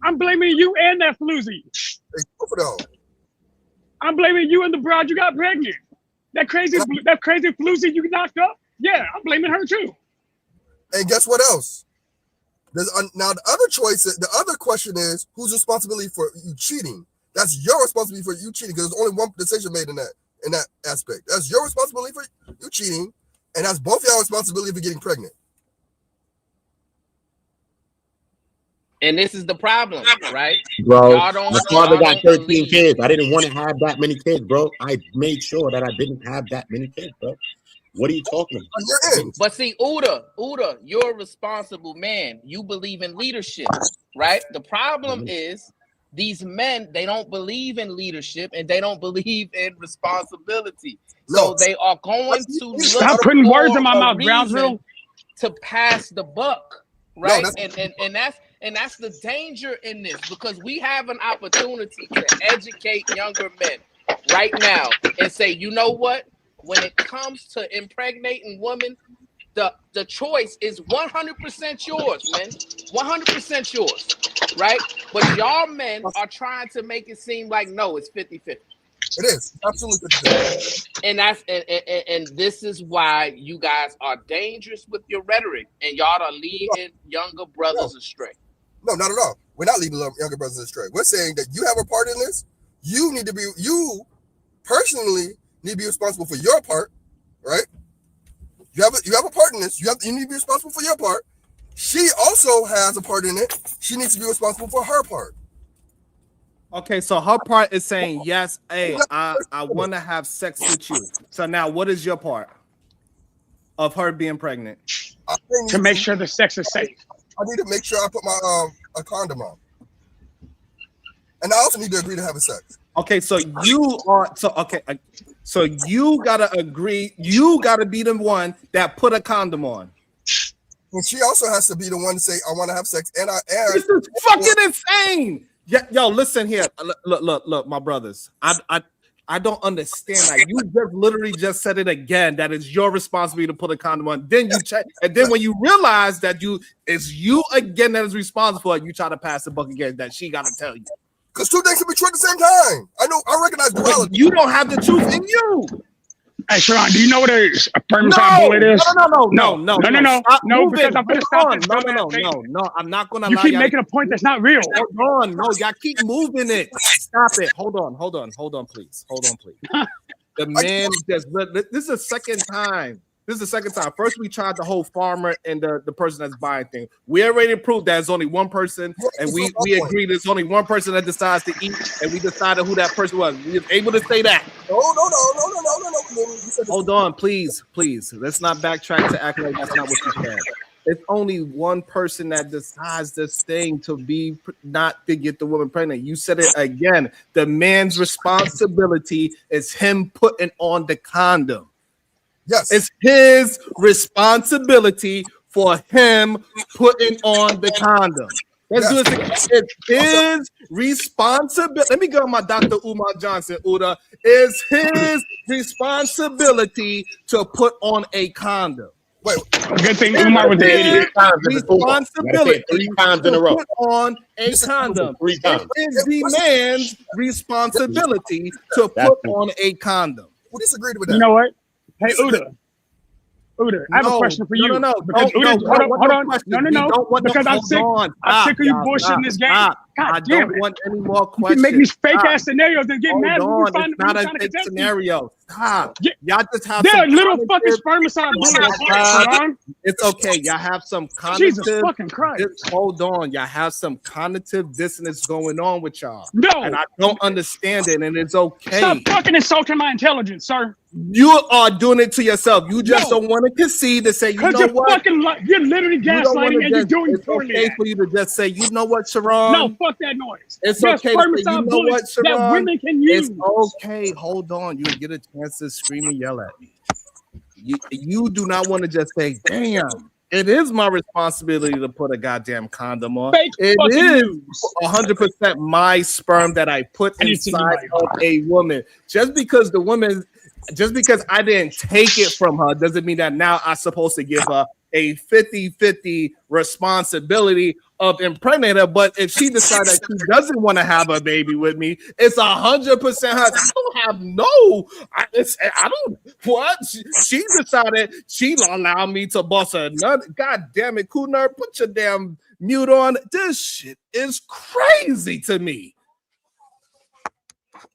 I'm blaming you and that floozy. I'm blaming you and the broad you got pregnant. That crazy floozy you knocked up. Yeah, I'm blaming her too. And guess what else? Now the other choice, the other question is whose responsibility for you cheating? That's your responsibility for you cheating because there's only one decision made in that aspect. That's your responsibility for you cheating, and that's both y'all responsibility for getting pregnant. And this is the problem, right? Bro, my father got 13 kids. I didn't want to have that many kids, bro. I made sure that I didn't have that many kids, bro. What are you talking about? But see, Uda, you're a responsible man. You believe in leadership, right? The problem is these men, they don't believe in leadership and they don't believe in responsibility. So they are going to look stop putting words in my mouth, Brownsville, to pass the buck, right? And that's the danger in this, because we have an opportunity to educate younger men right now and say, you know what? When it comes to impregnating women, the choice is 100% yours, man. 100% yours, right? But y'all men are trying to make it seem like, no, it's 50-50. It is absolutely 50-50. And this is why you guys are dangerous with your rhetoric, and y'all are leading younger brothers astray. No, not at all. We're not leading younger brothers astray. We're saying that you have a part in this. You personally need to be responsible for your part, right? You have a part in this. You need to be responsible for your part. She also has a part in it. She needs to be responsible for her part. Okay, so her part is saying yes. Hey, I want to have sex with you. So now, what is your part of her being pregnant? To make sure the sex is safe. I need to make sure I put my a condom on, and I also need to agree to have sex. Okay, so you gotta agree. You gotta be the one that put a condom on. And she also has to be the one to say, "I want to have sex." And this is fucking insane. Yo, listen here. Look, my brothers. I don't understand that. You just literally just said it again. That it's your responsibility to put a condom on. Then you check, and then when you realize that it's you again that is responsible, you try to pass the buck again. That she got to tell you. Because two things can be true at the same time. I recognize duality. You don't have the truth in you. Hey, Sharon, do you know what a sperm bullet is? No. Because I'm gonna stop this. No. I'm not gonna. You keep making a point that's not real. Hold on, no, y'all keep moving it. Stop it. Hold on, please. The man just. This is the second time This is the second time. First, we tried the whole farmer and the person that's buying thing. We already proved that it's only one person, and we agreed there's only one person that decides to eat, and we decided who that person was. We were able to say that. No. Hold on, please. Let's not backtrack to act like that's not what you said. It's only one person that decides this thing to be not to get the woman pregnant. You said it again. The man's responsibility is him putting on the condom. Yes. It's his responsibility for him putting on the condom. Let's do it again. It's his responsibility. Let me go to my Dr. Umar Johnson, Uda. It's his responsibility to put on a condom. Wait. Good thing Umar was an idiot. Responsibility 3 times in a row. put on a condom. 3 times. It is the man's responsibility to put on a condom. Who disagreed with that? You know what? Hey, Uda, I have a question for you. No. Because hold on. No. Because I'm sick of you bullshitting this game. I don't want any more You questions. can make these fake ass scenarios and get mad when you find It's not a trying to fake contest me. scenario. Stop. Y'all just have They're some little fucking cognitive- spermicide bullets. It's okay. Y'all have some cognitive. Jesus fucking Christ. Just hold on. Y'all have some cognitive dissonance going on with y'all. No. And I don't understand it, and it's okay. Stop fucking insulting my intelligence, sir. You are doing it to yourself. You just don't want to concede to say, you know Because what? you're literally gaslighting and you're doing it's poorly. okay for you to just say, you know what, Sharon? No, fuck that noise. It's There's okay to say, spermicide you know what, bullets that Sharon? women can use. It's okay. Hold on. You get a chance to scream and yell at me. You do not want to just say, damn, it is my responsibility to put a goddamn condom on. Fake It fucking is news. 100% my sperm that I put inside of a woman. Just because I didn't take it from her doesn't mean that now I'm supposed to give her a 50-50 responsibility of impregnating her. But if she decides that she doesn't want to have a baby with me, it's 100% her. She decided she allowed me to bust a nut. God damn it, Kunar, put your damn mute on. This shit is crazy to me.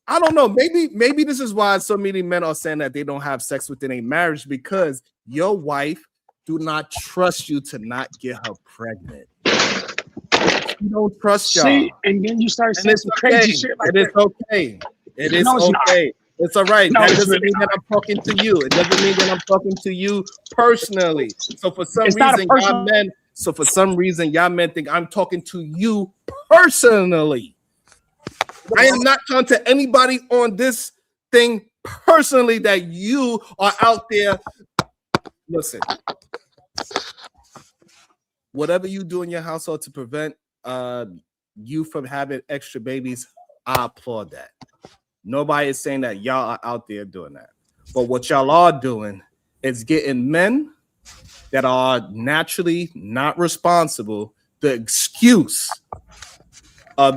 I don't know. Maybe this is why so many men are saying that they don't have sex within a marriage, because your wife do not trust you to not get her pregnant. You don't trust y'all. See, and then you start saying some crazy shit like that. It's okay. It is No, it's not. okay. It's all right. No, That it's doesn't really mean that I'm talking to you. It doesn't mean that I'm talking to you personally. So for some It's not a reason, personal- y'all men think I'm talking to you personally. I am not talking to anybody on this thing personally that you are out there. Listen, whatever you do in your household to prevent you from having extra babies, I applaud that. Nobody is saying that y'all are out there doing that. But what y'all are doing is getting men that are naturally not responsible the excuse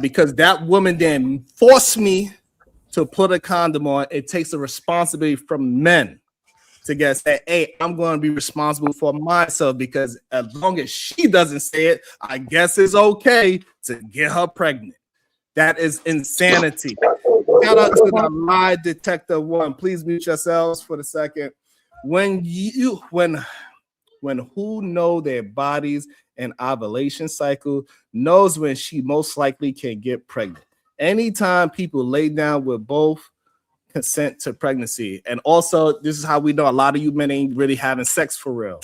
because that woman then forced me to put a condom on. It takes a responsibility from men to get say, hey, I'm going to be responsible for myself, because as long as she doesn't say it, I guess it's okay to get her pregnant. That is insanity. Shout out to the lie detector one. Please mute yourselves for the second. When who know their bodies and ovulation cycle knows when she most likely can get pregnant. Anytime people lay down with both consent to pregnancy, and also this is how we know a lot of you men ain't really having sex for real.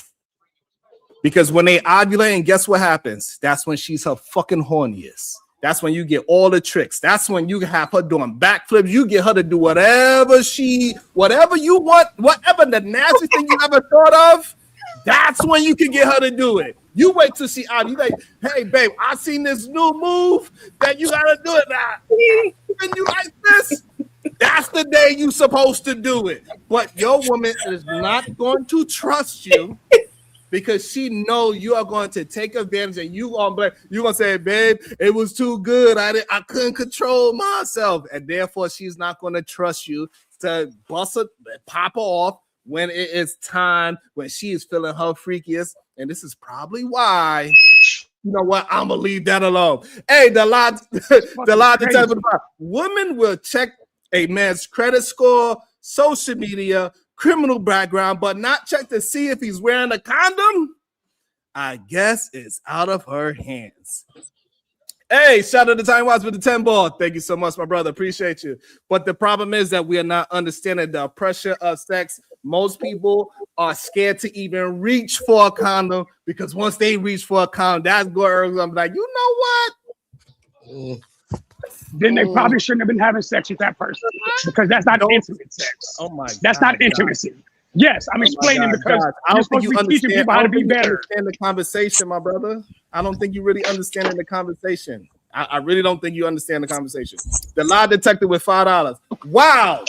Because when they ovulate, and guess what happens? That's when she's her fucking horniest. That's when you get all the tricks. That's when you have her doing backflips. You get her to do whatever you want, whatever the nasty thing you ever thought of. That's when you can get her to do it. You wait till she out. You like, hey, babe, I seen this new move that you gotta do it now. And you like this? That's the day you supposed to do it. But your woman is not going to trust you because she know you are going to take advantage, and you gonna say, babe, it was too good. I couldn't control myself, and therefore she's not going to trust you to pop her off when it is time, when she is feeling her freakiest. And this is probably why, you know what, I'm gonna leave that alone. Hey, the lie to tell you, women will check a man's credit score, social media, criminal background, but not check to see if he's wearing a condom, I guess it's out of her hands. Hey, shout out to Time Watch with the 10 ball. Thank you so much, my brother. Appreciate you. But the problem is that we are not understanding the pressure of sex. Most people are scared to even reach for a condom because once they reach for a condom, that's going I'm like, you know what? Then they probably shouldn't have been having sex with that person because that's not intimate sex. Oh my That's God, not intimacy. Yes, I'm explaining because I you're don't think supposed you to be teaching understand. people I how to don't be think you better. understand the conversation, my brother. I don't think you really understand the conversation. I really don't think you understand the conversation. The lie detector with $5. Wow.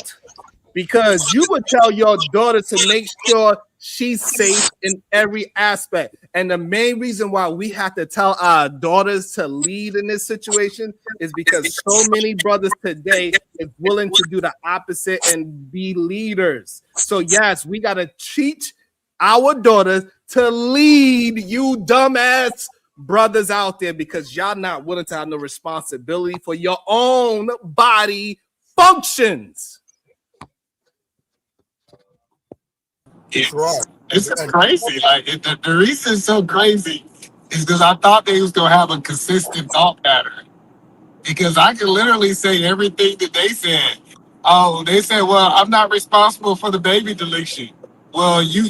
Because you would tell your daughter to make sure she's safe in every aspect. And the main reason why we have to tell our daughters to lead in this situation is because so many brothers today is willing to do the opposite and be leaders. So yes, we got to teach our daughters to lead, you dumbass brothers out there, because y'all not willing to have no responsibility for your own body functions. It's crazy. Like the reason it's so crazy is because I thought they was gonna have a consistent thought pattern. Because I can literally say everything that they said. Oh, they said, "Well, I'm not responsible for the baby deletion." Well, you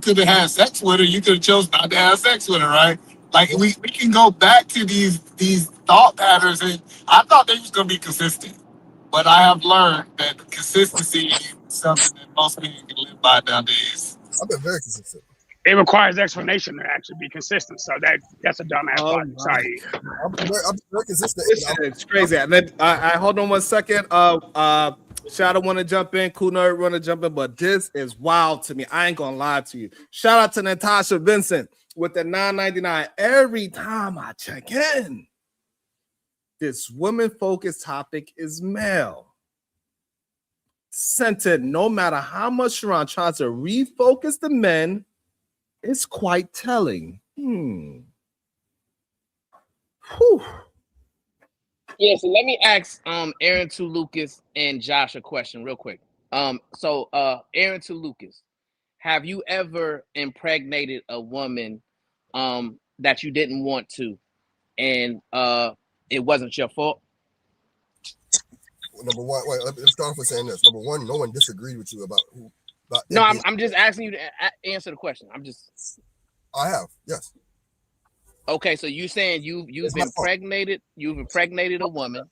could have had sex with her. You could have chose not to have sex with her, right? Like we can go back to these thought patterns, and I thought they was gonna be consistent. But I have learned that consistency is something that most people can live by nowadays. I've been very consistent. It requires explanation to actually be consistent. So that's a dumbass logic. Sorry. I'm very consistent. It's crazy. And then I hold on one second. Shadow want to jump in, Cool Nerd want to jump in, but this is wild to me. I ain't gonna lie to you. Shout out to Natasha Vincent with the $9.99 every time I check in. This women-focused topic is male centered. No matter how much Sharon tries to refocus the men, it's quite telling. Whew. Yeah, so let me ask Aaron to Lucas and Josh a question real quick. So Aaron to Lucas, have you ever impregnated a woman that you didn't want to, and it wasn't your fault? Number one, wait, let's start off with saying this. Number one, no one disagreed with you about who. No, I'm just asking you to answer the question. I have, yes. Okay, so you're saying you've impregnated a woman,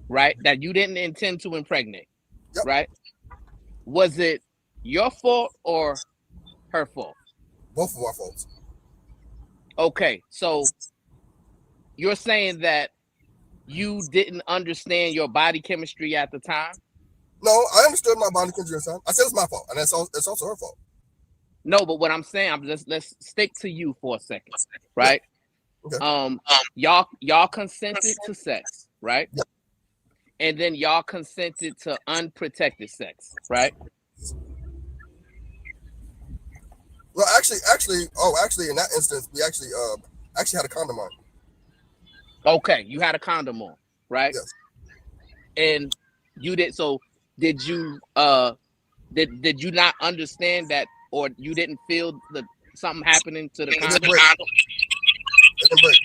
right? That you didn't intend to impregnate, yep. Right? Was it your fault or her fault? Both of our faults. Okay, so you're saying that you didn't understand your body chemistry at the time? No, I understood my body chemistry at the time. I said it's my fault, and it's also her fault. No, but what I'm saying, let's stick to you for a second, right? Yeah. Okay. Y'all consented to sex, right? Yeah. And then y'all consented to unprotected sex, right? Well, actually, in that instance, we actually had a condom on. Okay, you had a condom on, right? Yes. And you did. So did you did you not understand that, or you didn't feel something happening to the condom? It didn't break.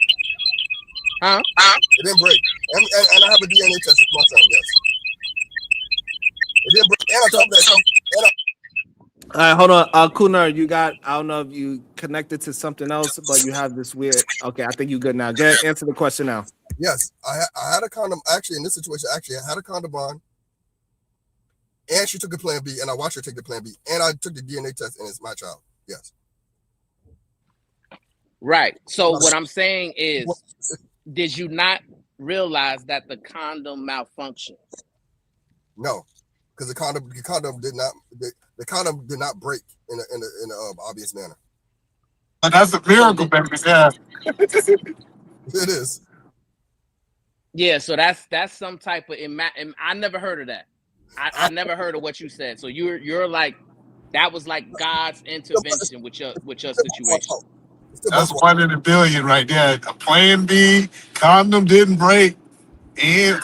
Huh? It didn't break. And I have a DNA test with my son, yes. It didn't break. And I told that. All right, hold on. Kunar, you got, I don't know if you connected to something else, but you have this weird. Okay, I think you're good now. Go ahead, answer the question now. Yes, I had a condom. Actually, in this situation, I had a condom on. And she took the plan B, and I watched her take the plan B. And I took the DNA test, and it's my child. Yes. Right. So what I'm saying is, did you not realize that the condom malfunctioned? No, because the condom did not break in a obvious manner. But that's a miracle, baby. Yeah. It is. Yeah. So that's some type of I never heard of that. I never heard of what you said. So you're like, that was like God's intervention with your situation. That's 1 in a billion right there. A plan B, condom didn't break, and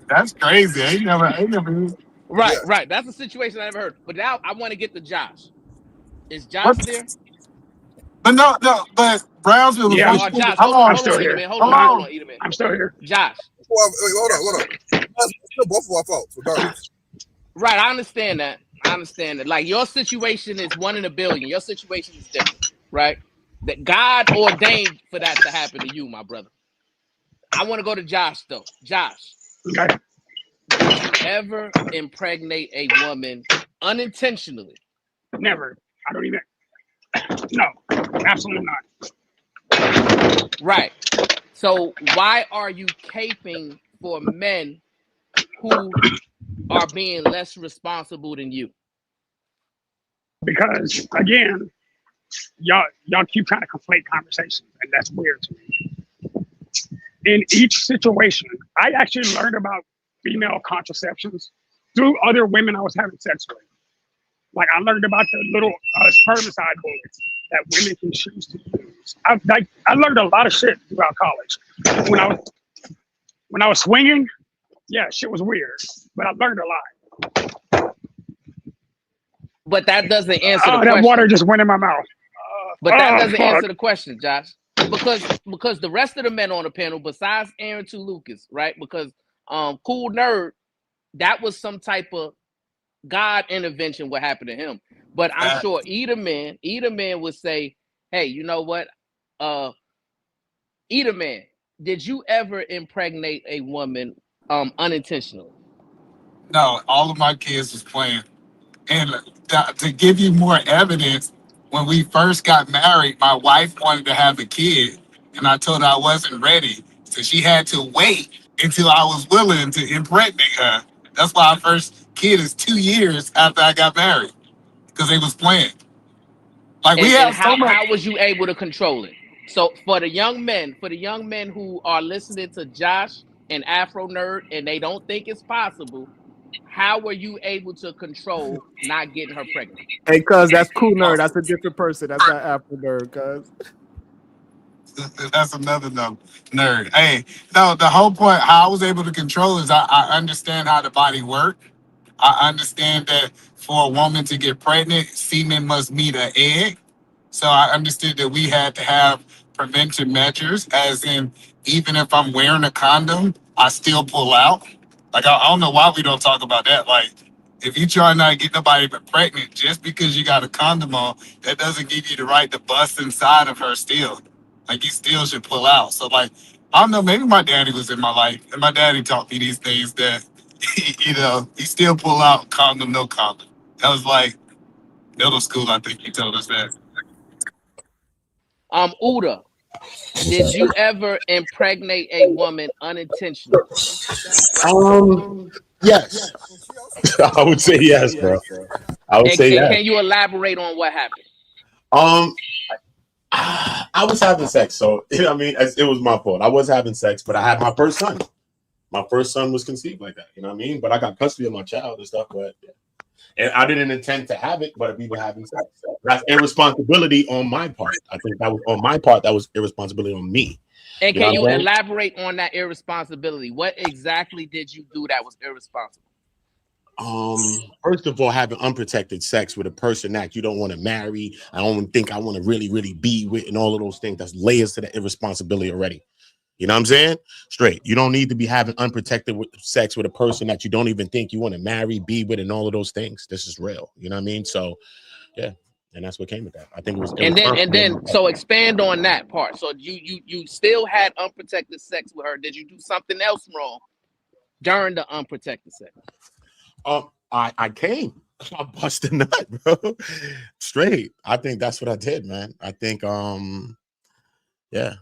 that's crazy. I ain't never. Right, Yes. right. That's a situation I never heard. But now I want to get to Josh. Is Josh What? there? But no. But Brownsville was Yeah, one. Oh, Josh, Hold I'm on, hold still on, here. Edelman. hold Hold on. on, Edelman. I'm still here. Josh. Well, wait, hold on. That's still both of our faults, regardless. Right, I understand that. I understand that. Like your situation is 1 in a billion. Your situation is different, right? That God ordained for that to happen to you, my brother. I want to go to Josh though. Josh, Okay. did you ever impregnate a woman unintentionally? Never. I don't even. No, absolutely not. Right. So why are you caping for men who are being less responsible than you? Because again, y'all keep trying to conflate conversations, and that's weird to me. In each situation, I actually learned about female contraceptions through other women I was having sex with. Like I learned about the little spermicide bullets that women can choose to use. I learned a lot of shit throughout college. When I was swinging, yeah, shit was weird, but I learned a lot. But that doesn't answer the Oh, that question. water just went in my mouth. But that doesn't fuck. answer the question, Josh. Because the rest of the men on the panel, besides Aaron Two Lucas, right? Because Cool Nerd, that was some type of God intervention what happened to him. But I'm sure Edelman would say, hey, you know what? Edelman, did you ever impregnate a woman unintentionally? No, all of my kids was playing. And to give you more evidence, when we first got married, my wife wanted to have a kid, and I told her I wasn't ready. So she had to wait until I was willing to impregnate her. That's why our first kid is 2 years after I got married, because they was playing. Like we And have so much. how was you able to control it? So for the young men who are listening to Josh and Afro Nerd and they don't think it's possible, how were you able to control not getting her pregnant? Hey, cuz that's Cool Nerd. That's a different person. That's not Afro Nerd, cuz. That's another nerd. Hey, no, the whole point, how I was able to control is I understand how the body works. I understand that for a woman to get pregnant, semen must meet an egg. So I understood that we had to have prevention measures, as in, even if I'm wearing a condom, I still pull out. Like, I don't know why we don't talk about that. Like, if you try not to get nobody pregnant just because you got a condom on, that doesn't give you the right to bust inside of her still. Like, you still should pull out. So, like, I don't know, maybe my daddy was in my life, and my daddy taught me these things that, you know, you still pull out condom, no condom. That was like middle school, I think he told us that. Uda, did you ever impregnate a woman unintentionally? Yes. I would say yes, bro. I would say And yes. can you elaborate on what happened? I was having sex, so you know what I mean, it was my fault. I was having sex, but I had my first son. My first son was conceived like that, you know what I mean? But I got custody of my child and stuff, but yeah. And I didn't intend to have it, but we were having sex. That's irresponsibility on my part. I think that was on my part. That was irresponsibility on me. And You know can you what I'm saying? elaborate on that irresponsibility? What exactly did you do that was irresponsible? First of all, having unprotected sex with a person that you don't want to marry, I don't think I want to really, really be with, and all of those things. That's layers to the irresponsibility already. You know what I'm saying? Straight. You don't need to be having unprotected sex with a person that you don't even think you want to marry, be with, and all of those things. This is real. You know what I mean? So, yeah. And that's what came with that. I think it was And then so expand on that part. So you still had unprotected sex with her. Did you do something else wrong during the unprotected sex? I came. I busted nut, bro. Straight. I think that's what I did, man. I think yeah.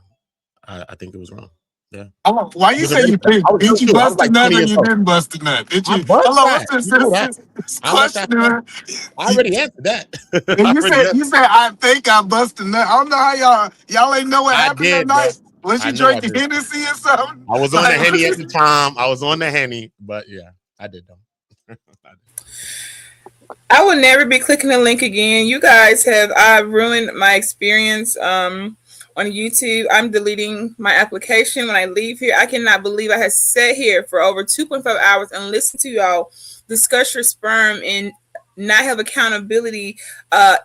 I think it was wrong. Yeah. Why you say you did? Did you bust a nut or you didn't bust a nut? Did you? Hello, what's this question? I already answered that. You said I think I busted a nut. I don't know how y'all ain't know what happened that night. Was you drinking Hennessy or something? I was on the Henny at the time. I was on the Henny, but yeah, I did though. I will never be clicking the link again. You guys have ruined my experience on YouTube. I'm deleting my application when I leave here. I cannot believe I have sat here for over 2.5 hours and listened to y'all discuss your sperm and not have accountability.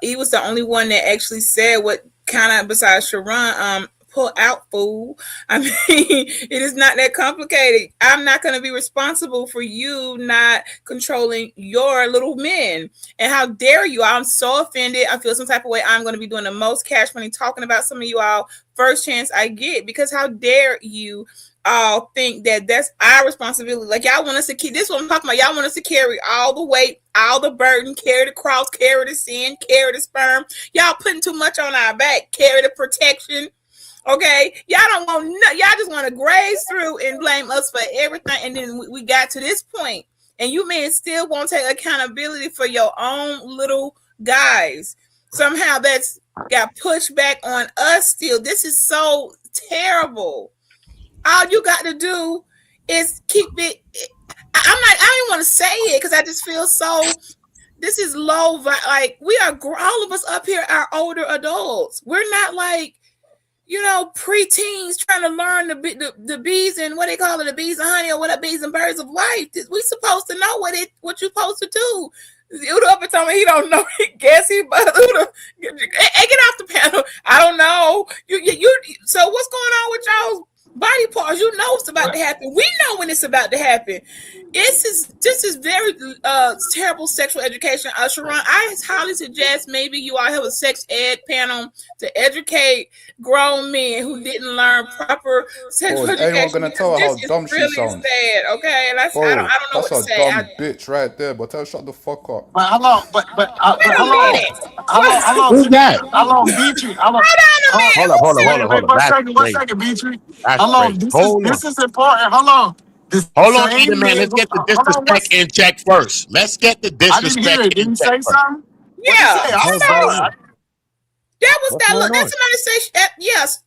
He was the only one that actually said what kind of, besides Sharon, pull out, fool. I mean, it is not that complicated. I'm not going to be responsible for you not controlling your little men. And how dare you? I'm so offended. I feel some type of way. I'm going to be doing the most cash money talking about some of you all first chance I get, because how dare you all think that that's our responsibility? Like, y'all want us to keep this, what I'm talking about. Y'all want us to carry all the weight, all the burden, carry the cross, carry the sin, carry the sperm. Y'all putting too much on our back. Carry the protection. Okay, y'all don't want y'all just want to graze through and blame us for everything, and then we got to this point, and you men still won't take accountability for your own little guys. Somehow that's got pushed back on us still. This is so terrible. All you got to do is keep it. I don't even want to say it because I just feel so. This is low. Like, we are, all of us up here are older adults. We're not like, you know, preteens trying to learn the bees and what they call it, the bees and honey, or what are bees and birds of life. We supposed to know what you're supposed to do. Udo up and told me he don't know. Guess he, but Udo, hey, get off the panel. I don't know. You. So what's going on with y'all's body parts? You know what's about to happen. We know when it's about to happen. This is very terrible sexual education. Sharon, I highly suggest maybe you all have a sex ed panel to educate grown men who didn't learn proper sexual education. Anyone gonna tell her how dumb she really sounds? Sad, okay, and I don't know what to say. That's a dumb bitch right there. But tell her shut the fuck up. But hello, but hello. Who's that? Hello, Beatrice. Hello. Hold up. One second, Beatrice. Hello, this is important. Hold on, Ethan, man. Let's get the disrespect in check first. Let's get the disrespect in check. I didn't hear it. Didn't you say something? Yeah, that was that. Look, that's somebody say. Yes,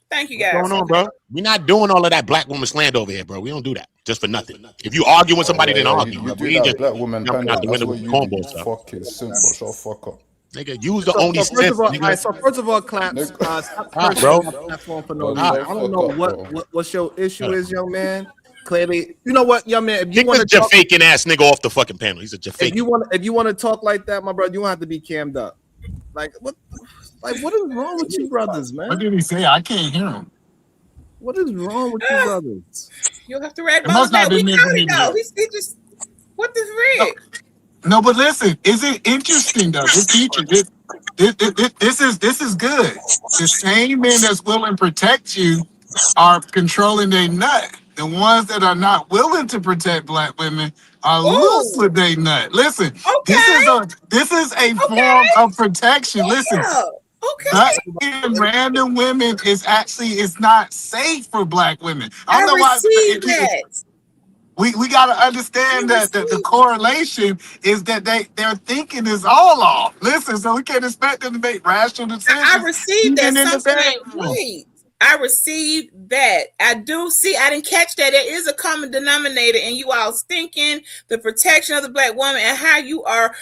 thank you guys. What's going on, bro? We're not doing all of that black woman slander over here, bro. We don't do that just for nothing. If you argue with somebody, then argue. You We do ain't that just black woman jumping out the window with combo stuff. Fucking simple. Shut fuck up. Nigga, use the only so first of all, nigga. so first of all, claps. Stop cursing on my platform for no reason. I don't know what your issue is, young man. Clearly, you know what, young man. If you want to faking ass nigga off the fucking panel, he's a Jafake. If you want to talk like that, my brother, you don't have to be cammed up. Like what is wrong with you brothers, man? What did he say? I can't hear him. What is wrong with you brothers? You'll have to read It must not be me. He just what the frick? No, but listen, is it interesting though? This teacher, this is good. The same men that's willing to protect you are controlling their nut. The ones that are not willing to protect black women are loose with their nut. Listen, this is a form of protection. Listen, random women is not safe for black women. I don't know why. We got to understand that the correlation is that their thinking is all off. Listen, so we can't expect them to make rational decisions. I received that. Wait. I received that. I do see. I didn't catch that. There is a common denominator in you all's thinking, the protection of the black woman, and how you are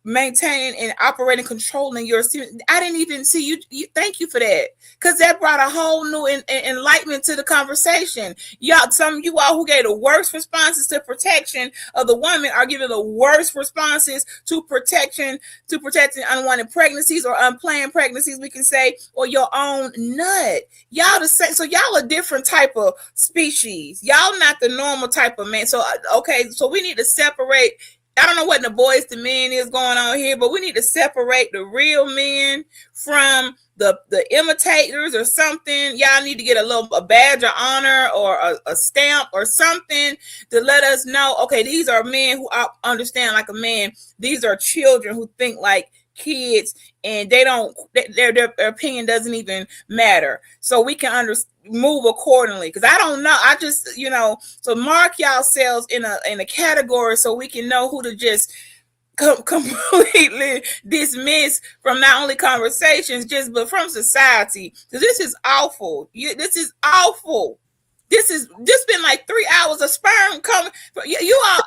maintaining and operating, controlling your. I didn't even see you. Thank you for that, because that brought a whole new enlightenment to the conversation. Y'all, some of you all who gave the worst responses to protection of the woman are giving the worst responses to protecting unwanted pregnancies or unplanned pregnancies, we can say, or your own nut. Y'all the same. So y'all a different type of species. Y'all not the normal type of man. So okay, so we need to separate. I don't know what the boys to men is going on here, but we need to separate the real men from the imitators or something. Y'all need to get a badge of honor or a stamp or something to let us know, okay, these are men who understand like a man. These are children who think like kids, and their opinion doesn't even matter. So we can move accordingly, because I don't know. I just, so mark yourselves in a category so we can know who to just completely dismiss from not only conversations but from society, because this is awful. This is awful. This been like 3 hours of sperm coming. You all,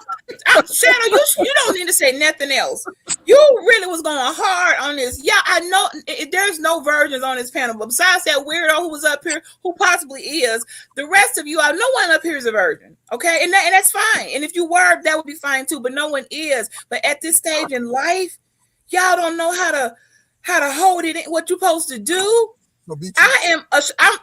Shadow, you don't need to say nothing else. You really was going hard on this. Yeah, I know there's no virgins on this panel, but besides that weirdo who was up here, who possibly is, the rest of you, no one up here is a virgin. Okay, and that's fine. And if you were, that would be fine too. But no one is. But at this stage in life, y'all don't know how to hold it in, what you're supposed to do. I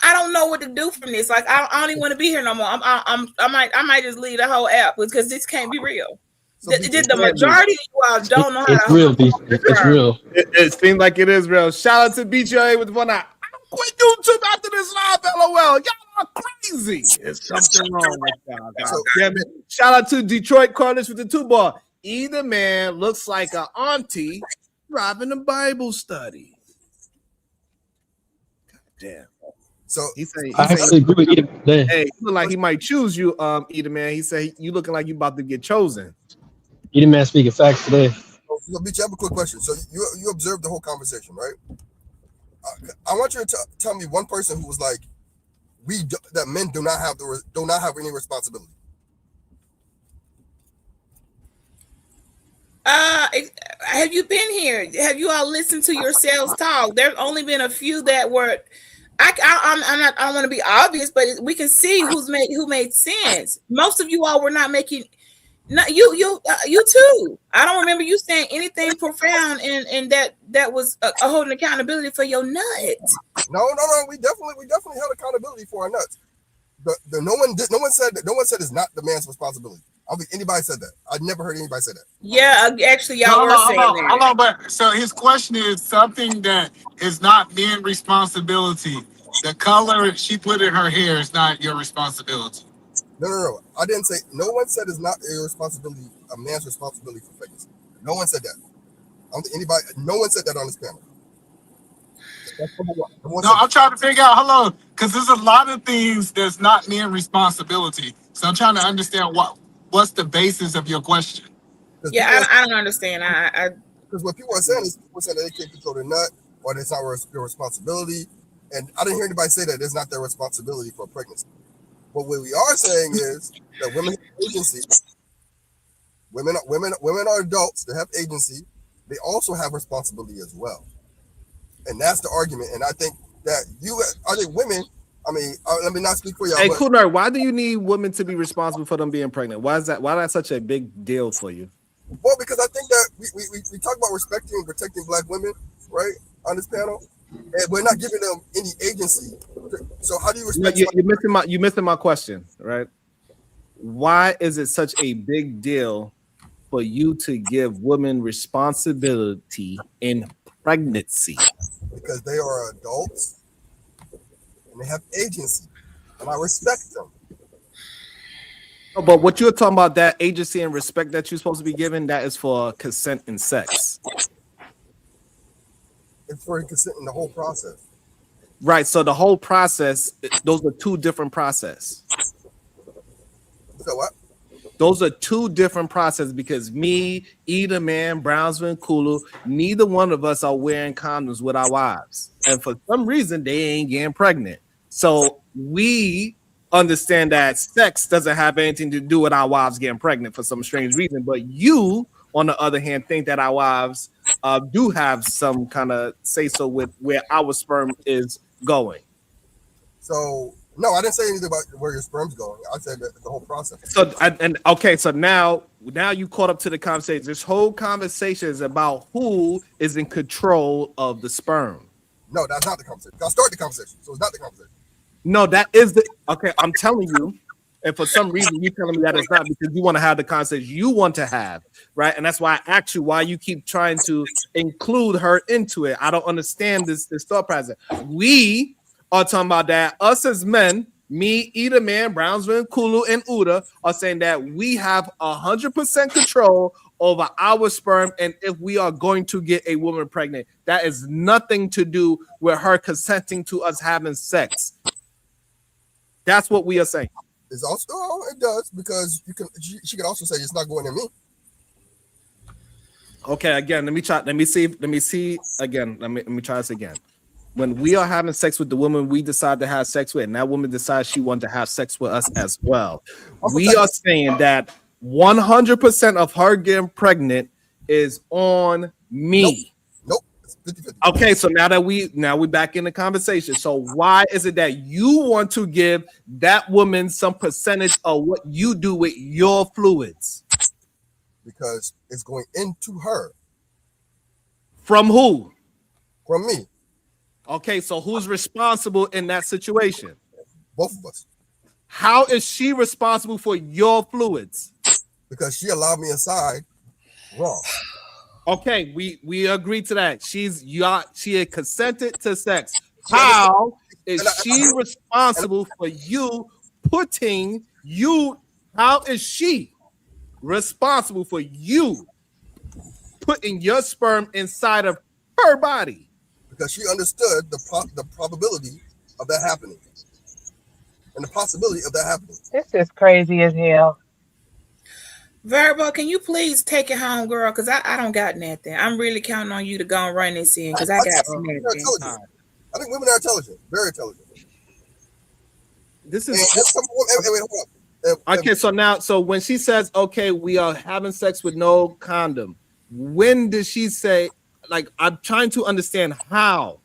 don't know what to do from this. Like I don't even want to be here no more. I might just leave the whole app because this can't be real. Did the majority of you all don't know how It's to real, B. It's real. It seems like it is real. Shout out to BJ with 1 eye. I don't quit YouTube after this live, LOL. Y'all are crazy. There's something wrong with y'all. Damn it. Shout out to Detroit Cornish with the 2-ball. Either man looks like an auntie driving a Bible study. Damn. So I actually agree with you. Hey, you look like he might choose you, Either man. He said you looking like you about to get chosen. Either man speaking facts today. So, bitch, I have a quick question. So you observed the whole conversation, right? I want you to tell me one person who was like, that men do not have any responsibility. Have you been here? Have you all listened to yourselves talk? There's only been a few that were. I don't want to be obvious, but we can see who made sense. Most of you all were not making. No, you too. I don't remember you saying anything profound, and that was a holding accountability for your nut. No. We definitely held accountability for our nuts. No one said it's not the man's responsibility. I don't think anybody said that. I never heard anybody say that. Yeah, actually, y'all were saying that. Hold on, but so his question is something that is not men's responsibility. The color she put in her hair is not your responsibility. No. I didn't say. No one said it's not a man's responsibility for pregnancy. No one said that. I don't think anybody. No one said that on this panel. No, I'm trying to figure out. Hold on, because there's a lot of things that's not men's responsibility. So I'm trying to understand what's the basis of your question. Yeah, I don't understand. Because what people are saying is people saying that they can't control their nut or it's not their responsibility. And I didn't hear anybody say that it's not their responsibility for pregnancy. But what we are saying is that women have agency. Women are adults. They have agency. They also have responsibility as well. And that's the argument. And I think that women. I mean, let me not speak for y'all. Hey, Cool Nerd, why do you need women to be responsible for them being pregnant? Why is that such a big deal for you? Well, because I think that we talk about respecting and protecting Black women, right, on this panel, and we're not giving them any agency. So how do you respect? You're missing my question, right? Why is it such a big deal for you to give women responsibility in pregnancy? Because they are adults and they have agency, and I respect them. But what you're talking about, that agency and respect that you're supposed to be given, that is for consent and sex. It's for consent in the whole process. Right. So the whole process, those are two different processes. So what? Those are two different processes because me, Either man, Brownsville, Kulu, neither one of us are wearing condoms with our wives. And for some reason, they ain't getting pregnant. So we understand that sex doesn't have anything to do with our wives getting pregnant for some strange reason. But you, on the other hand, think that our wives do have some kind of say-so with where our sperm is going. So, no, I didn't say anything about where your sperm's going. I said that the whole process. So, so now you caught up to the conversation. This whole conversation is about who is in control of the sperm. No, that's not the conversation. I'll start the conversation. So it's not the conversation. No, that is the okay. I'm telling you, and for some reason you're telling me that it's not because you want to have the conversation you want to have, right? And that's why I asked you why you keep trying to include her into it. I don't understand this thought process. We are talking about that. Us as men, me, Either man, Brownsville, Kulu, and Uda are saying that we have 100% control over our sperm, and if we are going to get a woman pregnant, that is nothing to do with her consenting to us having sex. That's what we are saying. It's also it does because she can also say it's not going in me. Okay, again, let me see again. Let me try this again. when we are having sex with the woman we decide to have sex with, and that woman decides she wants to have sex with us as well, we are saying that 100% of her getting pregnant is on me. Nope. It's 50-50. Okay, so now we're back in the conversation. So why is it that you want to give that woman some percentage of what you do with your fluids? Because it's going into her. From who? From me. Okay, so who's responsible in that situation? Both of us. How is she responsible for your fluids? Because she allowed me inside raw. Okay, we agree to that. She had consented to sex. How is she responsible for you putting you? How is she responsible for you putting your sperm inside of her body? Because she understood the probability of that happening and the possibility of that happening. This is crazy as hell. Verbal, can you please take it home, girl? Because I don't got nothing. I'm really counting on you to go and run this in because I got some nothing. I think women are intelligent, very intelligent. This is okay. So when she says, "Okay, we are having sex with no condom," when did she say? Like, I'm trying to understand how,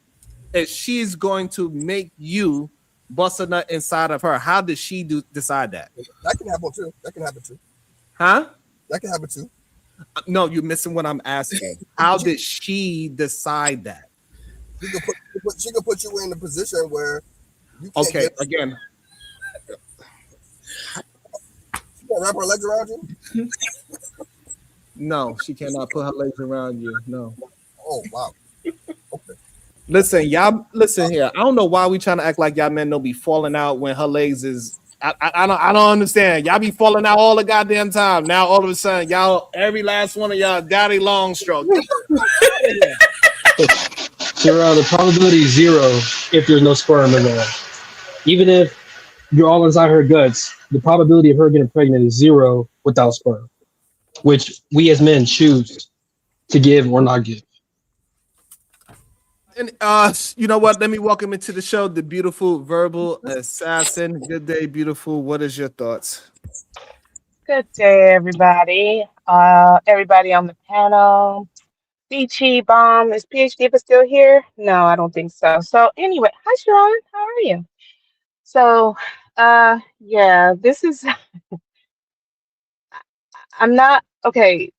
if she's going to make you bust a nut inside of her, how did she decide that? That can happen too. That can happen too. Huh? That can happen too. No, you're missing what I'm asking. How did she decide that? She can put you in a position where you can't okay, again. She can't wrap her legs around you? No, she cannot put her legs around you. No. Oh, wow. Okay. Listen, y'all, listen here. I don't know why we trying to act like y'all men don't be falling out when her legs is. I don't understand. Y'all be falling out all the goddamn time. Now all of a sudden, y'all, every last one of y'all, daddy long stroke. So the probability is 0 if there's no sperm in there. Even if you're all inside her guts, the probability of her getting pregnant is 0 without sperm, which we as men choose to give or not give. And you know what? Let me welcome into the show the beautiful verbal assassin. Good day, beautiful. What is your thoughts? Good day, everybody. Everybody on the panel. Beachy Bomb, is PhD still here? No, I don't think so. So anyway, hi Sharon, how are you? So yeah, this is I'm not okay.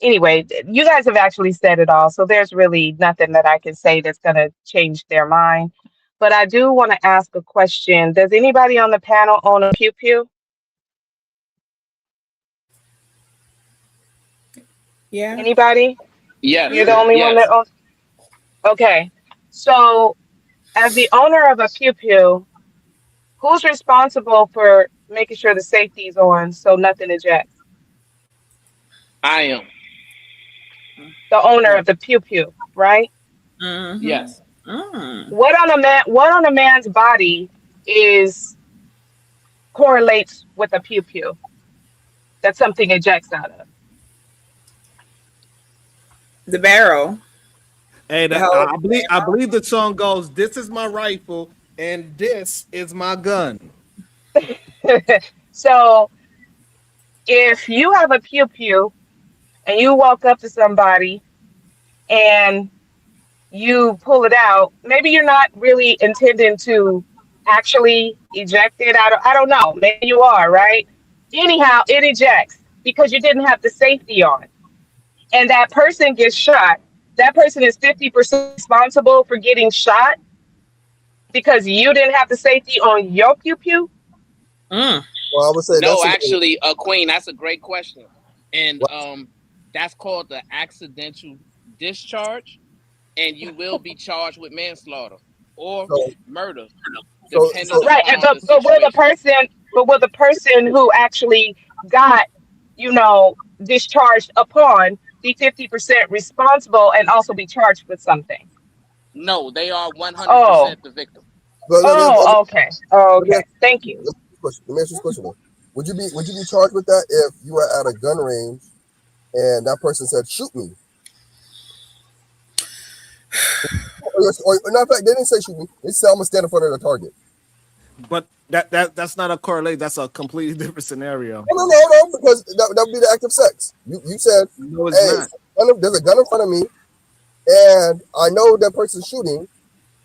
Anyway, you guys have actually said it all, so there's really nothing that I can say that's going to change their mind. But I do want to ask a question. Does anybody on the panel own a pew pew? Yeah. Anybody? Yes. You're the only one that owns. Okay. So, as the owner of a pew pew, who's responsible for making sure the safety is on so nothing ejects? I am. The owner of the pew pew, right? Mm-hmm. Yes. What on a man's body correlates with a pew pew that something ejects out of? The barrel. Hey, I believe the song goes, "This is my rifle and this is my gun." So if you have a pew pew and you walk up to somebody and you pull it out, maybe you're not really intending to actually eject it. I don't know. Maybe you are, right? Anyhow, it ejects because you didn't have the safety on. And that person gets shot. That person is 50% responsible for getting shot because you didn't have the safety on your pew pew. Well, I would say no, actually, Queen, that's a great question. And that's called the accidental discharge. And you will be charged with manslaughter or murder. Right, but will the person who actually got, discharged upon be 50% responsible and also be charged with something? No, they are 100% the victim. Okay. Okay. Thank you. Let me ask you this question though. Would you be charged with that if you were at a gun range and that person said, "Shoot me"? in fact, they didn't say shoot me. They said I'm gonna stand in front of the target. But that's not a correlate. That's a completely different scenario. No, because that would be the act of sex. You said, no, it's not. There's a gun in front of me, and I know that person's shooting,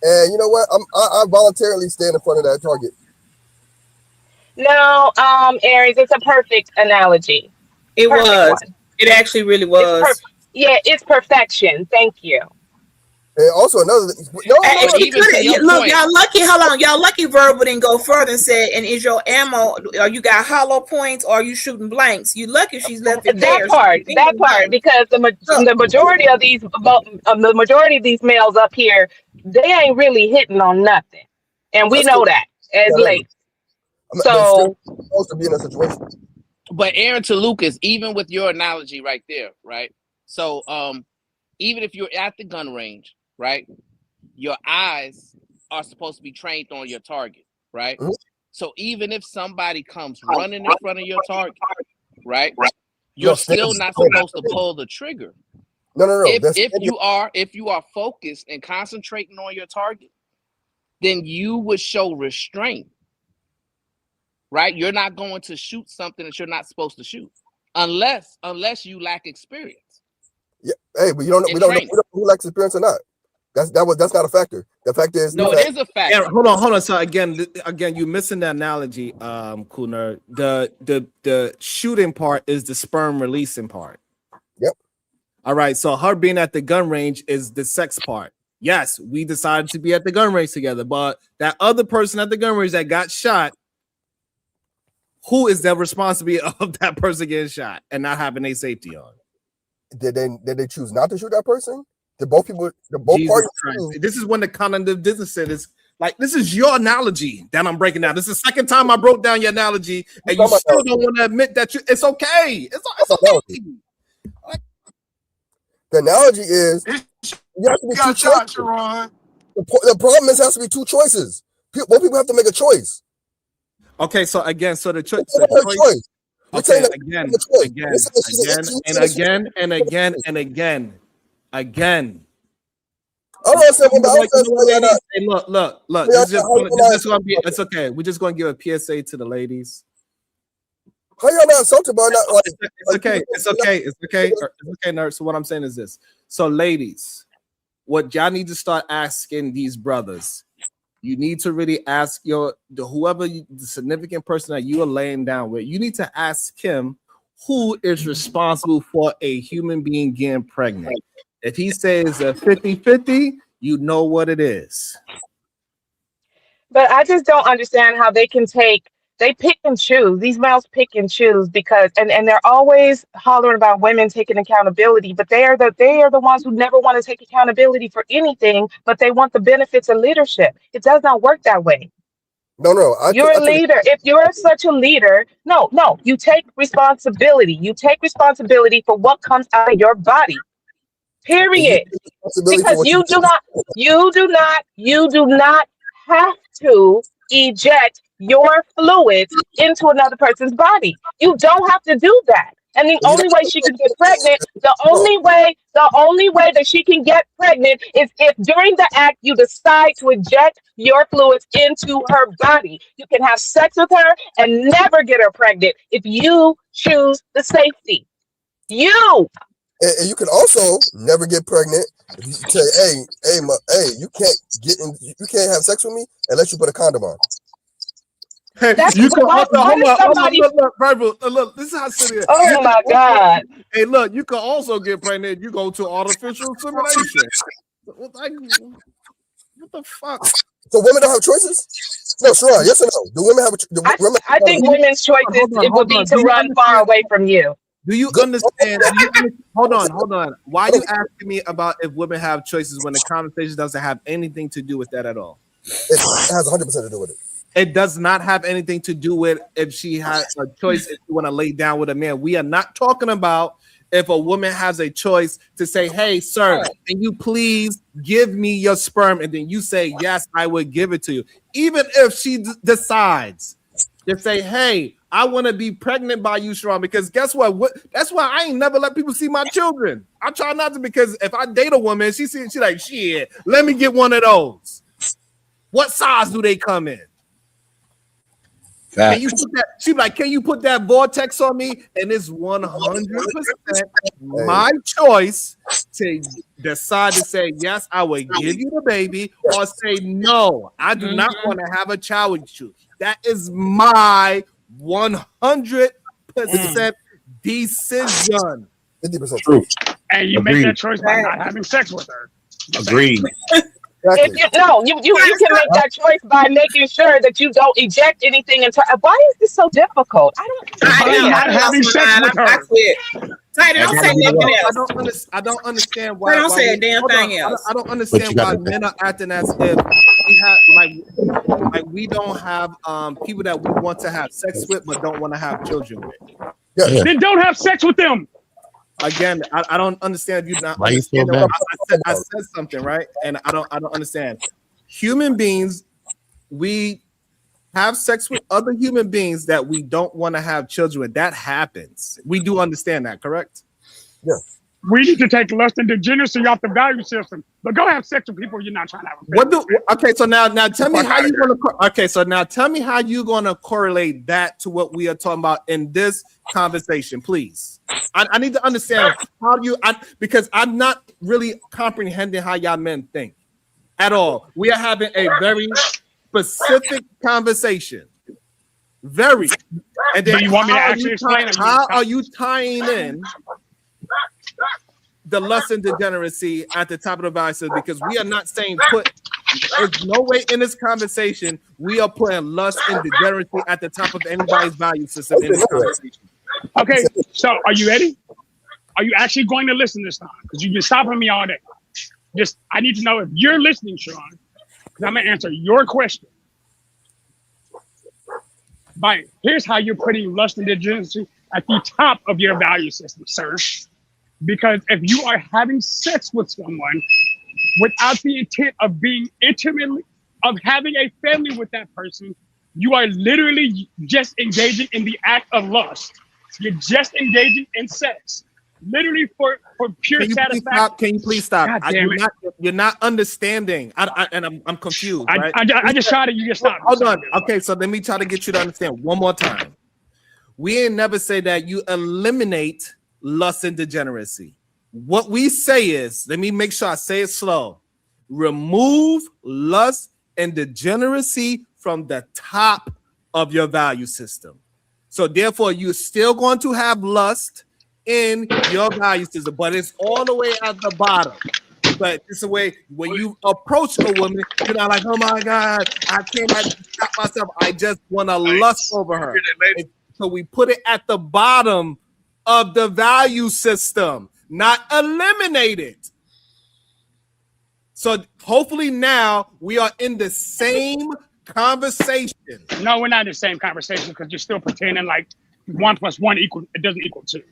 and you know what? I voluntarily stand in front of that target. No, Aries, it's a perfect analogy. It Perfect was. one. It actually really was. It's perfection. Thank you. And also another Look, y'all lucky. Hold on, y'all lucky. Verbal didn't go further and said, "And is your ammo? Or you got hollow points? Or are you shooting blanks?" You lucky she's left it there. That part, because the majority of these males up here, they ain't really hitting on nothing, and we know that as ladies. So supposed to be in a situation. But Aaron, to Lucas, even with your analogy right there, right? So even if you're at the gun range, right, your eyes are supposed to be trained on your target, right? Mm-hmm. So even if somebody comes running in front of your target, right, you're still not supposed to pull the trigger. No. If you are focused and concentrating on your target, then you would show restraint, right? You're not going to shoot something that you're not supposed to shoot, unless you lack experience. Yeah, hey, but we don't know who lacks experience or not. That's not a factor. The fact is, it is a factor. Yeah, hold on. So again, you're missing the analogy, Kuner. The shooting part is the sperm releasing part. Yep. All right. So her being at the gun range is the sex part. Yes, we decided to be at the gun range together, but that other person at the gun range that got shot, who is the responsibility of that person getting shot and not having a safety on? Did they choose not to shoot that person? Did both parties? This is when the cognitive dissonance is like, this is your analogy that I'm breaking down. This is the second time I broke down your analogy, and you still don't want to admit that it's okay. It's okay. The analogy is you have to be two choices. The problem is it has to be two choices. Both people have to make a choice. Okay, so again, the choice. Okay, again. I don't understand. Look. This is gonna be. It's okay. We're just gonna give a PSA to the ladies. How y'all not insulted by that? It's okay, nerd. So what I'm saying is this. So, ladies, what y'all need to start asking these brothers, you need to really ask the significant person that you are laying down with. You need to ask him who is responsible for a human being getting pregnant. If he says a 50-50, you know what it is. But I just don't understand how they pick and choose. These males pick and choose because and they're always hollering about women taking accountability, but they are the ones who never want to take accountability for anything, but they want the benefits of leadership. It does not work that way. No. You're a leader. If you're such a leader, no, you take responsibility. You take responsibility for what comes out of your body. Period. Because you do not have to eject your fluids into another person's body. You don't have to do that. And the only way she can get pregnant, the only way that she can get pregnant is if during the act you decide to inject your fluids into her body. You can have sex with her and never get her pregnant if you choose the safety. And you can also never get pregnant if you say, hey, you can't have sex with me unless you put a condom on. Hey, you can look, this is how silly it is. Oh my God. Hey, look, you can also get pregnant. You go to artificial insemination. What the fuck? So women don't have choices? No, Sharon, yes or no? Do women have I think women's choices would be to run far away from you. Do you understand? Hold on. Why are you asking me about if women have choices when the conversation doesn't have anything to do with that at all? It has 100% to do with it. It does not have anything to do with if she has a choice if you want to lay down with a man. We are not talking about if a woman has a choice to say, hey, sir, can you please give me your sperm? And then you say, yes, I would give it to you. Even if she decides to say, hey, I want to be pregnant by you, Sharon, because guess what? That's why I ain't never let people see my children. I try not to, because if I date a woman, she like, shit, let me get one of those. What size do they come in? Can you put that? She like, can you put that vortex on me? And it's 100% my choice to decide to say yes, I will give you the baby, or say no, I do not want to have a child with you. That is my 100% decision. 50% true. And you make that choice by not having sex with her. Agreed. If you can make that choice by making sure that you don't eject anything into. Why is this so difficult? I don't. Not having sex with her. Tighter, don't say nothing else. I don't understand why. Don't say a damn thing else. I don't understand why men are acting as if we have like we don't have people that we want to have sex with but don't want to have children with. Yeah. Then don't have sex with them. Again, I don't understand you not. Why you so bad? I said something, right, and I don't understand. Human beings, we have sex with other human beings that we don't want to have children with. That happens. We do understand that, correct? Yeah. We need to take lust and degeneracy off the value system. But go have sex with people you're not trying to have. Okay, so now tell me how you're gonna. Okay, so now tell me how you're gonna correlate that to what we are talking about in this conversation, please. I need to understand how you. Because I'm not really comprehending how y'all men think at all. We are having a very specific conversation. Very. And then you want me to actually explain it? How are you tying in the lust and degeneracy at the top of the value system? Because we are not saying there's no way in this conversation we are putting lust and degeneracy at the top of anybody's value system in this conversation. Okay, so are you ready? Are you actually going to listen this time? Because you've been stopping me all day. I need to know if you're listening, Sean, because I'm gonna answer your question. Here's how you're putting lust and degeneracy at the top of your value system, sir. Because if you are having sex with someone without the intent of being intimately, of having a family with that person, you are literally just engaging in the act of lust. You're just engaging in sex, literally for pure satisfaction. Can you please stop? God damn it. You're not understanding. I'm confused. Right? I just tried it. You just stopped. Hold on. Okay, so let me try to get you to understand one more time. We ain't never say that you eliminate lust and degeneracy. What we say is, let me make sure I say it slow. Remove lust and degeneracy from the top of your value system. So therefore, you're still going to have lust in your value system, but it's all the way at the bottom. But it's a way when you approach a woman, you're not like, oh my God, I can't stop myself. I just want to lust over her. So we put it at the bottom of the value system, not eliminate it. So hopefully now we are in the same conversation. No, we're not in the same conversation because you're still pretending like 1 + 1 doesn't equal 2.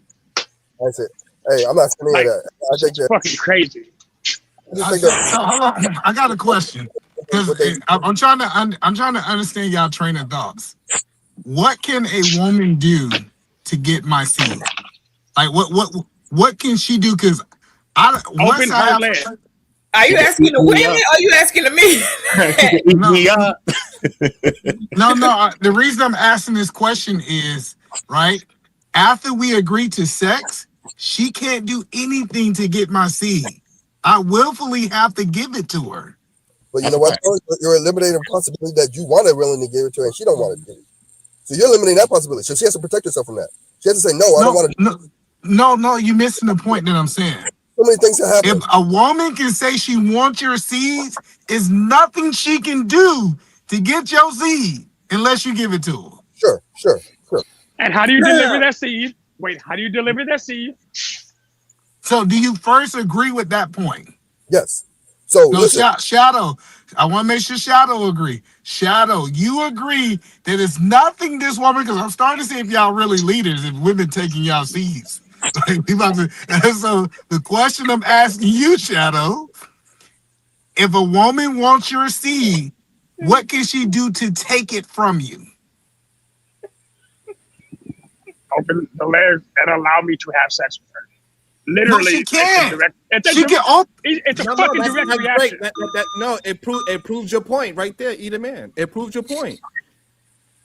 That's it. Hey, I'm not saying that. I think that's fucking crazy. I got a question because I'm trying to understand y'all train of thoughts. What can a woman do to get my seed? Like what can she do? Because open her leg. Are you asking the women or are you asking the men? No. The reason I'm asking this question is, right, after we agree to sex, she can't do anything to get my seed. I willfully have to give it to her. But you know what? You're eliminating the possibility that you want to willingly give it to her and she don't want to give it. So you're eliminating that possibility. So she has to protect herself from that. She has to say, no, I don't want to. No, you're missing the point that I'm saying. So many things that happen. If a woman can say she wants your seeds, there's nothing she can do to get your seed unless you give it to her. Sure. And how do you deliver that seed? Wait, how do you deliver that seed? So do you first agree with that point? Yes. So Shadow, I want to make sure Shadow agree. Shadow, you agree that it's nothing this woman, because I'm starting to see if y'all really leaders, if women taking y'all seeds. So the question I'm asking you, Shadow, if a woman wants your seed, what can she do to take it from you? open the legs and allow me to have sex with her. No, Literally, she can't. it's a She can open. it's a No, fucking that's direct great. reaction. No, it proves your point right there, Either Man. It proves your point.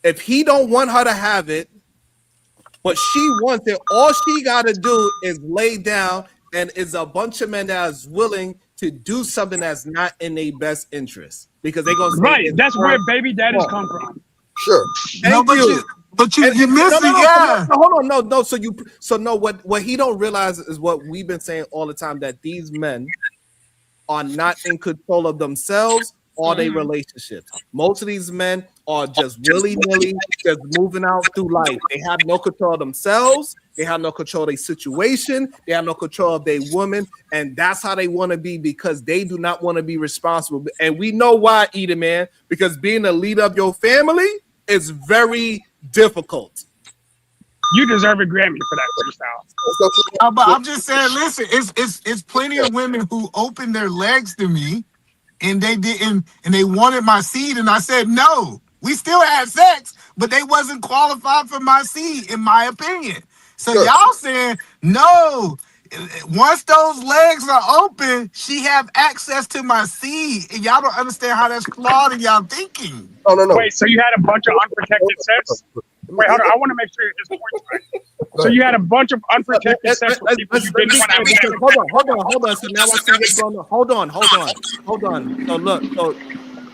If he don't want her to have it, but she wants it, all she got to do is lay down, and is a bunch of men that is willing to do something that's not in their best interest because they're gonna say Right. That's where baby daddies come from. Sure. Thank you. You're missing, yeah. Hold on, no. So what he don't realize is what we've been saying all the time, that these men are not in control of themselves or their relationships. Most of these men are just willy-nilly, just moving out through life. They have no control of themselves. They have no control of their situation. They have no control of their woman. And that's how they want to be because they do not want to be responsible. And we know why, Either Man, because being a leader of your family is very difficult. You deserve a Grammy for that freestyle. But I'm just saying, listen, it's plenty of women who opened their legs to me and they didn't, and they wanted my seed, and I said no. We still had sex, but they wasn't qualified for my seed, in my opinion. So y'all saying no. Once those legs are open, she have access to my seed, and y'all don't understand how that's flawed in y'all thinking. No. Wait, so you had a bunch of unprotected sex? Wait, hold on. I want to make sure his point's right. So you had a bunch of unprotected sex with people you didn't want to have. Hold on. So now I see what's going on. Hold on. So look,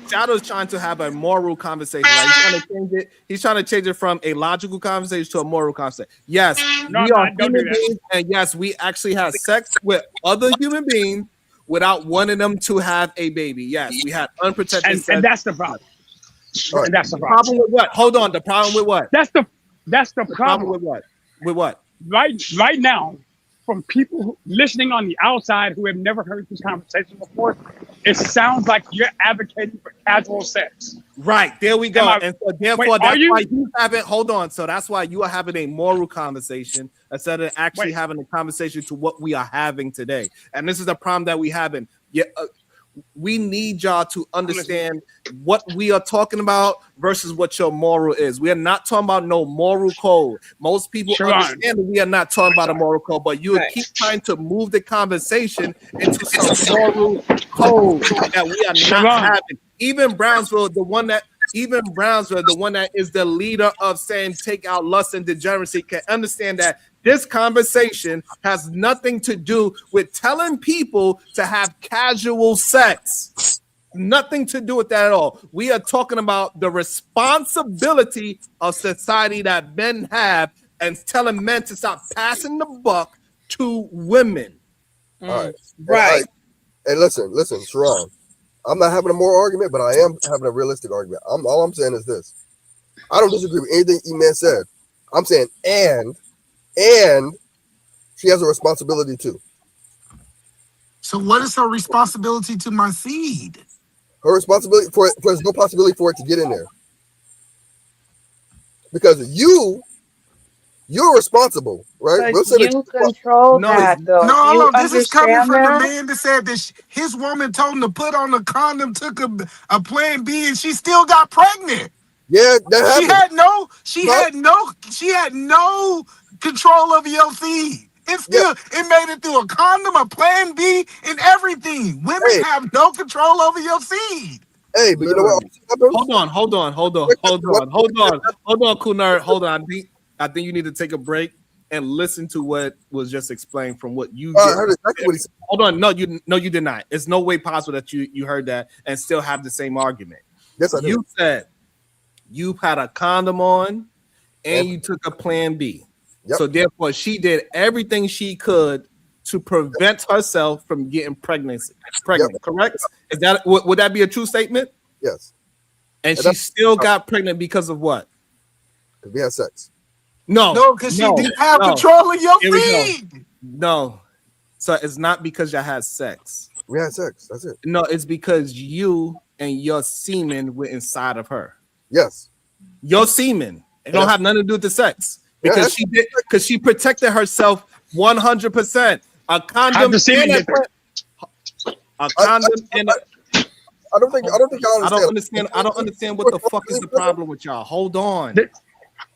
Shadow's trying to have a moral conversation. Right? He's trying to change it from a logical conversation to a moral conversation. Yes, we are human beings, and yes, we actually have sex with other human beings without wanting them to have a baby. Yes, we had unprotected sex. And that's the problem. Right. And that's the problem. With what? Hold on. The problem with what? That's the problem. With what? With what? Right now, from people listening on the outside who have never heard this conversation before, it sounds like you're advocating for casual sex. Right. There we go. And so therefore, wait, that's why you haven't. Hold on. So that's why you are having a moral conversation instead of actually having a conversation to what we are having today. And this is the problem that we having. Yeah. We need y'all to understand what we are talking about versus what your moral is. We are not talking about no moral code. Most people understand that we are not talking about a moral code, but you keep trying to move the conversation into some moral code that we are not having. Even Brownsville, the one that is the leader of saying take out lust and degeneracy, can understand that this conversation has nothing to do with telling people to have casual sex. Nothing to do with that at all. We are talking about the responsibility of society that men have and telling men to stop passing the buck to women. All right. Right. Hey, listen, Sharon. I'm not having a moral argument, but I am having a realistic argument. All I'm saying is this. I don't disagree with anything E-Man said. I'm saying, and she has a responsibility too. So what is her responsibility to my seed? Her responsibility there's no possibility for it to get in there. Because you're responsible, right? But you control that, though. No, this is coming from the man that said that his woman told him to put on a condom, took a plan B, and she still got pregnant. Yeah, that happened. She had no control over your seed. It made it through a condom, a plan B, and everything. Women have no control over your seed. Hey, but you know what? Hold on, Kunard. Hold on. I think you need to take a break and listen to what was just explained from what you I heard exactly what he said. Hold on. No, you did not. It's no way possible that you heard that and still have the same argument. Yes, I did. You said you had a condom on and you took a plan B. Yep. So therefore, she did everything she could to prevent herself from getting pregnant. Correct? Is that would that be a true statement? Yes. And she still got pregnant because of what? Because we had sex. No, because she didn't have control of your seed. No. So it's not because y'all had sex. We had sex. That's it. No, it's because you and your semen were inside of her. Yes. Your semen. It don't have nothing to do with the sex. Because she protected herself 100%. A condom and a condom and I don't think y'all understand. I don't understand what the fuck is the problem with y'all. Hold on.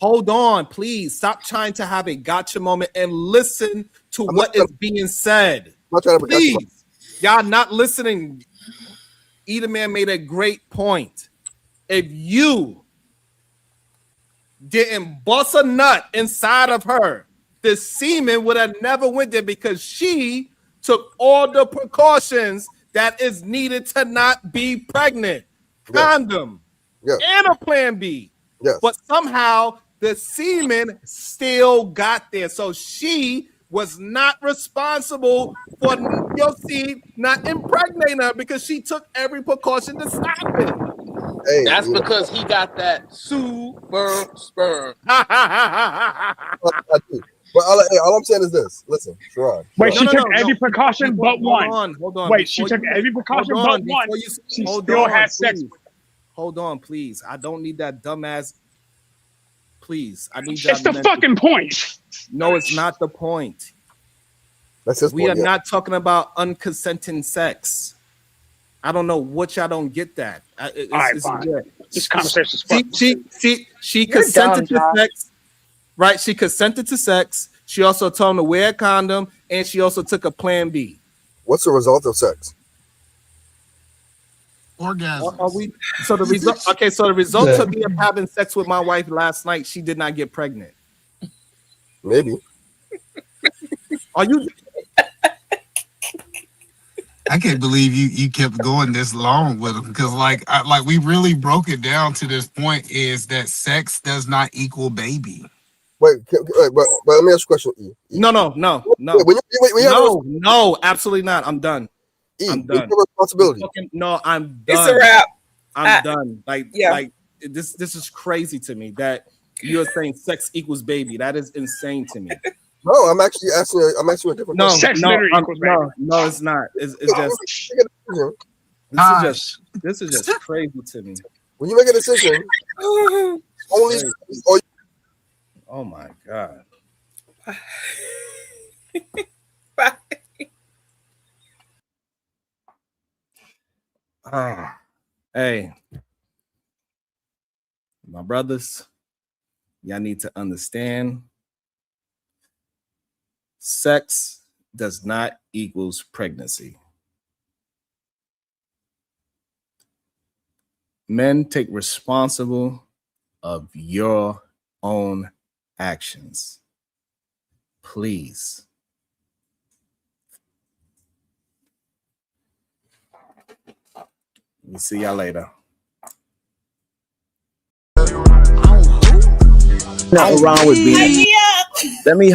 Hold on, please. Stop trying to have a gotcha moment and listen to what is being said. Please. Y'all not listening. Either man made a great point. If you didn't bust a nut inside of her, the semen would have never went there because she took all the precautions that is needed to not be pregnant. Condom and a plan B. But somehow the semen still got there. So she was not responsible for your seed not impregnating her because she took every precaution to stop it. Hey, that's because he got that super sperm. But all I'm saying is this. Listen, Sharon. Wait, she took every precaution but one. Hold on. Wait, she took every precaution but one. She still had sex with him. Hold on, please. I don't need that dumbass. Please, I need. It's the fucking point. No, it's not the point. We are not talking about unconsenting sex. I don't know what y'all don't get that. All right, fine. This conversation's fucked. She consented to sex, right? She consented to sex. She also told him to wear a condom, and she also took a plan B. What's the result of sex? Orgasm. So the result? Okay, so the result of me having sex with my wife last night, she did not get pregnant. Maybe. Are you? I can't believe you kept going this long with him because like we really broke it down to this point is that sex does not equal baby. Wait, but let me ask you a question. E. No. No, absolutely not. I'm done. I'm done. Responsibility. No, I'm done. It's a wrap. I'm done. Like this is crazy to me that you're saying sex equals baby. That is insane to me. No, I'm actually asking a different question. No, it's not. It's just this is just crazy to me. When you make a decision, only oh my God. Hey, my brothers, y'all need to understand sex does not equals pregnancy. Men, take responsible of your own actions. Please. We'll see y'all later. Nothing wrong with being. Let me